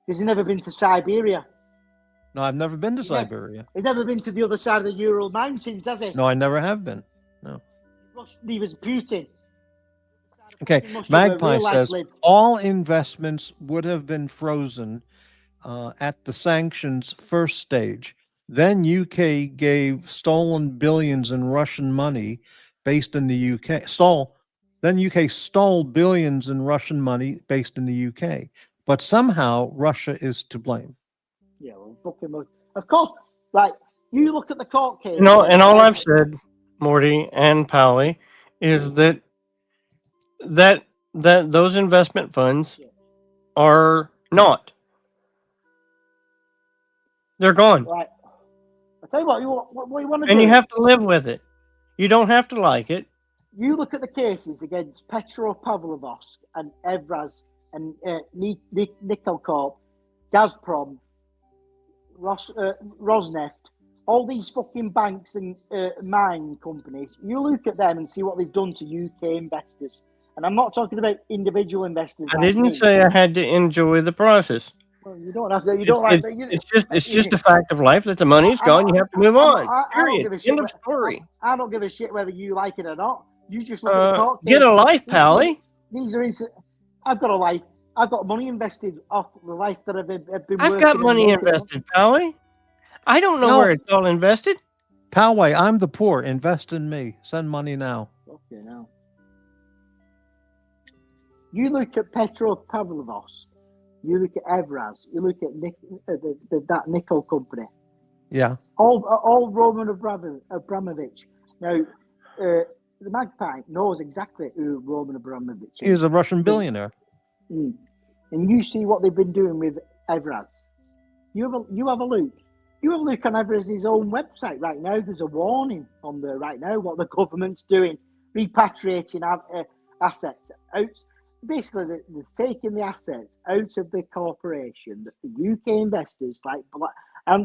because he's never been to Siberia. No, I've never been to Siberia. He's never been to the other side of the Ural Mountains, has he? No, I never have been. No. Neither is Putin. Okay, Magpie says all investments would have been frozen at the sanctions first stage. Then UK gave stolen billions in Russian money based in the UK. Then UK stole billions in Russian money based in the UK. But somehow Russia is to blame. Yeah, well, fucking of course. Like, you look at the court case. No, and all I've said, Morty and Pally, is that those investment funds are not. They're gone. Right. I tell you what you want to do. And you have to live with it. You don't have to like it. You look at the cases against Petropavlovsk and Evraz and Nikelcorp, Gazprom, Rosneft, all these fucking banks and mine companies. You look at them and see what they've done to UK investors. And I'm not talking about individual investors. I didn't say I had to enjoy the process. Well, you don't have to. You don't like that. It's just a fact of life that the money's gone. You have to move on. Period. End of story. I don't give a shit whether you like it or not. You just look at the court case. Get a life, Pally. These are I've got a life. I've got money invested off the life that I've been I've working. got money invested, Poway. I don't know where it's all invested. Poway, I'm the poor. Invest in me. Send money now. Okay, now. You look at Petro Pavlovos. You look at Evraz. You look at that nickel company. Yeah. All Roman Abramovich. Now, the Magpie knows exactly who Roman Abramovich is. He's a Russian billionaire. And you see what they've been doing with Evraz. You have a look. You have a look on Evraz's own website right now. There's a warning on there right now what the government's doing, repatriating assets out. Basically, they're taking the assets out of the corporation that the UK investors like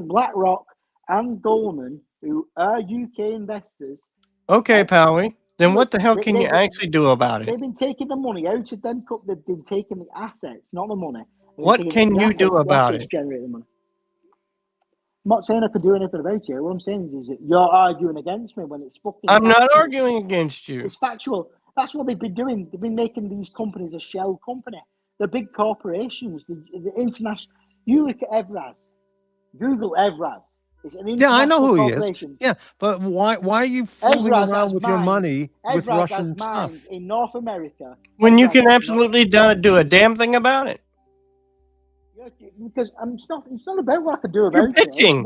BlackRock and Goldman, who are UK investors. Okay, Poway. Then what the hell can you actually do about it? They've been taking the money out of them. They've been taking the assets, not the money. What can you do about it? Generate the money. I'm not saying I could do anything about it. What I'm saying is that you're arguing against me when it's fucking. I'm not arguing against you. It's factual. That's what they've been doing. They've been making these companies a shell company. They're big corporations. The international. You look at Evraz. Google Evraz. It's an international I know who he corporation. is. Yeah, but why are you fooling around with your money with Russian stuff in North America? When you can absolutely do a damn thing about it. Because it's not about what I can do about You're pitching.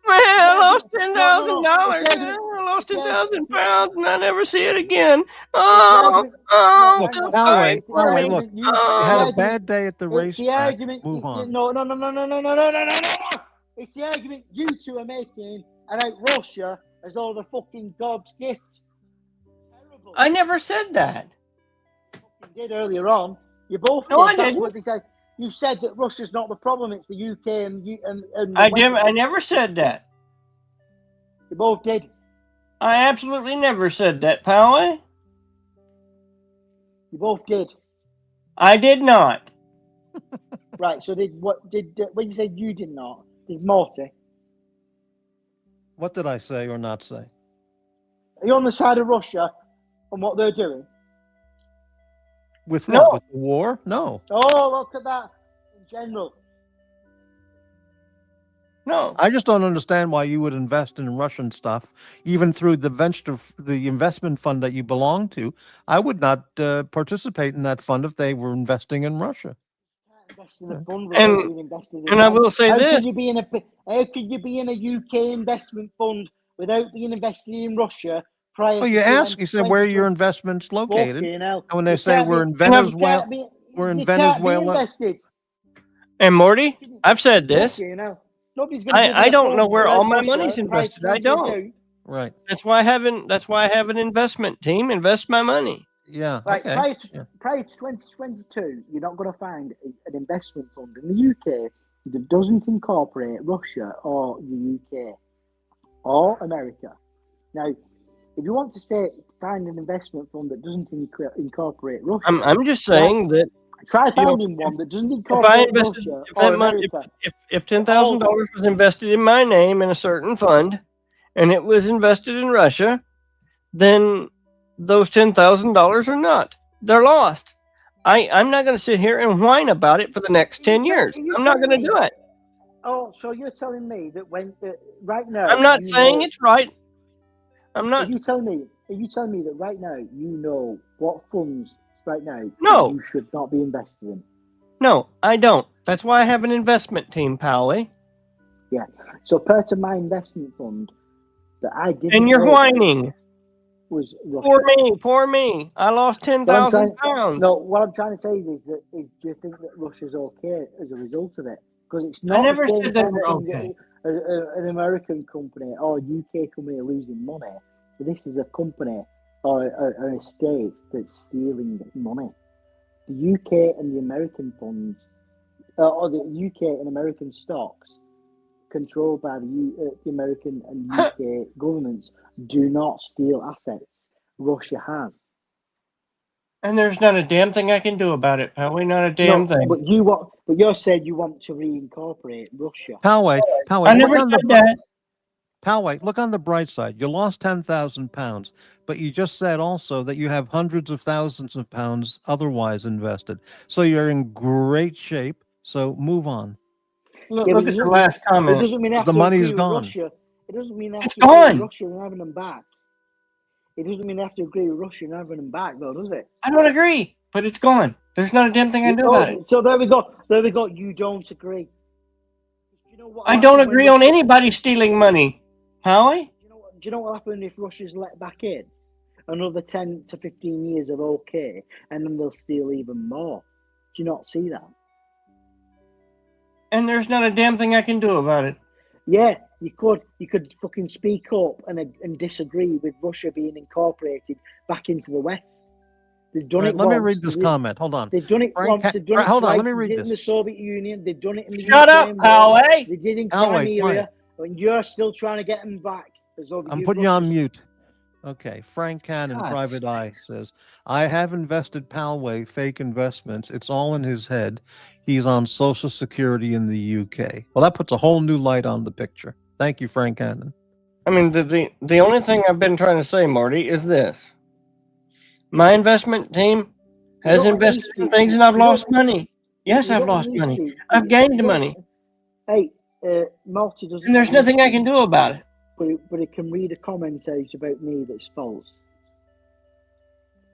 I lost $10,000. I lost 10,000 pounds, and I never see it again. Look, you had a bad day at the racetrack. Move on. No. It's the argument you two are making about Russia as though the fucking God's gift. Terrible. I never said that. You did earlier on. You both no, did. I didn't. What they said. You said that Russia's not the problem; it's the UK and I never said that. You both did. I absolutely never said that, Poway. You both did. I did not. Right. So when you said you did not? Did Morty? What did I say or not say? Are you on the side of Russia and what they're doing? With what? With the war? No. Oh, look at that. In general. No. I just don't understand why you would invest in Russian stuff, even through the investment fund that you belong to. I would not participate in that fund if they were investing in Russia. And I will say this: how could you be in a UK investment fund without being invested in Russia? You said where are your investments located? And when they say we're in Venezuela, we're in Venezuela. And Morty, I've said this. I don't know where all my money's invested. I don't. Right. That's why I have an investment team invest my money. Yeah. Right. Okay. Prior to 2022, you're not going to find an investment fund in the UK that doesn't incorporate Russia or the UK or America. Now, if you want to find an investment fund that doesn't incorporate Russia, I'm just saying that. Try finding one that doesn't incorporate Russia or America. If $10,000 was invested in my name in a certain fund, and it was invested in Russia, then those $10,000 are not. They're lost. I'm not going to sit here and whine about it for the next 10 years. I'm not going to do it. Oh, so you're telling me that right now? I'm not saying it's right. I'm not. Are you telling me that right now you know what funds right now you should not be invested in? No, I don't. That's why I have an investment team, Poway. Yeah. So part of my investment fund that I did. And you're whining. Was poor me. I lost 10,000 pounds. No, what I'm trying to say is do you think that Russia's okay as a result of it? Because it's not. I never said they were okay. An American company or a UK company losing money. This is a company or a state that's stealing money. The UK and the American funds, or the UK and American stocks, controlled by the American and UK governments, do not steal assets. Russia has. And there's not a damn thing I can do about it, Poway. Not a damn thing. But you said you want to reincorporate Russia. Poway. I never said that. Poway, look on the bright side. You lost 10,000 pounds, but you just said also that you have hundreds of thousands of pounds otherwise invested. So you're in great shape. So move on. Look at the last comment. It doesn't mean I have The to money's agree with gone. Russia. It doesn't mean I have It's to agree with gone. Russia and having them back. It doesn't mean I have to agree with Russia and having them back, though, does it? I don't agree, but it's gone. There's not a damn thing I can do about it. So there we go. There we go. You don't agree. You know what I don't happened when agree on Russia- anybody stealing money. Howie? Do you know what will happen if Russia's let back in? Another 10 to 15 years of okay, and then they'll steal even more. Do you not see that? And there's not a damn thing I can do about it. Yeah, you could. You could fucking speak up and disagree with Russia being incorporated back into the West. They've done Right, it let me once. read this comment. Hold on. They've done it Frank once. They've done it hold on, twice. let me read They did it in the this. Soviet Union. They've done it in the Shut up, Ukraine war. Poway. They did in Poway, Crimea, quiet. and you're still trying to get them back. I'm putting you on mute. Okay. Frank Cannon, God, Private Eye, says, I have invested Poway fake investments. It's all in his head. He's on Social Security in the UK. Well, that puts a whole new light on the picture. Thank you, Frank Cannon. I mean, the only thing I've been trying to say, Marty, is this. My investment team has invested in things and I've lost money. Yes, I've lost money. I've gained money. Hey, Morty doesn't. And there's nothing I can do about it. But it can read a comment out about me that's false.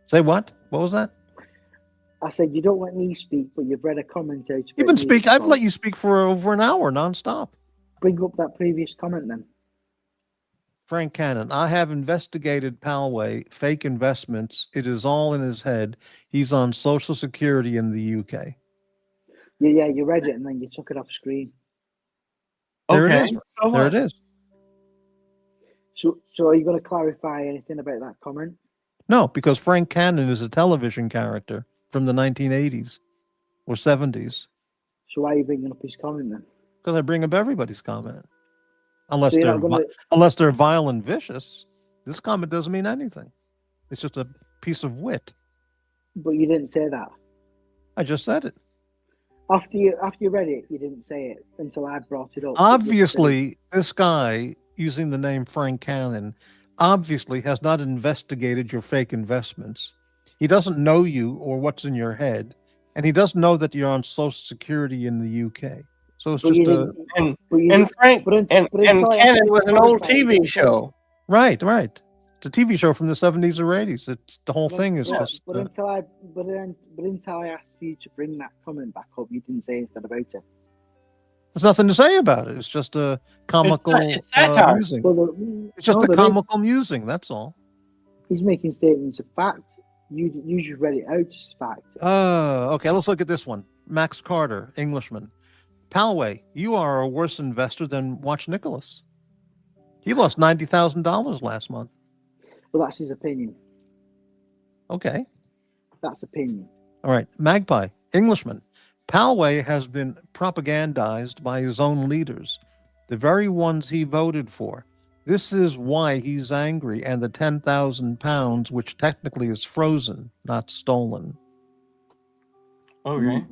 Say what? What was that? I said you don't let me speak, but you've read a comment out. You've been speaking. I've let you speak for over an hour nonstop. Bring up that previous comment then. Frank Cannon, I have investigated Poway fake investments. It is all in his head. He's on Social Security in the UK. Yeah, you read it and then you took it off screen. There Okay. it is. There it is. So are you going to clarify anything about that comment? No, because Frank Cannon is a television character from the 1980s or 70s. So why are you bringing up his comment then? Because I bring up everybody's comment. Unless So you're they're not gonna- unless they're vile and vicious. This comment doesn't mean anything. It's just a piece of wit. But you didn't say that. I just said it. After you read it, you didn't say it until I brought it up. Obviously, this guy using the name Frank Cannon obviously has not investigated your fake investments. He doesn't know you or what's in your head, and he doesn't know that you're on Social Security in the UK. So it's But just you a And Frank but and until I Cannon asked was you an to old clarify, you TV didn't say show. right. It's a TV show from the 70s or 80s. It's the whole thing is just. But until I asked you to bring that comment back up, you didn't say anything about it. There's nothing to say about it. It's just a comical It's satire. musing. Well, It's just no, a there comical musing. That's all. He's making statements of fact. You just read it out as fact. Okay. Let's look at this one. Max Carter, Englishman. Poway, you are a worse investor than Watch Nicholas. He lost $90,000 last month. Well, that's his opinion. Okay. That's opinion. All right. Magpie, Englishman. Poway has been propagandized by his own leaders, the very ones he voted for. This is why he's angry, and the 10,000 pounds, which technically is frozen, not stolen. Okay.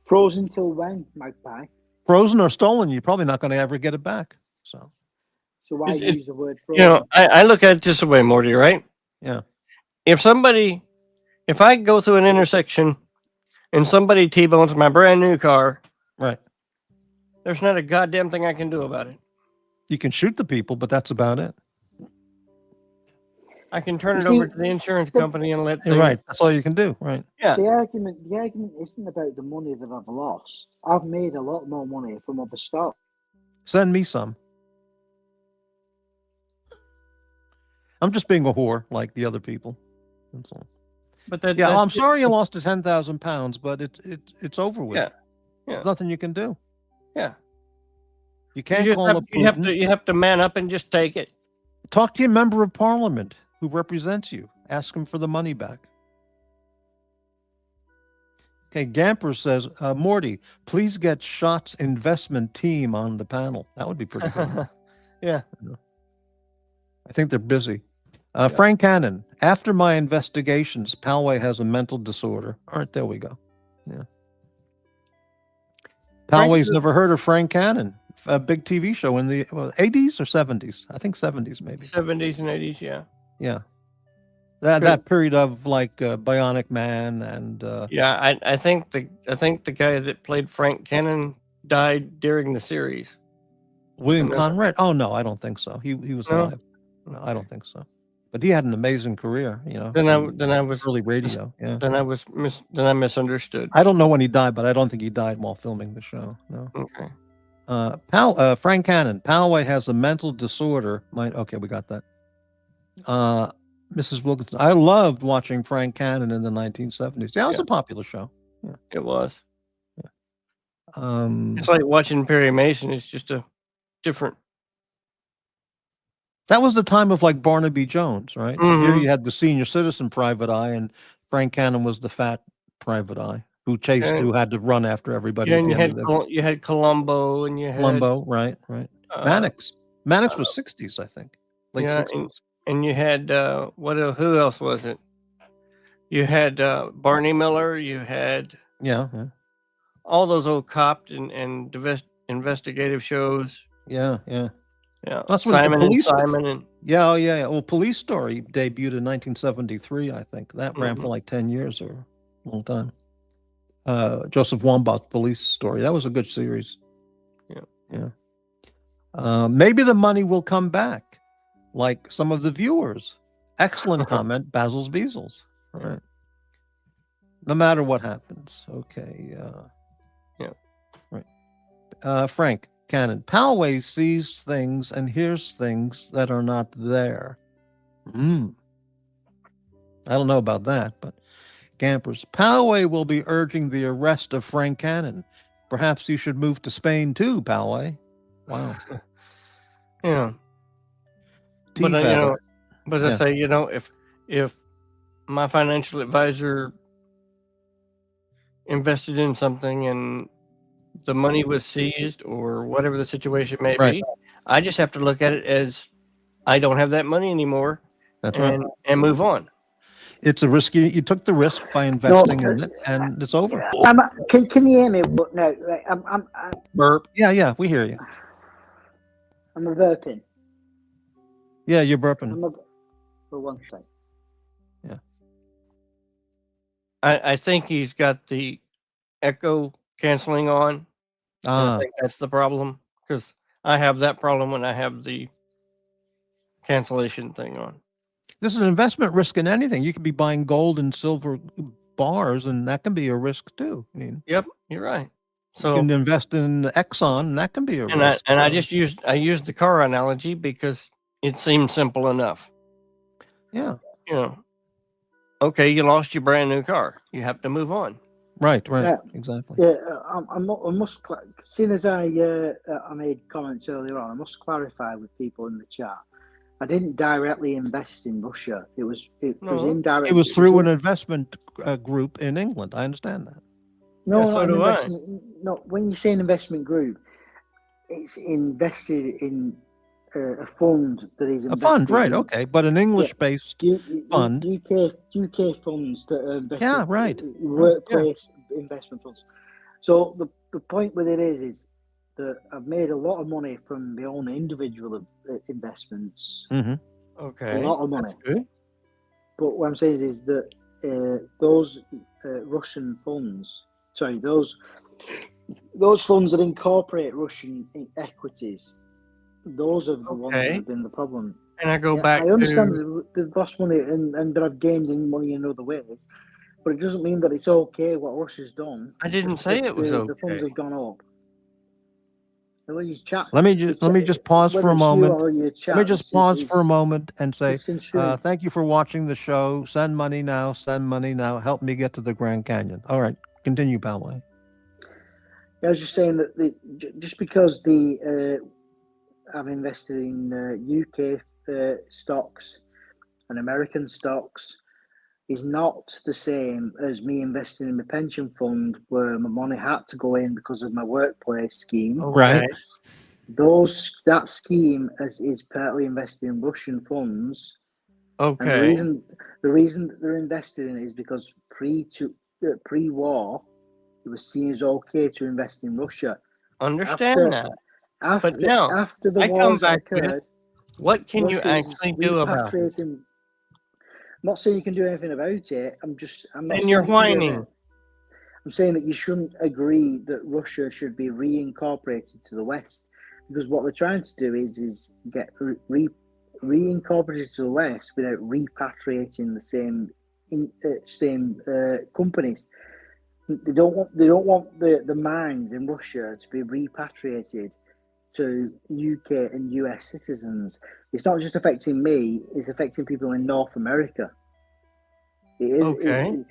Frozen till when, Magpie? Frozen or stolen, you're probably not going to ever get it back. So why It's- use the word You frozen? know, I look at it this way, Morty, right? yeah. If I go through an intersection and somebody T-bones my brand new car, Right. there's not a goddamn thing I can do about it. You can shoot the people, but that's about it. I can turn You it see, over to the insurance company and let You're them. right. That's all you can do. Right. Yeah. The argument isn't about the money that I've lost. I've made a lot more money from other stocks. Send me some. I'm just being a whore like the other people. That's all. But that, Yeah, that's I'm sorry you lost the 10,000 pounds, but it's over with. Yeah. Yeah. There's nothing you can do. Yeah. You can't You call up Putin. you have to man up and just take it. Talk to your member of parliament who represents you. Ask him for the money back. Okay, Gamper says, Morty, please get Shot's investment team on the panel. That would be pretty good. Yeah. I think they're busy. Frank Cannon, after my investigations, Poway has a mental disorder. All right, there we go. Yeah. Poway's never heard of Frank Cannon. a big TV show in the 80s or 70s. I think 70s maybe. 70s and 80s, yeah. Yeah. That period of like Bionic Man and yeah, I think the guy that played Frank Cannon died during the series. William Conrad. Oh no, I don't think so. He was alive. No, I don't think so. But he had an amazing career, you know. Then I was early radio. Yeah. Then I misunderstood. I don't know when he died, but I don't think he died while filming the show. No. Okay. Frank Cannon. Poway has a mental disorder. Okay, we got that. Mrs. Wilkinson. I loved watching Frank Cannon in the 1970s. Yeah, it was a popular show. Yeah. It was. Yeah. It's like watching Perry Mason. It's just a different. That was the time of like Barnaby Jones, right? Mm-hmm. Here you had the senior citizen private eye, and Frank Cannon was the fat private eye who had to run after everybody. Yeah, and you had Columbo, and you had Columbo, right. Mannix was 60s, I think, late 60s. And you had who else was it? You had Barney Miller. You had all those old cop and investigative shows. Yeah. That's when Simon and Simon and yeah. Well, Police Story debuted in 1973, I think. That ran for like 10 years or a long time. Joseph Wambach's Police Story. That was a good series. Yeah. Maybe the money will come back, like some of the viewers. Excellent comment, Basil's Beazles. All right. No matter what happens. Okay. Right. Frank Cannon. Poway sees things and hears things that are not there. I don't know about that, but Campers. Poway will be urging the arrest of Frank Cannon. Perhaps you should move to Spain too, Poway. Wow. Yeah. But I say, if my financial advisor invested in something and the money was seized or whatever the situation may be, I just have to look at it as I don't have that money anymore. That's right. And move on. It's a risk. You took the risk by investing in it, and it's over. Can you hear me? No, I'm burp. Yeah, we hear you. I'm a burping. Yeah, you're burping. For one second. Yeah. I think he's got the echo canceling on. I think that's the problem, because I have that problem when I have the cancellation thing on. This is an investment risk in anything. You could be buying gold and silver bars, and that can be a risk too. I mean, yep, you're right. So you can invest in Exxon, and that can be a risk. I used the car analogy because it seemed simple enough. Yeah. Okay, you lost your brand new car. You have to move on. Right, exactly. Yeah, I must. Seeing as I made comments earlier on, I must clarify with people in the chat. I didn't directly invest in Russia. It was indirect. It was through an investment group in England. I understand that. No, so do I. No, when you say an investment group, it's invested in a fund that is a fund, right? Okay, but an English-based fund. UK funds that are invested. Yeah, right. Workplace investment funds. So the point with it is that I've made a lot of money from my own individual investments. Mm-hmm. Okay, a lot of money. That's good. But what I'm saying is that those Russian funds, those funds that incorporate Russian equities, those are the ones that have been the problem. And I go back. I understand that they've lost money and that I've gained in money in other ways, but it doesn't mean that it's okay what Russia's done. I didn't say it was okay. The funds have gone up. Let me just pause for a moment. Let me just pause for a moment and say, thank you for watching the show. Send money now. Send money now. Help me get to the Grand Canyon. All right, continue, Poway. I was just saying that just because I've invested in UK stocks and American stocks is not the same as me investing in my pension fund where my money had to go in because of my workplace scheme. Right. That scheme is partly invested in Russian funds. Okay. And the reason that they're invested in it is because pre-war, it was seen as okay to invest in Russia. Understand that. After, But now, after the I come wars that back with, occurred, what can you Russia is actually do about it? repatriating. I'm not saying you can do anything about it. I'm not Then saying you're you can do anything. whining. I'm saying that you shouldn't agree that Russia should be reincorporated to the West, because what they're trying to do is get reincorporated to the West without repatriating the same companies. They don't want the mines in Russia to be repatriated to UK and US citizens. It's not just affecting me; it's affecting people in North America. It is, Okay.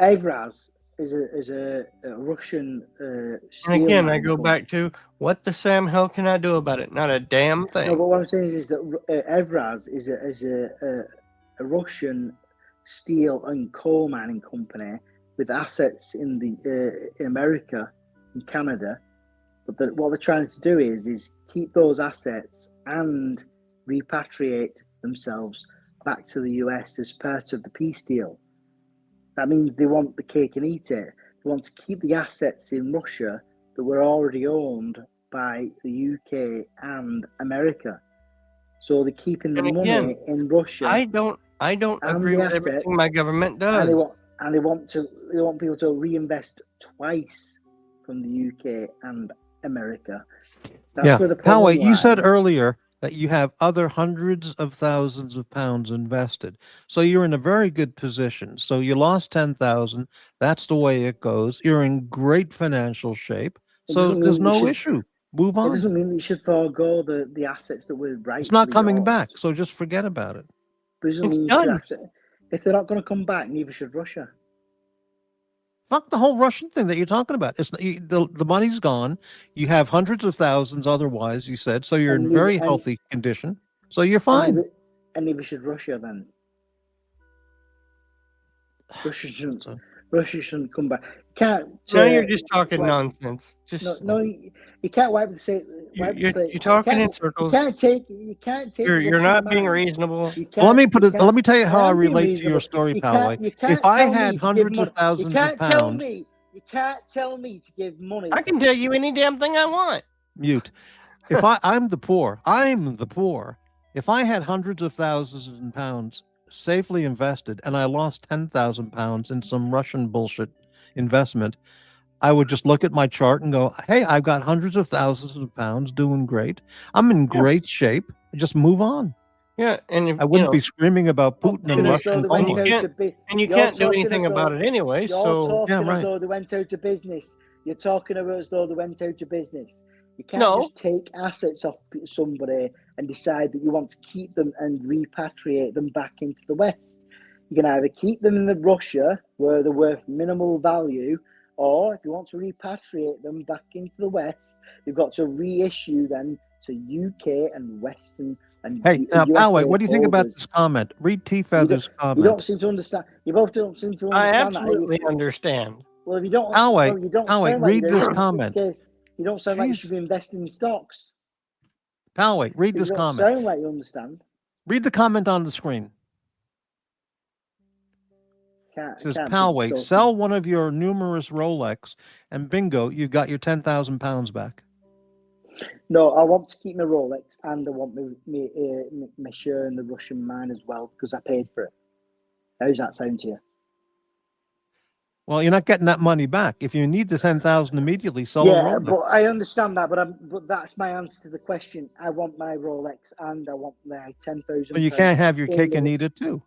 Evraz is a Russian And steel again, I mine go company. back to, what the Sam hell can I do about it? Not a damn No, thing. but what I'm saying is that Evraz is a Russian steel and coal mining company with assets in America and Canada. But what they're trying to do is keep those assets and repatriate themselves back to the US as part of the peace deal. That means they want the cake and eat it. They want to keep the assets in Russia that were already owned by the UK and America. So they're keeping the And money again, in Russia. I don't and agree the with everything assets, my government and does. they want people to reinvest twice from the UK and America. That's where the problem Poway, you said lies. earlier that you have other hundreds of thousands of pounds invested. So you're in a very good position. So you lost 10,000. That's the way it goes. You're in great financial shape. It So doesn't there's mean we no should. issue. Move It on. doesn't mean we should forego the assets that were It's rightfully not coming yours. back. So just forget about it. But it doesn't It's mean you should done. have to. If they're not going to come back, neither should Russia. Fuck the whole Russian thing that you're talking about. It's the money's gone. You have hundreds of thousands otherwise, you said. So you're in very healthy condition. So you're fine. And neither should Russia then. Russia shouldn't come back. No, you're just talking nonsense. No, you can't wipe the slate. You're talking in circles. You can't take. You're not being reasonable. Let me tell you how I relate to your story, Poway. If I had hundreds of thousands of pounds, you can't tell me to give money. I can tell you any damn thing I want. Mute. If I'm the poor. If I had hundreds of thousands of pounds safely invested and I lost 10,000 pounds in some Russian bullshit investment, I would just look at my chart and go, hey, I've got hundreds of thousands of pounds, doing great. I'm in great shape. Just move on. Yeah, and I wouldn't be screaming about Putin and Russian and you can't do anything about it anyway. So talking as though they went out of business. You're talking about as though they went out of business. You can't just take assets off somebody and decide that you want to keep them and repatriate them back into the West. You can either keep them in Russia where they're worth minimal value, or if you want to repatriate them back into the West, you've got to reissue them to UK and Western and hey, Poway, what do you think about this comment? Read T-Feather's comment. You don't seem to understand. You both don't seem to understand. I absolutely understand. Well, if you don't, Poway, read this comment. You don't sound like you should be investing in stocks. Poway, read this comment. You don't sound like you understand. Read the comment on the screen. It says, Poway, sell one of your numerous Rolex, and bingo, you got your 10,000 pounds back. No, I want to keep my Rolex, and I want my share in the Russian mine as well, because I paid for it. How's that sound to you? Well, you're not getting that money back. If you need the 10,000 immediately, sell a Rolex. Yeah, but I understand that, but that's my answer to the question. I want my Rolex, and I want my 10,000. But you can't have your cake and eat it too.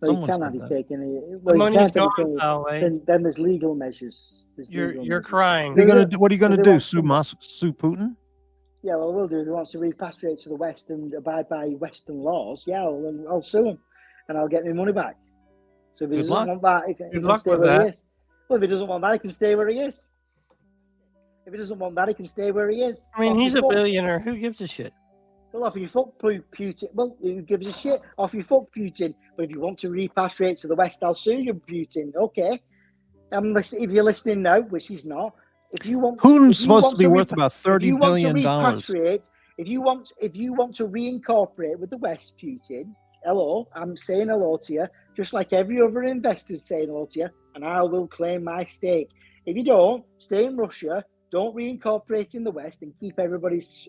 Well, you can have your cake and eat it. Well, the money's gone, then there's legal measures. You're crying. What are you going to do? Sue Putin? Yeah, well, we'll do. If he wants to repatriate to the West and abide by Western laws, yeah, I'll sue him, and I'll get my money back. So if he doesn't want that, he can stay where he is. Well, if he doesn't want that, he can stay where he is. If he doesn't want that, he can stay where he is. I mean, he's a billionaire. Who gives a shit? Well, off you fuck Putin. Well, who gives a shit? Off you fuck Putin. But if you want to repatriate to the West, I'll sue you, Putin. Okay. If you're listening now, which he's not, if you want, Putin's supposed to be worth about $30 billion. If you want to reincorporate with the West, Putin, hello, I'm saying hello to you, just like every other investor's saying hello to you, and I will claim my stake. If you don't, stay in Russia, don't reincorporate in the West and keep everybody's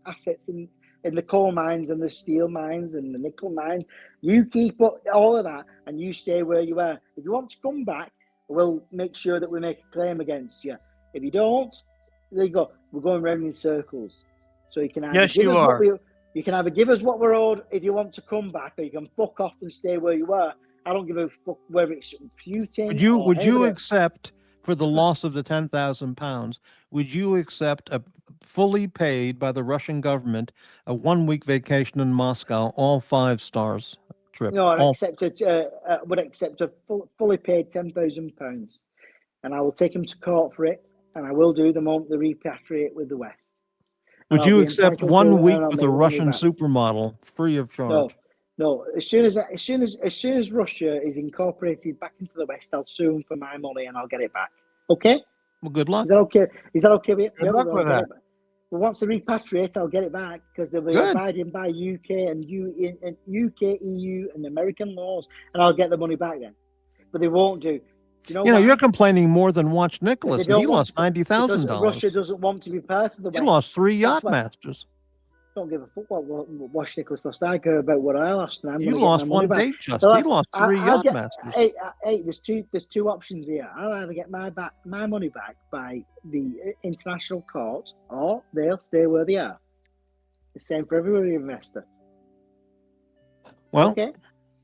assets in the coal mines and the steel mines and the nickel mines. You keep all of that and you stay where you are. If you want to come back, we'll make sure that we make a claim against you. If you don't, there you go. We're going round in circles. So you can either you can either give us what we're owed if you want to come back, or you can fuck off and stay where you are. I don't give a fuck whether it's Putin. Would you accept, for the loss of the £10,000, would you accept a fully paid by the Russian government a 1-week vacation in Moscow, all 5 stars trip? No, I would accept a fully paid £10,000, and I will take him to court for it, and I will do the moment they repatriate with the West. Would you accept 1 week with a Russian supermodel free of charge? No. As soon as Russia is incorporated back into the West, I'll sue them for my money and I'll get it back. Okay? Well, good luck. Is that okay? Good luck with that. But once they repatriate, I'll get it back because they'll be abiding by UK, EU, and American laws, and I'll get the money back then. But they won't do. You're complaining more than Watch Nicholas, and he lost $90,000. Russia doesn't want to be part of the West. He lost 3 yacht masters. Don't give a fuck what Wash Nicholas lost. I care about what I lost. And you lost one date, Justin. He lost 3 yacht masters. Hey, there's two options here. I'll either get my money back by the international court, or they'll stay where they are. The same for every investor. Well,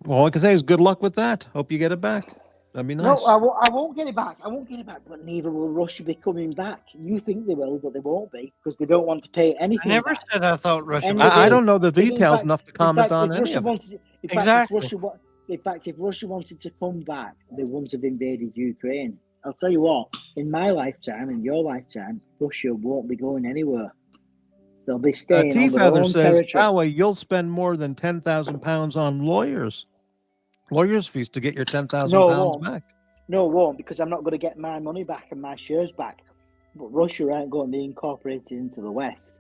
all I can say is good luck with that. Hope you get it back. That'd be nice. No, I won't get it back. But neither will Russia be coming back. You think they will, but they won't be because they don't want to pay anything. I never said I thought Russia. I don't know the details enough to comment on any of it. In fact, if Russia wanted to come back, they wouldn't have invaded Ukraine. I'll tell you what. In my lifetime, in your lifetime, Russia won't be going anywhere. They'll be staying on their own territory. Yahweh, you'll spend more than £10,000 on lawyers fees to get your £10,000 back. No, it won't, because I'm not going to get my money back and my shares back. But Russia ain't going to be incorporated into the West.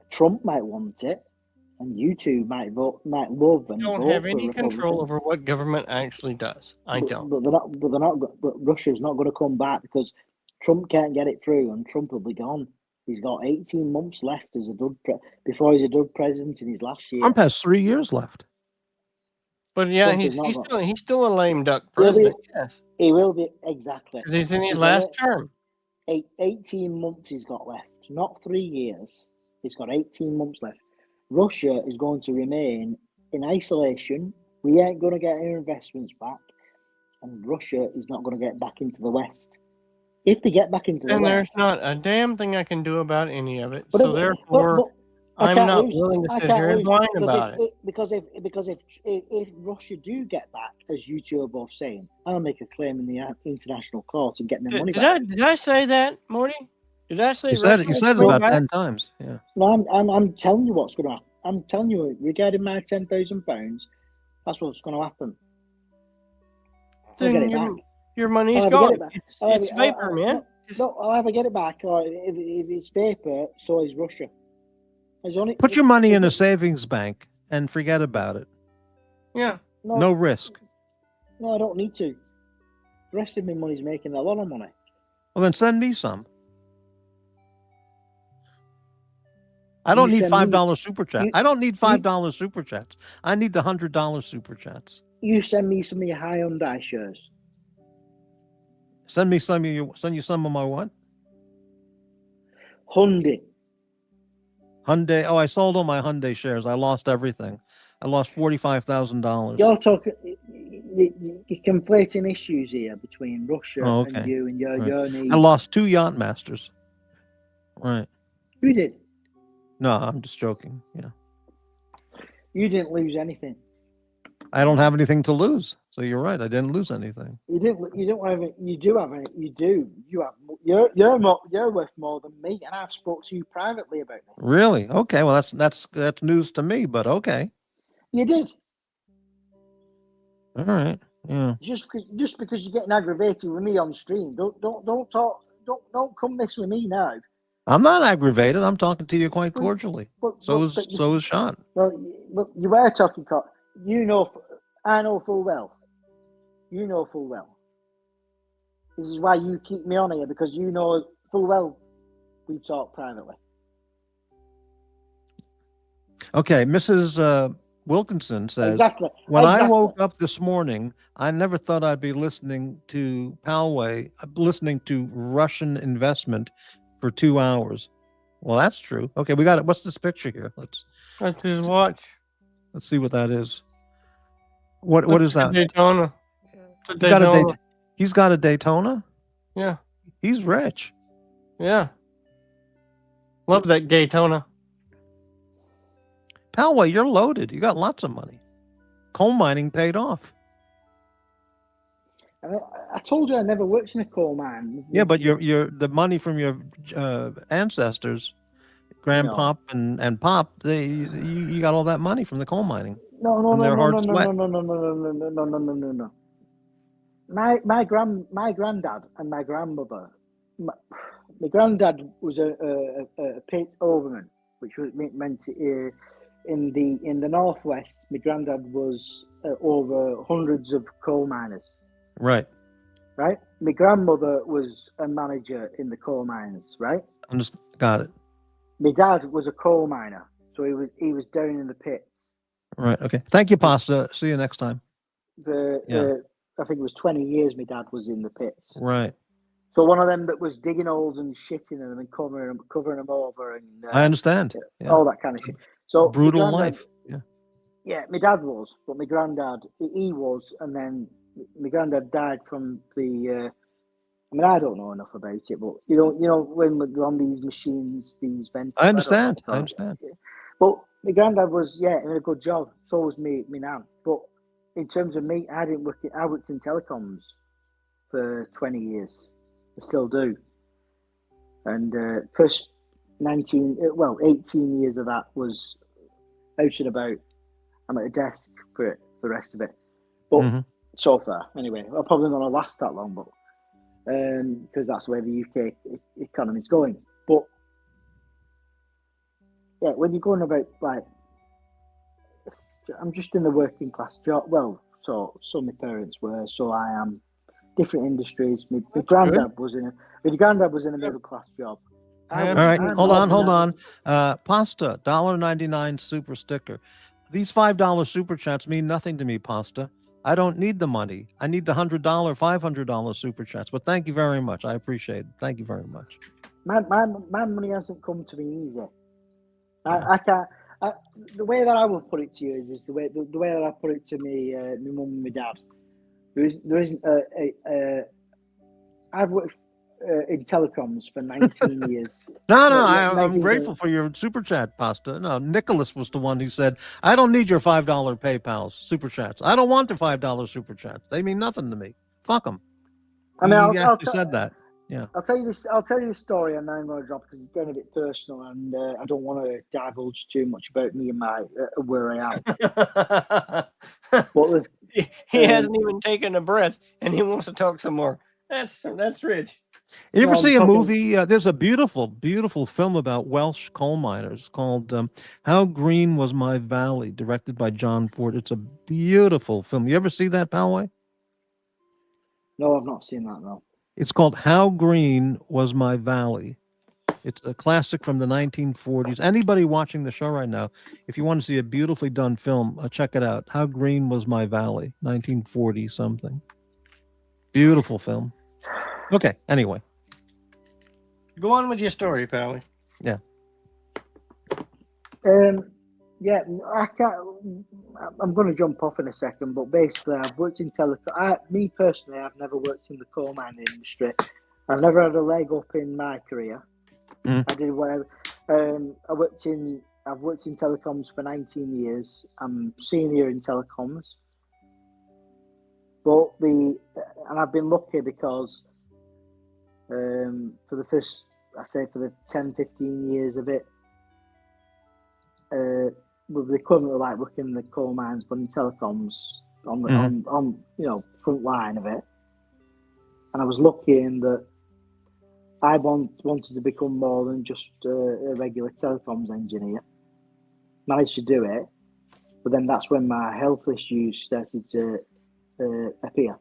Trump might want it, and you two might love and don't vote have for any control over what government actually does. I don't. But they're not. But Russia's not going to come back because Trump can't get it through, and Trump will be gone. He's got 18 months left as a dud before he's a dud president in his last year. Trump has 3 years left. But yeah, he's still a lame duck president. Yes, he will be, exactly. Because he's in his last term. 18 months he's got left, not 3 years. He's got 18 months left. Russia is going to remain in isolation. We ain't going to get our investments back, and Russia is not going to get back into the West. If they get back into the West, there's not a damn thing I can do about any of it. So therefore, I'm not willing to sit here and whine about it. Because if Russia do get back, as you two are both saying, I'll make a claim in the international court and get my money back. Did I say that, Morty? Did I say? You said it about 10 times. Yeah. No, I'm telling you what's going to happen. I'm telling you regarding my £10,000. That's what's going to happen. I'll get it back. Your money's gone. It's vapor, man. No, I'll either get it back, or if it's vapor, so is Russia. Put your money in a savings bank and forget about it. Yeah. No risk. No, I don't need to. The rest of my money's making a lot of money. Well, then send me some. I don't need $5 super chat. I don't need $5 super chats. I need the $100 super chats. You send me some of your high Hyundai shares. Send you some of my what? Hyundai. Oh, I sold all my Hyundai shares. I lost everything. I lost $45,000. You're talking. You're conflating issues here between Russia and you and your needs. I lost 2 yacht masters. Right. You did. No, I'm just joking. Yeah. You didn't lose anything. I don't have anything to lose. So you're right. I didn't lose anything. You don't have it. You do have it. You do. You have. You're worth more than me, and I've spoke to you privately about this. Really? Okay. Well, that's news to me. But okay. You did. All right. Yeah. Just because you're getting aggravated with me on stream, don't talk. Don't come mess with me now. I'm not aggravated. I'm talking to you quite cordially. So is Sean. Well, you were talking. I know full well. You know full well. This is why you keep me on here, because you know full well we talk privately. Okay, Mrs. Wilkinson says, Exactly. when I Exactly. woke up this morning, I never thought I'd be listening to Palway, listening to Russian investment for 2 hours. Well, that's true. Okay, we got it. What's this picture here? That's his watch. Let's see what that is. What is that? Daytona. He's got a Daytona? Yeah. He's rich. Yeah. Love that Daytona. Palway, you're loaded. You got lots of money. Coal mining paid off. I told you I never worked in a coal mine. Yeah, but your the money from your ancestors, grandpop and pop, you got all that money from the coal mining. No. My granddad and my grandmother. My granddad was a pit overman, which meant in the northwest. My granddad was over hundreds of coal miners. Right. My grandmother was a manager in the coal mines. Right. Got it. My dad was a coal miner, so he was down in the pits. Right. Okay. Thank you, Pasta. See you next time. I think it was 20 years my dad was in the pits. Right. So one of them that was digging holes and shitting in them and covering them over. And I understand. Yeah. All that kind of shit. So brutal life. Yeah. Yeah, my dad was, but my granddad, he was, and then my granddad died from the. I don't know enough about it, but you know when we're on these machines, these vents. I understand. But my granddad was in a good job. So was me nan. But in terms of me, I worked in telecoms for 20 years. I still do. And first 18 years of that was out and about. I'm at a desk for the rest of it. But so far, anyway, I'm probably not going to last that long, but because that's where the UK economy is going. But yeah, when you're going about I'm just in the working class job. Well, so my parents were, so I am. Different industries. My granddad was in a middle class job. All right, hold on. Pasta, $1.99 super sticker. These $5 super chats mean nothing to me, Pasta. I don't need the money. I need the $100, $500 super chats. But thank you very much. I appreciate it. Thank you very much. My money hasn't come to me easy. I can't. The way that I will put it to you is the way that I put it to me, my mum and my dad. There isn't I've worked in telecoms for 19 years. I'm grateful for your super chat, Pasta. No, Nicholas was the one who said, I don't need your $5 PayPal super chats. I don't want the $5 super chats. They mean nothing to me. Fuck them. He actually said that. Yeah. I'll tell you this story, and then I'm going to drop because it's getting a bit personal, and I don't want to divulge too much about me and my where I am. But he hasn't even taken a breath, and he wants to talk some more. That's rich. You ever see a movie? There's a beautiful, beautiful film about Welsh coal miners called "How Green Was My Valley," directed by John Ford. It's a beautiful film. You ever see that, Palway? No, I've not seen that. No. It's called How Green Was My Valley. It's a classic from the 1940s. Anybody watching the show right now, if you want to see a beautifully done film, check it out. How Green Was My Valley, 1940 something. Beautiful film. Okay, anyway. Go on with your story, Pally. Yeah. Yeah, I can't. I'm going to jump off in a second, but basically, I've worked in me personally, I've never worked in the coal mining industry. I've never had a leg up in my career. I did whatever. I've worked in telecoms for 19 years. I'm senior in telecoms, but I've been lucky because for the 10, 15 years of it. With the equivalent of like working in the coal mines, but in telecoms on the front line of it, and I was lucky in that I wanted to become more than just a regular telecoms engineer. Managed to do it, but then that's when my health issues started to appear.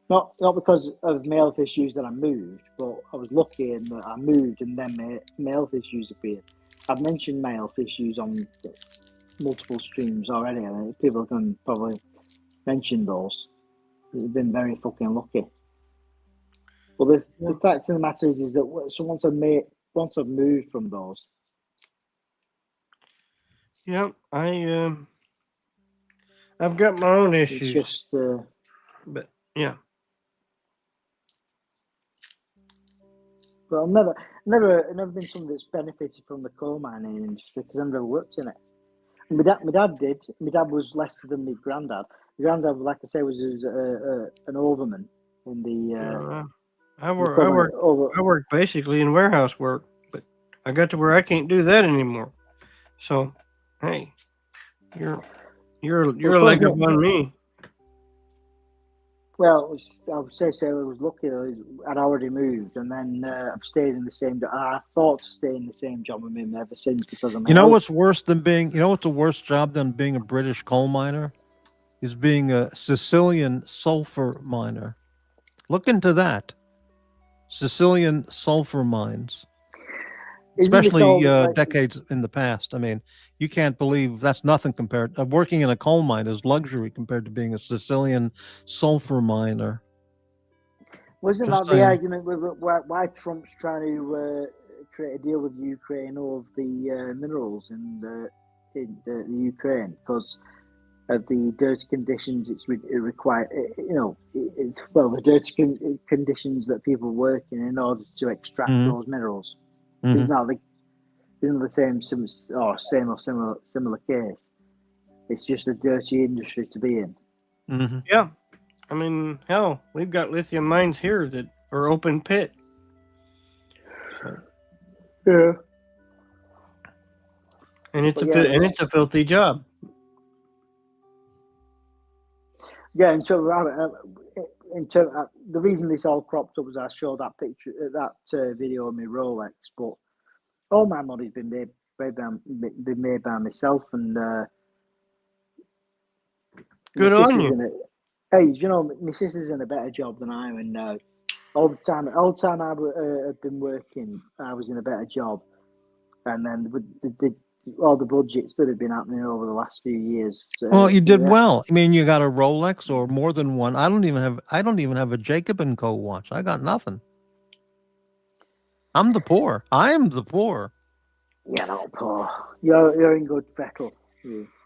Not because of my health issues that I moved, but I was lucky in that I moved and then my health issues appeared. I've mentioned my health issues on multiple streams already. I mean, people can probably mention those. They've been very fucking lucky. But the fact of the matter is that so once I've moved from those. Yeah, I've got my own issues. It's just, but yeah. But I've never been someone that's benefited from the coal mining industry because I've never worked in it. My dad did. My dad was less than my granddad. My granddad, like I say, was an overman in the. I work basically in warehouse work, but I got to where I can't do that anymore. So, hey, you're a leg up on me. Well, I would say I was lucky. I'd already moved, and then I've stayed in the same. I thought to stay in the same job I'm in ever since because I'm. You know what's worse than being? You know what's the worst job than being a British coal miner? Is being a Sicilian sulfur miner. Look into that. Sicilian sulfur mines, especially decades in the past. I mean, you can't believe that's nothing compared. Working in a coal mine is luxury compared to being a Sicilian sulfur miner. Wasn't that the argument with why Trump's trying to create a deal with Ukraine of the minerals in the Ukraine because of the dirty conditions it requires? The dirty conditions that people work in order to extract those minerals. Isn't the same similar case? It's just a dirty industry to be in. Mm-hmm. Yeah, I mean, hell, we've got lithium mines here that are open pit. So. Yeah, and it's a filthy job. Yeah, and so the reason this all cropped up was I showed that picture, that video of my Rolex, but all my money's been made by myself, and good on you. Hey, you know, my sister's in a better job than I am, and all the time I've been working, I was in a better job, and then all the budgets that have been happening over the last few years. Well, you did well. I mean, you got a Rolex or more than one. I don't even have a Jacob & Co. watch. I got nothing. I'm the poor. I am the poor. You're not poor. You're in good fettle.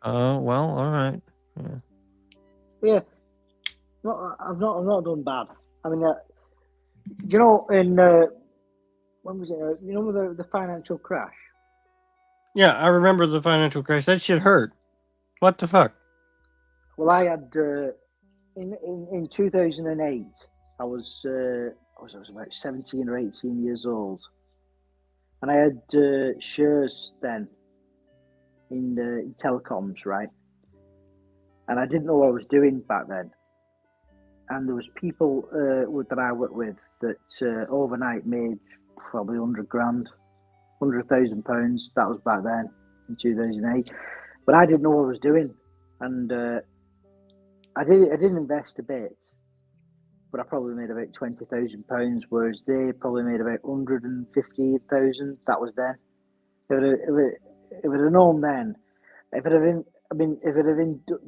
Oh, well, all right. Yeah. No, I've not done bad. I mean, do you know in when was it? You know the financial crash. Yeah, I remember the financial crash. That shit hurt. What the fuck? Well, I had in 2008. I was about 17 or 18 years old, and I had shares then in telecoms, right? And I didn't know what I was doing back then. And there was people that I worked with that overnight made probably 100 grand. £100,000. That was back then in 2008, but I didn't know what I was doing, and I didn't invest a bit, but I probably made about £20,000, whereas they probably made about 150,000. That was then. If it had known then, if it had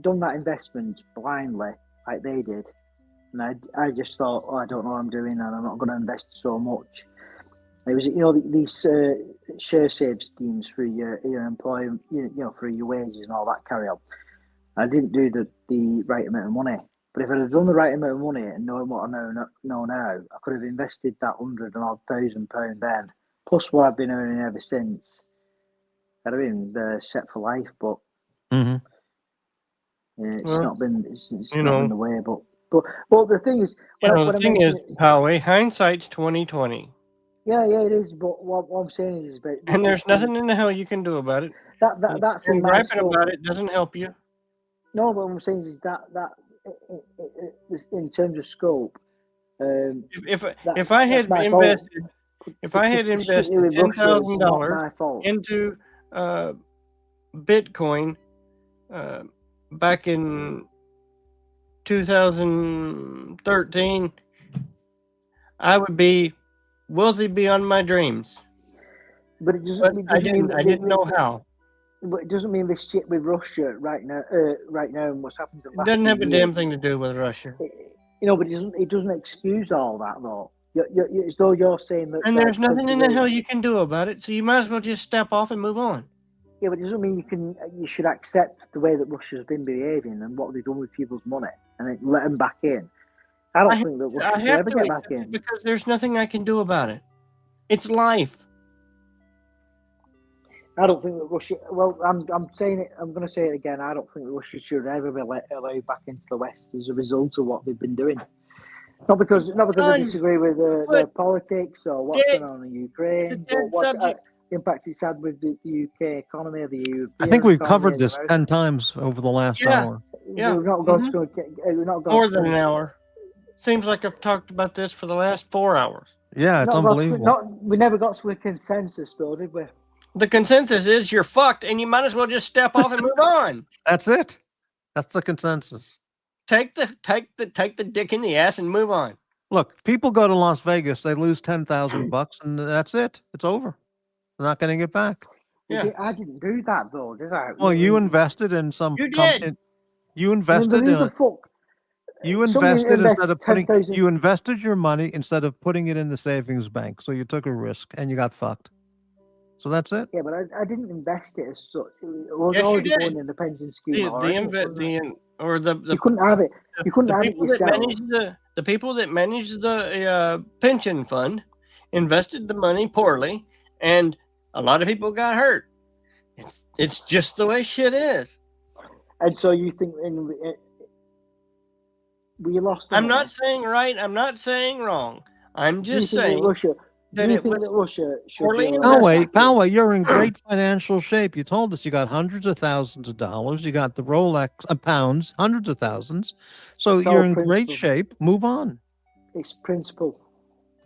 done that investment blindly like they did, and I just thought, I don't know what I'm doing, and I'm not going to invest so much. It was, these share save schemes for your employment, for your wages and all that carry on. I didn't do the right amount of money, but if I'd have done the right amount of money and knowing what I know now, I could have invested that £100,000 then, plus what I've been earning ever since. I'd have been set for life, but it's not been the way. But the thing is, Poway, hindsight's 20/20. Yeah, it is. But what I'm saying is, and there's nothing in the hell you can do about it. That's and griping about it doesn't help you. No, what I'm saying is that in terms of scope. If I had invested $10,000 into Bitcoin back in 2013, I would be wealthy beyond my dreams. But it doesn't. But It I doesn't mean didn't know how. But it doesn't mean this shit with Russia right now. Right now, and what's happened in the It last doesn't few have a years. damn thing to do with Russia. But it doesn't excuse all that though. It's though you're saying that. And there's nothing in the hell you can do about it. So you might as well just step off and move on. Yeah, but it doesn't mean you should accept the way that Russia's been behaving and what they've done with people's money and then let them back in. I don't think that Russia should ever get back in because there's nothing I can do about it. It's life. I don't think that Russia. Well, I'm saying it. I'm going to say it again. I don't think that Russia should ever be allowed back into the West as a result of what they've been doing. Not because I disagree with their politics or what's going on in Ukraine, but what impact it's had with the UK economy, the EU. I think we've covered this 10 times over the last hour. Yeah, we're not going to. We're not going more than an hour. Seems like I've talked about this for the last 4 hours. Yeah, it's unbelievable. We never got to a consensus, though, did we? The consensus is you're fucked, and you might as well just step off and move on. That's it. That's the consensus. Take the dick in the ass and move on. Look, people go to Las Vegas, they lose $10,000, and that's it. It's over. They're not getting it back. Yeah, I didn't do that though, did I? Well, you invested in some. You did. You invested in. You invested instead of putting. You invested your money instead of putting it in the savings bank. So you took a risk and you got fucked. So that's it. Yeah, but I didn't invest it as such. It was already going in the pension scheme. You couldn't have it. You couldn't have it yourself. The people that manage the pension fund invested the money poorly, and a lot of people got hurt. It's just the way shit is. And so you think we lost. I'm not saying right. I'm not saying wrong. I'm just saying Russia. that it was Russia poorly Poway, you're in great financial shape. You told us you got hundreds of thousands of dollars. You got the Rolex pounds, hundreds of thousands. So you're in great shape. Move on. It's principle.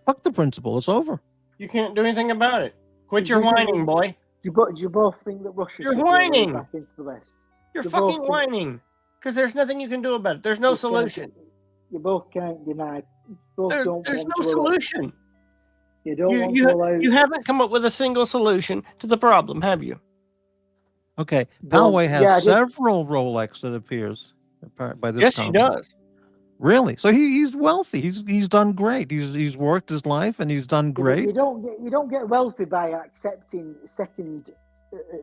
Fuck the principle. It's over. You can't do anything about it. Quit your whining, boy. You both think that Russia You're should whining. go back into the West. You're fucking whining because there's nothing you can do about it. There's no solution. You both can't deny. There's no solution. You don't want to allow. You haven't come up with a single solution to the problem, have you? Okay, Poway has several Rolex, it appears, by this Yes, time. he does. Really? So he's wealthy. He's done great. He's worked his life and he's done great. You don't get wealthy by accepting second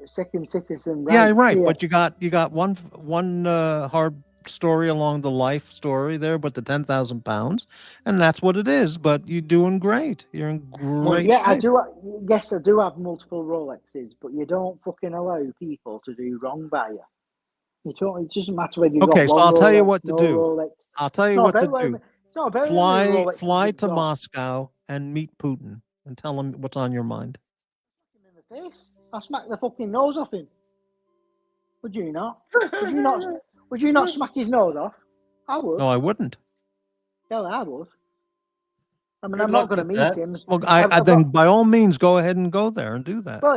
citizen rights. Yeah, right. Here. But you got one hard story along the life story there, but the 10,000 pounds, and that's what it is. But you're doing great. You're in great. Yeah, shape. I do. Yes, I do have multiple Rolexes, but you don't fucking allow people to do wrong by you. You don't. It doesn't matter whether you've got one so I'll tell you what to do. Rolex. I'll tell you what to do. Fly to got. Moscow and meet Putin and tell him what's on your mind. In the face. I'll smack the fucking nose off him. Would you not? Would you not smack his nose off? I would. No, I wouldn't. Yeah, I would. I mean, I'm not going to meet him. Well, I then by all means go ahead and go there and do that. Well,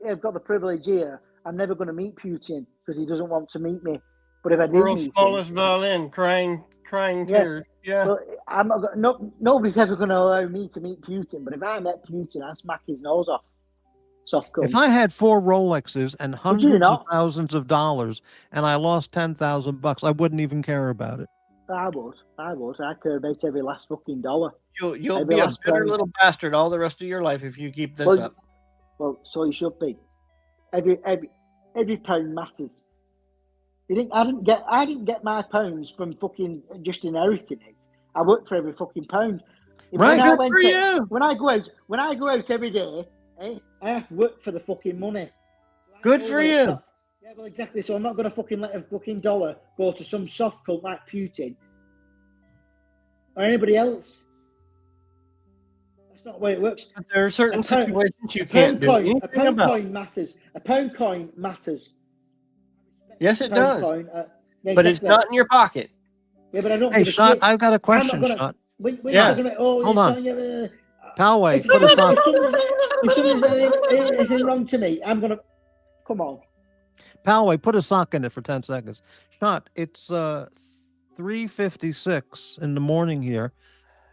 I've got the privilege here. I'm never going to meet Putin because he doesn't want to meet me. But if I did World's meet smallest him, violin, crying tears. Yeah. Well, I'm not. Nobody's ever going to allow me to meet Putin. But if I met Putin, I'd smack his nose off. If I had 4 Rolexes and hundreds of thousands of dollars and I lost $10,000, I wouldn't even care about it. I would. I care about every last fucking dollar. You'll be a bitter little bastard all the rest of your life if you keep this up. Well, so you should be. Every pound matters. I didn't get my pounds from fucking just inheriting it. I worked for every fucking pound. Right. When I go out every day, I have to work for the fucking money. Good for you. Yeah, well, exactly. So I'm not going to fucking let a fucking dollar go to some soft cunt like Putin or anybody else. That's not the way it works. But there are certain situations you can't do anything a pound about. coin matters. A pound coin matters. Yes, it does. Coin, but it's not in your pocket. Yeah, but I don't. Hey, Shot, I've got a question, Shot. Hold on. Poway, put us on. If somebody's anything wrong to me, I'm gonna come on. Poway, put a sock in it for 10 seconds. Shot, it's 3:56 in the morning here,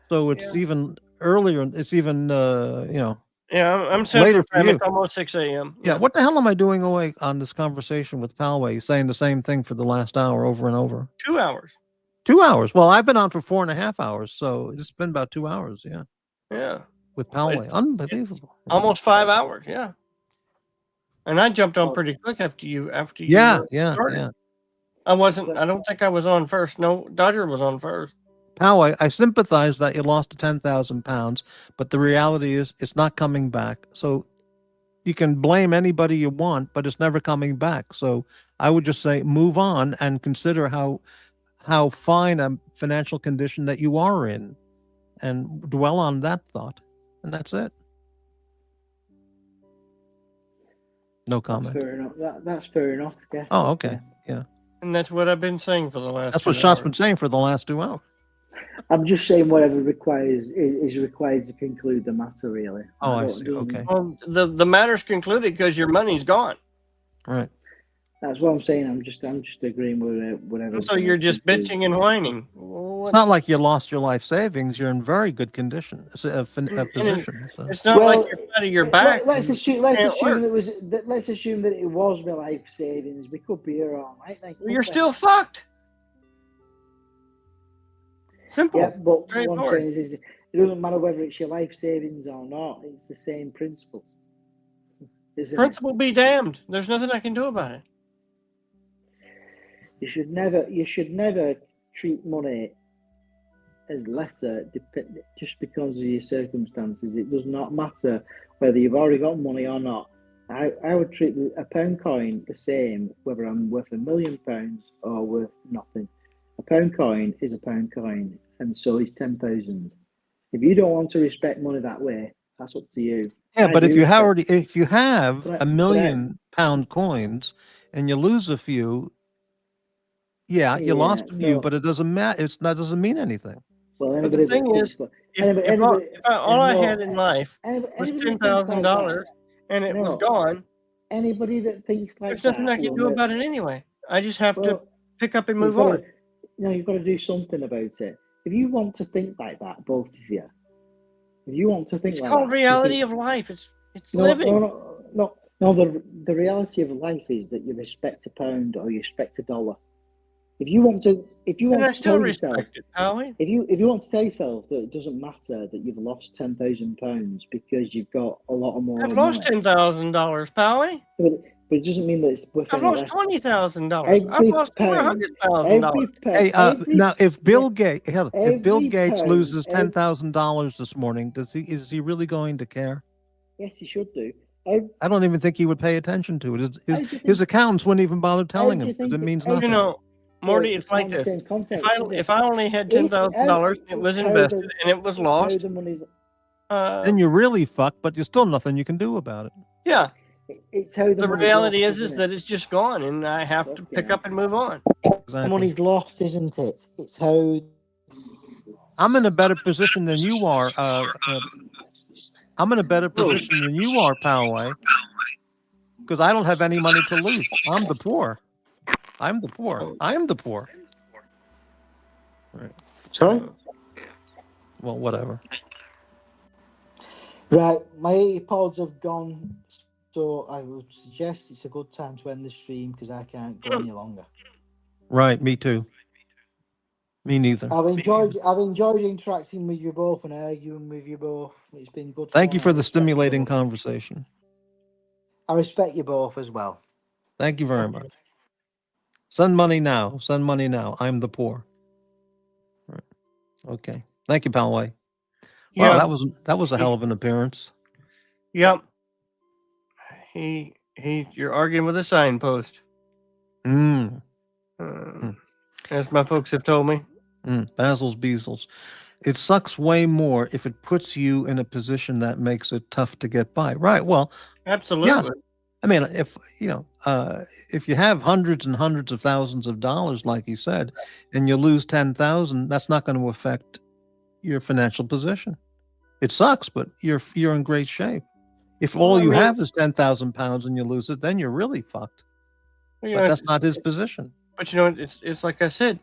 so it's Yeah. even earlier. It's even Yeah, I'm later Central for Time. you. It's almost 6 a.m. Yeah, what the hell am I doing away on this conversation with Palway? You're saying the same thing for the last hour over and over. 2 hours. 2 hours. Well, I've been on for 4.5 hours, so it's been about 2 hours. Yeah, Yeah. with Palway, unbelievable. Almost 5 hours. Yeah. And I jumped on pretty quick after you. Yeah. Started. I don't think I was on first. No, Dodger was on first. Poway, I sympathize that you lost 10,000 pounds, but the reality is it's not coming back. So you can blame anybody you want, but it's never coming back. So I would just say move on and consider how fine a financial condition that you are in, and dwell on that thought, and that's it. No comment. That's fair enough. That's fair enough. Yeah. Oh, okay. Yeah. And that's what I've been saying for the last. That's what 2 Shot's hours. been saying for the last 2 hours. I'm just saying whatever is required to conclude the matter, really. Oh, I see. Okay. Well, the matter's concluded because your money's gone. Right. That's what I'm saying. I'm just agreeing with whatever. So you're just bitching and whining. It's not like you lost your life savings. You're in very good condition, a position. So. It's not like you're out of your back. Let's assume that it was my life savings. We could be here all night. Then, You're still fucked. Simple. Yeah, but what I'm saying is, it doesn't matter whether it's your life savings or not. It's the same principle. Principle be damned. There's nothing I can do about it. You should never treat money as lesser just because of your circumstances. It does not matter whether you've already got money or not. I would treat a pound coin the same whether I'm worth £1 million or worth nothing. A pound coin is a pound coin, and so is 10,000. If you don't want to respect money that way, that's up to you. Yeah, but if you have £1 million coins and you lose a few, you lost a few, but it doesn't matter. That doesn't mean anything. Well, but the thing is, if all I had in life was $10,000 and it was gone, anybody that thinks like there's nothing I can do about it anyway. I just have to pick up and move on. You've got to do something about it. If you want to think like that, both of you, if you want to think it's like called that, reality of life. It's living. No. The reality of life is that you respect a pound or you respect a dollar. If you want to tell yourself, if you want to tell yourself that it doesn't matter that you've lost £10,000 because you've got a lot of more. I've lost $10,000, Pally. But it doesn't mean that it's worth. I've lost $20,000. I've lost $400,000. Hey, now if Bill Gates loses $10,000 this morning, is he really going to care? Yes, he should do. I don't even think he would pay attention to it. His accountants wouldn't even bother telling him because it means nothing. You know, Morty, it's like this. If I only had $10,000, it was invested and it was lost, then you're really fucked. But there's still nothing you can do about it. Yeah. It's how the reality is that it's just gone, and I have to pick up and move on. Exactly. Money's lost, isn't it? It's how. I'm in a better position than you are. I'm in a better position than you are, Poway, because I don't have any money to lose. I'm the poor. I am the poor. Right. Sorry? Well, whatever. Right, my AirPods have gone, so I would suggest it's a good time to end the stream because I can't go any longer. Right, me too. Me neither. I've enjoyed interacting with you both and arguing with you both. It's been good. Thank you for the stimulating conversation. I respect you both as well. Thank you very much. Send money now. Send money now. I'm the poor. Right. Okay. Thank you, Palway. Wow, that was a hell of an appearance. Yep. You're arguing with a signpost. As my folks have told me. Basil's Beazles. It sucks way more if it puts you in a position that makes it tough to get by. Right. Well, absolutely. Yeah. I mean, if you have hundreds and hundreds of thousands of dollars, like you said, and you lose 10,000, that's not going to affect your financial position. It sucks, but you're in great shape. If all you have is £10,000 and you lose it, then you're really fucked. But that's not his position. But it's like I said,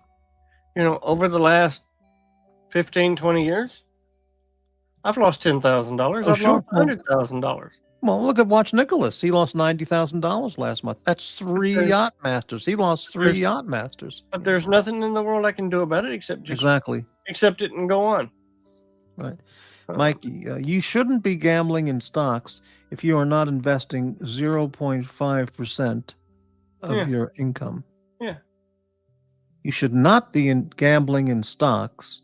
over the last 15, 20 years, I've lost $10,000. Oh, I've sure. lost $100,000. Well, watch Nicholas. He lost $90,000 last month. That's 3 yacht masters. He lost 3 yacht masters. But there's nothing in the world I can do about it except just accept it and go on. Right. Mikey, you shouldn't be gambling in stocks if you are not investing 0.5% of your income. Yeah. You should not be gambling in stocks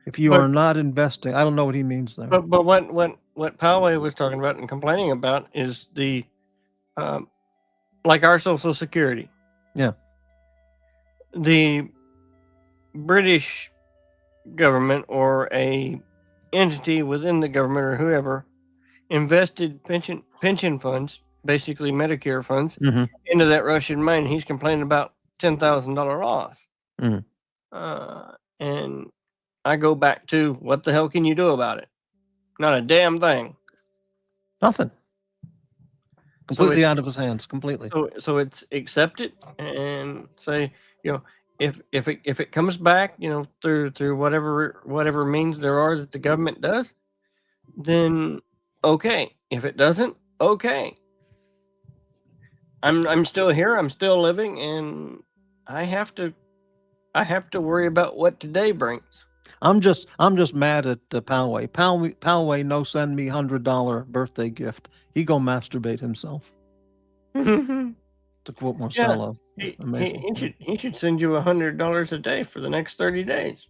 if you are not investing. I don't know what he means there. But what Poway was talking about and complaining about is the like our Social Security. Yeah. The British government or a entity within the government or whoever invested pension funds, basically Medicare funds, into that Russian mine. He's complaining about $10,000 loss. And I go back to, what the hell can you do about it? Not a damn thing. Nothing. Completely out of his hands. Completely. So it's accept it and say, if it comes back, through whatever means there are that the government does, then okay. If it doesn't, okay. I'm still here. I'm still living, and I have to worry about what today brings. I'm just mad at Poway. Poway no send me $100 birthday gift. He go masturbate himself. To quote Marcello. Yeah, he should send you $100 a day for the next 30 days.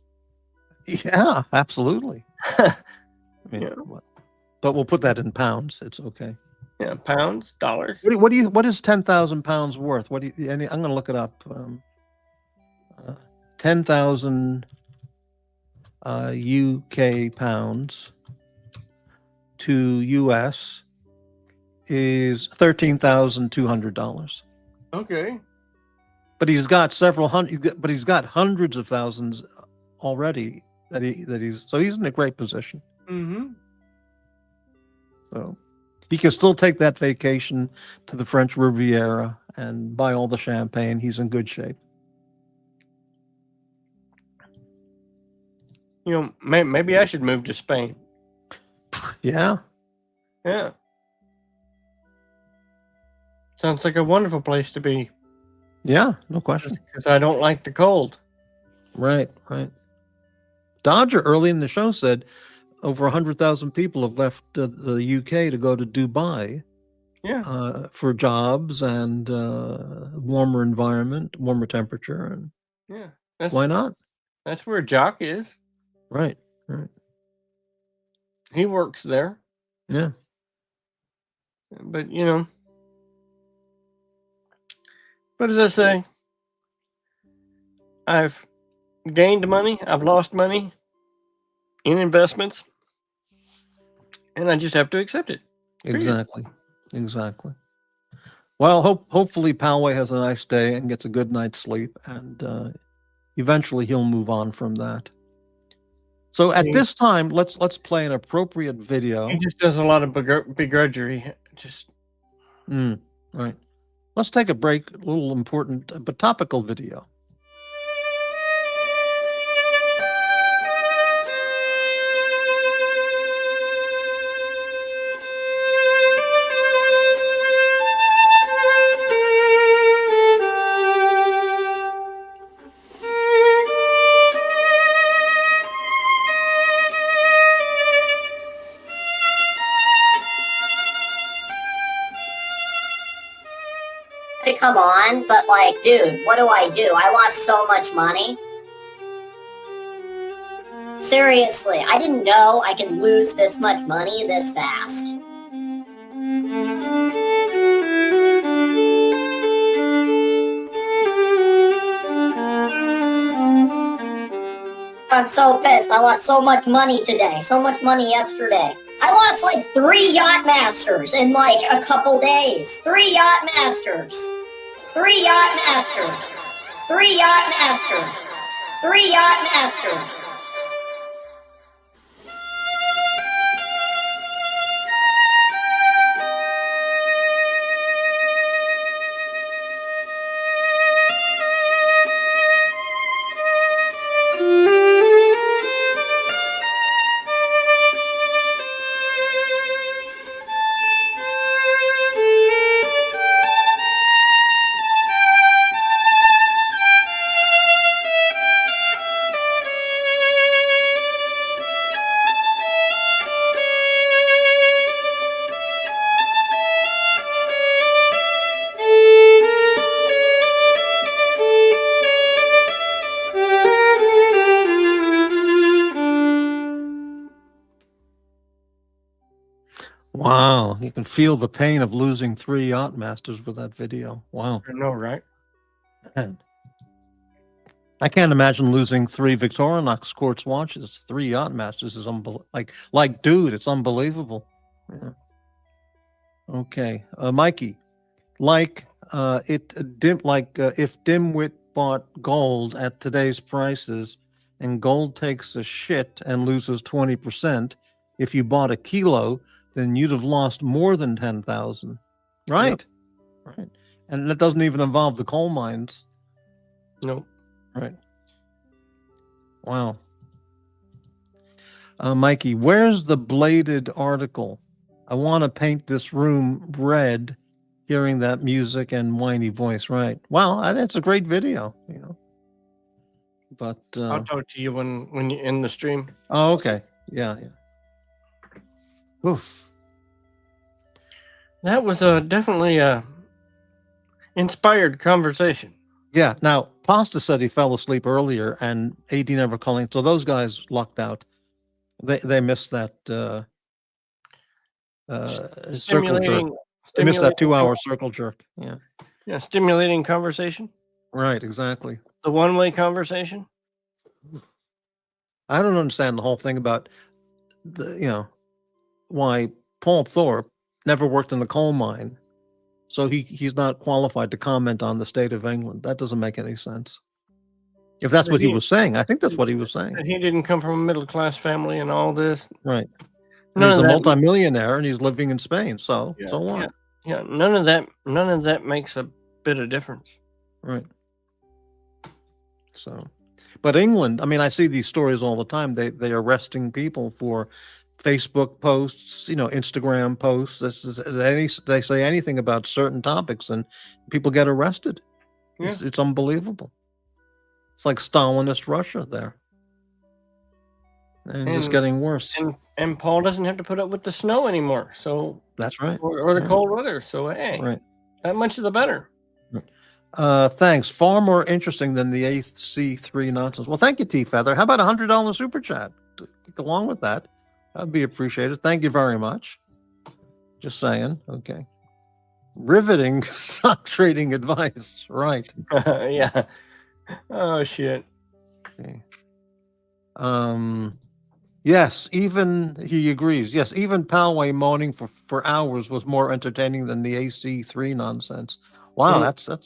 Yeah, absolutely. But we'll put that in pounds. It's okay. Yeah, pounds, dollars. What is 10,000 pounds worth? I'm going to look it up. 10,000 UK pounds to US is $13,200. Okay. But he's got he's got hundreds of thousands already so he's in a great position. So he can still take that vacation to the French Riviera and buy all the champagne. He's in good shape. Maybe I should move to Spain. Yeah. Yeah. Sounds like a wonderful place to be. Yeah, no question. Because I don't like the cold. Right. Dodger early in the show said over 100,000 people have left the UK to go to Dubai. Yeah. For jobs and warmer environment, warmer temperature, and why not? That's where Jock is. Right. He works there. Yeah. But what does I say? I've gained money. I've lost money in investments, and I just have to accept it. Exactly. Well, hopefully Poway has a nice day and gets a good night's sleep, and eventually he'll move on from that. So at this time, let's play an appropriate video. He just does a lot of begrudgery. Right. Let's take a break. A little important but topical video. Come on, but dude, what do? I lost so much money. Seriously, I didn't know I could lose this much money this fast. I'm so pissed. I lost so much money today, so much money yesterday. I lost 3 yacht masters in a couple days. 3 yacht masters. 3 yacht masters. 3 yacht masters. 3 yacht masters. Wow, you can feel the pain of losing 3 yacht masters with that video. Wow. I know, right? Man. I can't imagine losing 3 Victorinox quartz watches. 3 yacht masters is like, dude, it's unbelievable. Yeah. Okay, Mikey, like if Dimwit bought gold at today's prices, and gold takes a shit and loses 20%, if you bought a kilo, then you'd have lost more than 10,000. Right. Yep. Right. And that doesn't even involve the coal mines. Nope. Right. Wow. Mikey, where's the bladed article? I want to paint this room red hearing that music and whiny voice. Right. Well, that's a great video, But I'll talk to you when you're in the stream. Oh, okay. Yeah. Oof. That was definitely a inspired conversation. Yeah. Now, Pasta said he fell asleep earlier, and AD never calling. So those guys lucked out. They missed that circle jerk. They missed that 2-hour circle jerk. Yeah. Yeah. Stimulating conversation. Right. Exactly. The one-way conversation. I don't understand the whole thing about why Paul Thorpe never worked in the coal mine, so he's not qualified to comment on the state of England. That doesn't make any sense. If that's what he was saying, I think that's what he was saying. He didn't come from a middle-class family and all this. Right. He's a multimillionaire and he's living in Spain. So what? Yeah. None of that makes a bit of difference. Right. So, but England, I mean, I see these stories all the time. They are arresting people for Facebook posts, Instagram posts. They say anything about certain topics and people get arrested. Yeah. It's unbelievable. It's like Stalinist Russia there. And just getting worse. And Paul doesn't have to put up with the snow anymore. So that's right. Or the cold weather. So hey, right. That much the better. Thanks. Far more interesting than the AC3 nonsense. Well, thank you, T Feather. How about $100 super chat? Along with that, that'd be appreciated. Thank you very much. Just saying. Okay. Riveting stock trading advice. Right. Yeah. Oh shit. Okay. Yes, even he agrees. Yes, even Palway moaning for hours was more entertaining than the AC3 nonsense. Wow, that's a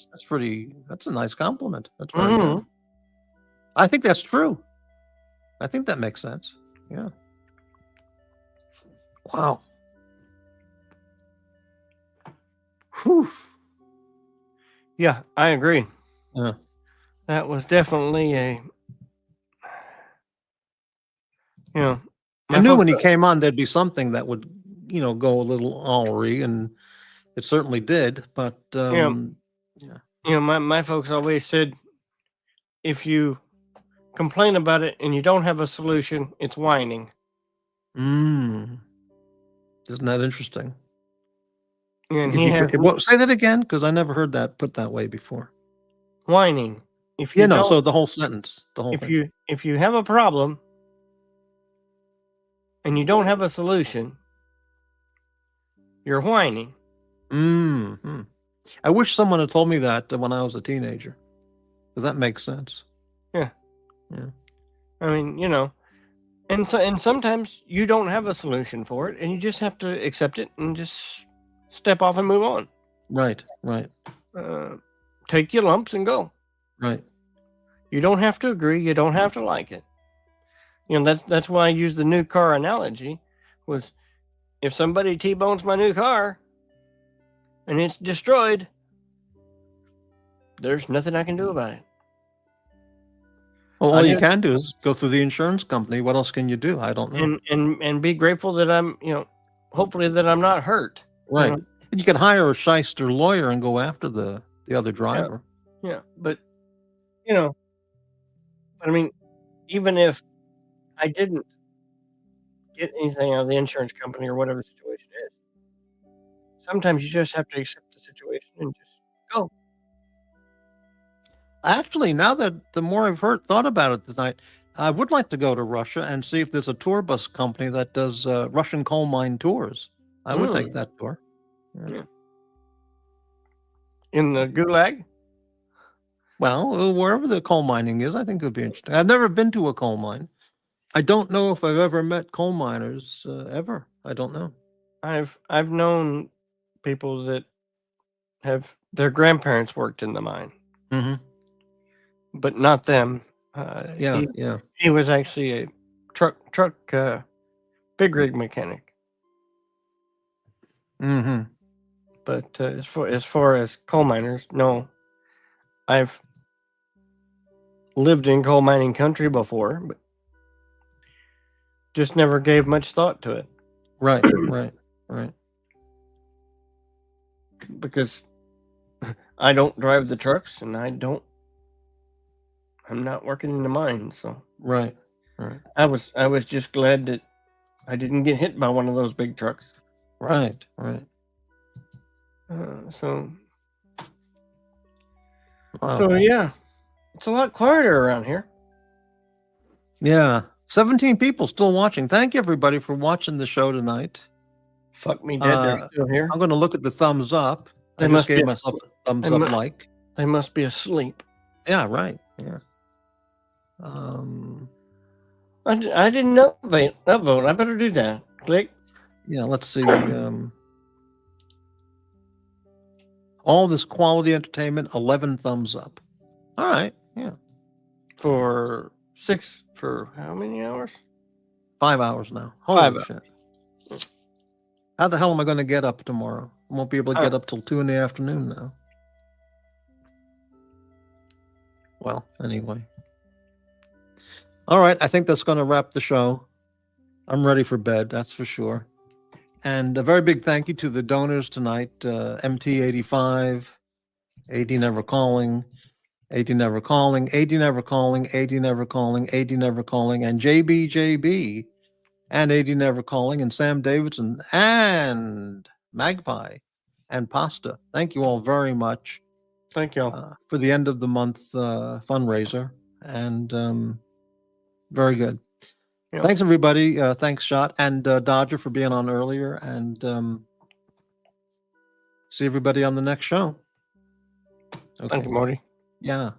nice compliment. That's very good. I think that's true. I think that makes sense. Yeah. Wow. Whew. Yeah, I agree. Yeah. That was definitely a I knew when he came on there'd be something that would, go a little ornery, and it certainly did. But my folks always said, if you complain about it and you don't have a solution, it's whining. Isn't that interesting? And say that again, because I never heard that put that way before. Whining. So the whole sentence, the whole thing. If you have a problem and you don't have a solution, you're whining. I wish someone had told me that when I was a teenager, because that makes sense. Yeah. Yeah. I mean, and sometimes you don't have a solution for it, and you just have to accept it and just step off and move on. Right. Take your lumps and go. Right. You don't have to agree. You don't have to like it. That's why I use the new car analogy. Was if somebody T-bones my new car and it's destroyed, there's nothing I can do about it. Well, all you can do is go through the insurance company. What else can you do? I don't know. And be grateful that I'm, hopefully that I'm not hurt. Right. You can hire a shyster lawyer and go after the other driver. Yeah. But, I mean, even if I didn't get anything out of the insurance company or whatever the situation is, sometimes you just have to accept the situation and just go. Actually, now that the more I've thought about it tonight, I would like to go to Russia and see if there's a tour bus company that does Russian coal mine tours. I would take that tour. Yeah. In the Gulag? Well, wherever the coal mining is, I think it would be interesting. I've never been to a coal mine. I don't know if I've ever met coal miners ever. I don't know. I've known people that have their grandparents worked in the mine, but not them. He was actually a truck big rig mechanic. But as far as coal miners, no. I've lived in coal mining country before, but just never gave much thought to it. Right. Because I don't drive the trucks, and I'm not working in the mine, so right. I was just glad that I didn't get hit by one of those big trucks. Right. So Wow. Yeah, it's a lot quieter around here. Yeah, 17 people still watching. Thank you everybody for watching the show tonight. Fuck me dead, they're still here. I'm going to look at the thumbs up. I just gave myself a thumbs up like. They must be asleep. Yeah, right. Yeah. I didn't upvote. I better do that. Click. Yeah, let's see. All this quality entertainment, 11 thumbs up. All right. Yeah. For how many hours? 5 hours now. Holy shit. How the hell am I going to get up tomorrow? I won't be able to get up till 2 in the afternoon now. Well, anyway. All right. I think that's going to wrap the show. I'm ready for bed. That's for sure. And a very big thank you to the donors tonight. MT85, AD Never Calling, AD Never Calling, AD Never Calling, AD Never Calling, AD Never Calling, and JBJB, and AD Never Calling, and Sam Davidson, and Magpie, and Pasta. Thank you all very much. Thank you for the end of the month fundraiser. And very good. Yep. Thanks, everybody. Thanks, Shot, and Dodger for being on earlier. And see everybody on the next show. Okay. Thank you, Morty. Yeah.